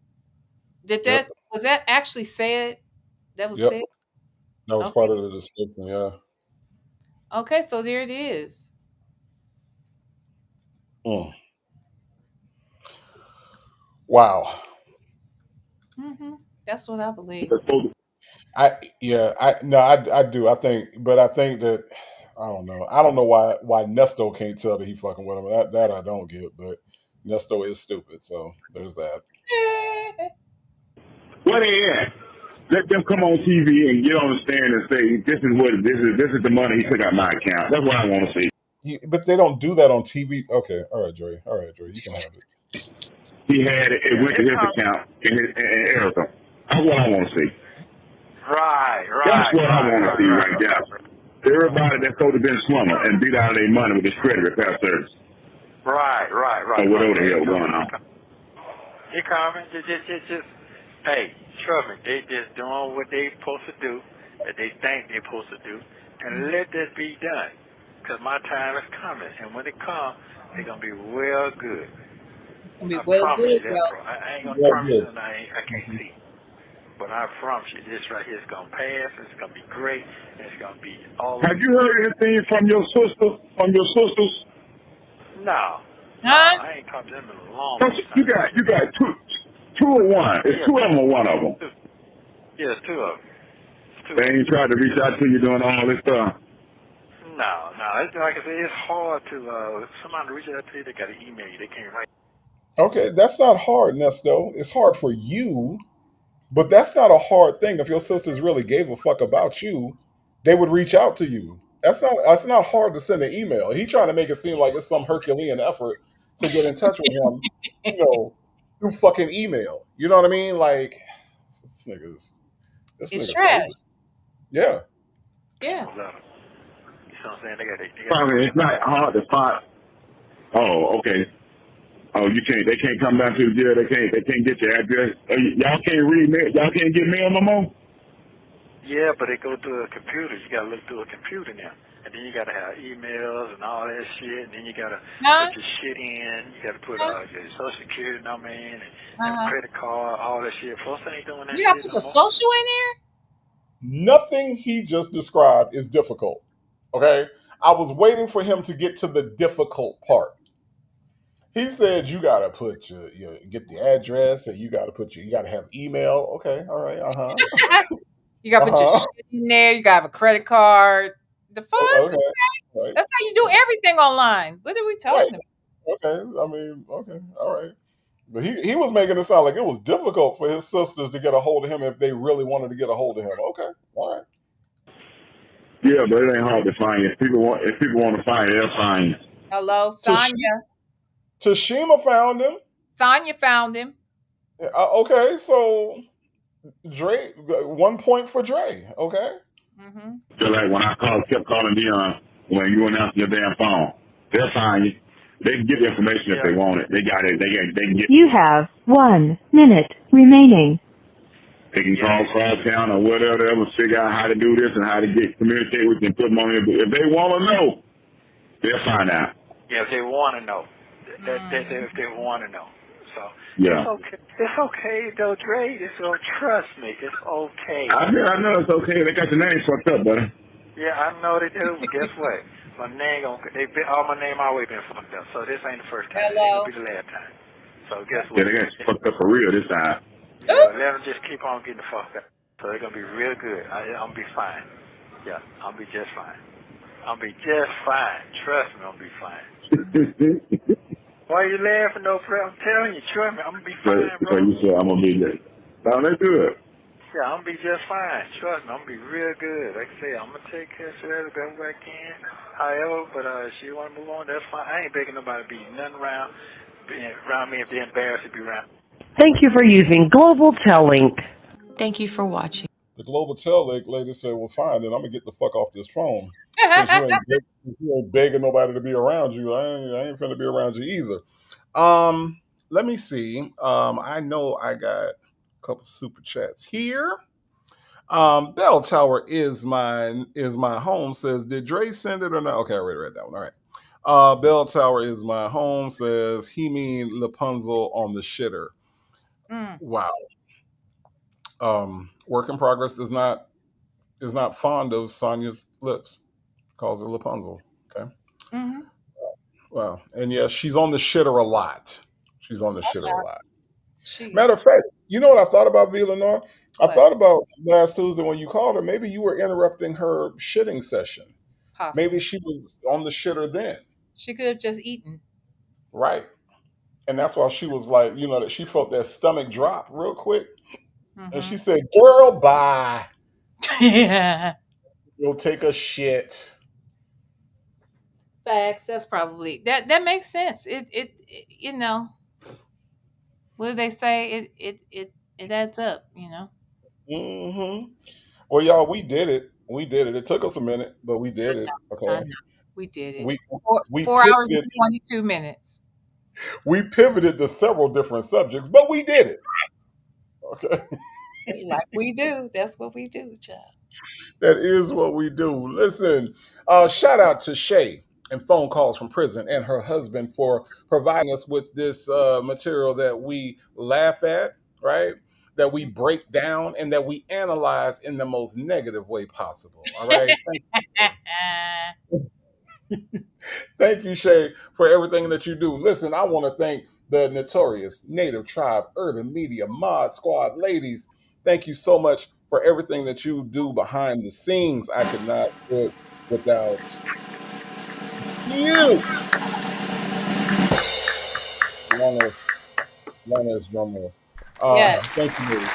Yep. Was that actually said? That was Yep. said? That was Okay. part of the description. Yeah. Okay, so there it is. Mm. Wow. That's what I believe. I do. I think that I don't know. I don't know why Nesto can't tell that he fucking with him. That I don't get, but Nesto is stupid, so there's that. Where they at? Let them come on TV and get on the stand and say, this is what this is the money he took out my account. That's what I want to see. But they don't do that on TV. Okay, all right, Dre. You can have it. He had it, it went to his account and everything. That's what I want to see. That's what I want to see right there. Everybody that's supposed to been slumber and beat out of their money with this credit repair service. Right. Or whatever the hell going on. You coming? Just, hey, trust me, they just doing what they supposed to do, that they think they supposed to do, and let this be done. Because my time is coming, and when it comes, it's going to be well good. It's gonna be I well promise good, you that, bro. bro. I ain't going to Yeah, promise you, good. and I can't see. But I promise you, this right here is going to pass, it's going to be great, and it's going to be all Have you heard anything from your sister, from your sisters? No, Huh? I ain't talked to them in a long time. You got two or one. It's two of them or one of them. Yeah, it's two of them. They ain't tried to reach out to you doing all this stuff. No. It's, like I said, it's hard to somebody reach out to you. They got to email you. They can't write. Okay, that's not hard, Nesto. It's hard for you, but that's not a hard thing. If your sisters really gave a fuck about you, they would reach out to you. That's not hard to send an email. He trying to make it seem like it's some Herculean effort to get in touch with him, through fucking email. You know what I mean? Like this It's nigga trash. stupid. Yeah. Yeah. You know what I'm saying? They It's not hard to find. Oh, okay. Oh, you can't. They can't come down to the jail. They can't get your address. Y'all can't read mail. Y'all can't get mail no more. Yeah, but they go through a computer. You got to look through a computer now. And then you got to have emails and all that shit. And then you got to put your shit in. You got to put your social security number in and credit card, all that shit. Folks ain't doing that You gotta shit put no your more. social in there? Nothing he just described is difficult. Okay? I was waiting for him to get to the difficult part. He said you gotta put your get the address and you gotta have email. Okay, all right, You gotta put your shit in there. You gotta have a credit card. The fuck? Okay, right, That's how you do everything online. What are we right. talking about? Okay, I mean, okay, all right. But he was making it sound like it was difficult for his sisters to get a hold of him if they really wanted to get a hold of him. Okay, all right. Yeah, but it ain't hard to find. If people want to find it, they'll find you. Hello, Sonya. Tashima found him. Sonya found him. Okay, so Dre, 1 point for Dre. Okay. Mm-hmm. Just like when I kept calling Dion when you went out your damn phone, they'll find you. They can get the information if they want it. They got it. They can get. You have 1 minute remaining. They can call Crosstown or whatever, figure out how to do this and how to communicate with you and put them on here. But if they want to know, they'll find out. Yeah, if they want to know. If they want to know. So Yeah. it's okay. It's okay though, Dre. Trust me, it's okay. I know it's okay. They got the name fucked up, buddy. Yeah, I know they do. But guess what? My name all my name always been fucked up. So this ain't the first time. Hello. It ain't gonna be the last time. So guess Yeah, what? they got fucked up for real this time. Yeah, let them just keep on getting fucked up. So they're gonna be real good. I'm gonna be fine. Yeah, I'm gonna be just fine. I'm gonna be just fine. Trust me, I'm gonna be fine. Why are you laughing though, Fred? I'm telling you, trust me, I'm gonna be fine, bro. So you said I'm gonna be good. No, that's good. Yeah, I'm gonna be just fine. Trust me, I'm gonna be real good. Like I say, I'm gonna take care of her the best way I can. However, but if she wanna move on, that's fine. I ain't begging nobody to be nothing around me if they're embarrassed to be around. Thank you for using Global Tel Link. Thank you for watching. The Global Tel Link lady said, "Well, fine, then I'm gonna get the fuck off this phone since you ain't begging nobody to be around you. I ain't finna be around you either." Let me see. I know I got a couple super chats here. Bell Tower is my home. Says, did Dre send it or not? Okay, I already read that one. All right. Bell Tower is my home. Says he mean Rapunzel on the shitter. Wow. Work in progress is not fond of Sonya's lips. Calls her Rapunzel. Okay. Mm-hmm. Wow. And yes, she's on the shitter a lot. She's on the shitter a lot. She Matter of fact, you know what I thought about V. Lenore? I What? thought about last Tuesday when you called her. Maybe you were interrupting her shitting session. Possible. Maybe she was on the shitter then. She could have just eaten. Right. And that's why she was like, that she felt that stomach drop real quick. And she said, girl, bye. Yeah. You'll take a shit. Facts. That's probably that makes sense. It what do they say? It adds up, Mm-hmm. Well, y'all, we did it. We did it. It took us a minute, but we I did it. know. I Okay. know. We did it. We we 4 hours pivoted. and 22 minutes. We pivoted to several different subjects, but we did it. Okay. Like we do. That's what we do, child. That is what we do. Listen, shout out to Shay and phone calls from prison and her husband for providing us with this material that we laugh at, right? That we break down and that we analyze in the most negative way possible. All right. Thank you, Shay, for everything that you do. Listen, I want to thank the notorious Native Tribe Urban Media Mod Squad ladies. Thank you so much for everything that you do behind the scenes. I could not do it without you. Long as drum roll. Yes. Thank you, ladies.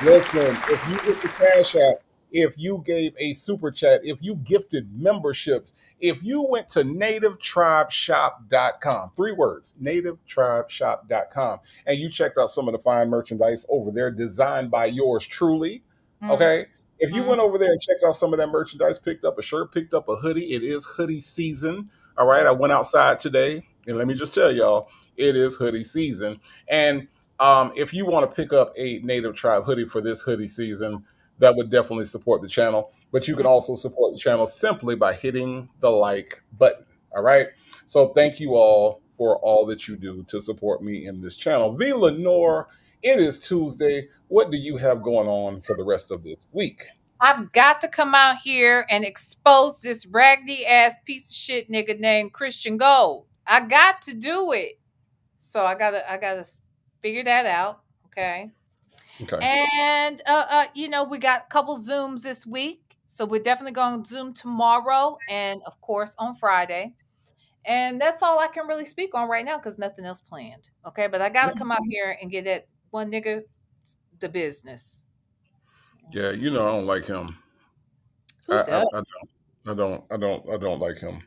Listen, if you hit the cash app, if you gave a super chat, if you gifted memberships, if you went to nativetribeshop.com, 3 words, nativetribeshop.com, and you checked out some of the fine merchandise over there designed by yours truly, okay? If you went over there and checked out some of that merchandise, picked up a shirt, picked up a hoodie, it is hoodie season, all right? I went outside today, and let me just tell y'all, it is hoodie season. And if you want to pick up a Native Tribe hoodie for this hoodie season, that would definitely support the channel. But you can also support the channel simply by hitting the like button. All right. So thank you all for all that you do to support me in this channel. V. Lenore, it is Tuesday. What do you have going on for the rest of this week? I've got to come out here and expose this raggedy ass piece of shit nigga named Christian Gold. I got to do it. So I gotta figure that out. Okay. Okay. And we got a couple Zooms this week. So we're definitely going to Zoom tomorrow and of course on Friday. And that's all I can really speak on right now because nothing else planned. Okay, but I gotta come out here and get that one nigga the business. Yeah, you know I don't like him. Who does? I don't like him. I,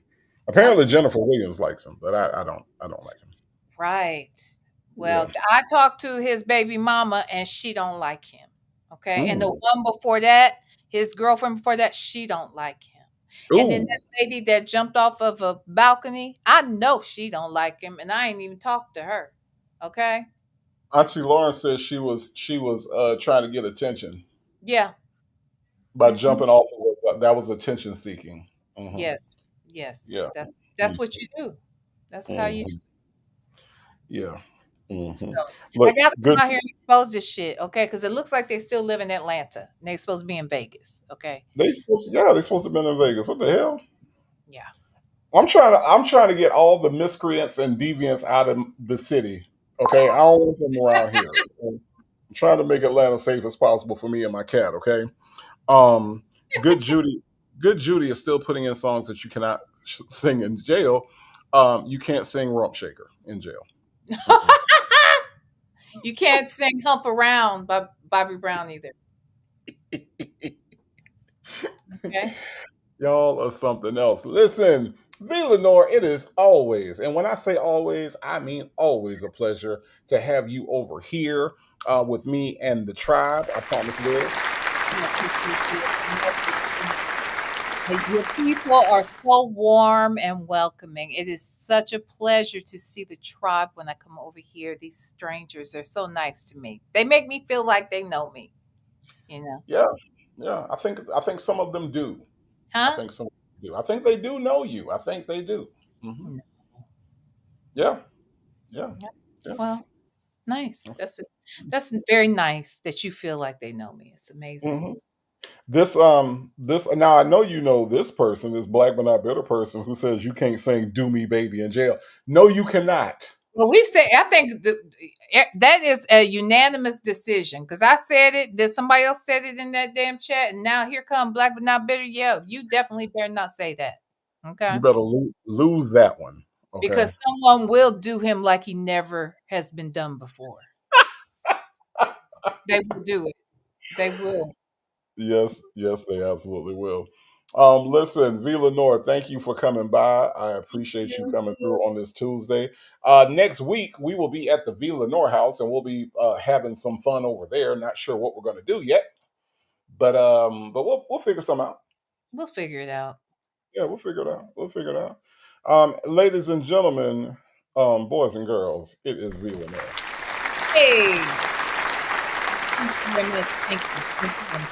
Apparently Jennifer Williams likes him, but I don't like him. right. Yeah. Well, I talked to his baby mama and she don't like him. Okay. And the Ooh. one before that, his girlfriend before that, she don't like him. And then Ooh. that lady that jumped off of a balcony, I know she don't like him, and I ain't even talked to her. Okay. Auntie Lauren says she was trying to get attention Yeah. by Hmm. jumping off of it. That was attention seeking. Hmm. Yes. Yes. Yeah. That's what you do. That's how you do. Hmm. Yeah. So Hmm. I But gotta good. come out here and expose this shit, okay? Because it looks like they still live in Atlanta. And they supposed to be in Vegas. Okay. They supposed to be in Vegas. What the hell? Yeah. I'm trying to get all the miscreants and deviants out of the city. Okay, I don't want them around here. I'm trying to make Atlanta safe as possible for me and my cat. Okay. Um, good Judy, good Judy is still putting in songs that you cannot sing in jail. You can't sing Rump Shaker in jail. Mm-mm. You can't sing Hump Around by Bobby Brown either. Okay. Y'all are something else. Listen, V. Lenore, it is always, and when I say always, I mean always a pleasure to have you over here with me and the tribe. I promise, Liz. I appreciate you. Your people are so warm and welcoming. It is such a pleasure to see the tribe when I come over here. These strangers are so nice to me. They make me feel like they know me, you know. Yeah, yeah. I think some of them do. I Huh? think some do. I think they do know you. I think they do. Hmm. No. Yeah, yeah, Yep. yeah. Well, nice. That's very nice that you feel like they know me. It's amazing. Hmm. This now I know you know this person, this black but not bitter person who says you can't sing "Do Me Baby" in jail. No, you cannot. Well, we say I think that is a unanimous decision because I said it. Did somebody else said it in that damn chat? And now here come Black but not bitter. Yeah, you definitely better not say that. Okay, You better lose that one. Okay. because someone will do him like he never has been done before. They will do it. They will. Yes, yes, they absolutely will. Listen, V. Lenore, thank you for coming by. I appreciate you You. coming through on this Tuesday. Next week, we will be at the V. Lenore house and we'll be having some fun over there. Not sure what we're going to do yet, but we'll figure some out. We'll figure it out. Yeah, we'll figure it out. We'll figure it out. Ladies and gentlemen, boys and girls, it is V. Lenore. Hey. Thank you very much. Thank you. Thank you very much.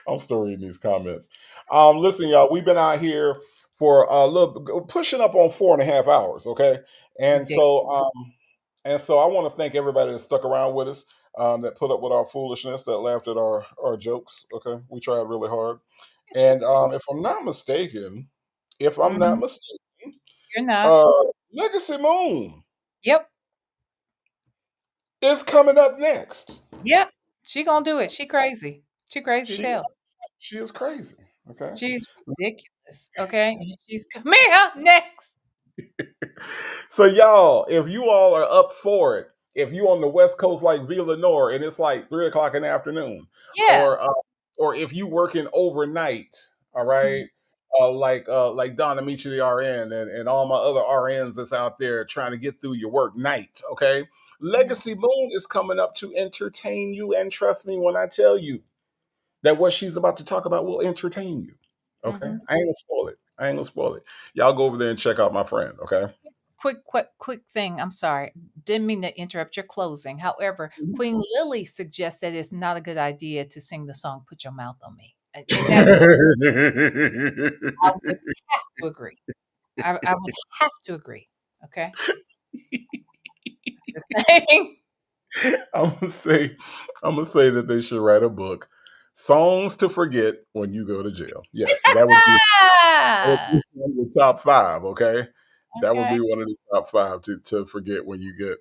I'm still reading these comments. Listen, y'all, we've been out here for a little, pushing up on 4.5 hours. Okay, and Ridiculous. so, I want to thank everybody that stuck around with us, that put up with our foolishness, that laughed at our jokes. Okay, we tried really hard, and if I'm not Mhm. mistaken, You're not. uh, Legacy Moon Yep. is coming up next. Yep. She gonna do it. She crazy. She crazy as She hell. she is crazy. Okay. She's ridiculous. Okay. And she's Camilla next. So y'all, if you all are up for it, if you on the West Coast like Villanor and it's like 3 o'clock in the afternoon, Yeah. or if you working overnight, all Mhm. right, like Donna Michi the RN and all my other RNs that's out there trying to get through your work night, okay? Mhm. Legacy Moon is coming up to entertain you, and trust me when I tell you that what she's about to talk about will entertain you. Okay, Mhm. I ain't gonna spoil it. I ain't gonna spoil it. Y'all go over there and check out my friend. Okay. Quick thing. I'm sorry. Didn't mean to interrupt your closing. However, Queen Lily suggests that it's not a good idea to sing the song "Put Your Mouth on Me," and that I would have to agree. I would have to agree. Okay, just saying. I'm gonna say, I'm gonna say that they should write a book, "Songs to Forget When You Go to Jail." Yes, that would be one of the top five. Okay, that would Okay. be one of the top five to forget when you get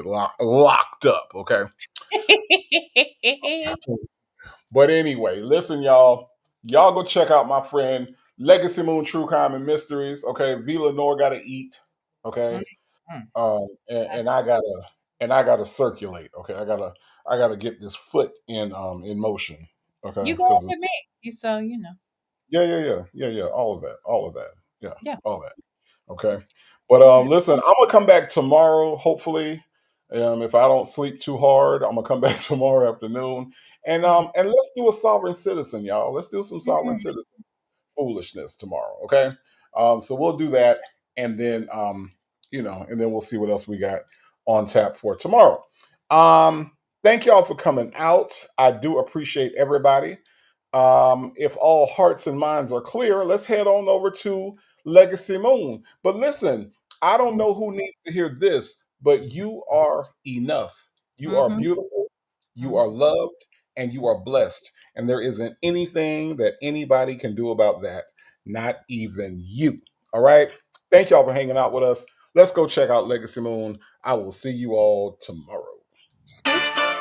locked up. Okay. But anyway, listen, y'all. Y'all go check out my friend Legacy Moon True Crime and Mysteries. Okay, V Lenore gotta eat. Okay, Mm. and That's I gotta circulate. Okay, I gotta get this foot in motion. Okay, you going because with it's me. You so you know. yeah. All of that. Yeah, Yeah. all that. Okay. But listen, I'm gonna come back tomorrow, hopefully. If I don't sleep too hard, I'm gonna come back tomorrow afternoon. And let's do a sovereign citizen, y'all. Let's do some sovereign Mhm. citizen foolishness tomorrow. Okay. So we'll do that, and then and then we'll see what else we got on tap for tomorrow. Thank y'all for coming out. I do appreciate everybody. If all hearts and minds are clear, let's head on over to Legacy Moon. But listen, I don't know who needs to hear this, but you are enough. You are Mhm. beautiful, you Mhm. are loved, and you are blessed. And there isn't anything that anybody can do about that, not even you. All right. Thank y'all for hanging out with us. Let's go check out Legacy Moon. I will see you all tomorrow. Smooch.